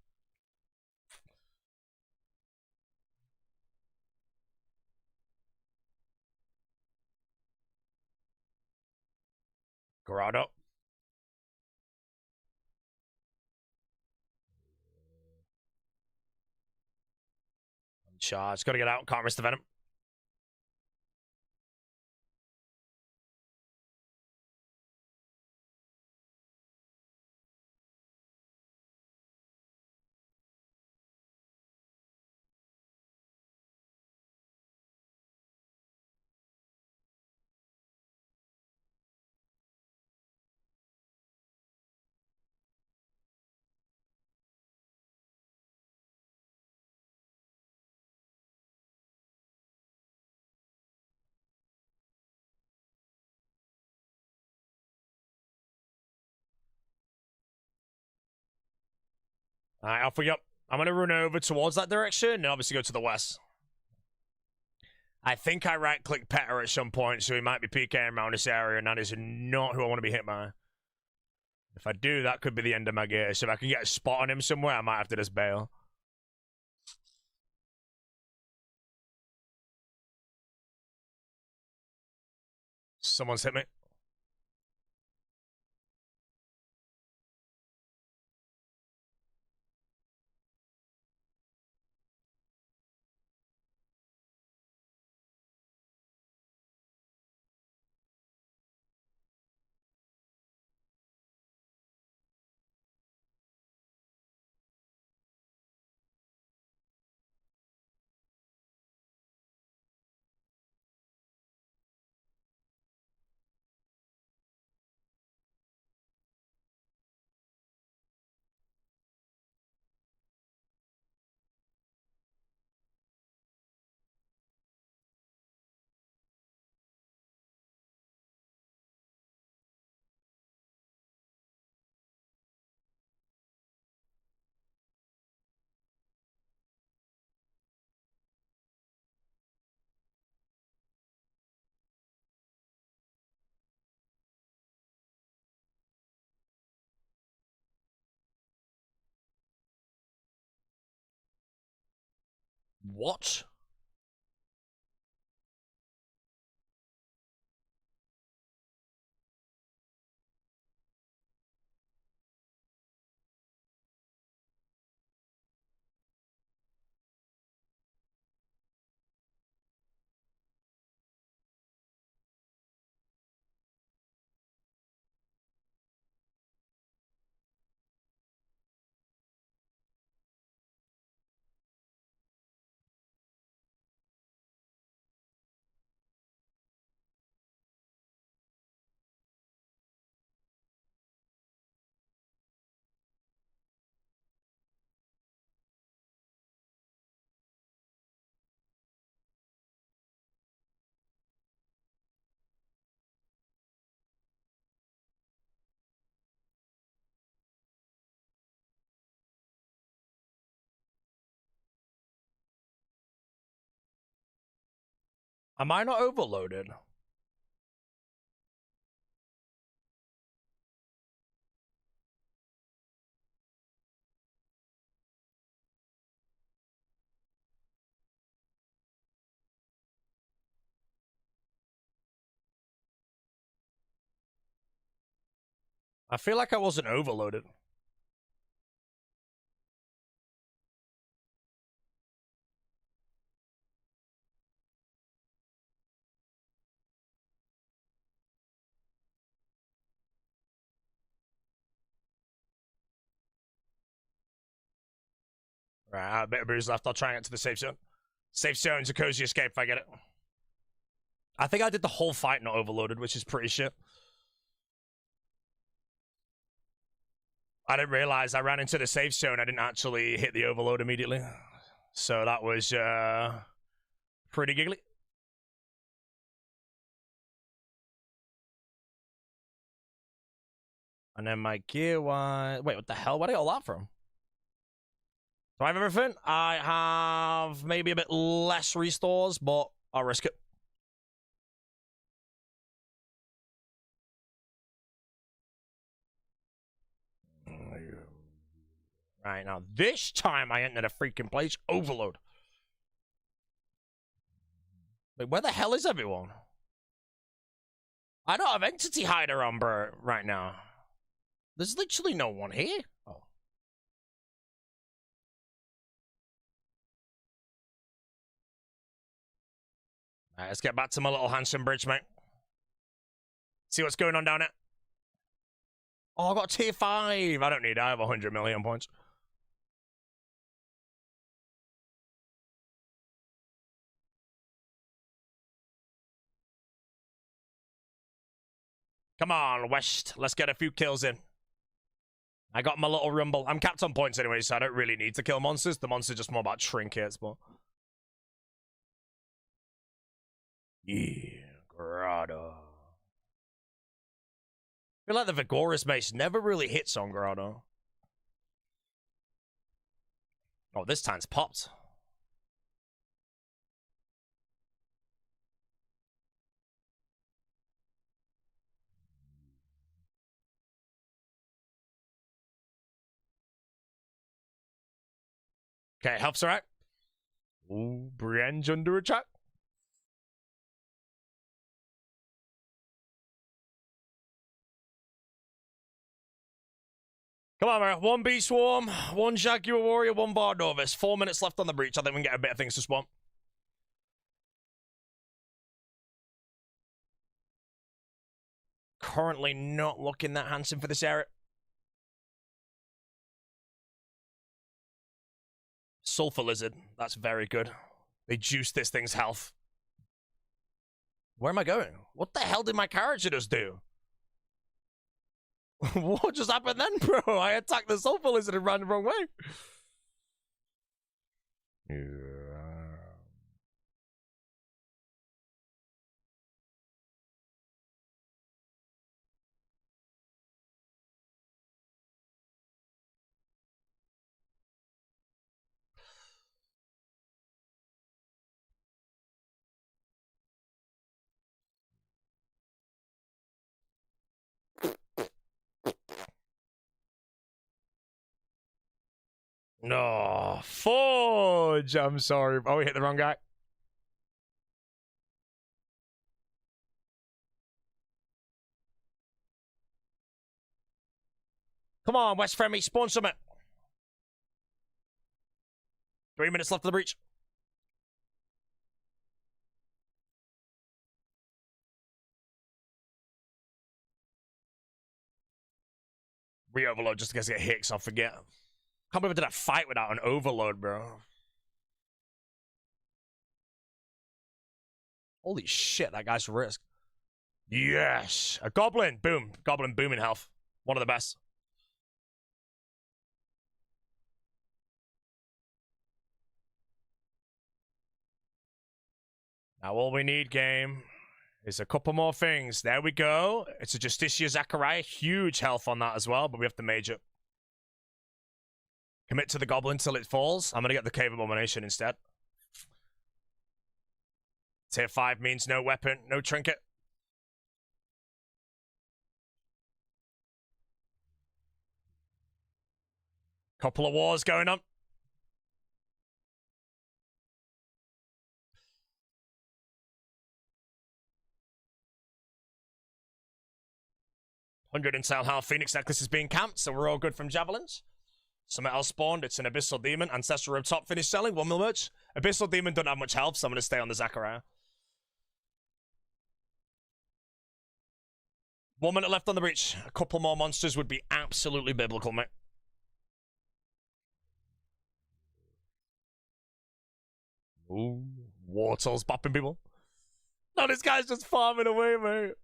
Grotto. Charge. Gotta get out. Can't risk the venom. Alright, off we go. I'm gonna run over towards that direction and obviously go to the west. I think I right-click Petter at some point, so he might be PKing around this area, and that is not who I want to be hit by. If I do, that could be the end of my gear. So if I can get a spot on him somewhere, I might have to just bail. Someone's hit me. What? Am I not overloaded? I feel like I wasn't overloaded. Right, a bit of booze left. I'll try and get to the safe zone. Safe zone's a cozy escape if I get it. I think I did the whole fight not overloaded, which is pretty shit. I didn't realize I ran into the safe zone. I didn't actually hit the overload immediately. So that was pretty giggly. And then my gear wise... Wait, what the hell? Where did I get all that from? Do I have everything? I have maybe a bit less restores, but I'll risk it. Right, now this time I entered a freaking place. Overload. Wait, where the hell is everyone? I don't have Entity Hider on, bro, right now. There's literally no one here. Oh. Alright, let's get back to my little Hanson bridge, mate. See what's going on down there. Oh, I got tier 5. I don't need it. I have 100 million points. Come on, West. Let's get a few kills in. I got my little rumble. I'm capped on points anyway, so I don't really need to kill monsters. The monster's just more about trinkets, but... Yeah, Grotto. I feel like the Vigorous Mace never really hits on Grotto. Oh, this time's popped. Okay, helps alright. Ooh, Brienne's under attack. Come on, man. 1 Bee Swarm, 1 Jaguar Warrior, 1 Bard Novice. 4 minutes left on the breach. I think we can get a bit of things to swamp. Currently not looking that handsome for this area. Sulfur Lizard. That's very good. They juice this thing's health. Where am I going? What the hell did my character just do? What just happened then, bro? I attacked the Sulfur Lizard and ran the wrong way. Yeah. No, Forge. I'm sorry. Oh, we hit the wrong guy. Come on, West Fremmy, spawn summit. 3 minutes left of the breach. Re-overload just in case I get hit, 'cause I'll forget. Can't believe I did that fight without an overload, bro. Holy shit, that guy's risk. Yes! A goblin! Boom. Goblin booming health. One of the best. Now all we need, game, is a couple more things. There we go. It's a Justicia Zachariah. Huge health on that as well, but we have to mage it. Commit to the goblin till it falls. I'm going to get the Cave Abomination instead. Tier 5 means no weapon, no trinket. Couple of wars going on. $100 intel how Phoenix Necklace is being camped, so we're all good from javelins. Something else spawned. It's an Abyssal Demon. Ancestral Robe top finish selling. 1 mil merch. Abyssal Demon don't have much health, so I'm going to stay on the Zachariah. 1 minute left on the breach. A couple more monsters would be absolutely biblical, mate. Ooh, Wartles bopping people. No, this guy's just farming away, mate.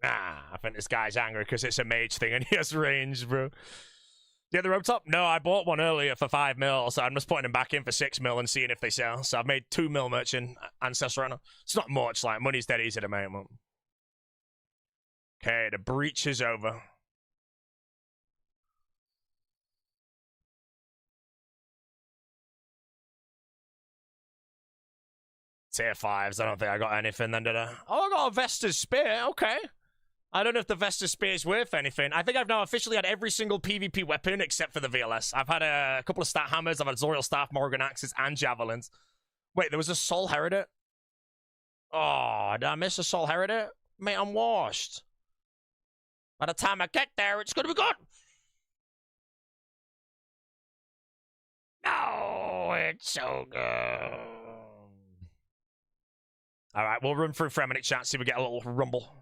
I think this guy's angry because it's a mage thing and he has range, bro. Yeah, the rope top? No, I bought one earlier for 5 mil, so I'm just putting them back in for 6 mil and seeing if they sell. So I've made 2 mil merchant Ancestor Runner. It's not much, like, money's dead easy to make. Okay, the breach is over. Tier 5s, I don't think I got anything then, did I? Oh, I got a Vestas Spear, okay. I don't know if the Vestas Spear is worth anything. I think I've now officially had every single PvP weapon except for the VLS. I've had a couple of stat hammers, I've had Zoriel Staff, Morrigan Axes, and Javelins. Wait, there was a Soul Heriter? Oh, did I miss a Soul Heriter? Mate, I'm washed. By the time I get there, it's gonna be gone. No, it's so good. Alright, we'll run through Freminute chat, see if we get a little rumble.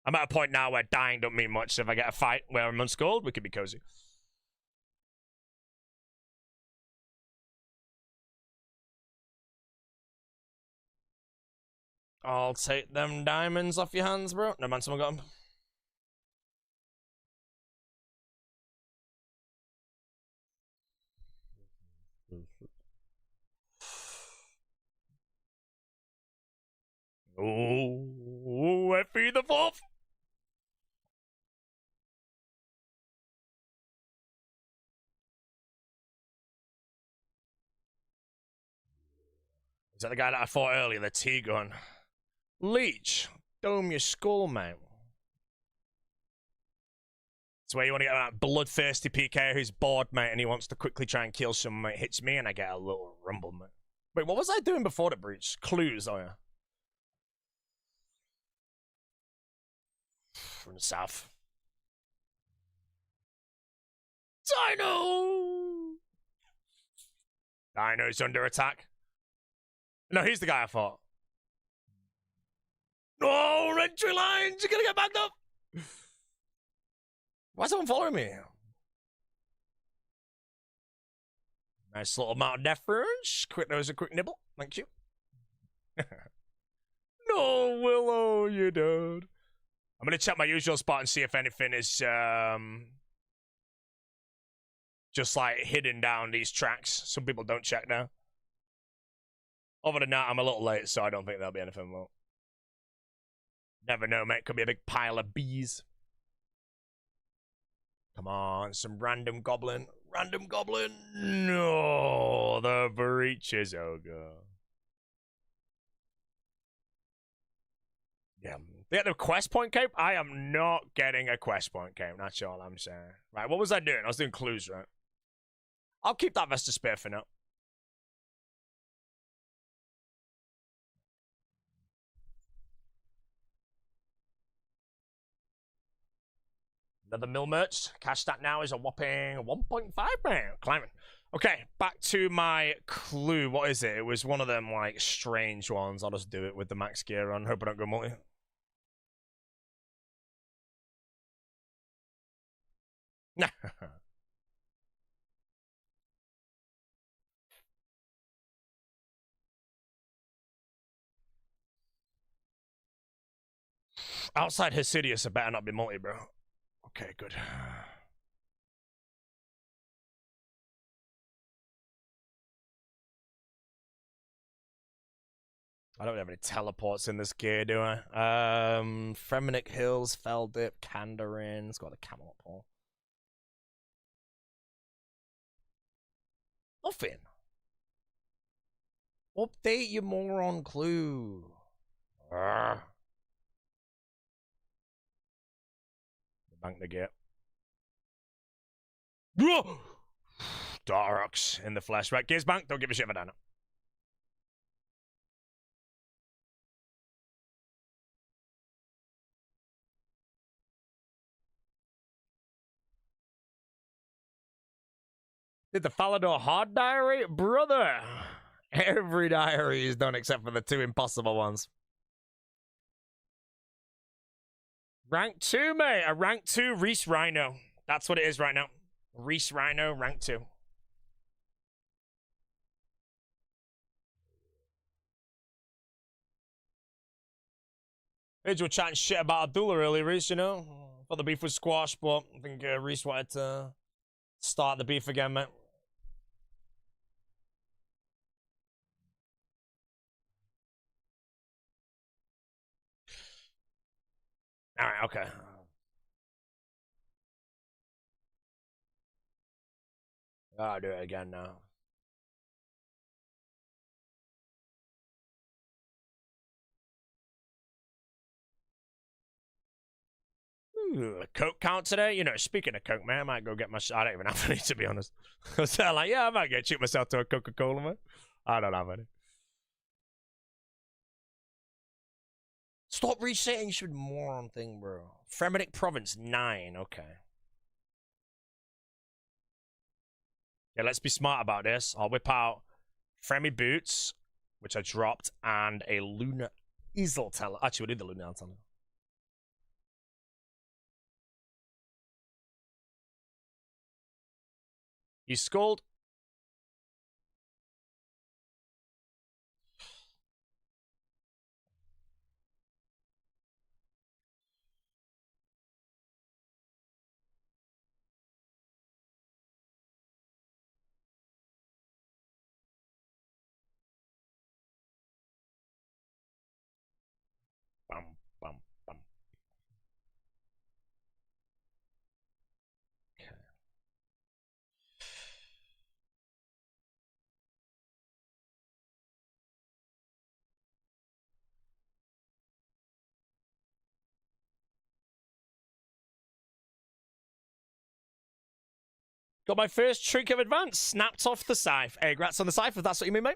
I'm at a point now where dying don't mean much, so if I get a fight where I'm unscored, we could be cozy. I'll take them diamonds off your hands, bro. No man, someone got them. Oh, FE the 4th. Is that the guy that I fought earlier, the T-gun? Leech, dome your skull, mate. It's where you want to get that bloodthirsty PK who's bored, mate, and he wants to quickly try and kill someone, mate. Hits me and I get a little rumble, mate. Wait, what was I doing before the breach? Clues, oh yeah. From the south. Dino! Dino's under attack. No, he's the guy I fought. Oh, entry lines! You're gonna get backed up! Why is someone following me? Nice little mountain death runes. Quick nose and quick nibble. Thank you. No, Willow, you dude. I'm gonna check my usual spot and see if anything is just like hidden down these tracks. Some people don't check now. Other than that, I'm a little late, so I don't think there'll be anything more. Never know, mate. Could be a big pile of bees. Come on, some random goblin. Random goblin. No, the breaches ogre. Yeah. The quest point cape? I am not getting a quest point cape. That's all I'm saying. Right, what was I doing? I was doing clues, right? I'll keep that Vestus Spear for now. Another mill merch. Cash stat now is a whopping 1.5, man. Climbing. Okay, back to my clue. What is it? It was one of them, like, strange ones. I'll just do it with the max gear on. Hope I don't go multi. Nah. Outside Hesidius, it better not be multi, bro. Okay, good. I don't have any teleports in this gear, do I? Fremenic Hills, Fell Dip, Kandarin. It's got the Camelot Pole. Nothing. Update your moron clue. Bank the gate. Darks in the flesh. Right, Gears Bank, don't give a shit about that. Did the Falador hard diary? Brother! Every diary is done except for the two impossible ones. Rank 2, mate. A rank 2 Reese Rhino. That's what it is right now. Reese Rhino, rank 2. Heard you were chatting shit about Abdullah earlier, Reese, you know? Thought the beef was squashed, but I think Reese wanted to start the beef again, mate. Alright, okay. I'll do it again now. Ooh, Coke count today? You know, speaking of Coke, man, I might go get my... I don't even have any, to be honest. So I'm like, yeah, I might go treat myself to a Coca-Cola, man. I don't have any. Stop resetting, you should moron thing, bro. Fremenic Province, 9, okay. Yeah, let's be smart about this. I'll whip out Fremy Boots, which I dropped, and a Lunar Easel Teller. Actually, we did the Lunar Teller. You scold. Bum, bum, bum. Okay. Got my first trick of advance. Snapped off the scythe. Hey, congrats on the scythe, if that's what you mean, mate.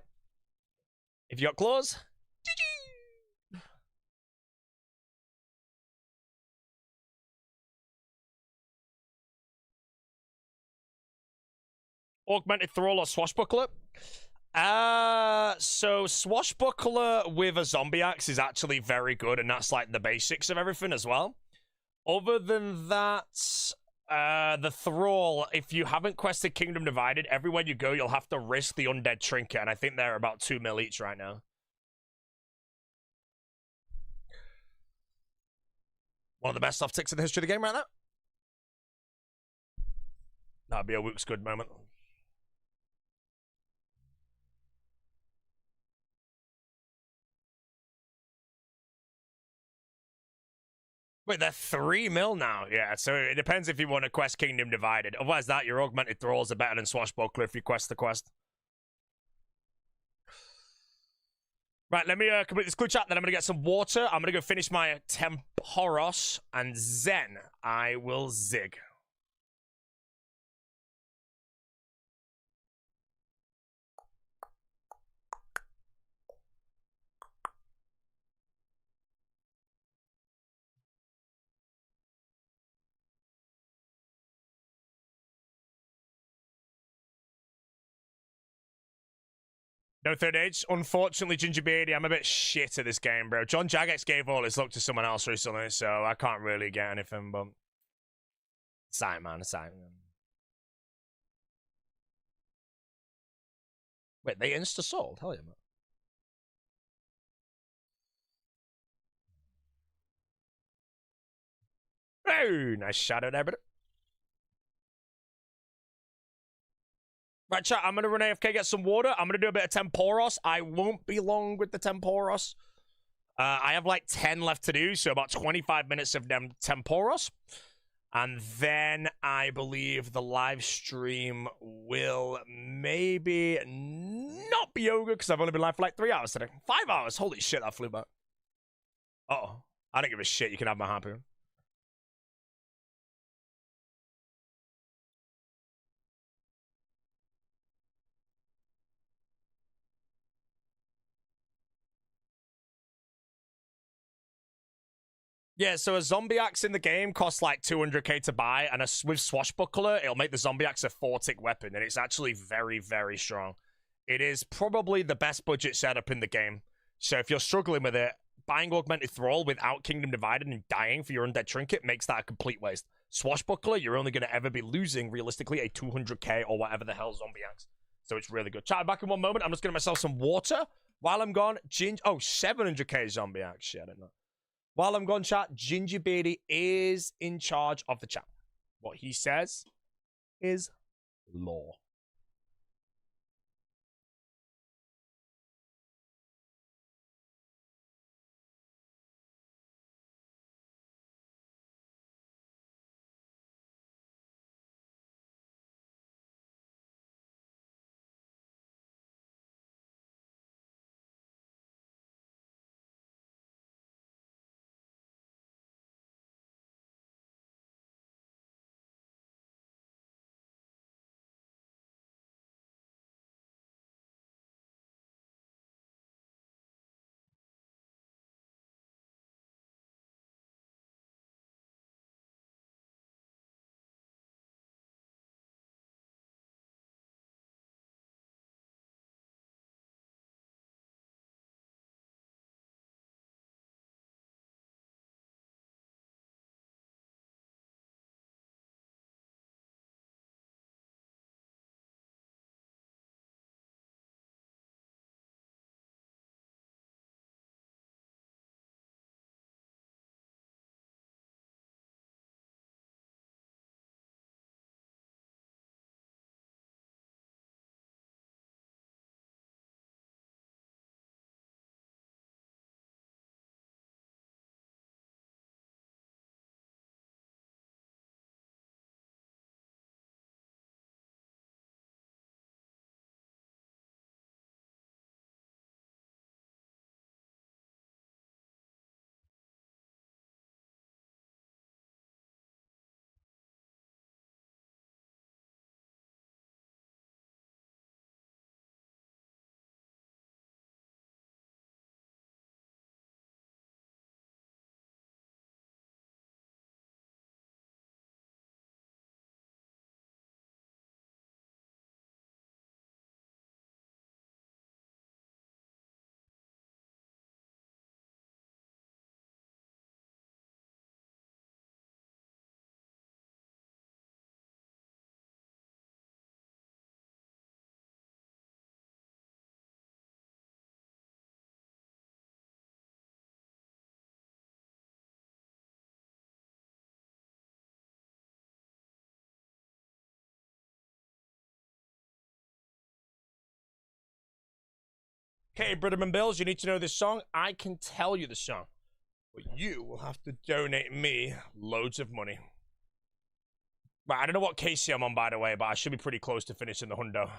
If you got claws, GG! Augmented Thrall or Swashbuckler? So Swashbuckler with a zombie axe is actually very good, and that's like the basics of everything as well. Other than that, the Thrall, if you haven't quested Kingdom Divided, everywhere you go, you'll have to risk the Undead Trinket, and I think they're about 2 mil each right now. One of the best soft ticks in the history of the game right now. That'd be a Wook's good moment. Wait, they're 3 mil now. Yeah, so it depends if you want to quest Kingdom Divided. Otherwise, that your augmented thralls are better than Swashbuckler if you quest the quest. Right, let me complete this quick chat, then I'm going to get some water. I'm going to go finish my Temporos, and then I will zig. No third age. Unfortunately, Gingerbeardy, I'm a bit shit at this game, bro. John Jagex gave all his luck to someone else recently, so I can't really get anything, but... Sign, man, sign. Wait, they insta-sold? Hell yeah, man. Oh, nice shadow there, bro. Right, chat, I'm going to run AFK, get some water. I'm going to do a bit of Temporos. I won't be long with the Temporos. I have like 10 left to do, so about 25 minutes of them Temporos. And then I believe the live stream will maybe not be over because I've only been live for like 3 hours today. 5 hours. Holy shit, that flew by. Uh-oh. I don't give a shit. You can have my harpoon. Yeah, so a zombie axe in the game costs like 200k to buy, and with Swashbuckler, it'll make the zombie axe a 4-tick weapon, and it's actually very, very strong. It is probably the best budget setup in the game. So if you're struggling with it, buying Augmented Thrall without Kingdom Divided and dying for your Undead Trinket makes that a complete waste. Swashbuckler, you're only going to ever be losing, realistically, a 200k or whatever the hell zombie axe. So it's really good. Chat, back in one moment. I'm just getting myself some water. While I'm gone, 700k zombie axe. Shit, I don't know. While I'm gone, chat, Gingerbeardy is in charge of the chat. What he says is law. Okay, Britterman Bills, you need to know this song. I can tell you the song. But you will have to donate me loads of money. Right, I don't know what KC I'm on, by the way, but I should be pretty close to finishing the hundo.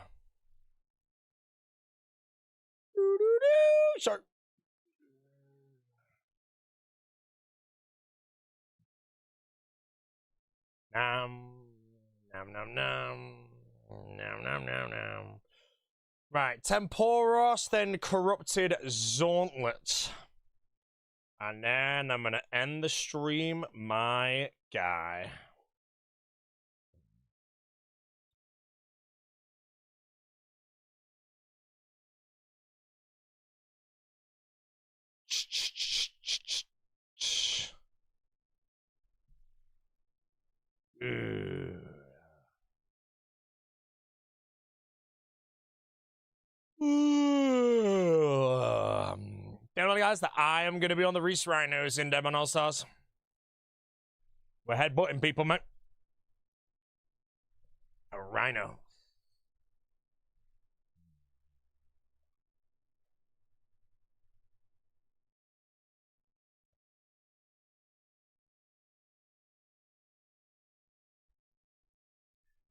Sure. Nom, nom, nom, nom. Nom, nom, nom, nom. Right, Temporos, then Corrupted Zauntlet. And then I'm going to end the stream, my guy. Anyway, guys, that I am going to be on the Reese Rhinos in Deadman All-Stars. We're headbutting people, mate. A rhino.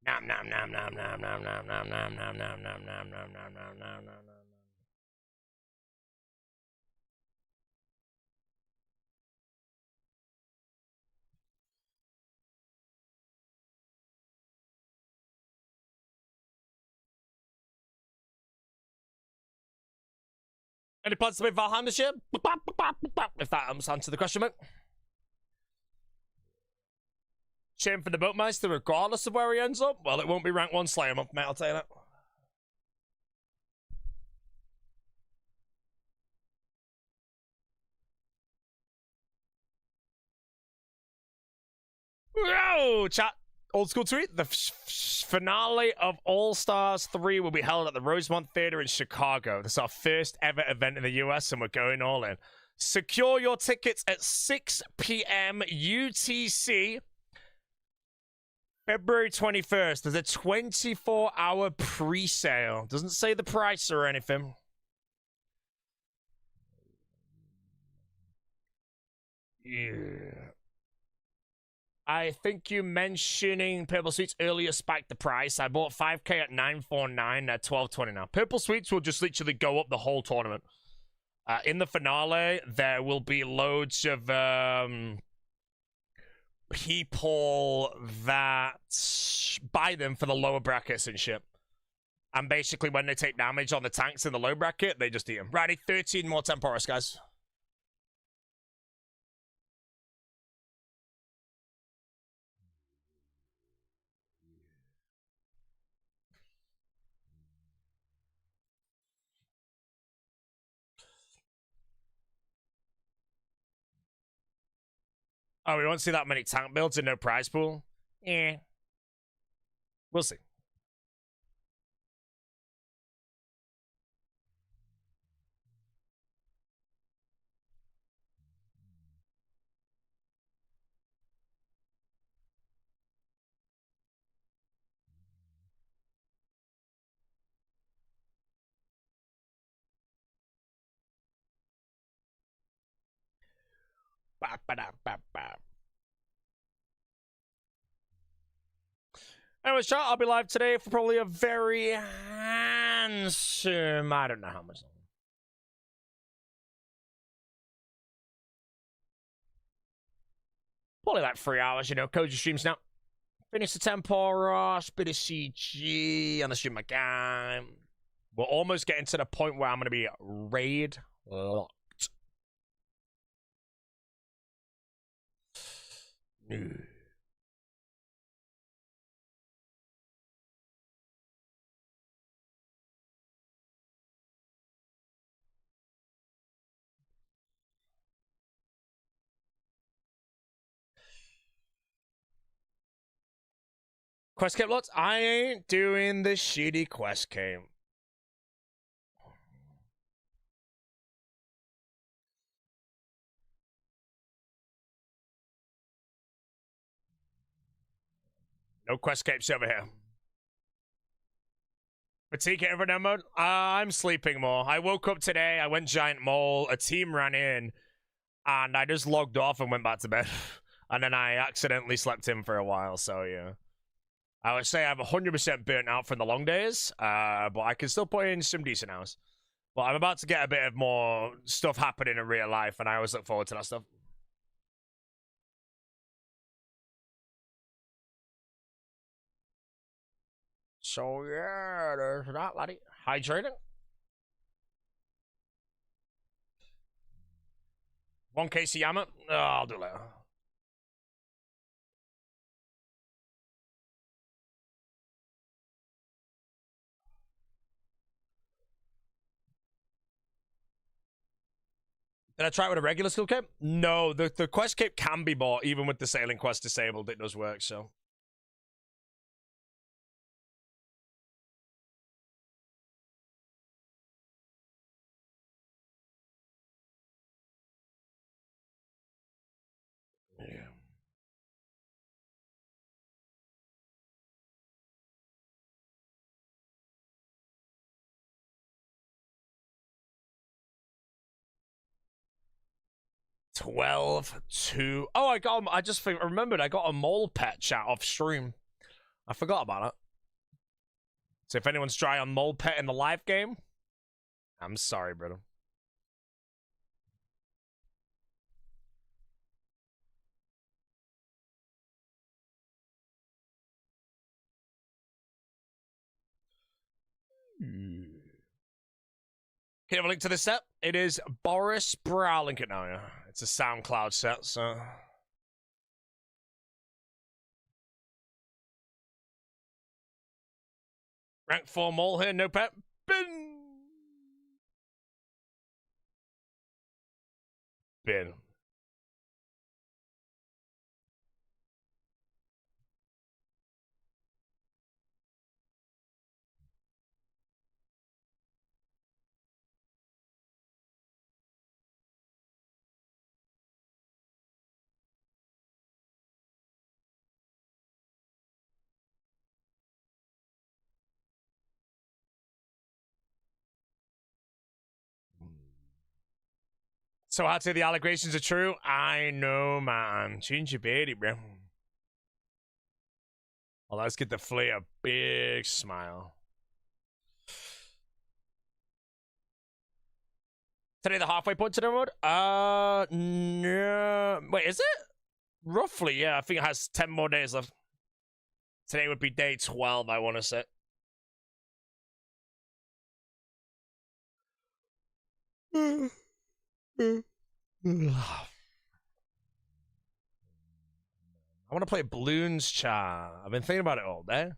Nom nom nom nom nom nom nom nom nom nom nom nom nom nom nom nom nom nom. Any plans to play Valheim this year? If that answer the question, mate. Shame for the Boatmeister, regardless of where he ends up. Well, it won't be rank 1 Slayer month, mate, I'll tell you that. Yo, chat. Old school tweet. The finale of All Stars 3 will be held at the Rosemont Theater in Chicago. This is our first ever event in the US, and we're going all in. Secure your tickets at 6 p.m. UTC. February 21st. There's a 24-hour pre-sale. Doesn't say the price or anything. Yeah. I think you mentioning Purple Sweets earlier spiked the price. I bought 5k at 949 at 1229. Purple Sweets will just literally go up the whole tournament. In the finale, there will be loads of people that buy them for the lower brackets and shit. And basically, when they take damage on the tanks in the low bracket, they just eat them. Righty, 13 more Temporis, guys. Oh, we won't see that many tank builds and no prize pool? Eh. We'll see. Anyways, chat, I'll be live today for probably a very handsome, I don't know how much. Probably like 3 hours, you know, Koji streams now. Finish the Temporos, bit of CG on the stream again. We're almost getting to the point where I'm going to be raid locked. Quest cape lots? I ain't doing the shitty quest cape. No quest capes over here. Fatigue every mode? I'm sleeping more. I woke up today, I went Giant Mall, a team ran in, And I just logged off and went back to bed. And then I accidentally slept in for a while, so yeah. I would say I'm 100% burnt out from the long days, but I can still put in some decent hours. But I'm about to get a bit of more stuff happening in real life, and I always look forward to that stuff. So yeah, there's that, laddie. Hydrating. 1 HCIM. Oh, I'll do it later. Did I try it with a regular skill cape? No, the quest cape can be bought even with the sailing quest disabled. It does work, so. Yeah. $12.2. Oh, I got. I just remembered. I got a mole pet chat off stream. I forgot about it. So if anyone's trying on mole pet in the live game, I'm sorry, brother. Can you have a link to this set? It is Boris Brow. Link it now, yeah. It's a SoundCloud set, so. Rank 4 mole here, no pet. Bin. Bin. So I'd say the allegations are true. I know, man. Change your baby, bro. Well, let's get the flea a big smile. Today the halfway point to the road? No. Wait, is it? Roughly, yeah. I think it has 10 more days left. Today would be day 12, I want to say. I want to play Bloons, cha. I've been thinking about it all day.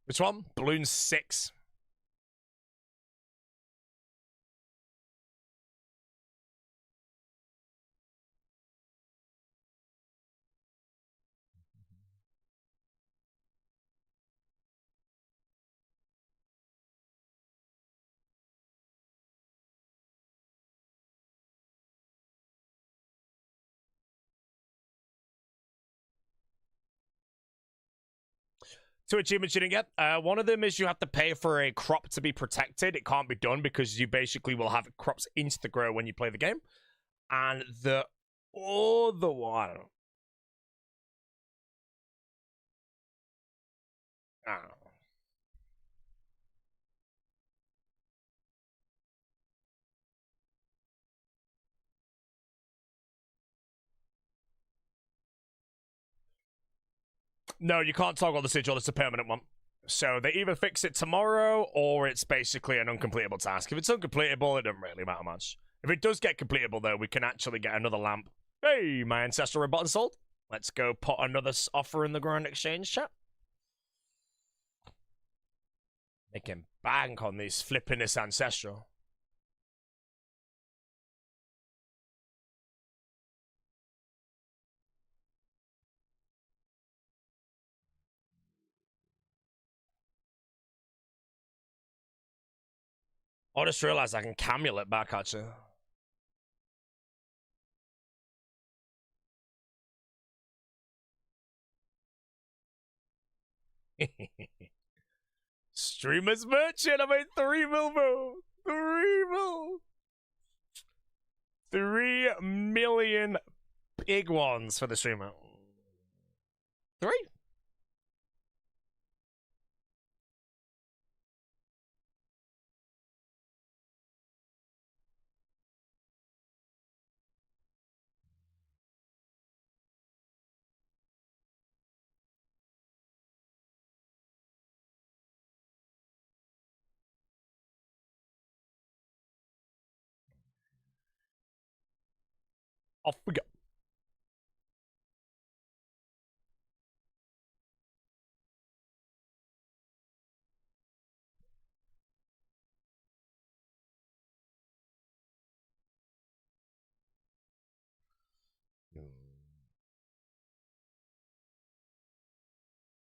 Which one? Bloons 6. Two achievements you didn't get. One of them is you have to pay for a crop to be protected. It can't be done because you basically will have crops insta-grow when you play the game. And the other one... I don't know. No, you can't toggle the sigil. It's a permanent one. So they either fix it tomorrow or it's basically an uncompletable task. If it's uncompletable, it doesn't really matter much. If it does get completable, though, we can actually get another lamp. Hey, my ancestral robot and sold. Let's go put another offer in the grand exchange chat. They can bank on these flipping this ancestral. I just realized I can camule it back, actually. Streamers merchant. I made 3 mil, bro. 3 mil. 3 million big ones for the streamer. 3. Off we go.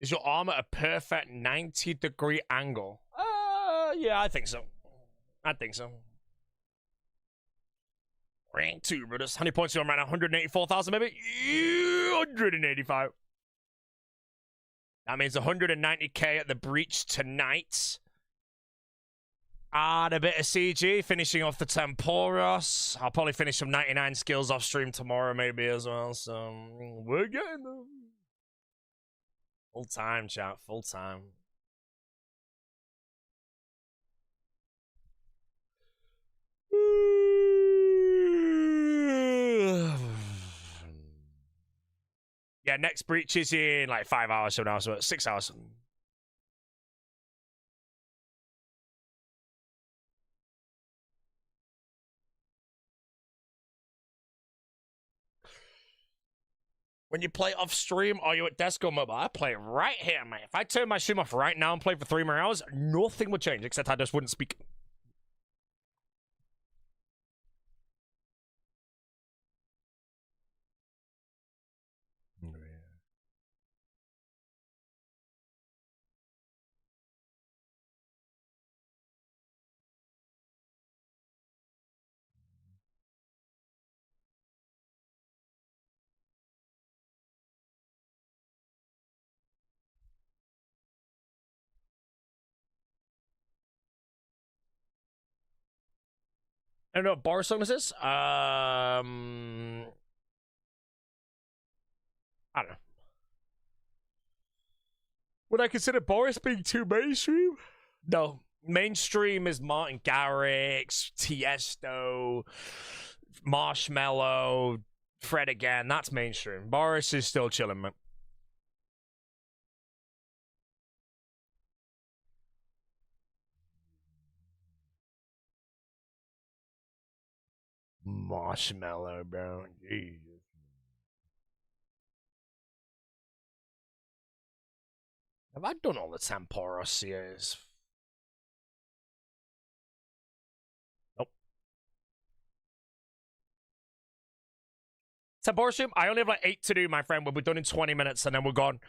Is your arm at a perfect 90-degree angle? Yeah, I think so. I think so. Rank 2, brothers. How many points are you on right now? 184,000, maybe? 185. That means 190k at the breach tonight. Add a bit of CG, finishing off the Temporos. I'll probably finish some 99 skills off stream tomorrow, maybe as well. So we're getting them. Full time, chat. Full time. Yeah, next breach is in like 5 hours from now, so 6 hours. When you play off stream, are you at desk or mobile? I play right here, man. If I turn my stream off right now and play for 3 more hours, nothing would change, except I just wouldn't speak. I don't know what Boris song this is. I don't know. Would I consider Boris being too mainstream? No. Mainstream is Martin Garrix, Tiesto, Marshmello, Fred again. That's mainstream. Boris is still chilling, man. Marshmello, bro. Jesus. Have I done all the Temporos series? Nope. Temporos stream? I only have like 8 to do, my friend. We'll be done in 20 minutes and then we're gone.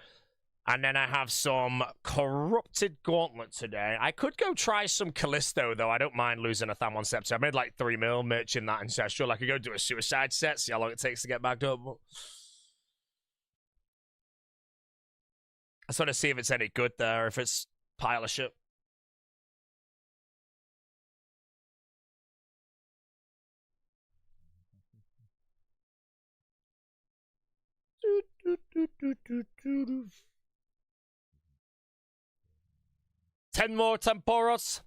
And then I have some Corrupted Gauntlet today. I could go try some Callisto, though. I don't mind losing a Thamon Scepter. I made like 3 mil merching that Ancestral. I could go do a Suicide set, see how long it takes to get back up. I just want to see if it's any good there, if it's pile of shit. Ten more Temporos.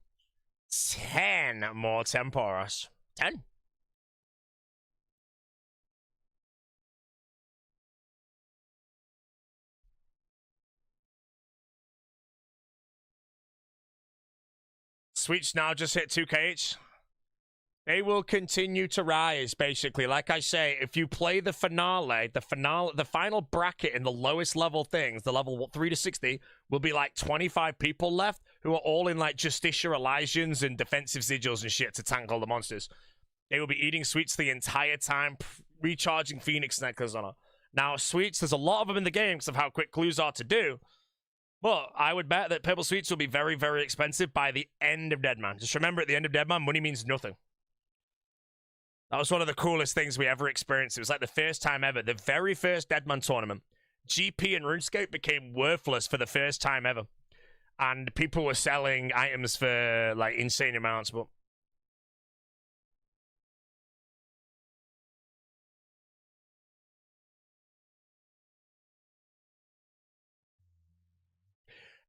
10 more Temporos. 10. Switch now just hit 2k each. They will continue to rise, basically. Like I say, if you play the final bracket in the lowest level things, the level 3 to 60, will be like 25 people left who are all in like Justicia Elysians and defensive sigils and shit to tank all the monsters. They will be eating sweets the entire time, recharging Phoenix necklaces on her. Now, sweets, there's a lot of them in the game because of how quick clues are to do. But I would bet that purple sweets will be very, very expensive by the end of Deadman. Just remember, at the end of Deadman, money means nothing. That was one of the coolest things we ever experienced. It was like the first time ever, the very first Deadman tournament. GP and RuneScape became worthless for the first time ever. And people were selling items for, like, insane amounts, but...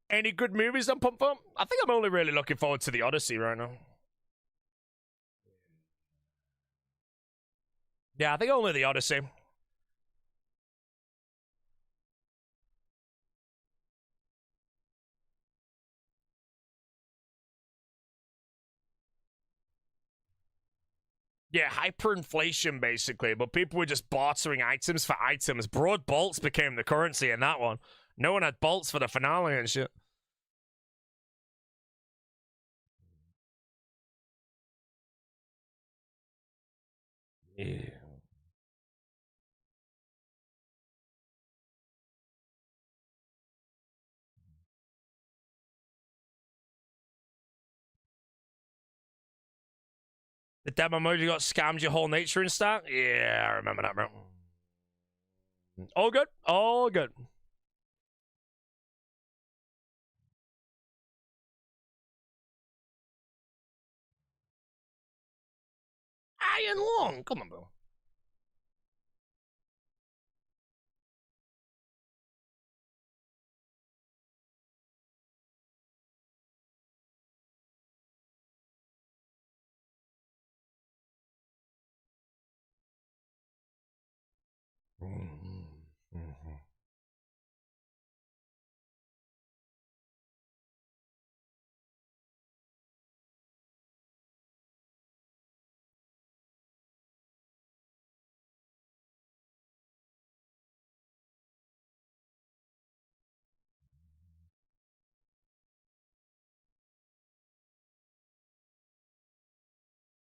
Any good movies I'm pumped for? I think I'm only really looking forward to the Odyssey right now. Yeah, I think only the Odyssey. Yeah, hyperinflation, basically, but people were just bartering items for items. Broad bolts became the currency in that one. No one had bolts for the finale and shit. Yeah. The demo mode you got scammed your whole nature and stuff? Yeah, I remember that, bro. All good. All good. Iron Long. Come on, bro.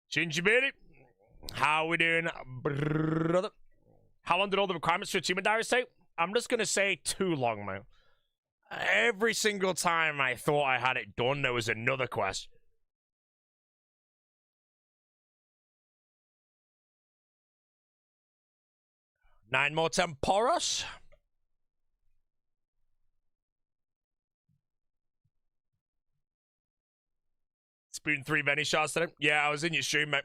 Ginger Baby, how we doing, brother? How long did all the requirements for achievement diaries take? I'm just gonna say too long, man. Every single time I thought I had it done, there was another quest. Nine more Temporos. Spoon 3 Venny shots today. Yeah, I was in your stream, mate.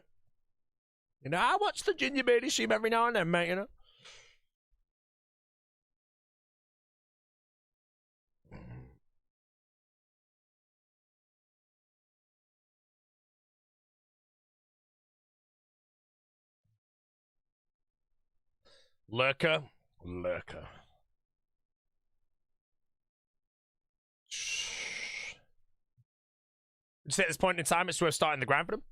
You know, I watch the Ginger Baby stream every now and then, mate, you know. Lurker. Just at this point in time, it's worth starting the grind for them.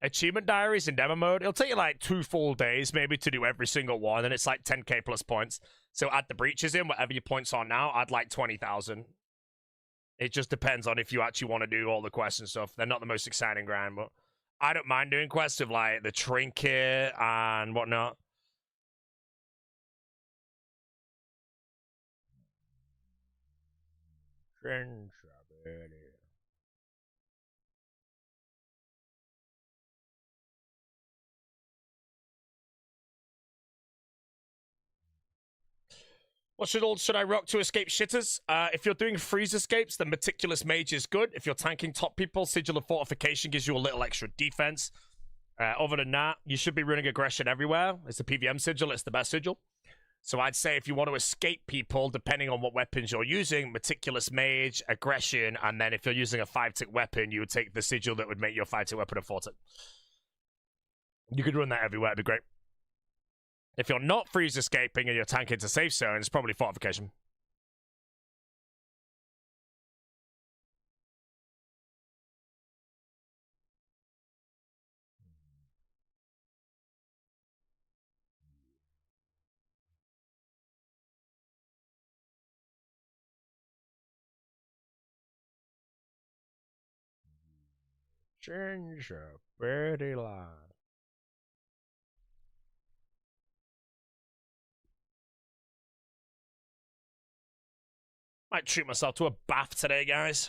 Achievement diaries in demo mode. It'll take you like 2 full days maybe to do every single one, and it's like 10k plus points. So add the breaches in, whatever your points are now, add like 20,000. It just depends on if you actually want to do all the quests and stuff. They're not the most exciting grind, but I don't mind doing quests of like the trinket and whatnot. What should I rock to escape shitters? If you're doing freeze escapes, then Meticulous Mage is good. If you're tanking top people, Sigil of Fortification gives you a little extra defense. Other than that, you should be running Aggression everywhere. It's the PVM Sigil, it's the best Sigil. So I'd say if you want to escape people, depending on what weapons you're using, Meticulous Mage, Aggression, and then if you're using a 5-tick weapon, you would take the Sigil that would make your 5-tick weapon a 4-tick. You could run that everywhere, it'd be great. If you're not freeze escaping and you're tanking to safe zone, it's probably Fortification. Change a pretty line. Might treat myself to a bath today, guys.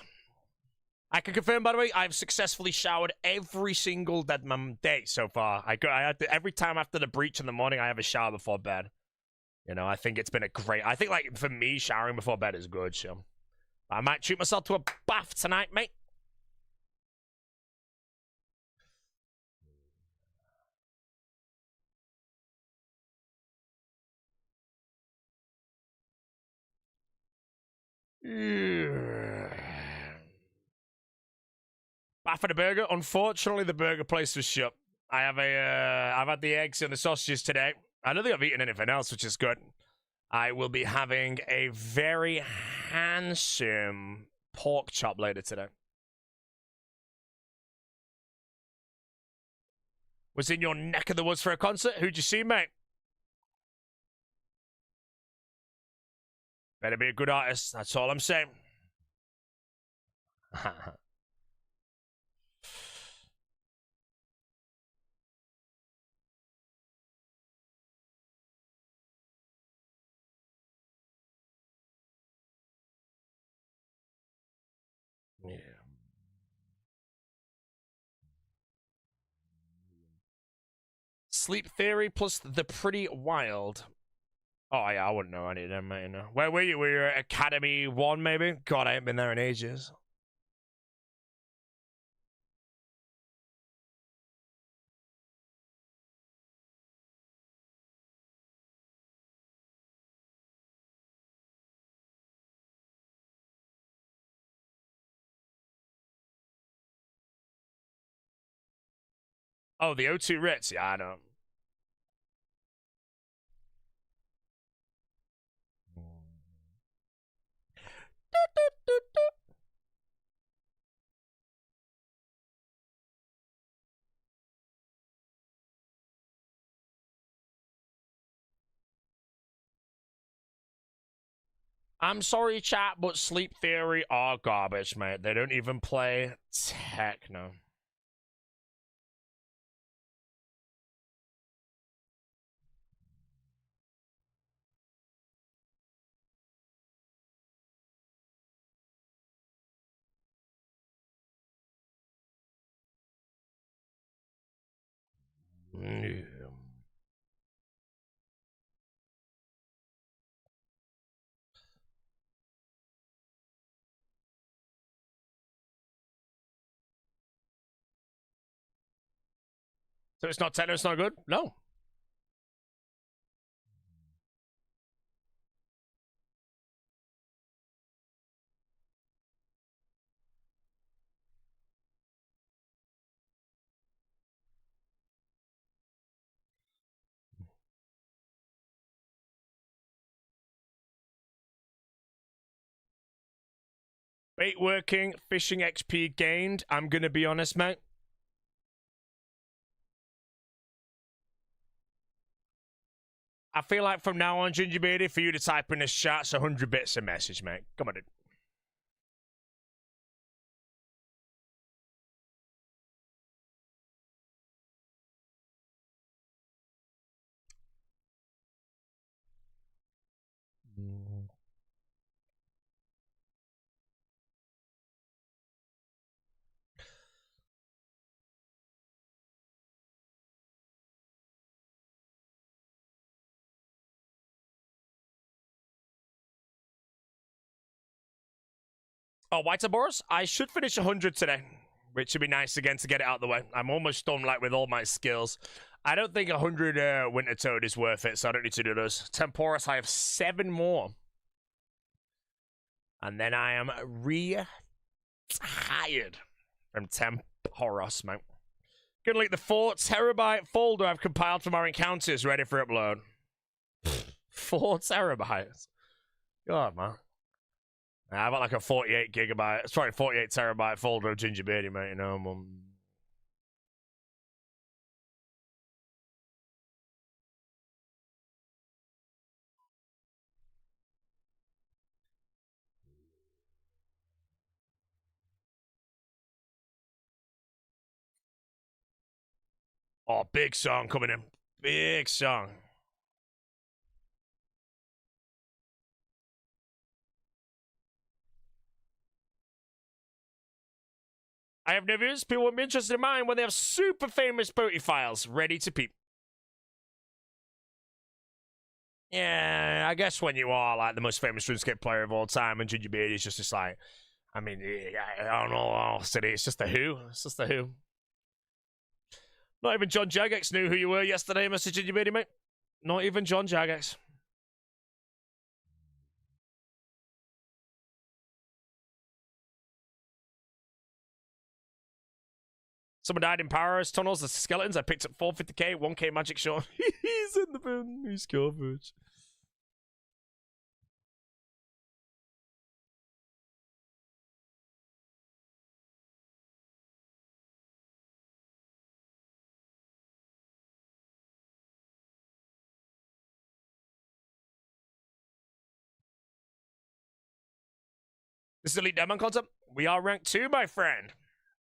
I can confirm, by the way, I've successfully showered every single Deadman day so far. I had to, every time after the breach in the morning, I have a shower before bed. You know, I think it's been a great... I think, like, for me, showering before bed is good, so... I might treat myself to a bath tonight, mate. Bath and a burger. Unfortunately, the burger place was shut. I have I've had the eggs and the sausages today. I don't think I've eaten anything else, which is good. I will be having a very handsome pork chop later today. Was in your neck of the woods for a concert? Who'd you see, mate? Better be a good artist. That's all I'm saying. Yeah. Sleep Theory plus The Pretty Wild. Oh, yeah, I wouldn't know any of them, mate. No. Where were you? Were you at Academy 1, maybe? God, I haven't been there in ages. Oh, the O2 Ritz. Yeah, I know. I'm sorry, chat, but Sleep Theory are garbage, mate. They don't even play techno. So it's not techno, it's not good? No. Bait working, fishing XP gained. I'm gonna be honest, mate. I feel like from now on, Ginger Beardy, for you to type in this chat's 100 bits a message, mate. Come on, dude. Oh, Whiteaboros? I should finish 100 today, which would be nice again to get it out of the way. I'm almost done, like, with all my skills. I don't think 100 Winter Toad is worth it, so I don't need to do those. Temporous, I have 7 more. And then I am retired from Temporos, mate. Gonna leak the 4 terabyte folder I've compiled from our encounters ready for upload. 4 terabytes. God, man. I've got like a 48 gigabyte, sorry, 48 terabyte folder of Ginger Beardy, mate, you know. Oh, big song coming in. Big song. I have no views. People won't be interested in mine when they have super famous booty files ready to peep. Yeah, I guess when you are like the most famous RuneScape player of all time, and Ginger Beard is just like, I mean, I don't know how else to say it. It's just a who. It's just a who. Not even John Jagex knew who you were yesterday, Mr. Ginger Beardy, mate. Not even John Jagex. Someone died in Paris tunnels. The skeletons. I picked up 450k, 1k magic short. He's in the bin. He's covered. This is Elite Deadman concept. We are rank 2, my friend.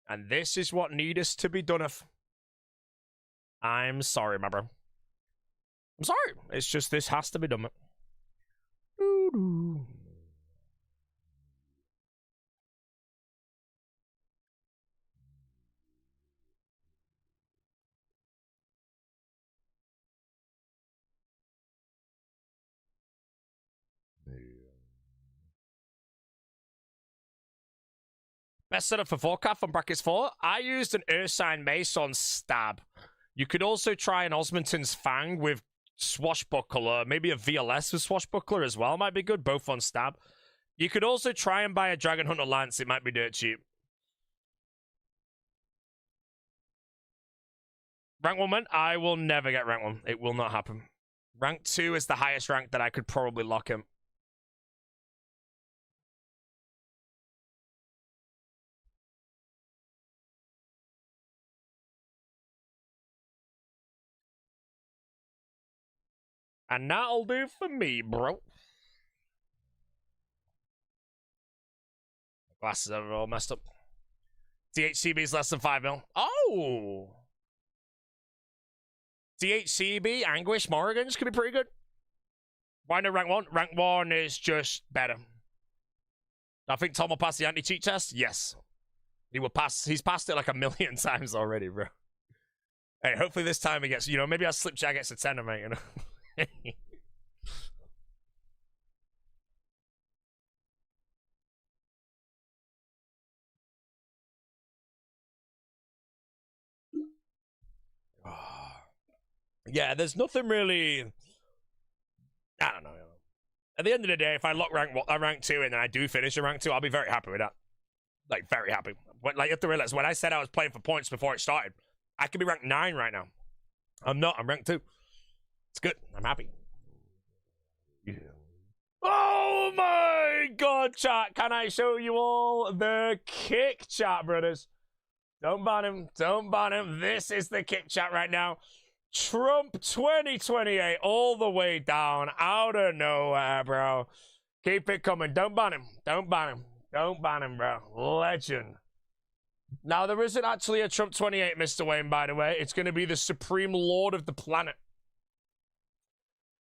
And this is what needeth to be done of. I'm sorry, my bro. I'm sorry. It's just this has to be done. Best setup for Vorkath on brackets 4. I used an Ursine Mace on Stab. You could also try an Osmondton's Fang with Swashbuckler. Maybe a VLS with Swashbuckler as well. Might be good. Both on Stab. You could also try and buy a Dragon Hunter Lance. It might be dirt cheap. Rank 1 man, I will never get rank 1. It will not happen. Rank 2 is the highest rank that I could probably lock him. And that'll do for me, bro. Glasses are all messed up. DHCB is less than 5 mil. Oh! DHCB, Anguish, Morrigan's could be pretty good. Why no rank 1? Rank 1 is just better. I think Tom will pass the anti-cheat test. Yes. He will pass. He's passed it like a million times already, bro. Hey, hopefully this time he gets, you know, maybe I'll slip Jagex a 10, mate, you know. Yeah, there's nothing really. I don't know. At the end of the day, if I lock rank 2 and then I do finish a rank 2, I'll be very happy with that. Like, very happy. Like, you have to realize, when I said I was playing for points before it started, I could be ranked 9 right now. I'm not. I'm ranked 2. It's good. I'm happy. Yeah. Oh my god, chat. Can I show you all the kick chat, brothers? Don't ban him. Don't ban him. This is the kick chat right now. Trump 2028 all the way down out of nowhere, bro. Keep it coming. Don't ban him. Don't ban him. Don't ban him, bro. Legend. Now, there isn't actually a Trump 28, Mr. Wayne, by the way. It's going to be the Supreme Lord of the planet.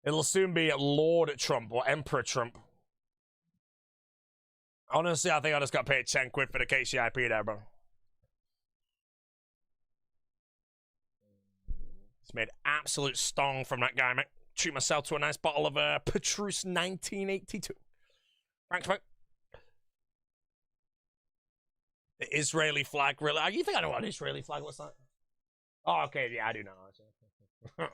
It'll soon be Lord Trump or Emperor Trump. Honestly, I think I just got paid 10 quid for the KCIP there, bro. It's made absolute stong from that guy, mate. Treat myself to a nice bottle of Petrus 1982. Thanks, mate. The Israeli flag, really? You think I know what an Israeli flag looks like? Oh, okay, yeah, I do know.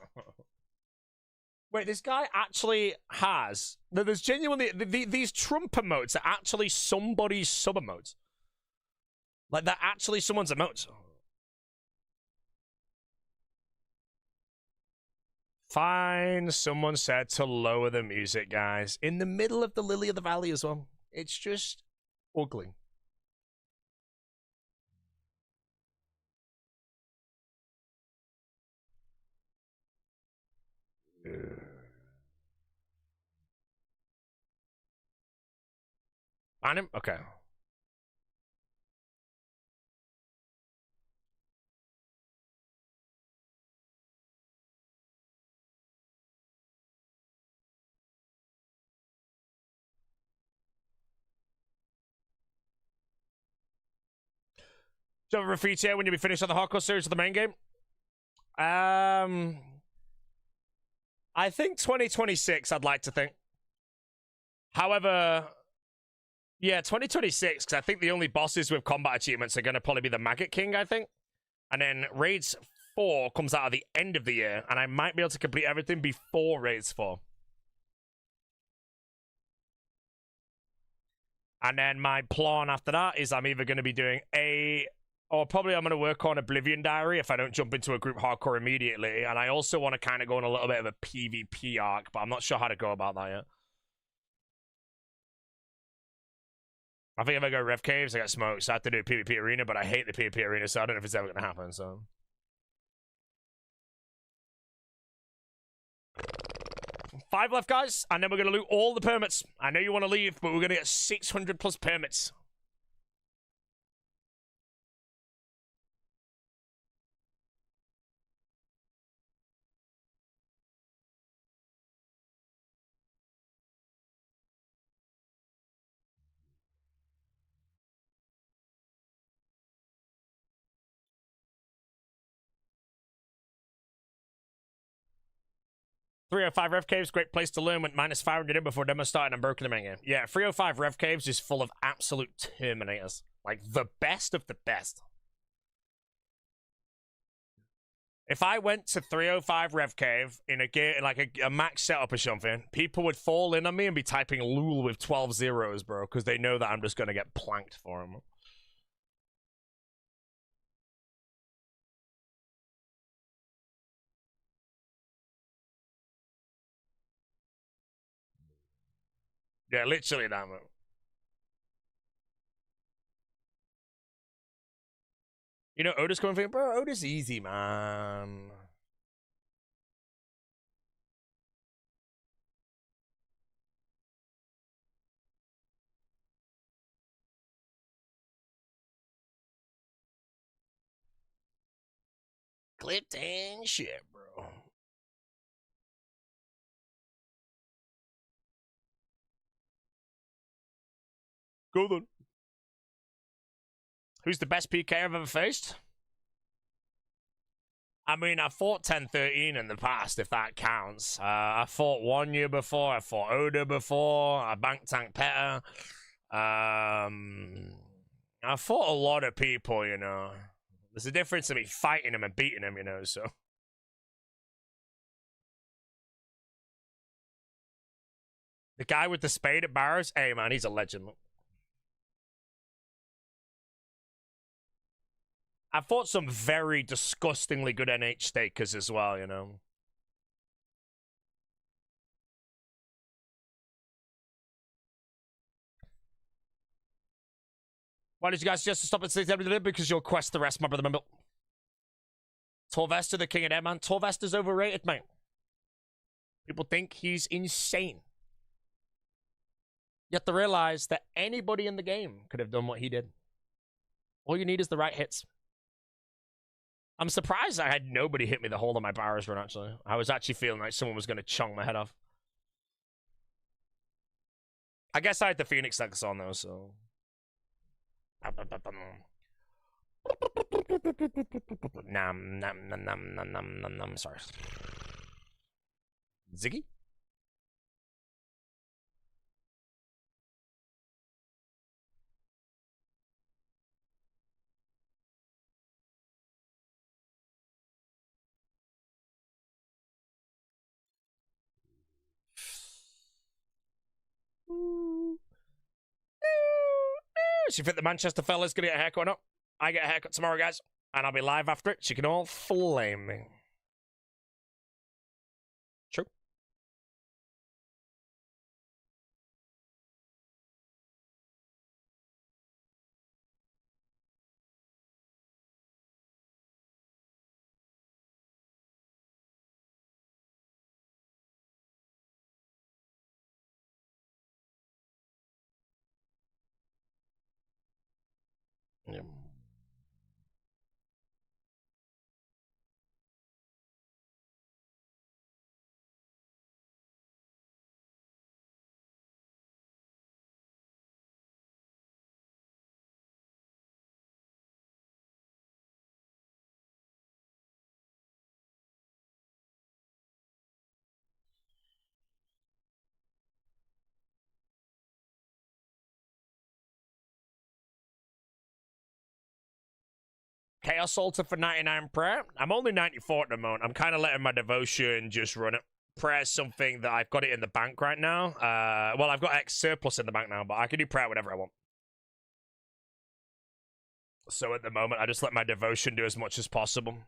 Wait, this guy actually has... There's genuinely... These Trump emotes are actually somebody's sub-emotes. Like, they're actually someone's emotes. Fine, someone said to lower the music, guys. In the middle of the Lily of the Valley as well. It's just ugly. Ban him? Okay. Do you have a Raffitia when you be finished on the hardcore series of the main game? I I think 2026, I'd like to think. However, yeah, 2026, because I think the only bosses with combat achievements are going to probably be the Maggot King, I think. And then Raids 4 comes out at the end of the year, and I might be able to complete everything before Raids 4. And then my plan after that is I'm either going to be doing or probably I'm going to work on Oblivion Diary if I don't jump into a group hardcore immediately. And I also want to kind of go on a little bit of a PvP arc, but I'm not sure how to go about that yet. I think if I go Rev Caves, I get smoked, so I have to do a PvP arena, but I hate the PvP arena, so I don't know if it's ever going to happen, so... 5 left, guys, and then we're going to loot all the permits. I know you want to leave, but we're going to get 600 plus permits. .305 Rev Caves, great place to learn. Went minus 500 in before demo started and broke the main game. Yeah, 305 Rev Caves is full of absolute Terminators. Like, the best of the best. If I went to 305 Rev Cave in a game, like a max setup or something, people would fall in on me and be typing Lul with 12 zeros, bro, because they know that I'm just going to get planked for them. Yeah, literally that, man. You know, Oda's coming for you? Bro, Oda's easy, man. Clipped and shit, bro. Go then. Who's the best PK I've ever faced? I mean, I fought 10-13 in the past, if that counts. I fought Wanya before. I fought Oda before. I banked Tank Peta. I fought a lot of people, you know. There's a difference in me fighting them and beating them, you know, so. The guy with the spade at Barrows, hey, man, he's a legend. I fought some very disgustingly good NH stakers as well, you know. Why did you guys suggest to stop at 6 because you'll quest the rest, my brother Mimble. Torvesta, the king of Deadman. Torvesta's overrated, mate. People think he's insane. You have to realize that anybody in the game could have done what he did. All you need is the right hits. I'm surprised I had nobody hit me the whole of my Barrows run, actually. I was actually feeling like someone was going to chunk my head off. I guess I had the Phoenix X on, though, so... Nam, nam, nam, nam, nam, nam, nam, nam, sorry. Ziggy? She fit the Manchester fellas, gonna get a haircut or not? I get a haircut tomorrow, guys, and I'll be live after it. So you can all flame me. True. Yeah. Chaos Altar for 99 prayer. I'm only 94 at the moment. I'm kind of letting my devotion just run it. Prayer is something that I've got it in the bank right now. Well, I've got X surplus in the bank now, but I can do prayer whenever I want. So at the moment, I just let my devotion do as much as possible.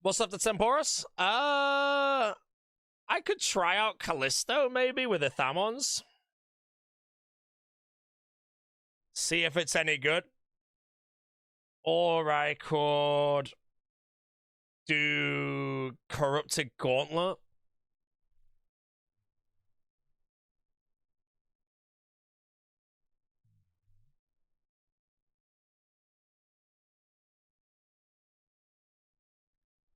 What's up to Temporis? I could try out Callisto, maybe, with the Thamons. See if it's any good. Or I could do Corrupted Gauntlet.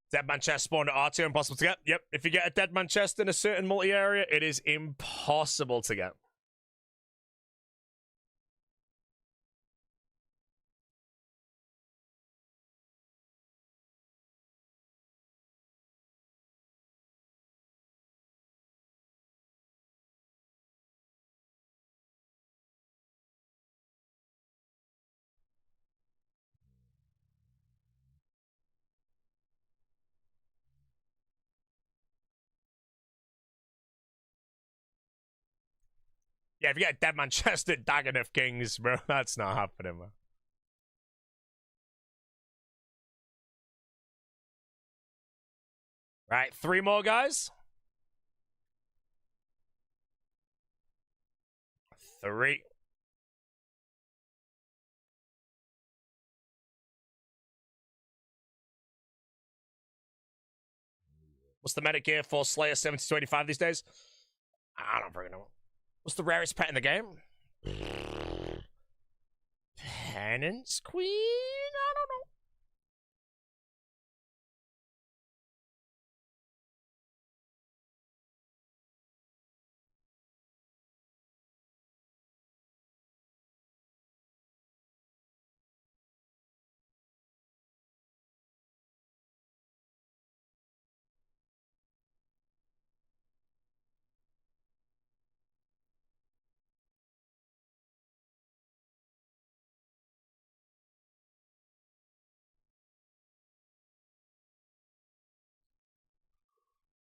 Deadman chest spawned at R2, impossible to get. Yep, if you get a Deadman chest in a certain multi-area, it is impossible to get. Yeah, if you get a Deadman chest at Dagon of Kings, bro, that's not happening, man. Right, 3 more, guys. 3. What's the meta gear for Slayer 70-25 these days? I don't freaking know. What's the rarest pet in the game? Penance Queen? I don't know.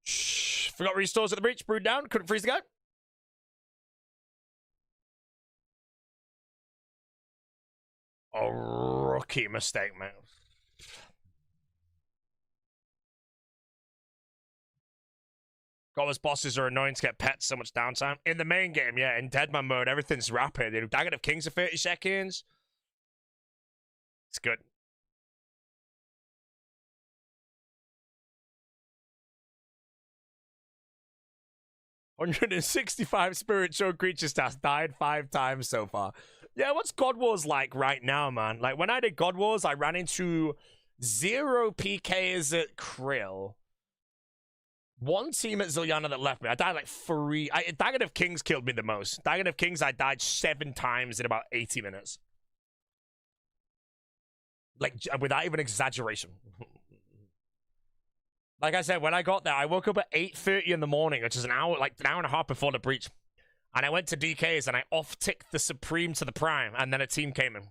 Shh. Forgot restores at the breach. Brewed down. Couldn't freeze the guy. A rookie mistake, man. Godless bosses are annoying to get pets, so much downtime. In the main game, yeah, in Deadman mode, everything's rapid. Dagon of Kings are 30 seconds. It's good. $165 spiritual creature stats, died 5 times so far. Yeah, what's God Wars like right now, man? Like, when I did God Wars, I ran into 0 PKs at Krill. 1 team at Zilyana that left me. I died like 3. Dagon of Kings killed me the most. Dagon of Kings, I died 7 times in about 80 minutes. Like, without even exaggeration. Like I said, when I got there, I woke up at 8:30 in the morning, which is an hour and a half before the breach. And I went to DK's and I off-ticked the Supreme to the Prime, and then a team came in.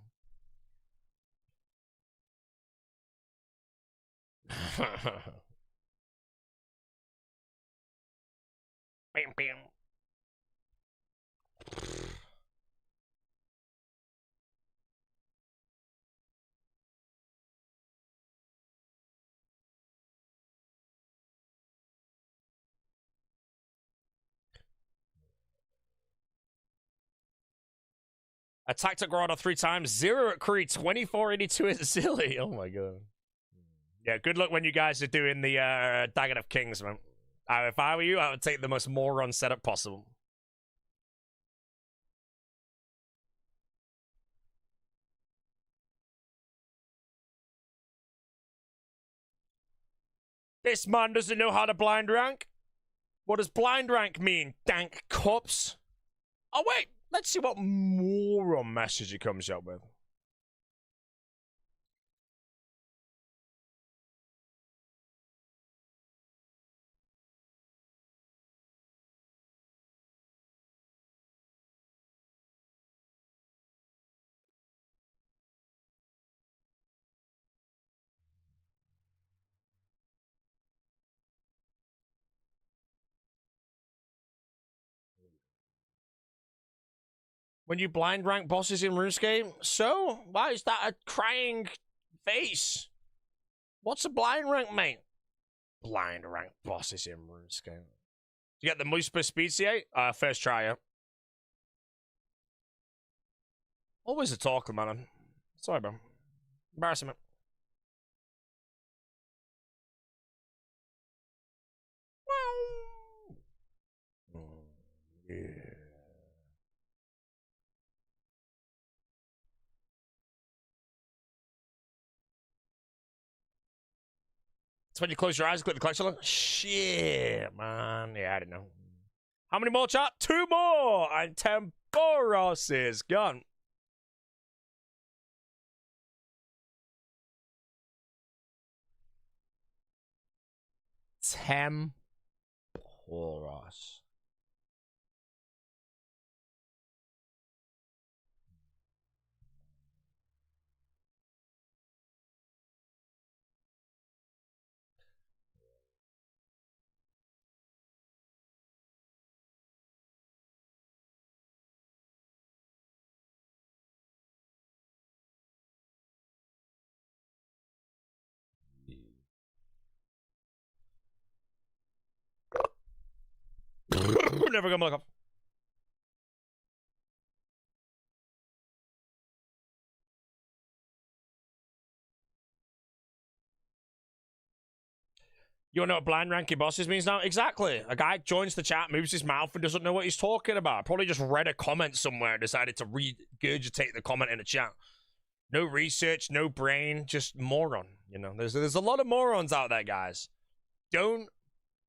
Bam, bam. Attacked at Grotto 3 times, 0 at Creed, 2482 at Zilly. Oh my god. Yeah, good luck when you guys are doing the Dagon of Kings, man. If I were you, I would take the most moron setup possible. This man doesn't know how to blind rank. What does blind rank mean? Dank cups. Oh, wait. Let's see what moron message he comes up with. When you blind rank bosses in RuneScape? So? Why is that a crying face? What's a blind rank, mate? Blind rank bosses in RuneScape. You get the Musper Speed C8? First try, yeah. Always a talker, man. Sorry, bro. Embarrassment. Yeah. It's when you close your eyes, click the collection link. Shit, man. Yeah, I didn't know. How many more, chat? 2 more! And Temporos is gone. Temporos. Never gonna look up. You wanna know what blind ranking bosses means now? Exactly. A guy joins the chat, moves his mouth, and doesn't know what he's talking about. Probably just read a comment somewhere and decided to regurgitate the comment in the chat. No research, no brain, just moron. You know, there's a lot of morons out there, guys. Don't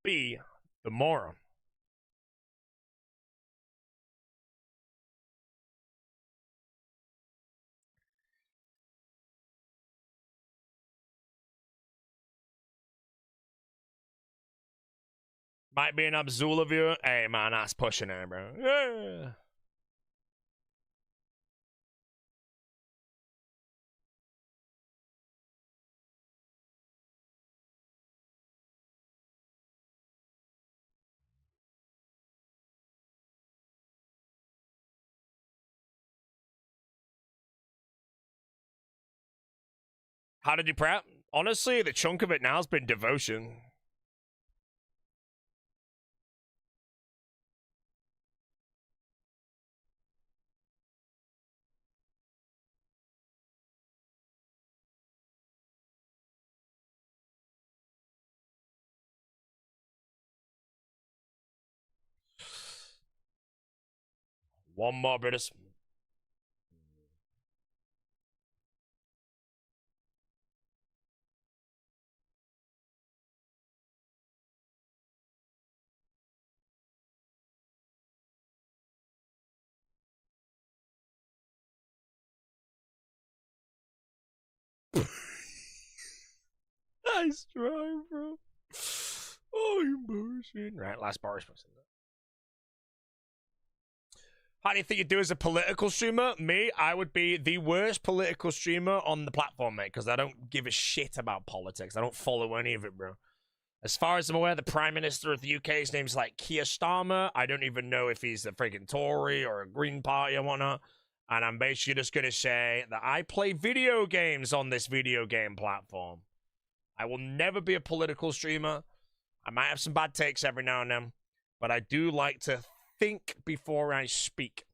be the moron. Might be an Abzula viewer. Hey, man, that's pushing it, bro. Yeah. How did you prep? Honestly, the chunk of it now has been devotion. One more, British. Nice try, bro. Oh, you bullshit. Right, last bar. How do you think you do as a political streamer? Me, I would be the worst political streamer on the platform, mate, because I don't give a shit about politics. I don't follow any of it, bro. As far as I'm aware, the Prime Minister of the UK's name's like Keir Starmer. I don't even know if he's a freaking Tory or a Green Party or whatnot. And I'm basically just going to say that I play video games on this video game platform. I will never be a political streamer. I might have some bad takes every now and then, but I do like to think before I speak.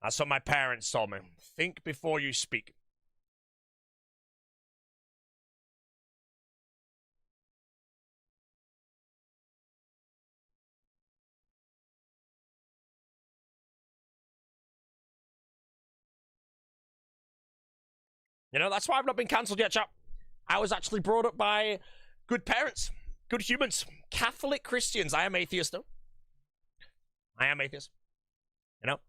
That's what my parents told me. Think before you speak. You know, that's why I've not been cancelled yet, chap. I was actually brought up by Good parents. Good humans. Catholic Christians. I am atheist, though. I am atheist. You know?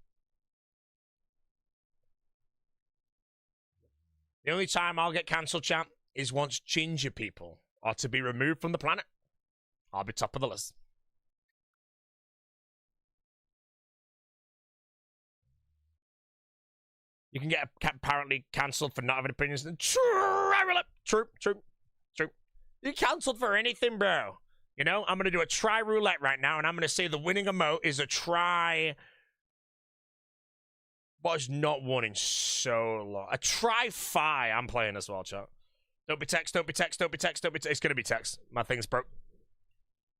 The only time I'll get cancelled, champ, is once ginger people are to be removed from the planet. I'll be top of the list. You can get apparently cancelled for not having opinions. True. You're cancelled for anything, bro. You know, I'm going to do a try roulette right now, and I'm going to say the winning emote is a try. What has not won in so long? A try-fi. I'm playing as well, chat. Don't be text. It's going to be text. My thing's broke.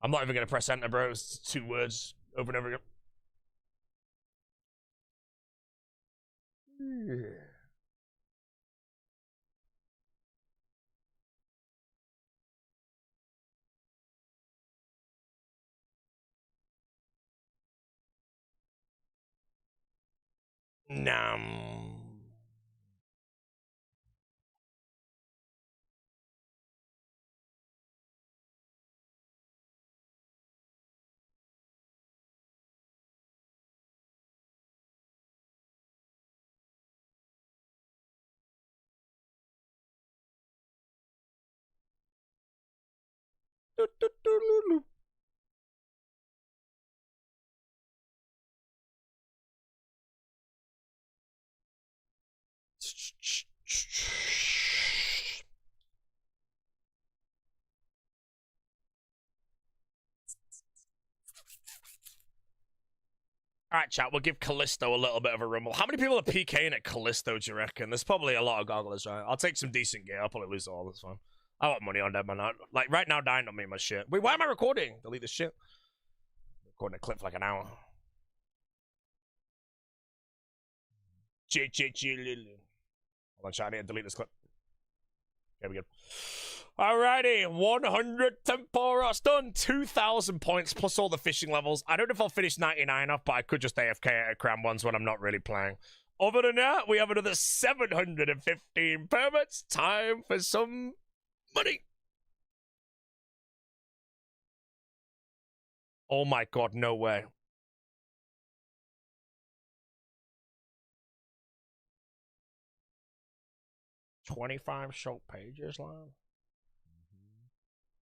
I'm not even going to press enter, bro. It's 2 words over and over again. All right, chat, we'll give Callisto a little bit of a rumble. How many people are PKing at Callisto, do you reckon? There's probably a lot of gogglers, right? I'll take some decent gear. I'll probably lose all. That's fine. I want money on Deadman. Like, right now, dying don't mean my shit. Wait, why am I recording? Delete this shit. Recording a clip for like an hour. Hold on, chat, I need to delete this clip. There we go. Alrighty, 100 temporas done. 2,000 points plus all the fishing levels. I don't know if I'll finish 99 off, but I could just AFK at cram ones when I'm not really playing. Other than that, we have another 715 permits. Time for some money. Oh my god, no way. $25 short pages long.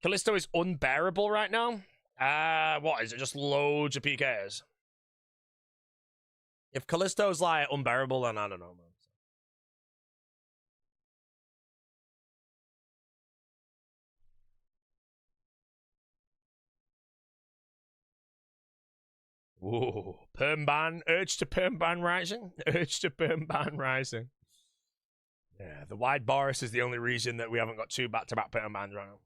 Callisto is unbearable right now. What is it? Just loads of PKs. If Callisto's like unbearable, then I don't know, man. Whoa, perm ban, urge to perm ban rising, urge to perm ban rising. Yeah, the wide Boris is the only reason that we haven't got 2 back-to-back perm bans right now.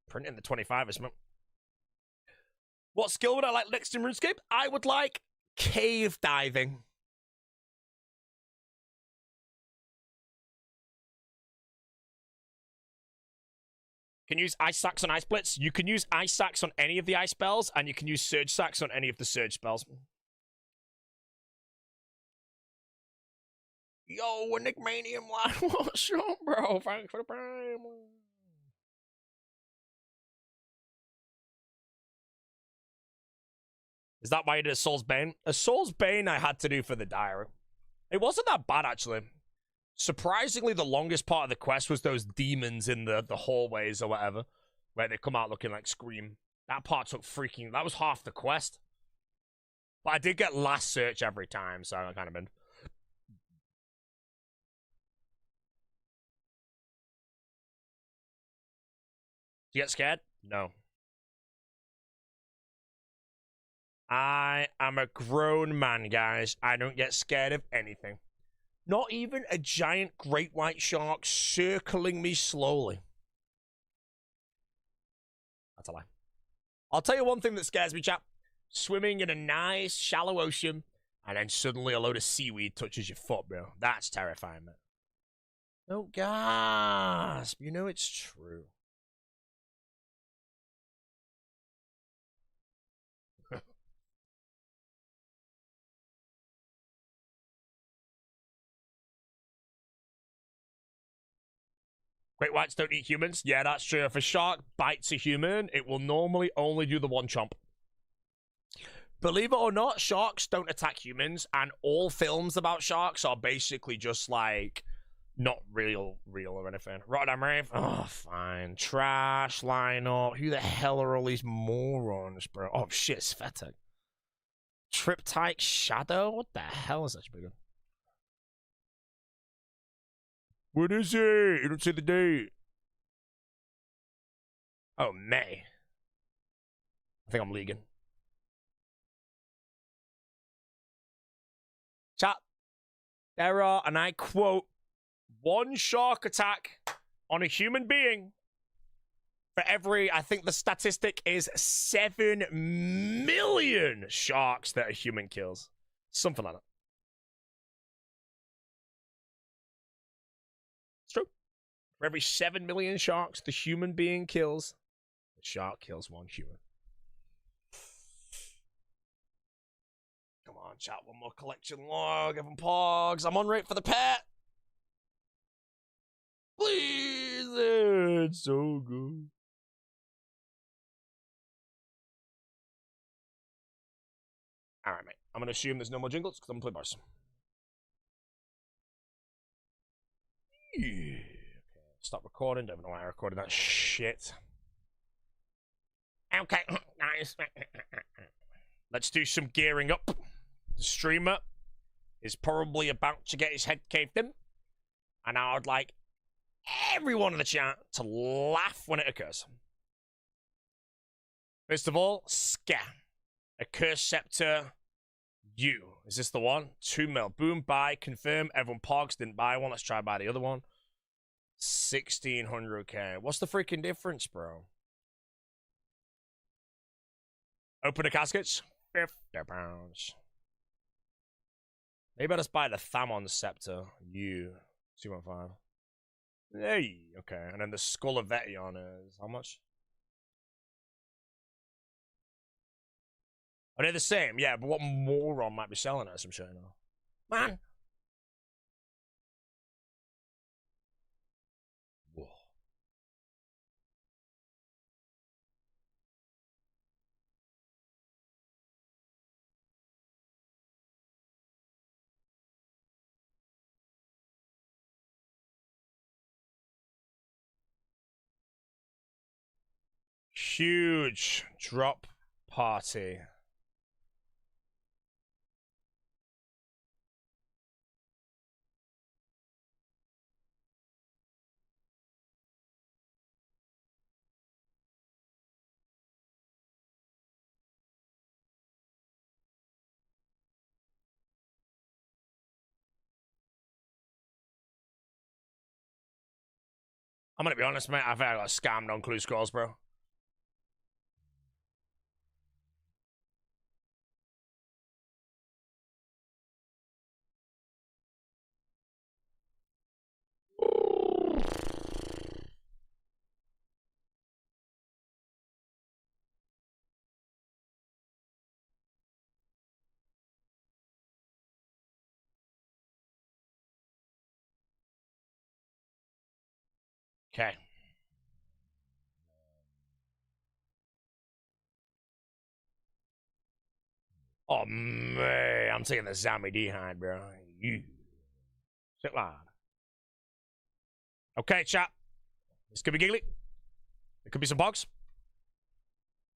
Printing the 25 is. What skill would I like next in RuneScape? I would like cave diving. Can use ice sacks on ice blitz. You can use ice sacks on any of the ice spells, and you can use surge sacks on any of the surge spells. Yo, a Nick Manium line. What's up, bro? Thanks for the prime. Is that why you did a Soul's Bane? A Soul's Bane I had to do for the diary. It wasn't that bad, actually. Surprisingly, the longest part of the quest was those demons in the hallways or whatever, where they come out looking like Scream. That part took freaking... That was half the quest. But I did get last search every time, so I kind of been... Do you get scared? No. I am a grown man, guys. I don't get scared of anything. Not even a giant great white shark circling me slowly. That's a lie. I'll tell you one thing that scares me, chap. Swimming in a nice, shallow ocean And then suddenly a load of seaweed touches your foot, bro. That's terrifying, man. Don't gasp. You know it's true. Great whites don't eat humans. Yeah, that's true. If a shark bites a human, it will normally only do the one chomp. Believe it or not, sharks don't attack humans, and all films about sharks are basically just like not real or anything. Rotterdam Rave? Oh, fine. Trash lineup. Who the hell are all these morons, bro? Oh shit, Svetek. Triptych Shadow? What the hell is that big one? What is it? You don't say the date. Oh, May. I think I'm leaguing. Chat. There are, and I quote, one shark attack on a human being for every, I think the statistic is 7 million sharks that a human kills. Something like that. It's true. For every 7 million sharks the human being kills, the shark kills one human. Come on, chat. One more collection log. Give them pogs. I'm on rate for the pet. Please. It's so good. All right, mate. I'm going to assume there's no more jingles because I'm going to play bars. Yeah. Okay, stop recording. Don't know why I recorded that shit. Okay, nice. Let's do some gearing up. The streamer is probably about to get his head caved in, and I would like everyone in the chat to laugh when it occurs. First of all, Ska. A Curse Scepter. You. Is this the one? 2 mil. Boom, buy, confirm. Everyone pogs, didn't buy one. Let's try buy the other one. 1600k. What's the freaking difference, bro? Open the caskets. £50. Maybe I'll just buy the Thamon Scepter. You. 215. Hey, okay. And then the Skull of Vetion is how much? Are they the same? Yeah, but what moron might be selling it? Some shit now. Man. Whoa. Huge drop party. I'm gonna be honest, mate. I think I got scammed on Clue Scrolls, bro. Okay. Oh, man. I'm taking the Zami Dehind, bro. You. Sit loud. Okay, chat. This could be giggly. It could be some bugs.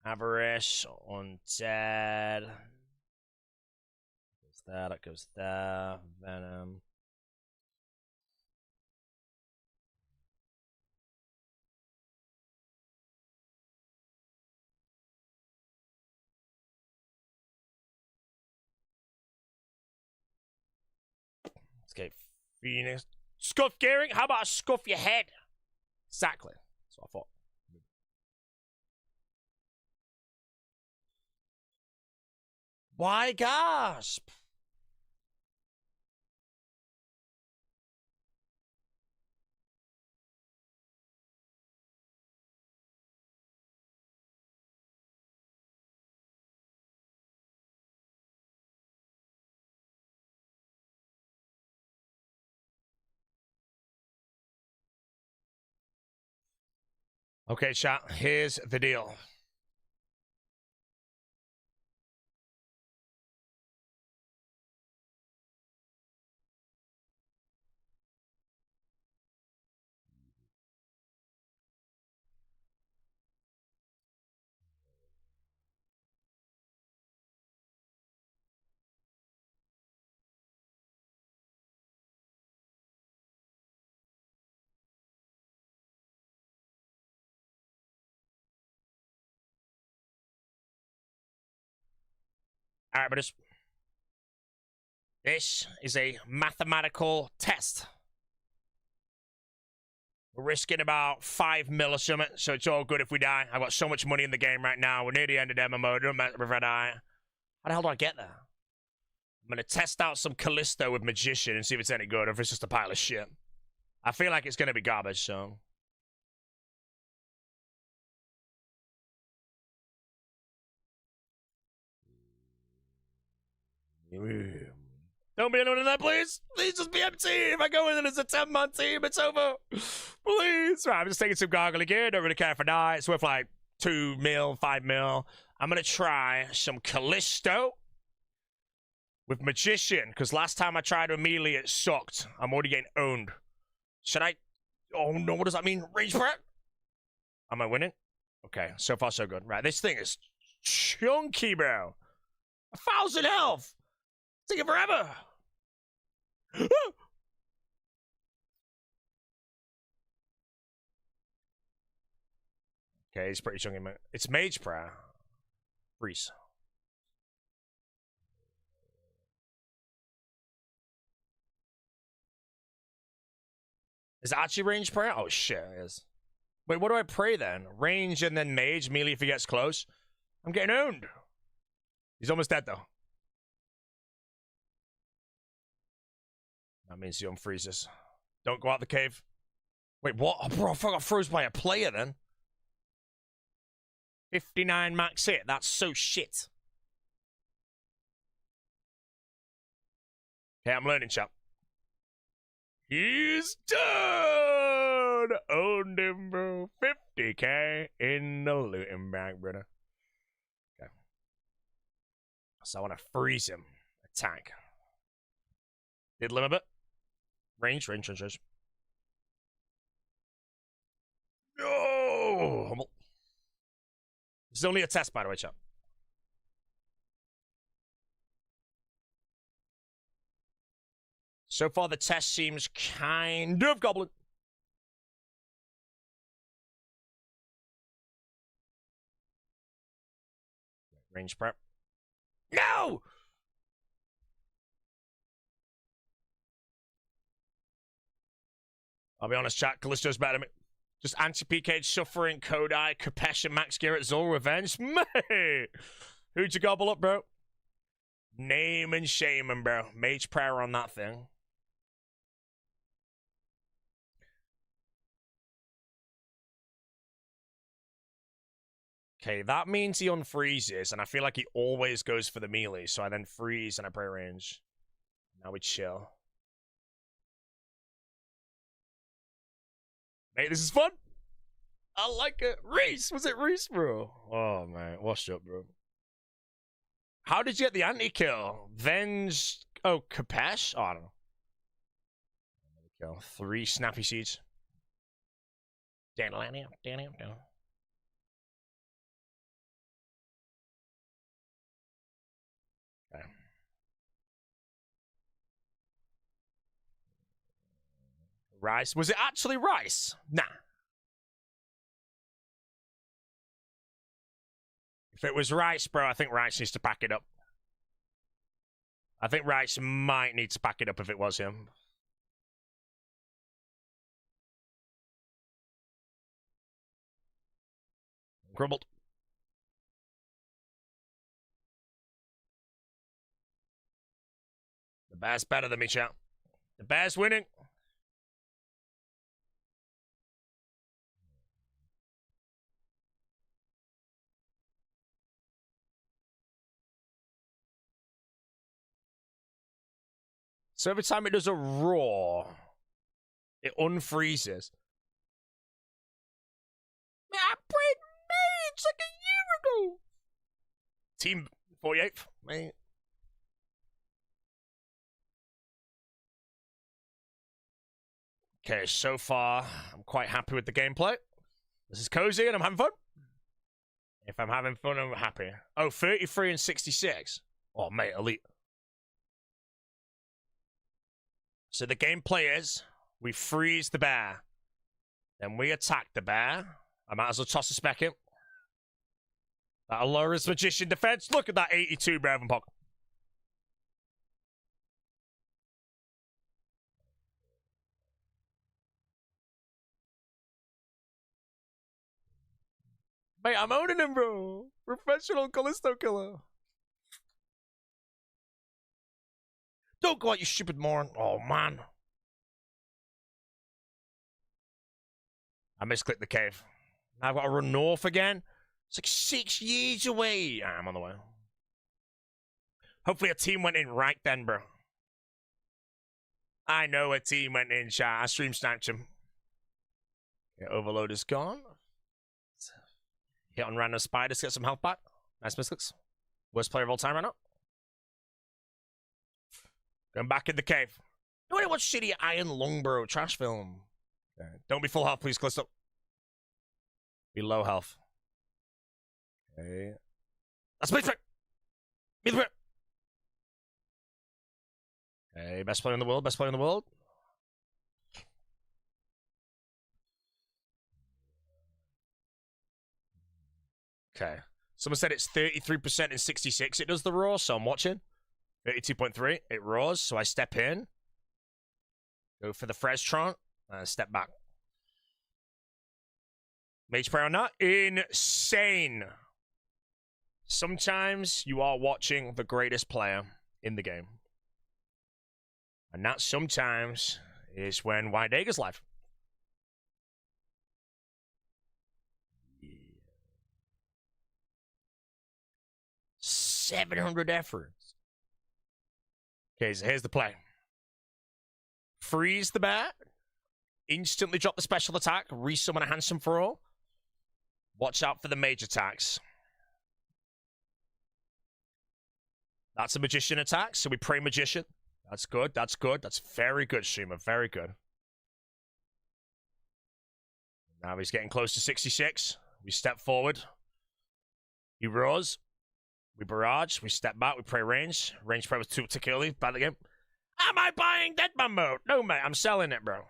Avarice, Undead. Goes there, that goes there. Venom. Escape Phoenix. Scuff gearing? How about I scuff your head? Exactly. That's what I thought. Why gasp? Okay, chat, here's the deal. All right, but this is a mathematical test. We're risking about 5 mil or something, so it's all good if we die. I've got so much money in the game right now. We're near the end of demo mode. Don't matter if I die. How the hell do I get there? I'm going to test out some Callisto with Magician and see if it's any good or if it's just a pile of shit. I feel like it's going to be garbage, so... Don't be anyone in that, please. Please just be empty. If I go in and it's a 10-man team, it's over. Please. Right, I'm just taking some gargling gear. Don't really care if I die. It's worth like 2 mil, 5 mil. I'm going to try some Callisto with Magician, because last time I tried Amelia, it sucked. I'm already getting owned. Should I? Oh no, what does that mean? Range prep? Am I winning? Okay, so far so good. Right, this thing is chunky, bro. 1,000 health. Take it forever. Okay, he's pretty chunky, man. It's Mage Prayer. Freeze. Is it actually range prayer? Oh shit, it is. Wait, what do I pray then? Range and then mage, melee if he gets close. I'm getting owned. He's almost dead though. That means he unfreezes. Don't go out the cave. Wait, what? Oh, bro, I thought I got froze by a player then. 59 max hit. That's so shit. Okay, I'm learning, chap. He's done! Owned him, bro. 50k in the looting bag, brother. Okay. So I want to freeze him. Attack. Did limit a bit. Range. No! Humble. This is only a test, by the way, chap. So far, the test seems kind of goblin. Range prep. No! I'll be honest, chat. Callisto's better than me. Just anti-PK, Suffering, Kodai, Kapesh, and Max Garrett, Zul, Revenge. Mate! Who'd you gobble up, bro? Name and shame him, bro. Mage prayer on that thing. Okay, that means he unfreezes, and I feel like he always goes for the melee, so I then freeze and I pray range. Now we chill. Mate, this is fun! I like it. Reese! Was it Reese, bro? Oh, man. What's up, bro? How did you get the anti-kill? Venge... Oh, Kapesh? Oh, I don't know. There we go. 3 snappy seeds. Down. Okay. Rice. Was it actually rice? Nah. If it was rice, bro, I think rice needs to pack it up. I think rice might need to pack it up if it was him. Grumbled. The bear's better than me, chat. The bear's winning. So every time it does a roar, it unfreezes. Looks like a year ago. Team 48th, mate. Okay, so far, I'm quite happy with the gameplay. This is cozy and I'm having fun. If I'm having fun, I'm happy. Oh, 33 and 66. Oh, mate, elite. So the gameplay is, we freeze the bear. Then we attack the bear. I might as well toss a spec in. That'll lower his magician defense. Look at that 82 Bravenpock. Mate, I'm owning him, bro. Professional Callisto killer. Don't go out, you stupid moron. Oh, man. I misclicked the cave. Now I've got to run north again. It's like 6 years away. I'm on the way. Hopefully a team went in right then, bro. I know a team went in, chat. I stream snatched him. Yeah, overload is gone. Hit on random spiders to get some health back. Nice misclicks. Worst player of all time right now. Going back in the cave. You want to watch shitty Iron Longborough trash film? Okay. Don't be full health, please, Callisto. Be low health. Okay. That's me. Me the Okay, best player in the world, best player in the world. Okay. Someone said it's 33% and 66. It does the raw, so I'm watching. 32.3. It roars, so I step in. Go for the Frestron. And step back. Mage prayer on that. Insane. Sometimes you are watching the greatest player in the game. And that sometimes is when White Dager's live. Yeah. 700 efforts. Okay, so here's the play. Freeze the bat. Instantly drop the special attack. Resummon a Handsome for all. Watch out for the mage attacks. That's a magician attack, so we pray magician. That's good, that's good. That's very good, streamer. Very good. Now he's getting close to 66. We step forward. He roars. We barrage. We step back. We pray range. Range pray was too particularly bad again. Am I buying Deadman mode? No, mate. I'm selling it, bro.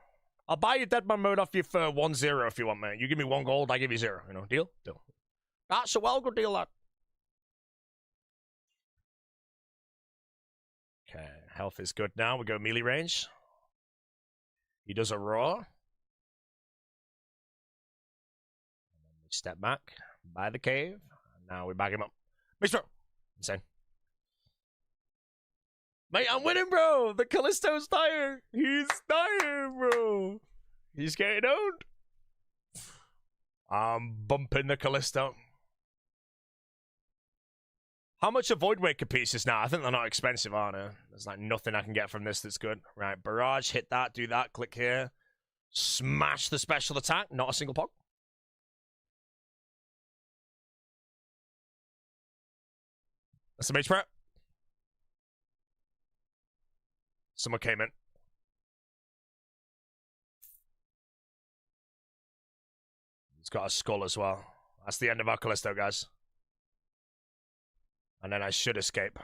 I'll buy your Deadman mode off you for 1-0 if you want, mate. You give me 1 gold, I give you 0. You know, deal? Deal. That's a well-good deal, lad. Okay, health is good now. We go melee range. He does a roar. We step back by the cave. Now we back him up. Mr. Insane. Mate, I'm winning, bro. The Callisto's dying. He's dying, bro. He's getting owned. I'm bumping the Callisto. How much are Voidwaker pieces now? I think they're not expensive, aren't they? There's like nothing I can get from this that's good. Right, barrage, hit that, do that, click here. Smash the special attack, not a single pog. That's the mage prep. Someone came in. He's got a skull as well. That's the end of our Callisto, guys. And then I should escape.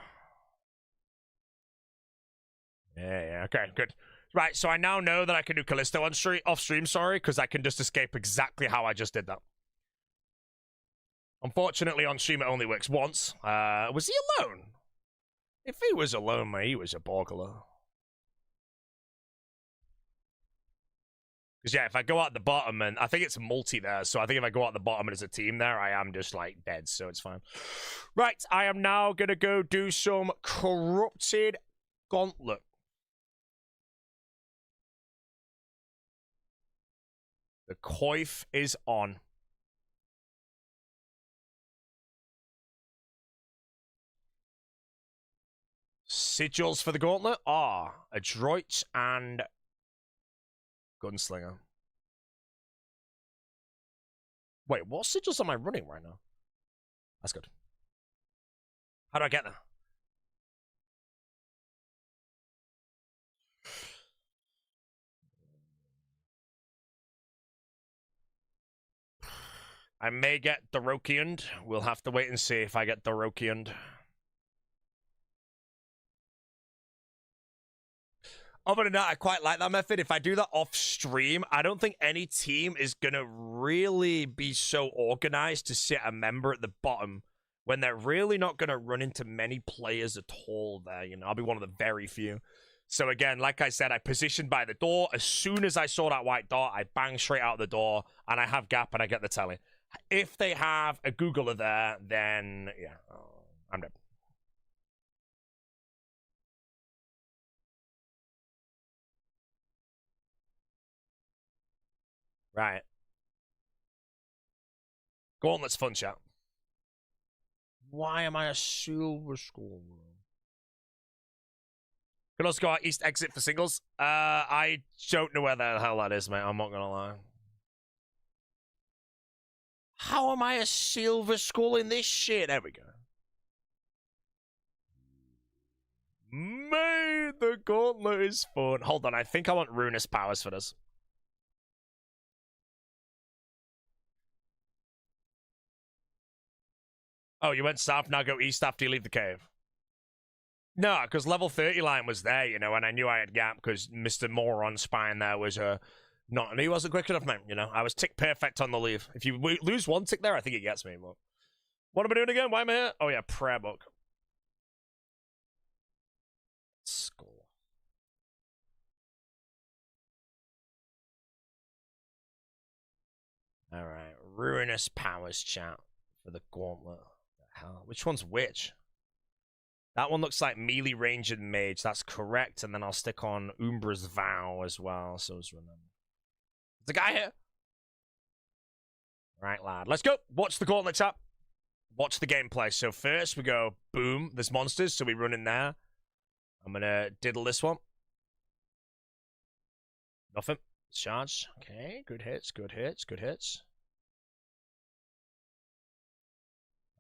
Yeah, okay, good. Right, so I now know that I can do Callisto on off stream, sorry, because I can just escape exactly how I just did that. Unfortunately, on stream it only works once. Was he alone? If he was alone, mate, he was a burglar. Because, yeah, if I go out the bottom, and I think it's multi there, so I think if I go out the bottom and there's a team there, I am just, like, dead, so it's fine. Right, I am now going to go do some Corrupted Gauntlet. The coif is on. Sigils for the Gauntlet are Adroit and Gunslinger. Wait, what sigils am I running right now? That's good. How do I get there? I may get Dorokianed. We'll have to wait and see if I get Dorokianed. Other than that, I quite like that method. If I do that off stream, I don't think any team is going to really be so organized to sit a member at the bottom when they're really not going to run into many players at all there. You know, I'll be one of the very few. So again, like I said, I positioned by the door. As soon as I saw that white dot, I bang straight out the door, and I have gap, and I get the telly. If they have a Googler there, then, yeah, I'm dead. Right. Gauntlet's fun, chat. Why am I a silver skull? Can also go out east exit for singles. I don't know where the hell that is, mate. I'm not gonna lie. How am I a silver skull in this shit? There we go. Mate, the gauntlet is fun. Hold on, I think I want Ruinous Powers for this. Oh, you went south, now go east after you leave the cave. No, because level 30 line was there, you know, and I knew I had gap because Mr. Moron Spine there was not, and he wasn't quick enough, man, you know. I was tick perfect on the leave. If you lose one tick there, I think it gets me. But what am I doing again? Why am I here? Oh, yeah, prayer book. Skull. All right, Ruinous Powers chat for the gauntlet. The hell? Which one's which? That one looks like melee range and mage. That's correct. And then I'll stick on Umbra's Vow as well. So as remember. There's a guy here. Right, lad. Let's go. Watch the gauntlet chat. Watch the gameplay. So first we go, boom. There's monsters, so we run in there. I'm going to diddle this one. Nothing. Charge. Okay, good hits, good hits, good hits.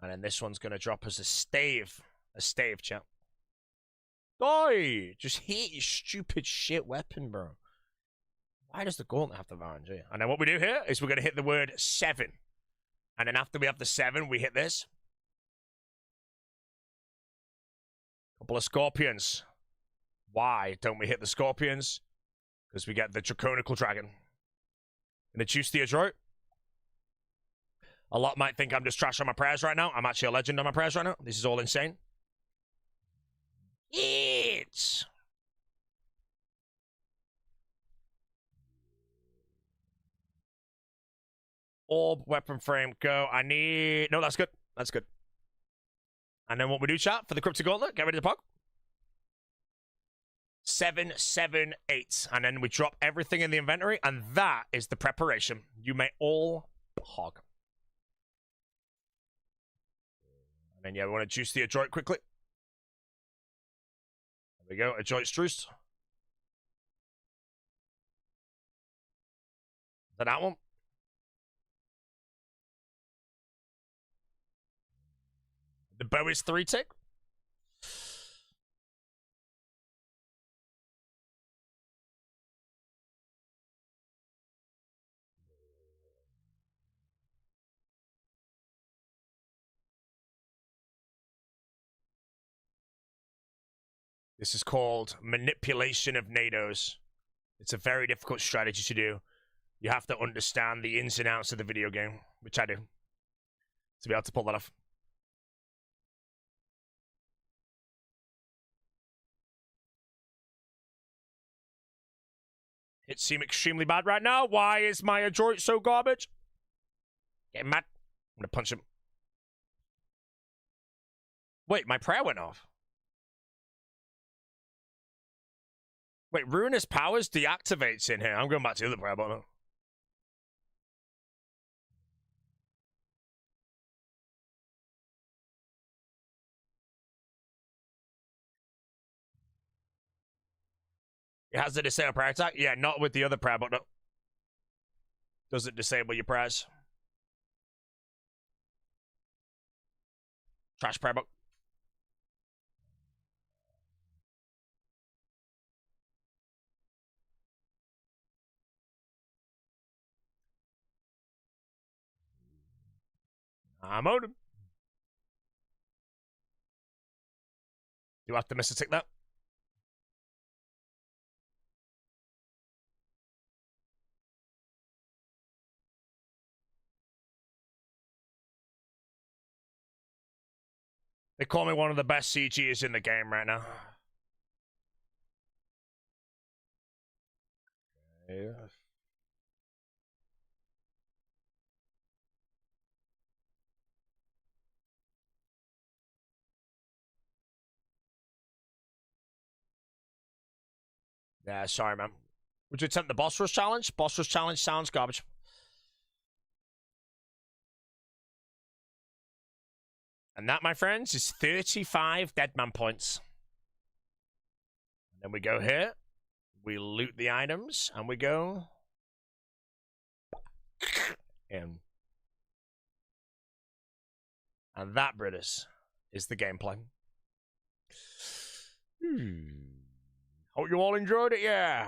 And then this one's going to drop us a stave. A stave, chat. Die! Just hit your stupid shit weapon, bro. Why does the gauntlet have the RNG? And then what we do here is we're going to hit the word 7. And then after we have the 7, we hit this. Couple of scorpions. Why don't we hit the scorpions? Because we get the Draconical Dragon. Gonna juice the Adroit. A lot might think I'm just trash on my prayers right now. I'm actually a legend on my prayers right now. This is all insane. It's... Orb, weapon frame, go. I need... No, that's good. That's good. And then what we do, chat, for the Cryptic Gauntlet, get ready to pog. 7, 7, 8. And then we drop everything in the inventory, and that is the preparation. You may all pog. And then, yeah, we want to juice the Adroit quickly. There we go, Adroit Struist. Is that one? The bow is 3 tick. This is called manipulation of NATOs. It's a very difficult strategy to do. You have to understand the ins and outs of the video game, which I do, to be able to pull that off. It seems extremely bad right now. Why is my Adroit so garbage? Getting mad. I'm gonna punch him. Wait, my prayer went off. Wait, Ruinous Powers deactivates in here. I'm going back to the other prayer button. It has to disable prayer attack? Yeah, not with the other prayer button. Does it disable your prayers? Trash prayer book. I'm on him. You have to miss a tick that. They call me one of the best CGs in the game right now. Yeah. Yeah, sorry, man. Would you attempt the boss rush challenge? Boss rush challenge sounds garbage. And that, my friends, is 35 Deadman points. And then we go here. We loot the items, and we go in. And that, Britters, is the gameplay. Hope you all enjoyed it, yeah.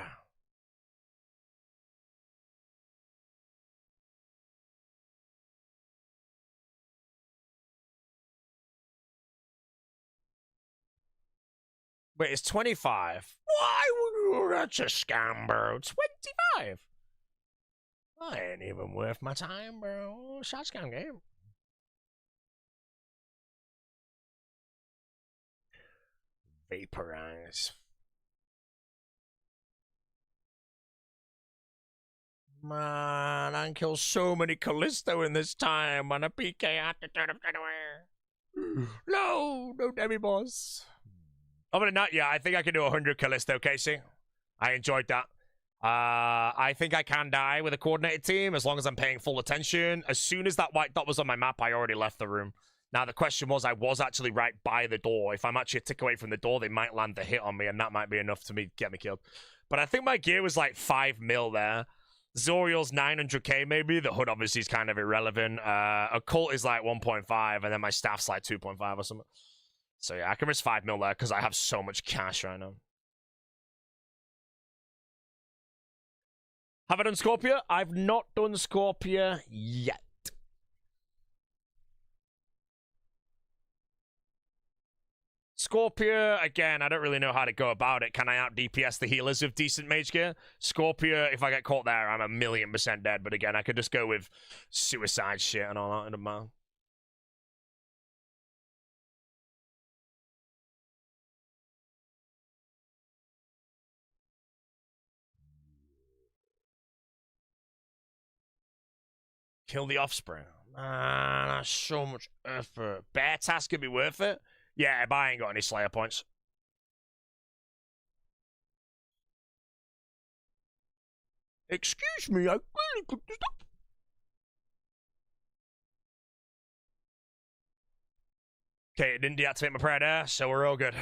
Wait, it's 25. Why would you? That's a scam, bro. 25. I ain't even worth my time, bro. Shot scam game. Vaporize. Man, I killed so many Callisto in this time on a PK after turn of anywhere. No demi boss. Other than that, yeah, I think I can do 100 Callisto, Casey. I enjoyed that. I think I can die with a coordinated team as long as I'm paying full attention. As soon as that white dot was on my map, I already left the room. Now, the question was, I was actually right by the door. If I'm actually a tick away from the door, they might land the hit on me, and that might be enough to get me killed. But I think my gear was like 5 mil there. Zoriel's 900k maybe. The hood obviously is kind of irrelevant. Occult is like 1.5, and then my staff's like 2.5 or something. So yeah, I can risk 5 mil there because I have so much cash right now. Have I done Scorpia? I've not done Scorpia yet. Scorpia, again, I don't really know how to go about it. Can I out DPS the healers with decent mage gear? Scorpia, if I get caught there, I'm 1,000,000% dead. But again, I could just go with suicide shit and all that in a mile. Kill the offspring. Man, that's so much effort. Bear task could be worth it. Yeah, but I ain't got any Slayer points. Excuse me, I really could stop. Okay, it didn't deactivate my prayer there, so we're all good.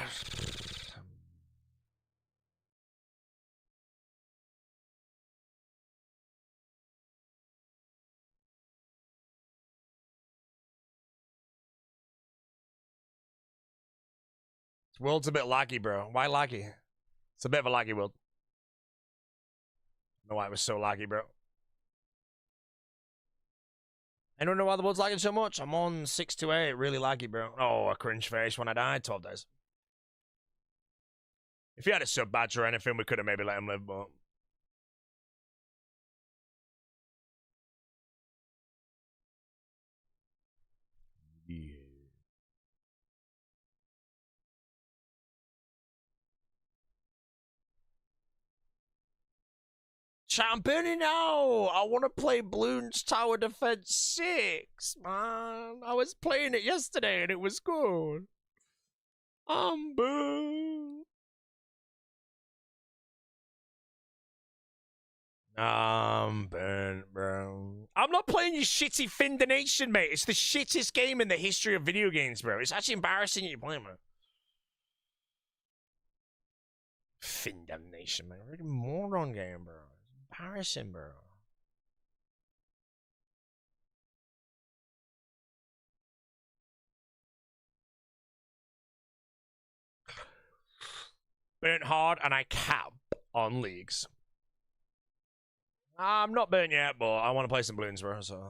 This world's a bit laggy, bro. Why laggy? It's a bit of a laggy world. I don't know why it was so laggy, bro. I don't know why the world's lagging so much. I'm on 6 to 8, really laggy, bro. Oh, a cringe face when I died, 12 days. If he had a sub badge or anything, we could have maybe let him live, but... Yeah. Chat, I'm burning out. I want to play Bloons Tower Defense 6, man. I was playing it yesterday and it was good. I'm burnt. I'm burnt, bro. I'm not playing your shitty Findanation, mate. It's the shittest game in the history of video games, bro. It's actually embarrassing you're playing, man. Findanation, man. Really moron game, bro. It's embarrassing, bro. Burnt hard, and I cap on leagues. I'm not burnt yet, but I want to play some Bloons, bro. So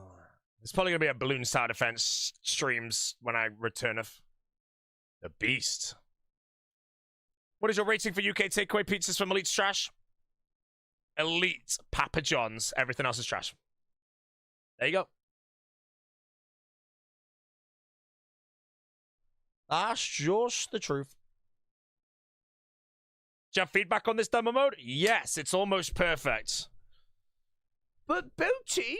it's probably gonna be a Bloons side defense streams when I returneth. The beast. What is your rating for UK takeaway pizzas from Elite's trash? Elite, Papa John's, everything else is trash. There you go. That's just the truth. Do you have feedback on this demo mode? Yes, it's almost perfect. But Booty,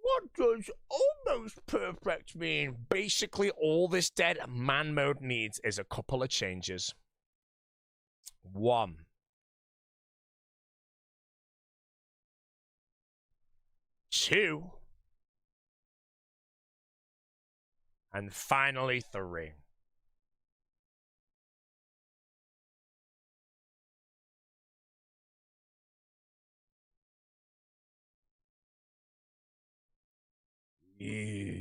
what does almost perfect mean? Basically, all this Deadman mode needs is a couple of changes. 1. 2. And finally, 3. Yeah.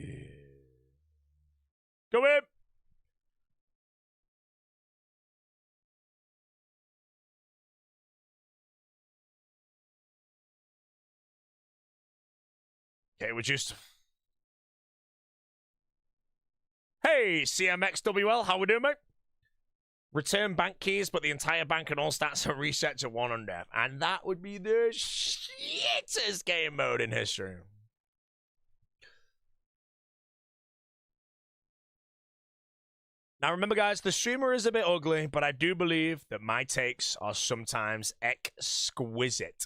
Go in. Okay, we're just... Hey, CMXWL, how we doing, mate? Return bank keys, but the entire bank and all stats are reset to 1 on death. And that would be the shittest game mode in history. Now remember, guys, the streamer is a bit ugly, but I do believe that my takes are sometimes exquisite.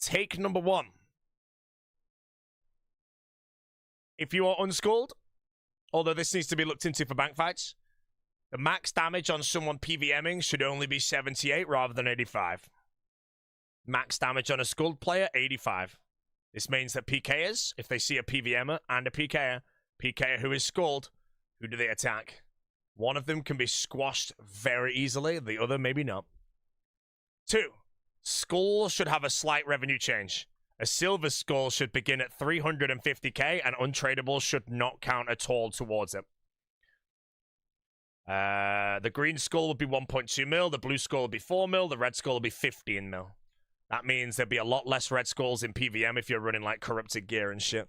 Take number 1. If you are unschooled, although this needs to be looked into for bank fights, the max damage on someone PVMing should only be 78 rather than 85. Max damage on a schooled player, 85. This means that PKers, if they see a PVMer and a PKer who is schooled, who do they attack? One of them can be squashed very easily, the other maybe not. 2. Skull should have a slight revenue change. A silver skull should begin at 350k, and untradables should not count at all towards it. The green skull would be 1.2 mil, the blue skull would be 4 mil, the red skull would be 15 mil. That means there'd be a lot less red skulls in PVM if you're running like corrupted gear and shit.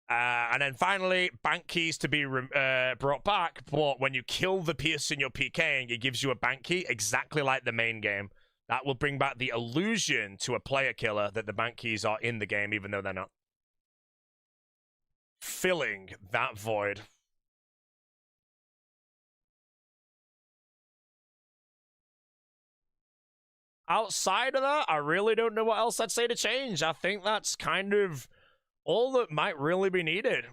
And then finally, bank keys to be brought back, but when you kill the person you're PKing, it gives you a bank key exactly like the main game. That will bring back the illusion to a player killer that the bank keys are in the game, even though they're not. Filling that void. Outside of that, I really don't know what else I'd say to change. I think that's kind of all that might really be needed.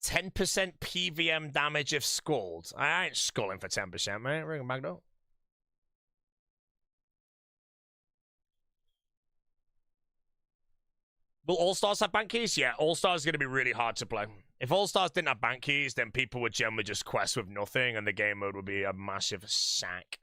%10 PVM damage if skulled. I ain't skulling for 10%, mate. Ring Magno. Will All-Stars have bank keys? Yeah, All-Stars is going to be really hard to play. If All-Stars didn't have bank keys, then people would generally just quest with nothing, and the game mode would be a massive sack.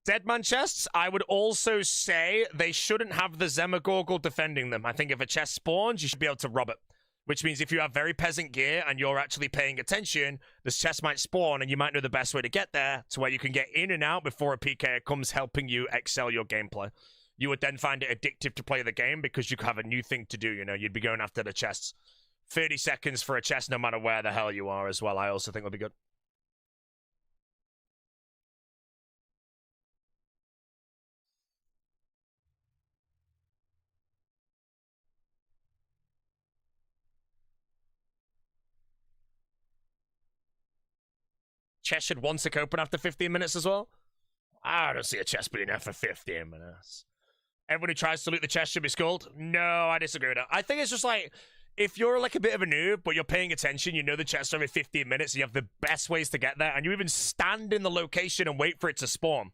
Deadman chests, I would also say they shouldn't have the Zemagorgol defending them. I think if a chest spawns, you should be able to rob it. Which means if you have very peasant gear and you're actually paying attention, this chest might spawn and you might know the best way to get there to where you can get in and out before a PK comes helping you excel your gameplay. You would then find it addictive to play the game because you have a new thing to do, you know, you'd be going after the chests. 30 seconds for a chest no matter where the hell you are as well, I also think would be good. Chest should one-tick open after 15 minutes as well. I don't see a chest being there for 15 minutes. Everyone who tries to loot the chest should be skulled. No, I disagree with that. I think it's just like, if you're like a bit of a noob, but you're paying attention, you know the chest every 15 minutes, and you have the best ways to get there, and you even stand in the location and wait for it to spawn.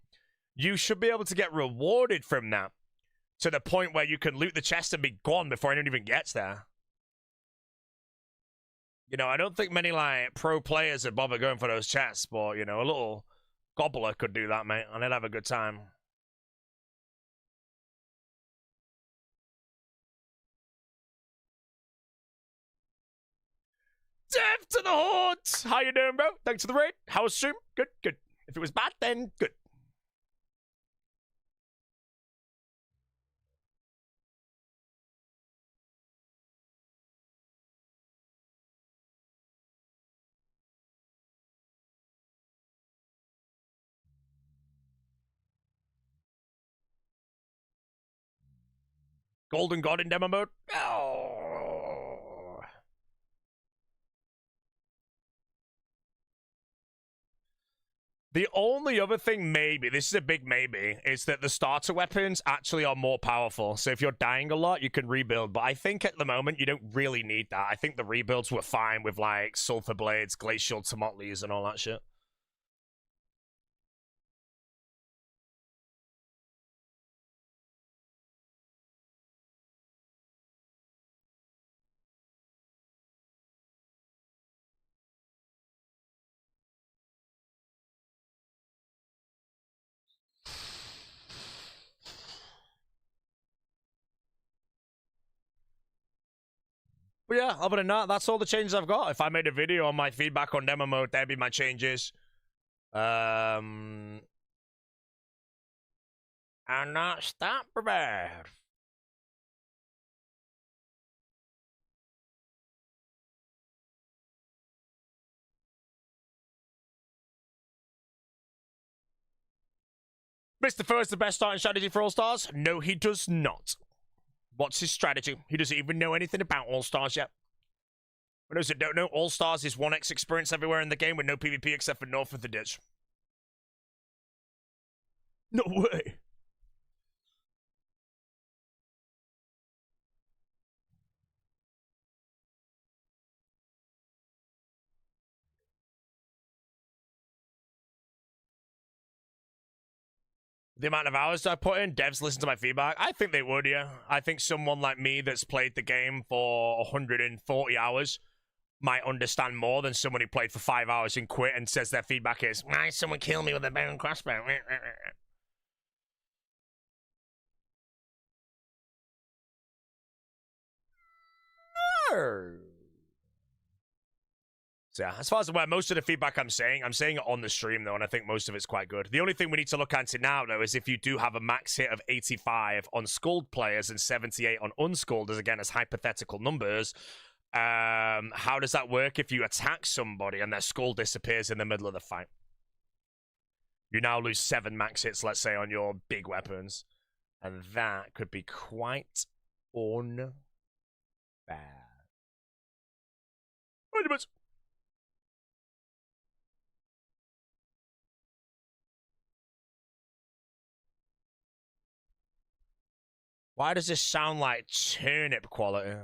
you should be able to get rewarded from that to the point where you can loot the chest and be gone before anyone even gets there. You know, I don't think many, like, pro players would bother going for those chests, but, you know, a little gobbler could do that, mate, and they'd have a good time. Death to the Hordes! How you doing, bro? Thanks for the raid. How was stream? Good, good. If it was bad, then good. Golden God in demo mode? Oh. The only other thing, maybe, this is a big maybe, is that the starter weapons actually are more powerful. So if you're dying a lot, you can rebuild. But I think at the moment, you don't really need that. I think the rebuilds were fine with, like, Sulfur Blades, Glacial Tomotlis, and all that shit. But yeah, other than that, that's all the changes I've got. If I made a video on my feedback on demo mode, that'd be my changes. And that's that, bad. Mr. Fur is the best starting strategy for All Stars? No, he does not. What's his strategy? He doesn't even know anything about All Stars yet. For those that don't know, All Stars is 1x experience everywhere in the game with no PvP except for north of the ditch. No way. The amount of hours I put in, devs listen to my feedback. I think they would, yeah. I think someone like me that's played the game for 140 hours might understand more than someone who played for 5 hours and quit and says their feedback is, why someone kill me with a bow and crossbow? So yeah, as far as I'm aware, most of the feedback I'm saying it on the stream, though, and I think most of it's quite good. The only thing we need to look at now, though, is if you do have a max hit of 85 on schooled players and 78 on unschooled, as again, as hypothetical numbers, how does that work if you attack somebody and their skull disappears in the middle of the fight? You now lose 7 max hits, let's say, on your big weapons. And that could be quite unbad. Why does this sound like turnip quality?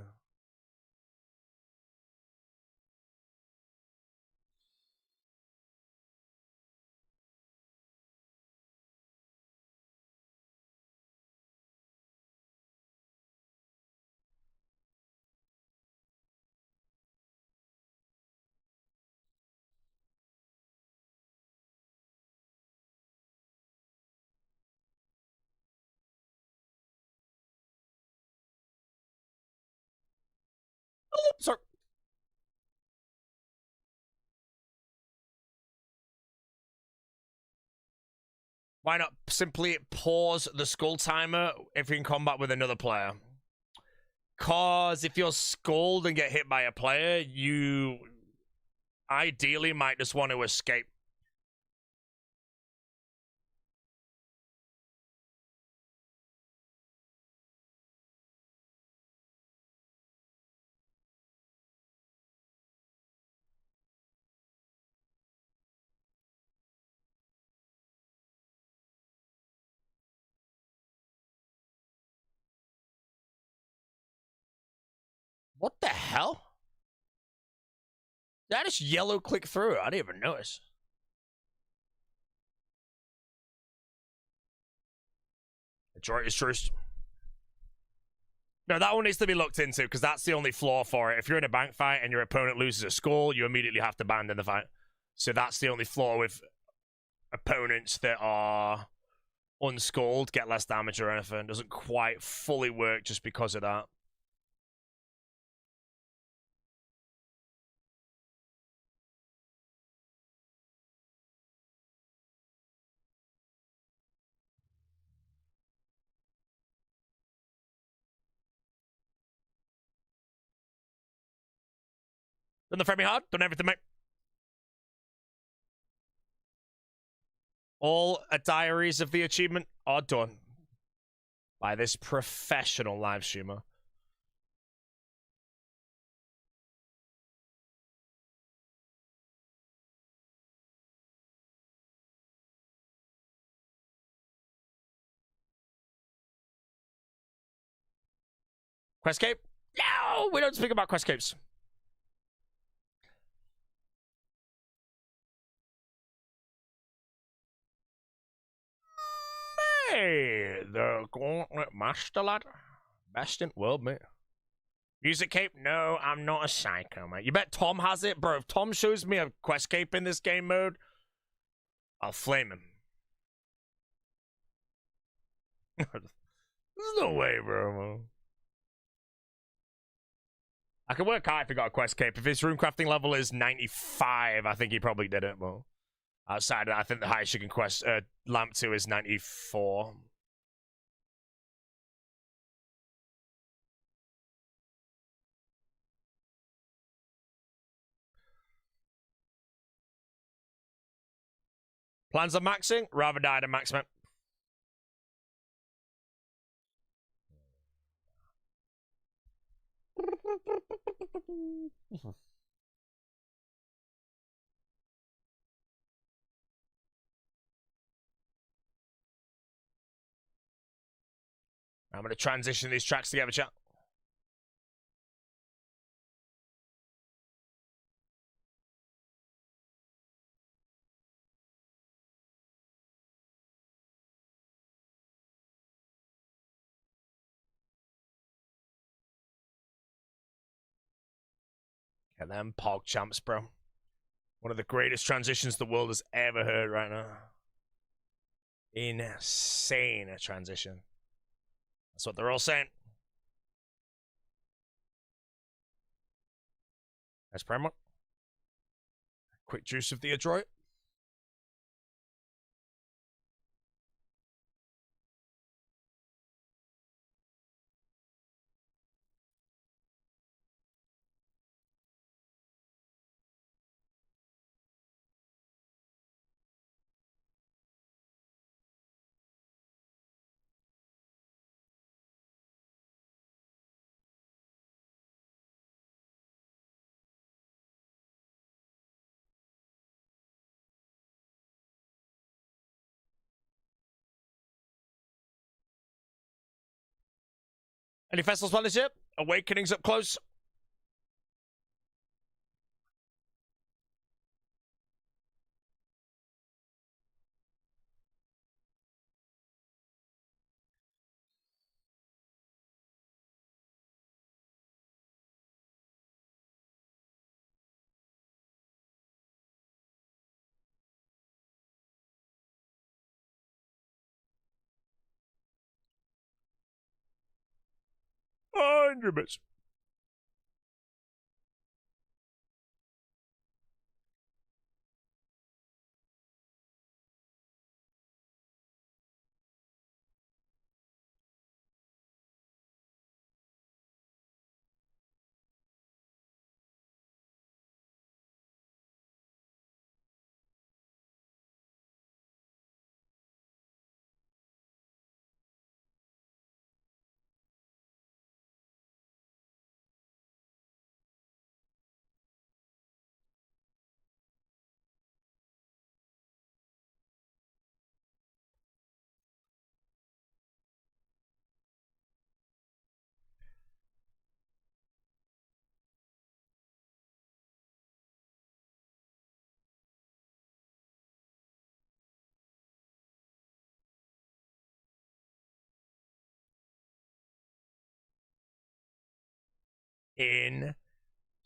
Sorry. Why not simply pause the skull timer if you're in combat with another player? Cause if you're skulled and get hit by a player, you ideally might just want to escape. What the hell? Did I just yellow click through? I didn't even notice. Joy is truth. No, that one needs to be looked into because that's the only flaw for it. If you're in a bank fight and your opponent loses a skull, you immediately have to abandon the fight. So that's the only flaw with opponents that are unskulled, get less damage or anything. It doesn't quite fully work just because of that. Done the framing hard, done everything, mate. All diaries of the achievement are done by this professional live streamer. Questcape? No, we don't speak about Questcapes. Hey, the Gauntlet Master lad. Best in world, mate. Music cape? No, I'm not a psycho, mate. You bet Tom has it? Bro, if Tom shows me a quest cape in this game mode, I'll flame him. There's no way, bro. I can work out if he got a quest cape. If his runecrafting level is 95, I think he probably did it, but outside of that, I think the highest you can quest lamp to is 94. Plans on maxing? Rather die than max, man. I'm going to transition these tracks together, chat. And then Pog Champs, bro. One of the greatest transitions the world has ever heard right now. Insane a transition. That's what they're all saying. That's Primark. Quick juice of the adroit. Any festivals planned this year? Awakenings up close. Oh, 100 bits.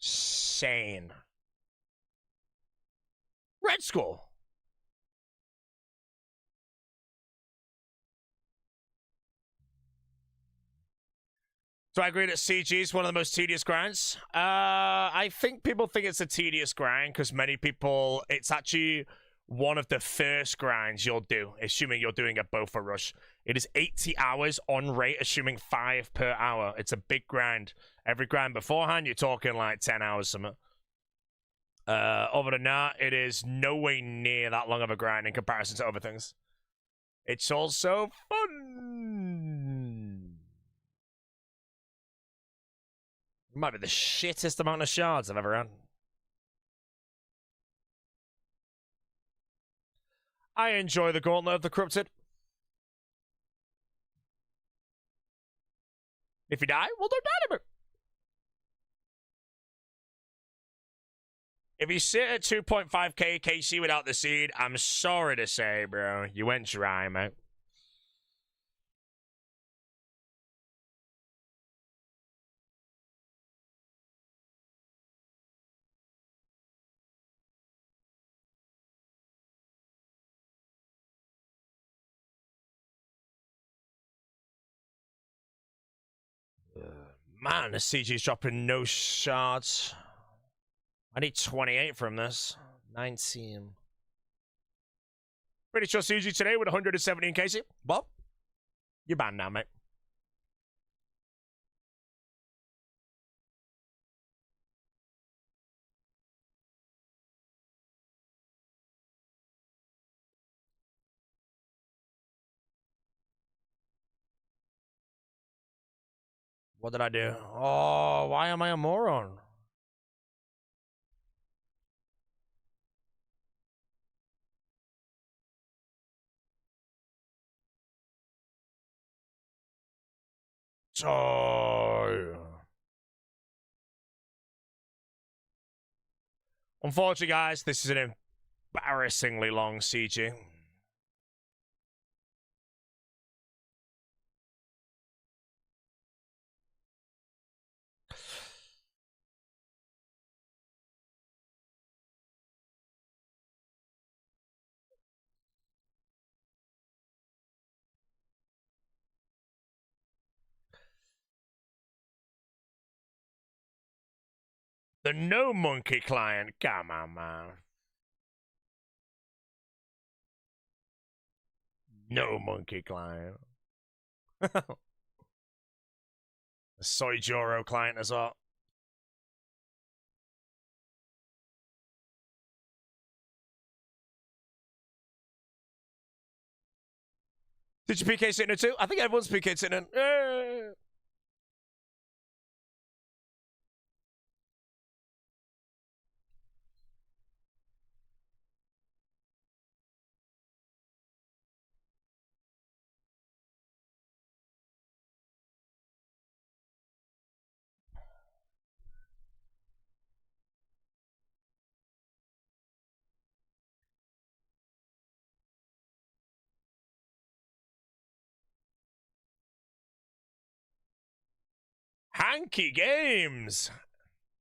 insane. Red Skull. So I agree that CG is one of the most tedious grinds. I think people think it's a tedious grind because many people, it's actually one of the first grinds you'll do, assuming you're doing a Bofa rush. It is 80 hours on rate, assuming 5 per hour. It's a big grind. Every grind beforehand, you're talking like 10 hours something. Other than that, it is no way near that long of a grind in comparison to other things. It's also fun. It might be the shittest amount of shards I've ever had. I enjoy the Gauntlet of the Corrupted. If you die, well, don't die to me. If you sit at 2.5k KC without the seed, I'm sorry to say, bro, you went dry, mate. Man, the CG's dropping no shards. I need 28 from this. 19. Pretty sure CG today with 117 KC. Well, you're banned now, mate. What did I do? Oh, why am I a moron? Oh. Unfortunately, guys, this is an embarrassingly long CG. The No Monkey client. Come on, man. No Monkey client. The Soy Joro client as well. Did you PK sitting in too? I think everyone's PK sitting in. Hanky Games.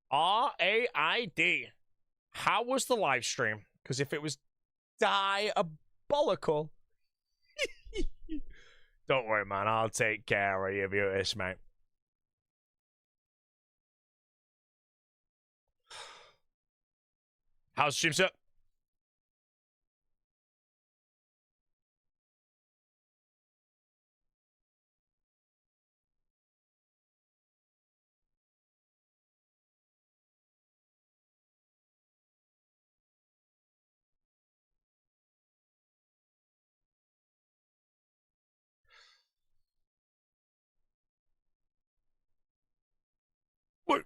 RAID. How was the live stream? Because if it was diabolical. Don't worry, man. I'll take care of you, viewers, mate. How's the stream, sir? What?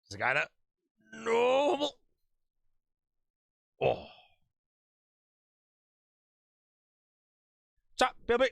Is the guy that? No. Oh. Baby.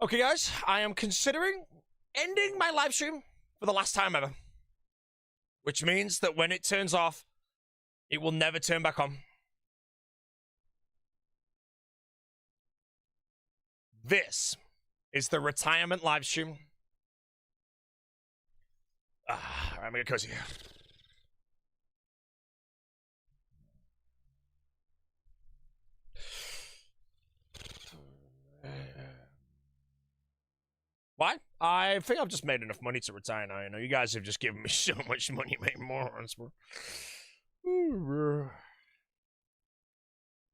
Okay, guys, I am considering ending my live stream for the last time ever. Which means that when it turns off, it will never turn back on. This is the retirement live stream. I'm gonna cozy. Why? I think I've just made enough money to retire now. You know, you guys have just given me so much money, make morons.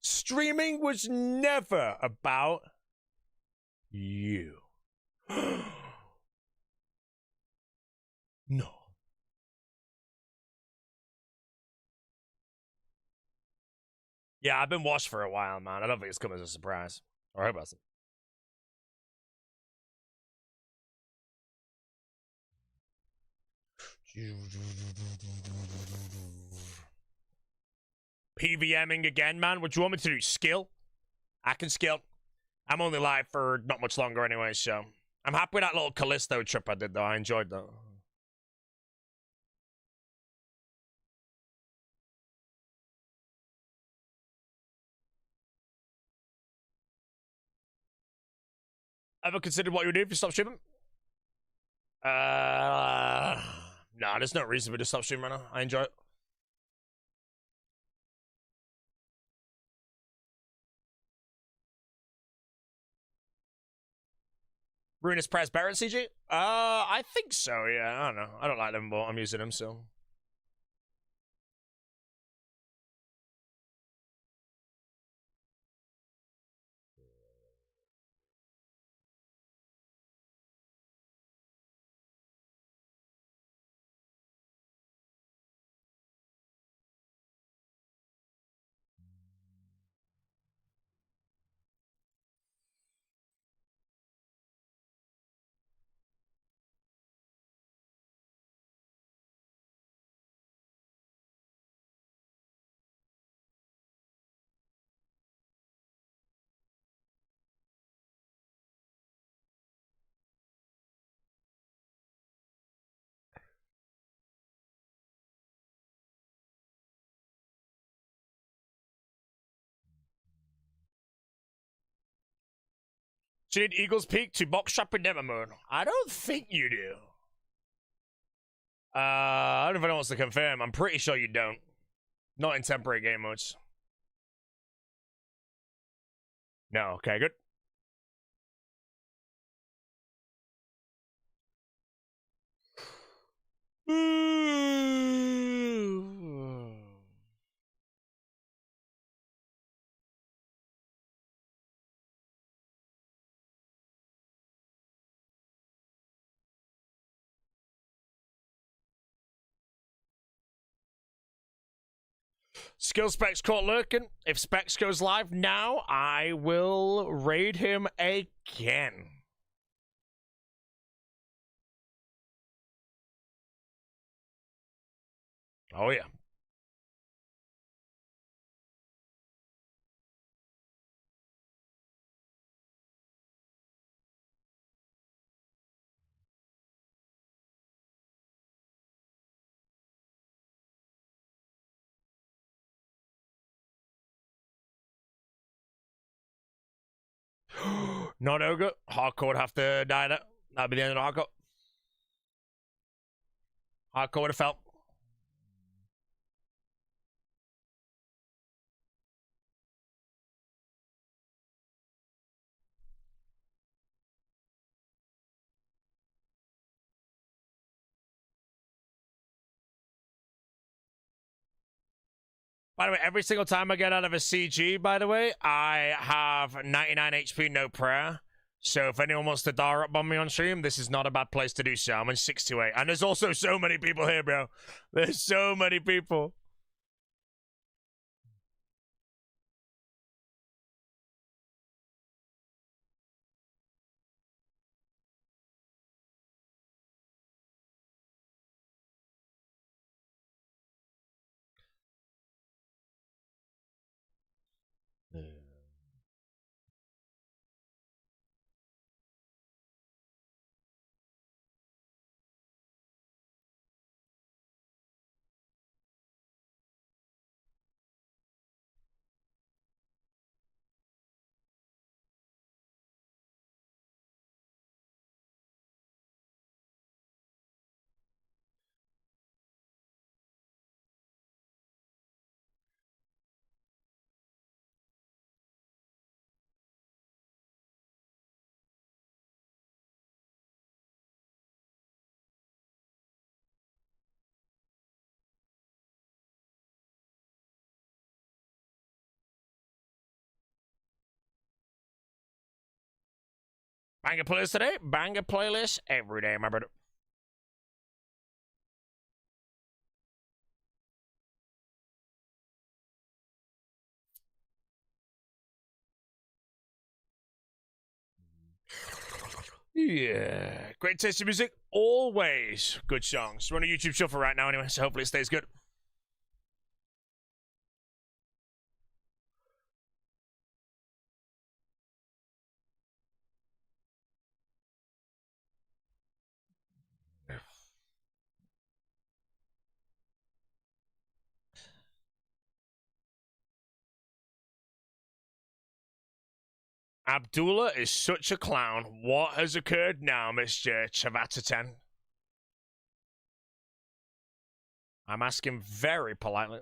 Streaming was never about you. No. Yeah, I've been washed for a while, man. I don't think it's come as a surprise. Or I hope it hasn't. PVMing again, man. What do you want me to do? Skill? I can skill. I'm only live for not much longer anyway, so I'm happy with that little Callisto trip I did, though. I enjoyed that. Ever considered what you would do if you stop streaming? Nah, there's no reason for me to stop streaming right now. I enjoy it. Ruinous Press Baron CG? I think so, yeah. I don't know. I don't like them, but I'm using them, so. Do you need Eagle's Peak to box shop in Demo mode? I don't think you do. I don't know if anyone wants to confirm. I'm pretty sure you don't. Not in temporary game modes. No, okay, good. Skill Specs caught lurking. If Specs goes live now, I will raid him again. Oh, yeah. Not ogre. Hardcore would have to die there. That'd be the end of the hardcore. Hardcore would have felt. By the way, every single time I get out of a CG, by the way, I have 99 HP, no prayer. So if anyone wants to dar up on me on stream, this is not a bad place to do so. I'm in 628. And there's also so many people here, bro. There's so many people. Banger playlist today, banger playlist every day, my brother. Yeah, great taste of music, always good songs. We're on a YouTube shuffle right now anyway, so hopefully it stays good. Abdullah is such a clown. What has occurred now, Mr. Chavataten? I'm asking very politely.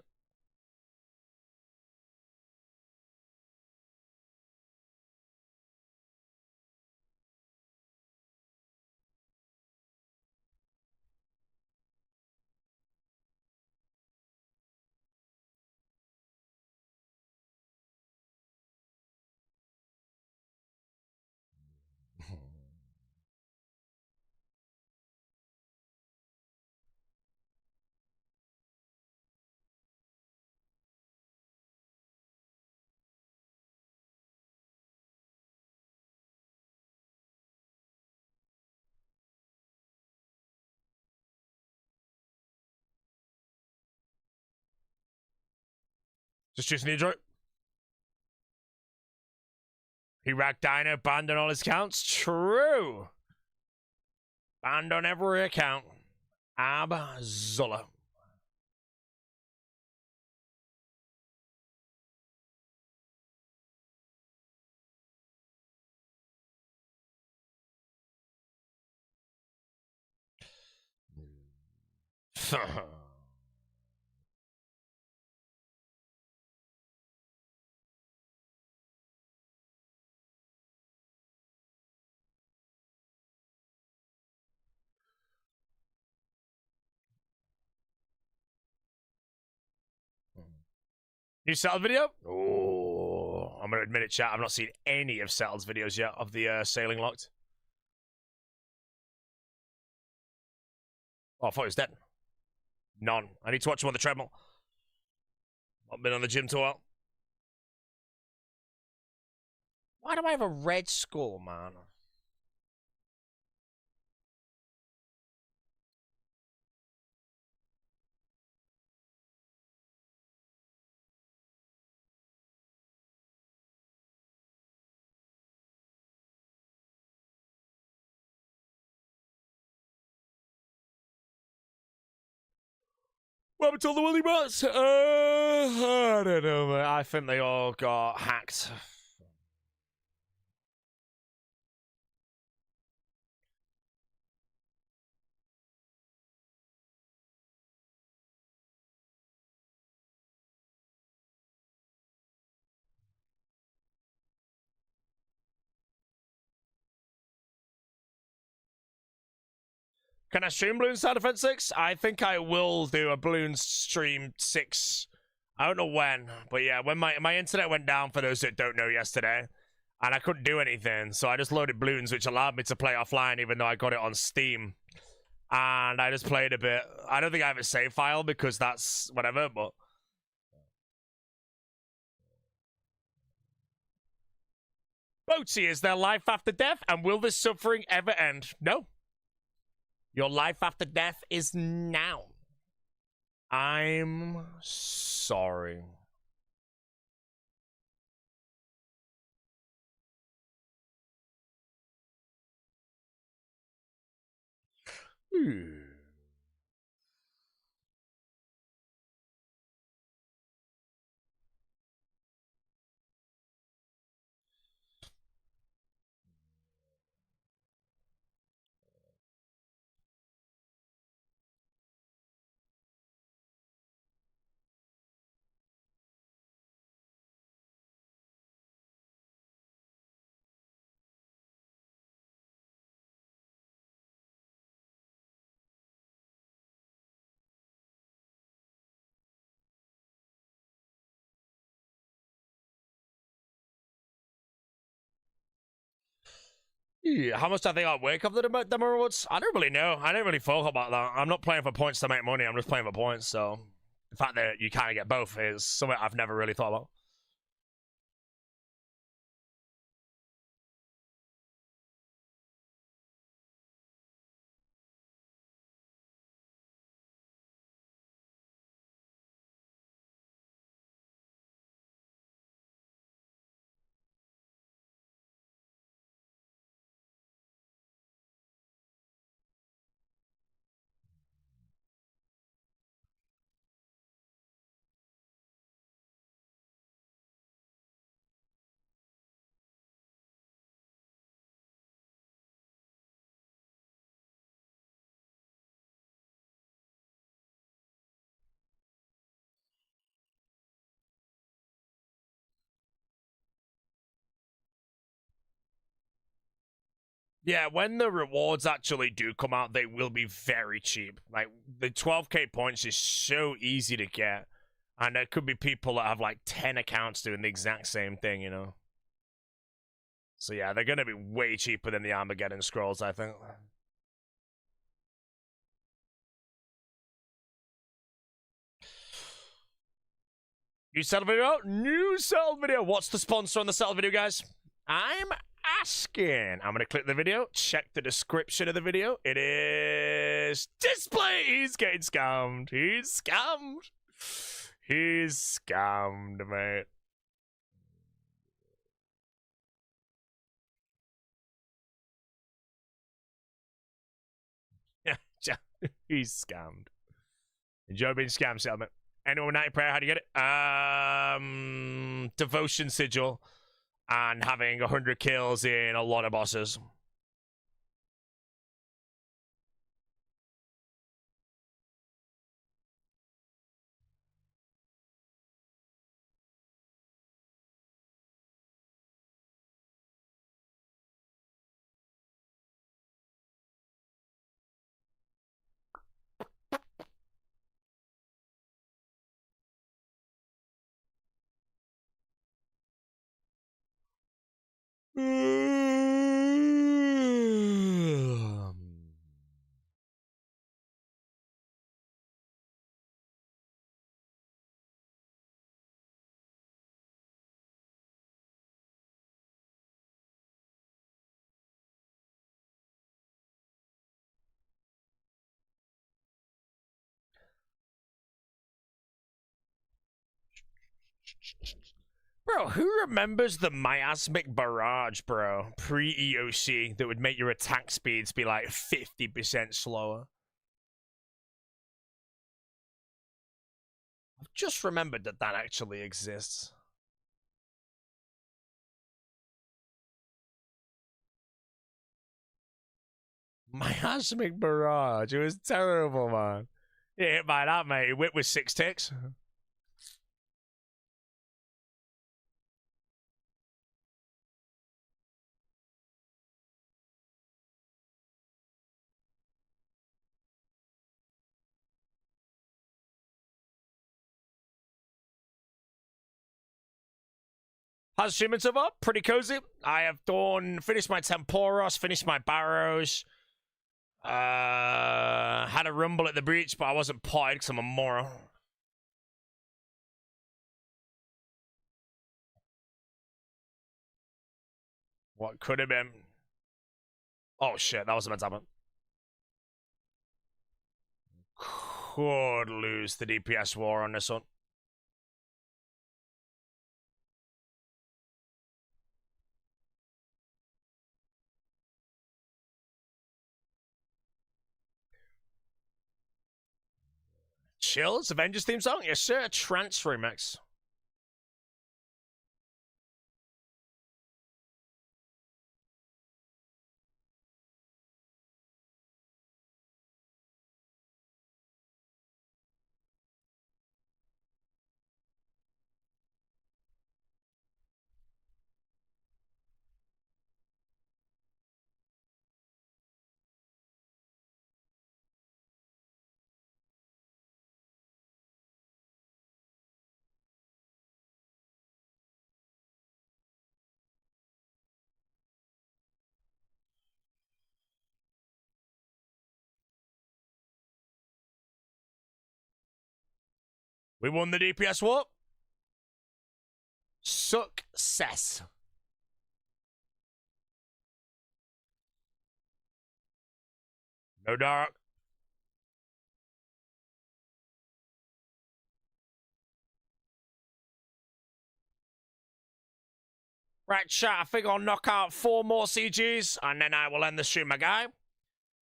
Just choosing the enjoy. He racked Dino, banned on all his accounts. True. Banned on every account. Abzullah. New Settled video? Oh, I'm gonna admit it, chat. I've not seen any of Settled's videos yet of the sailing locked. Oh, I thought he was dead. None. I need to watch him on the treadmill. Not been on the gym too well. Why do I have a red skull, man? What happened to all the Willy Bots? I don't know, man. I think they all got hacked. Can I stream Bloons Side Effect 6? I think I will do a Bloons stream 6. I don't know when, but yeah, when my internet went down, for those that don't know, yesterday, and I couldn't do anything, so I just loaded Bloons, which allowed me to play offline, even though I got it on Steam. And I just played a bit. I don't think I have a save file, because that's whatever, but... Boatsy, is there life after death, and will this suffering ever end? No. Your life after death is now. I'm sorry. Yeah, how much do I think I'll wake up the demo rewards? I don't really know. I don't really think about that. I'm not playing for points to make money. I'm just playing for points. So the fact that you kind of get both is something I've never really thought about. Yeah, when the rewards actually do come out, they will be very cheap. Like, the 12k points is so easy to get. And there could be people that have like 10 accounts doing the exact same thing, you know? So yeah, they're going to be way cheaper than the Armageddon scrolls, I think. New settled video? New settled video. What's the sponsor on the settled video, guys? I'm asking. I'm going to click the video, check the description of the video. It is display. He's getting scammed. He's scammed. He's scammed, mate. Yeah, he's scammed. Enjoy being scammed, settlement. Anyone with 90 prayer, how do you get it? Devotion sigil and having 100 kills in a lot of bosses. Bro, who remembers the miasmic barrage, bro? Pre-EOC that would make your attack speeds be like 50% slower. I've just remembered that that actually exists. Miasmic barrage. It was terrible, man. You hit by that, mate. Whip with 6 ticks. How's achievements over? Pretty cozy. I have finished my Temporos, finished my Barrows. Had a rumble at the breach, but I wasn't potted because I'm a moron. What could have been? Oh shit, that wasn't meant to happen. Could lose the DPS war on this one. Chills, Avengers theme song? Yes, sir. Trance remix. We won the DPS war. Success. No dark. Right, chat, I think I'll knock out 4 more CGs, and then I will end the stream, my guy.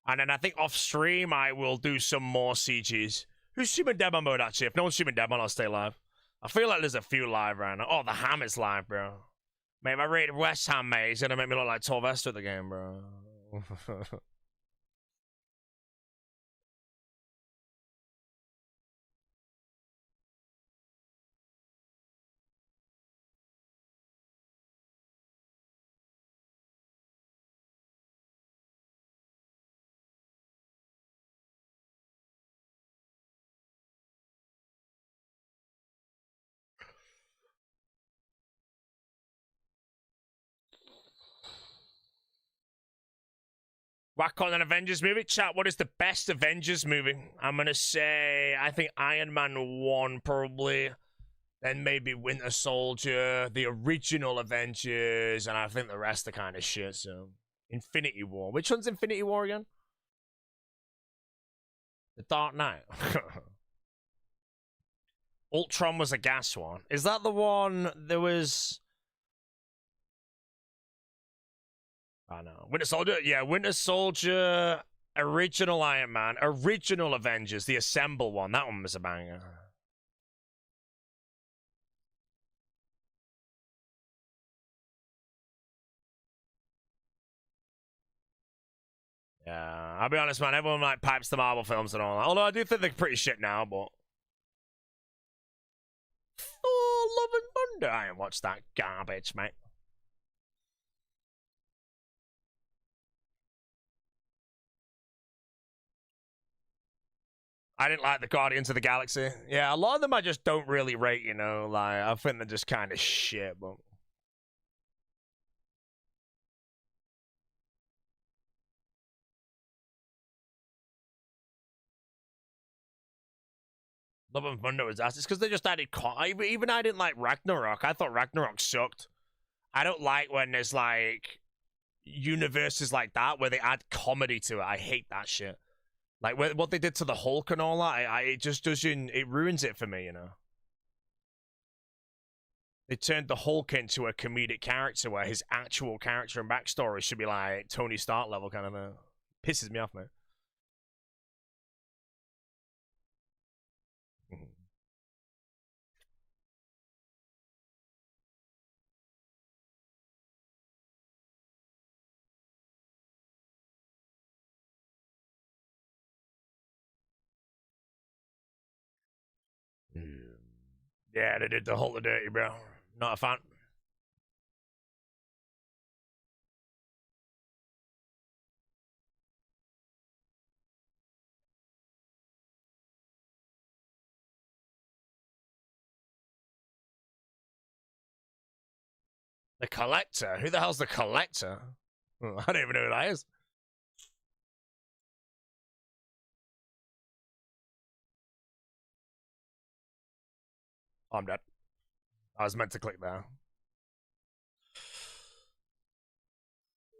And then I think off stream, I will do some more CGs. Who's streaming Deadman mode, actually? If no one's streaming Deadman, I'll stay live. I feel like there's a few live right now. Oh, the Ham is live, bro. Mate, if I rated West Ham, mate, he's gonna make me look like Torvesta at the game, bro. Whack on an Avengers movie. Chat, what is the best Avengers movie? I'm going to say, I think Iron Man 1, probably. Then maybe Winter Soldier, the original Avengers, and I think the rest are kind of shit, so. Infinity War. Which one's Infinity War again? The Dark Knight. Ultron was a gas one. Is that the one there was... I know. Winter Soldier? Yeah, Winter Soldier, original Iron Man, original Avengers, the Assemble one. That one was a banger. Yeah, I'll be honest, man. Everyone like pipes the Marvel films and all that. Although I do think they're pretty shit now, but... Thor, Love and Thunder. I ain't watched that garbage, mate. I didn't like the Guardians of the Galaxy. Yeah, a lot of them I just don't really rate, you know. Like, I think they're just kind of shit, but... Love and Thunder was ass. It's because they just added... Even I didn't like Ragnarok. I thought Ragnarok sucked. I don't like when there's, like, universes like that where they add comedy to it. I hate that shit. Like, what they did to the Hulk and all that, it just doesn't... It ruins it for me, you know? They turned the Hulk into a comedic character where his actual character and backstory should be like Tony Stark level kind of a... Pisses me off, man. Yeah, they did the Hulk dirty, bro. Not a fan. The Collector? Who the hell's the Collector? I don't even know who that is. Oh, I'm dead. I was meant to click there.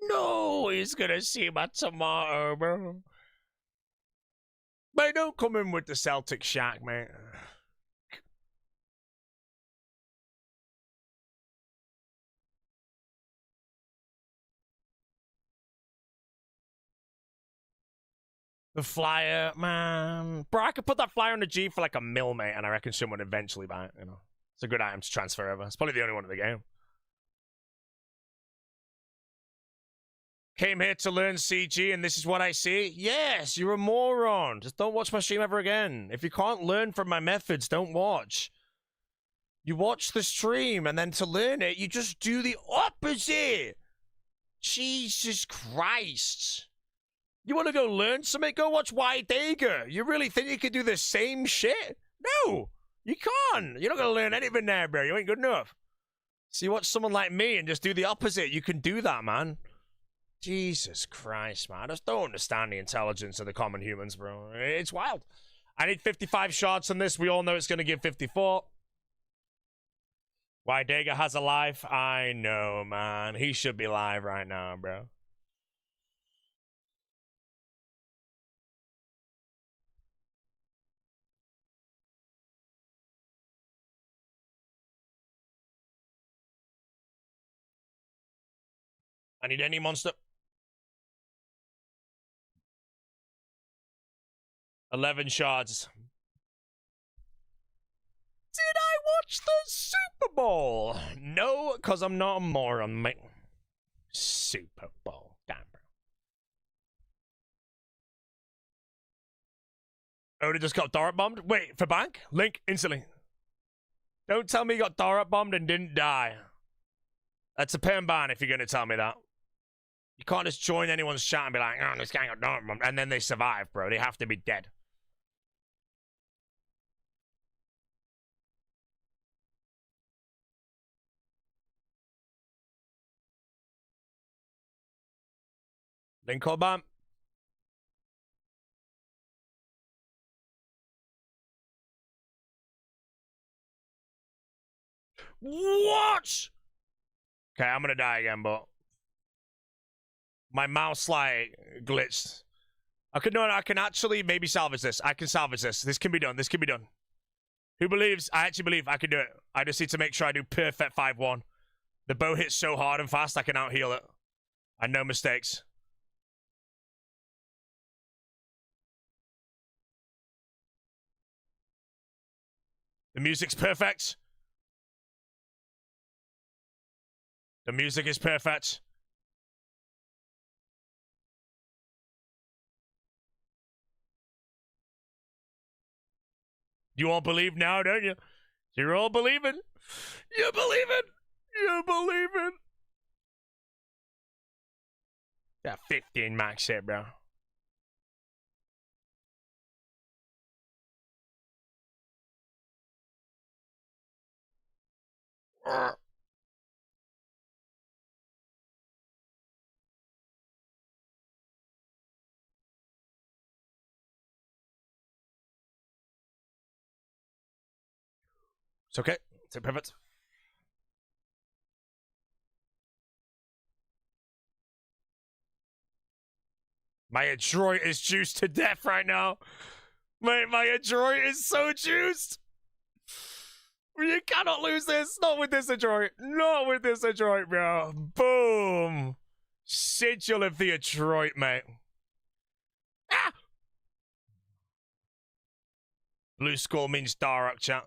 No, he's gonna see my tomato, bro. Mate, don't come in with the Celtic shack, mate. The flyer, man. Bro, I could put that flyer on the G for like a mil, mate, and I reckon someone would eventually buy it, you know. It's a good item to transfer over. It's probably the only one in the game. Came here to learn CG and this is what I see? Yes, you're a moron. Just don't watch my stream ever again. If you can't learn from my methods, don't watch. You watch the stream and then to learn it, you just do the opposite. Jesus Christ. You want to go learn something? Go watch White Dagger. You really think you can do the same shit? No, you can't. You're not going to learn anything there, bro. You ain't good enough. So you watch someone like me and just do the opposite. You can do that, man. Jesus Christ, man. I just don't understand the intelligence of the common humans, bro. It's wild. I need 55 shots on this. We all know it's going to give 54. Why Dega has a life? I know, man. He should be live right now, bro. I need any monster. 11 shards. Did I watch the Super Bowl? No, because I'm not a moron, mate. Super Bowl. Damn, bro. Oda just got Dorrit bombed? Wait, for bank? Link, instantly. Don't tell me he got Dorrit bombed and didn't die. That's a perm ban if you're going to tell me that. You can't just join anyone's chat and be like, oh, this guy got Dorrit bombed. And then they survive, bro. They have to be dead. Link or bomb. What? Okay, I'm gonna die again, but my mouse like glitched. I can actually maybe salvage this. I can salvage this. This can be done. This can be done. Who believes? I actually believe I can do it. I just need to make sure I do perfect 5-1. The bow hits so hard and fast I can out heal it. And no mistakes. The music's perfect. The music is perfect. You all believe now, don't you? You're all believing. You believe it. You believe it. Got 15 max hit, bro. It's okay. It's perfect. My adroit is juiced to death right now. My adroit is so juiced. You cannot lose this. Not with this Adroit. Not with this Adroit, bro. Boom. Sigil of the Adroit, mate. Ah! Blue skull means Darok, chat.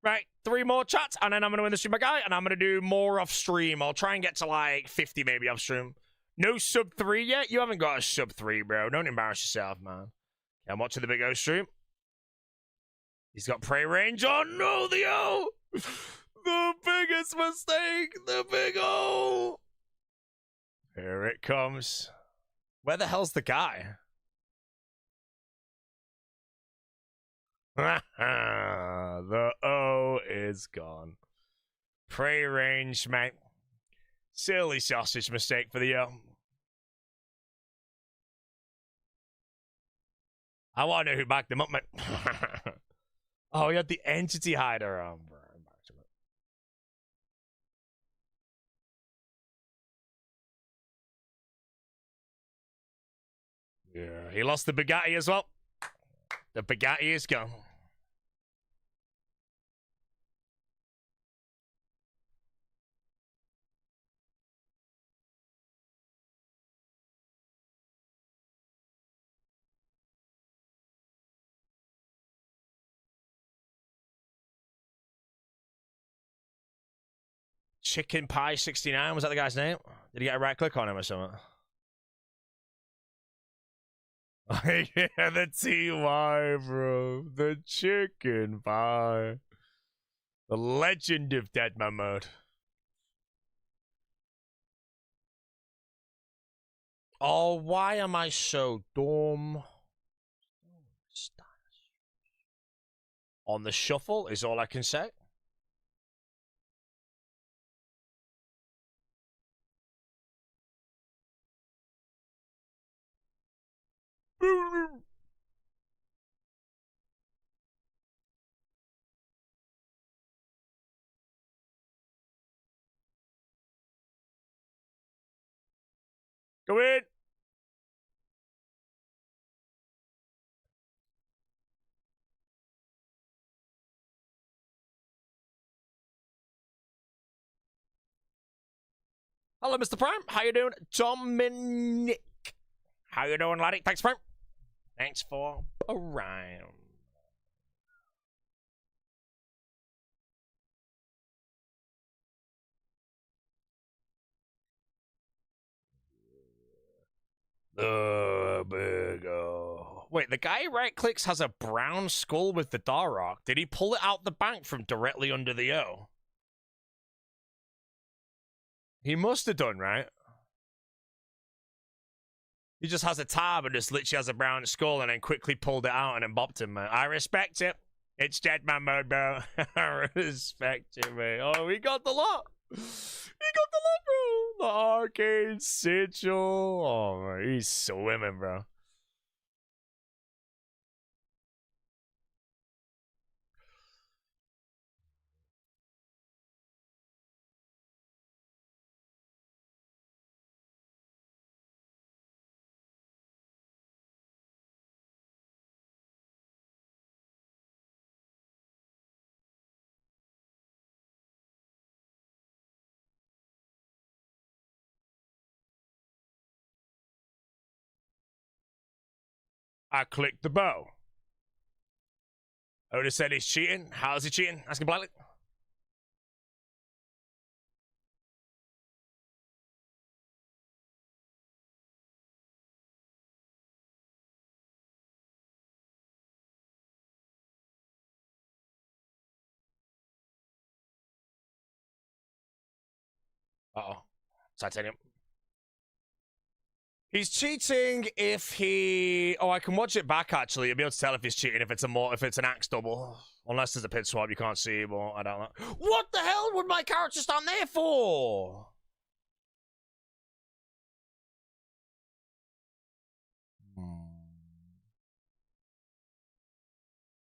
Right, 3 more chats, and then I'm going to win the stream, my guy, and I'm going to do more off stream. I'll try and get to like 50 maybe off stream. No sub 3 yet? You haven't got a sub 3, bro. Don't embarrass yourself, man. I'm watching the big O stream. He's got prey range. Oh no, the O! The biggest mistake! The big O! Here it comes. Where the hell's the guy? The O is gone. Prey range, mate. Silly sausage mistake for the O. I want to know who backed him up, mate. Oh, he had the entity hider on, bro. Yeah, he lost the Bugatti as well. The Bugatti is gone. Chicken Pie 69, was that the guy's name? Did he get a right click on him or something? Yeah, the TY, bro. The chicken pie. The legend of Deadman mode. Oh, why am I so dumb? On the shuffle is all I can say. Go in. Hello, Mr. Prime. How you doing? Dominic. How you doing, laddie? Thanks, Prime. Thanks for around. The big O. Wait, the guy who right clicks has a brown skull with the Darok. Did he pull it out the bank from directly under the O? He must have done, right? He just has a tab and just literally has a brown skull and then quickly pulled it out and then bopped him, man. I respect it. It's Deadman mode, bro. I respect it, man. Oh, we got the lot. He got the lot, bro. The arcade sigil. Oh, man, he's swimming, bro. I clicked the bow. Oda said he's cheating. How's he cheating? Ask him politely. Uh-oh. Titanium. He's cheating if he... Oh, I can watch it back, actually. You'll be able to tell if he's cheating if it's an axe double. Unless there's a pit swap, you can't see, but I don't know. What the hell would my character stand there for?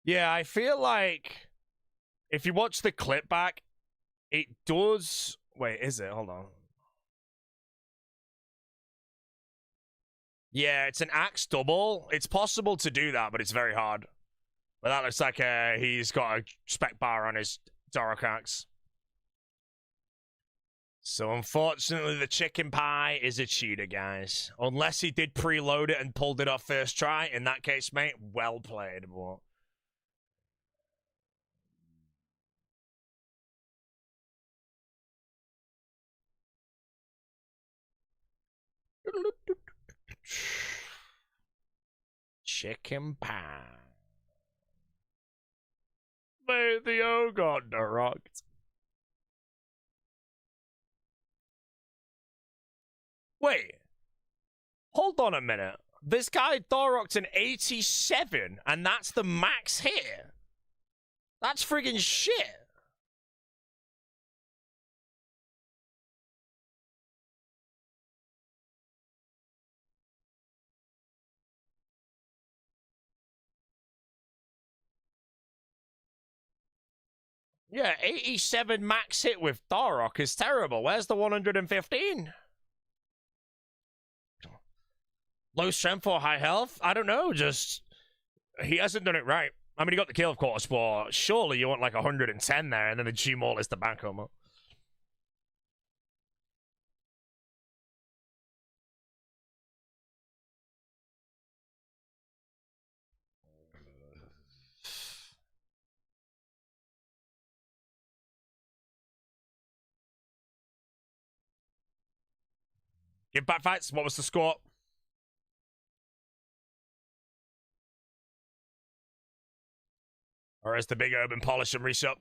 Yeah, I feel like if you watch the clip back, it does... Wait, is it? Hold on. Yeah, it's an axe double. It's possible to do that, but it's very hard. But that looks like he's got a spec bar on his Dorok axe. So unfortunately, the chicken pie is a cheater, guys. Unless he did preload it and pulled it off first try. In that case, mate, well played. But... chicken pie. Mate, the O got Doroked. Wait. Hold on a minute. This guy Doroked an 87, and that's the max hit. That's friggin' shit. Yeah, 87 max hit with Dorok is terrible. Where's the 115? Low strength or high health? I don't know, just... he hasn't done it right. I mean, he got the kill, of course, but surely you want like 110 there, and then the G-Mall is the back home. Impact fights, what was the score? Or is the big urban polish and reset?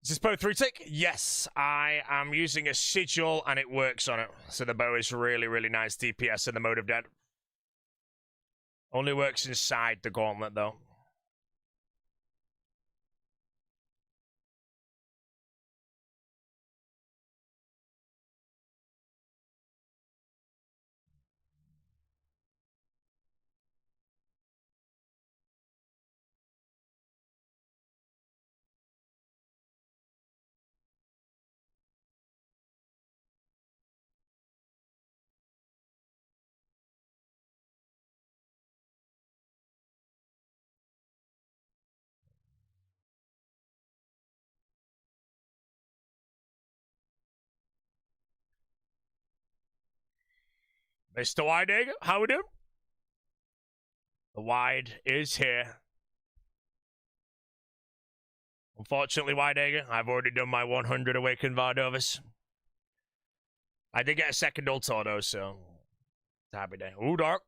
Is this bow 3-tick? Yes, I am using a sigil and it works on it. So the bow is really, really nice DPS in the mode of dead. Only works inside the gauntlet though. Mr. Wideegger, how we doing? The wide is here. Unfortunately, Wideegger, I've already done my 100 Awakened Vardovus. I did get a second ult auto, so it's a happy day. Ooh, dark.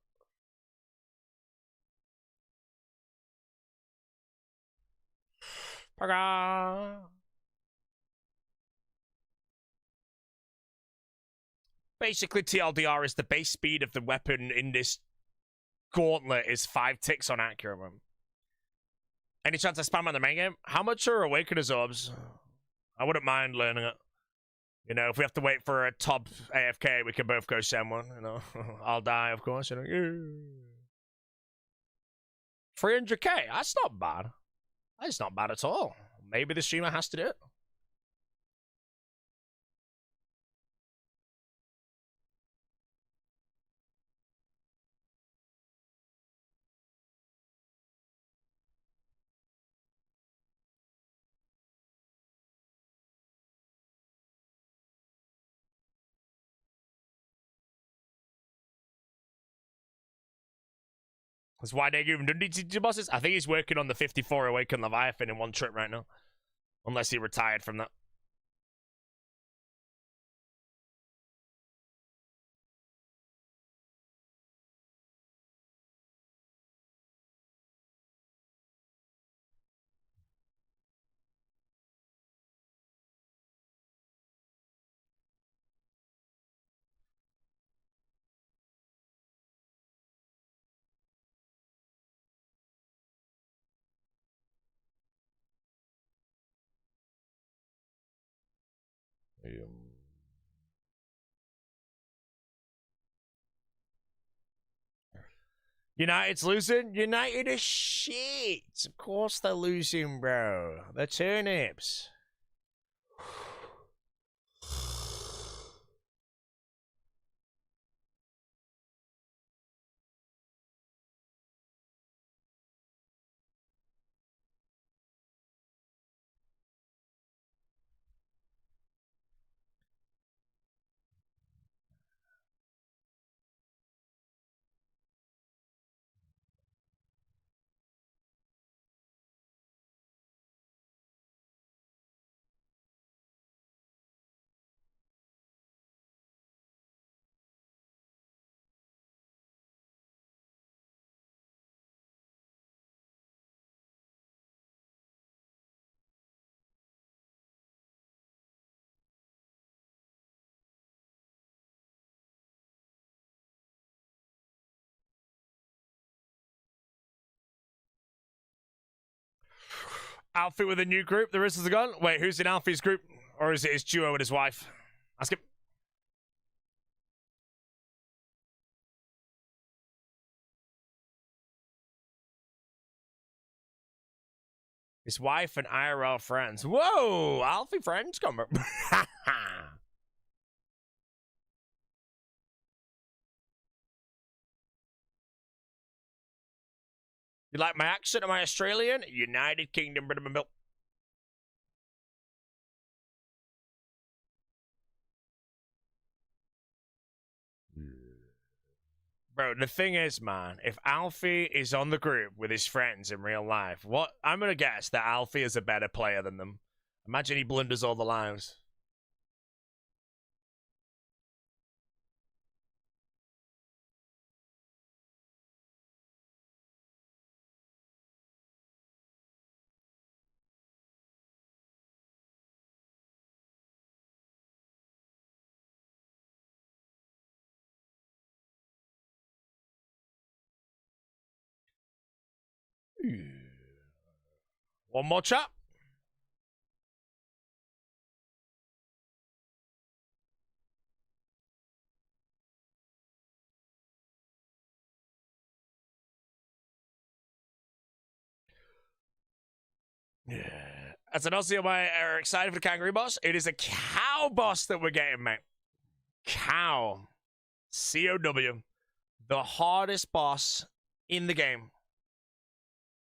Basically, TLDR is the base speed of the weapon in this gauntlet is 5 ticks on accurate. Any chance I spam on the main game? How much are Awakeners orbs? I wouldn't mind learning it. You know, if we have to wait for a top AFK, we can both go send one, you know. I'll die, of course, you know. 300k, that's not bad. That's not bad at all. Maybe the streamer has to do it. That's why they even done DTG bosses. I think he's working on the 54 Awakened Leviathan in one trip right now. Unless he retired from that. United's losing. United is shit. Of course they're losing, bro. They're turnips. Alfie with a new group. The rest is gone. Wait, who's in Alfie's group? Or is it his duo with his wife? Ask him. His wife and IRL friends. Whoa! Alfie friends come up. You like my accent? Am I Australian? United Kingdom. Bro, the thing is, man, if Alfie is on the group with his friends in real life, what I'm gonna guess that Alfie is a better player than them. Imagine he blunders all the lives. One more chat. Yeah. As an Aussie, am I excited for the kangaroo boss? It is a cow boss that we're getting, mate. Cow. COW. The hardest boss in the game.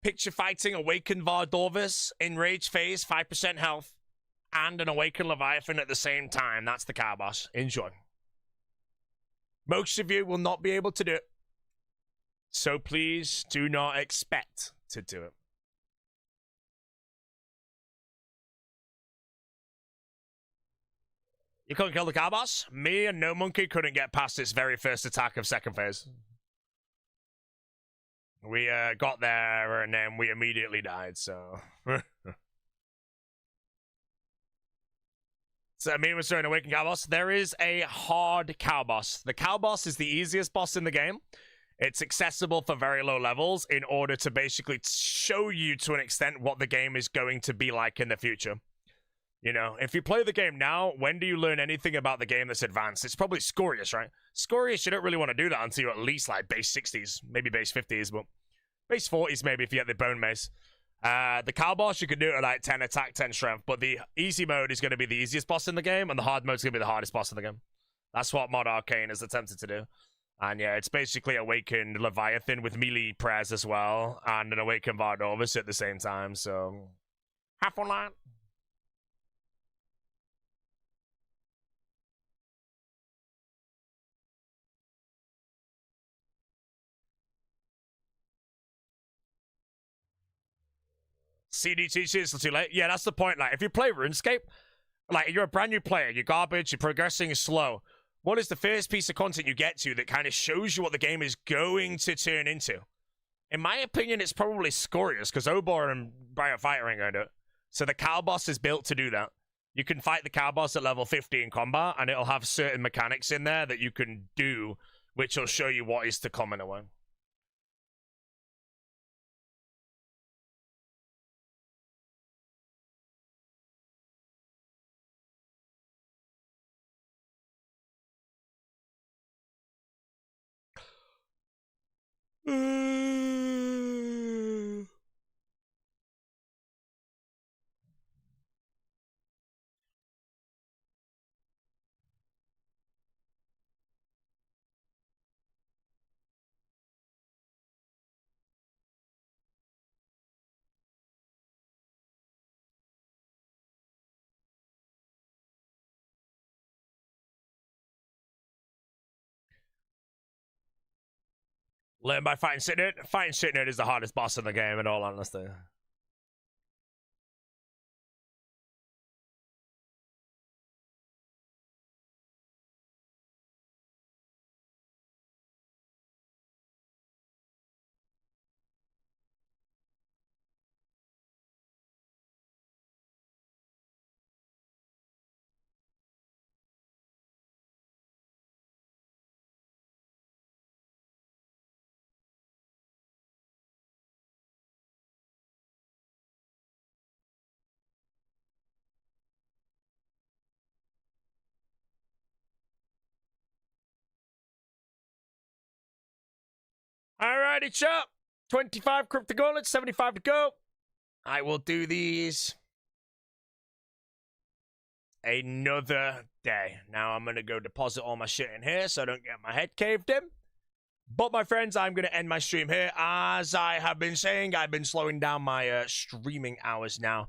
Picture fighting Awakened Vardorvis in Rage Phase, 5% health, and an Awakened Leviathan at the same time. That's the cow boss. Enjoy. Most of you will not be able to do it. So please do not expect to do it. You couldn't kill the cow boss? Me and No Monkey couldn't get past its very first attack of second phase. We got there and then we immediately died, so... So me was throwing Awakened Cow Boss. There is a hard cow boss. The cow boss is the easiest boss in the game. It's accessible for very low levels in order to basically show you to an extent what the game is going to be like in the future. You know, if you play the game now, when do you learn anything about the game that's advanced? It's probably Scorious, right? Scorious, you don't really want to do that until you're at least like base 60s, maybe base 50s, but base 40s maybe if you get the Bone Mace. The cow boss, you can do it at like 10 attack, 10 strength, but the easy mode is going to be the easiest boss in the game, and the hard mode is going to be the hardest boss in the game. That's what Mod Arcane has attempted to do. And yeah, it's basically Awakened Leviathan with melee prayers as well, and an Awakened Vardorvis at the same time, so... Have fun, lad. CDT is too late. Yeah, that's the point. Like, if you play RuneScape, like, you're a brand new player, you're garbage, you're progressing slow. What is the first piece of content you get to that kind of shows you what the game is going to turn into? In my opinion, it's probably Scorious, because Obor and Biofighter ain't going to do it. So the cow boss is built to do that. You can fight the cow boss at level 50 in combat, and it'll have certain mechanics in there that you can do, which will show you what is to come in a way. Learn by fighting sitting. Fighting sitting is the hardest boss in the game, in all honesty. Alrighty, chap. 25 crypto gauntlets, 75 to go. I will do these another day. Now I'm going to go deposit all my shit in here so I don't get my head caved in. But my friends, I'm going to end my stream here. As I have been saying, I've been slowing down my streaming hours now.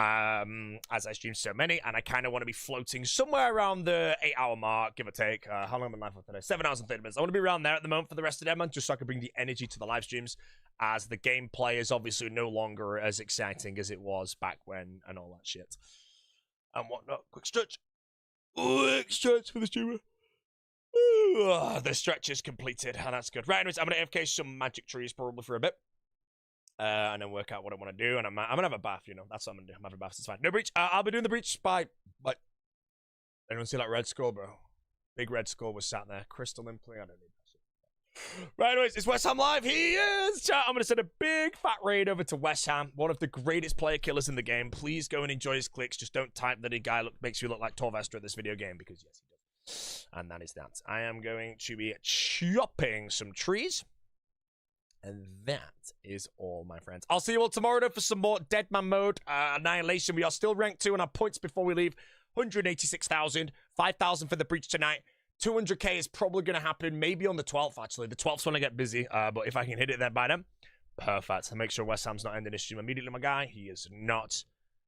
As I stream so many, and I kind of want to be floating somewhere around the 8-hour mark, give or take. How long am I live for today? 7 hours and 30 minutes. I want to be around there at the moment for the rest of Deadman, just so I can bring the energy to the live streams, as the gameplay is obviously no longer as exciting as it was back when, and all that shit. And whatnot. Quick stretch. Quick stretch for the streamer. The stretch is completed, and that's good. Right, anyways, I'm going to AFK some magic trees probably for a bit. And then work out what I want to do, and I'm gonna have a bath, you know. That's what I'm gonna do. I'm having a bath, it's fine. No breach. I'll be doing the breach by. Anyone see that red skull, bro? Big red skull was sat there. Crystal implant. I don't need that shit. Right, anyways, it's West Ham Live. He is. Chat. I'm gonna send a big fat raid over to West Ham, one of the greatest player killers in the game. Please go and enjoy his clicks. Just don't type that a guy makes you look like Torvester at this video game, because yes, he does. And that is that. I am going to be chopping some trees. And that is all, my friends. I'll see you all tomorrow, though, for some more Deadman mode. Annihilation. We are still ranked 2 on our points before we leave. 186,000. 5,000 for the breach tonight. 200k is probably going to happen maybe on the 12th, actually. The 12th's when I get busy. But if I can hit it then by then, perfect. And make sure West Ham's not ending this stream immediately, my guy. He is not.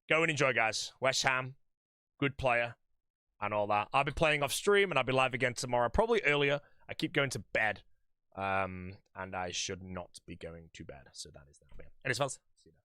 Go and enjoy, guys. West Ham, good player, and all that. I'll be playing off stream, and I'll be live again tomorrow, probably earlier. I keep going to bed. And I should not be going to bed. So that is that. Anyways, fellas, see you then.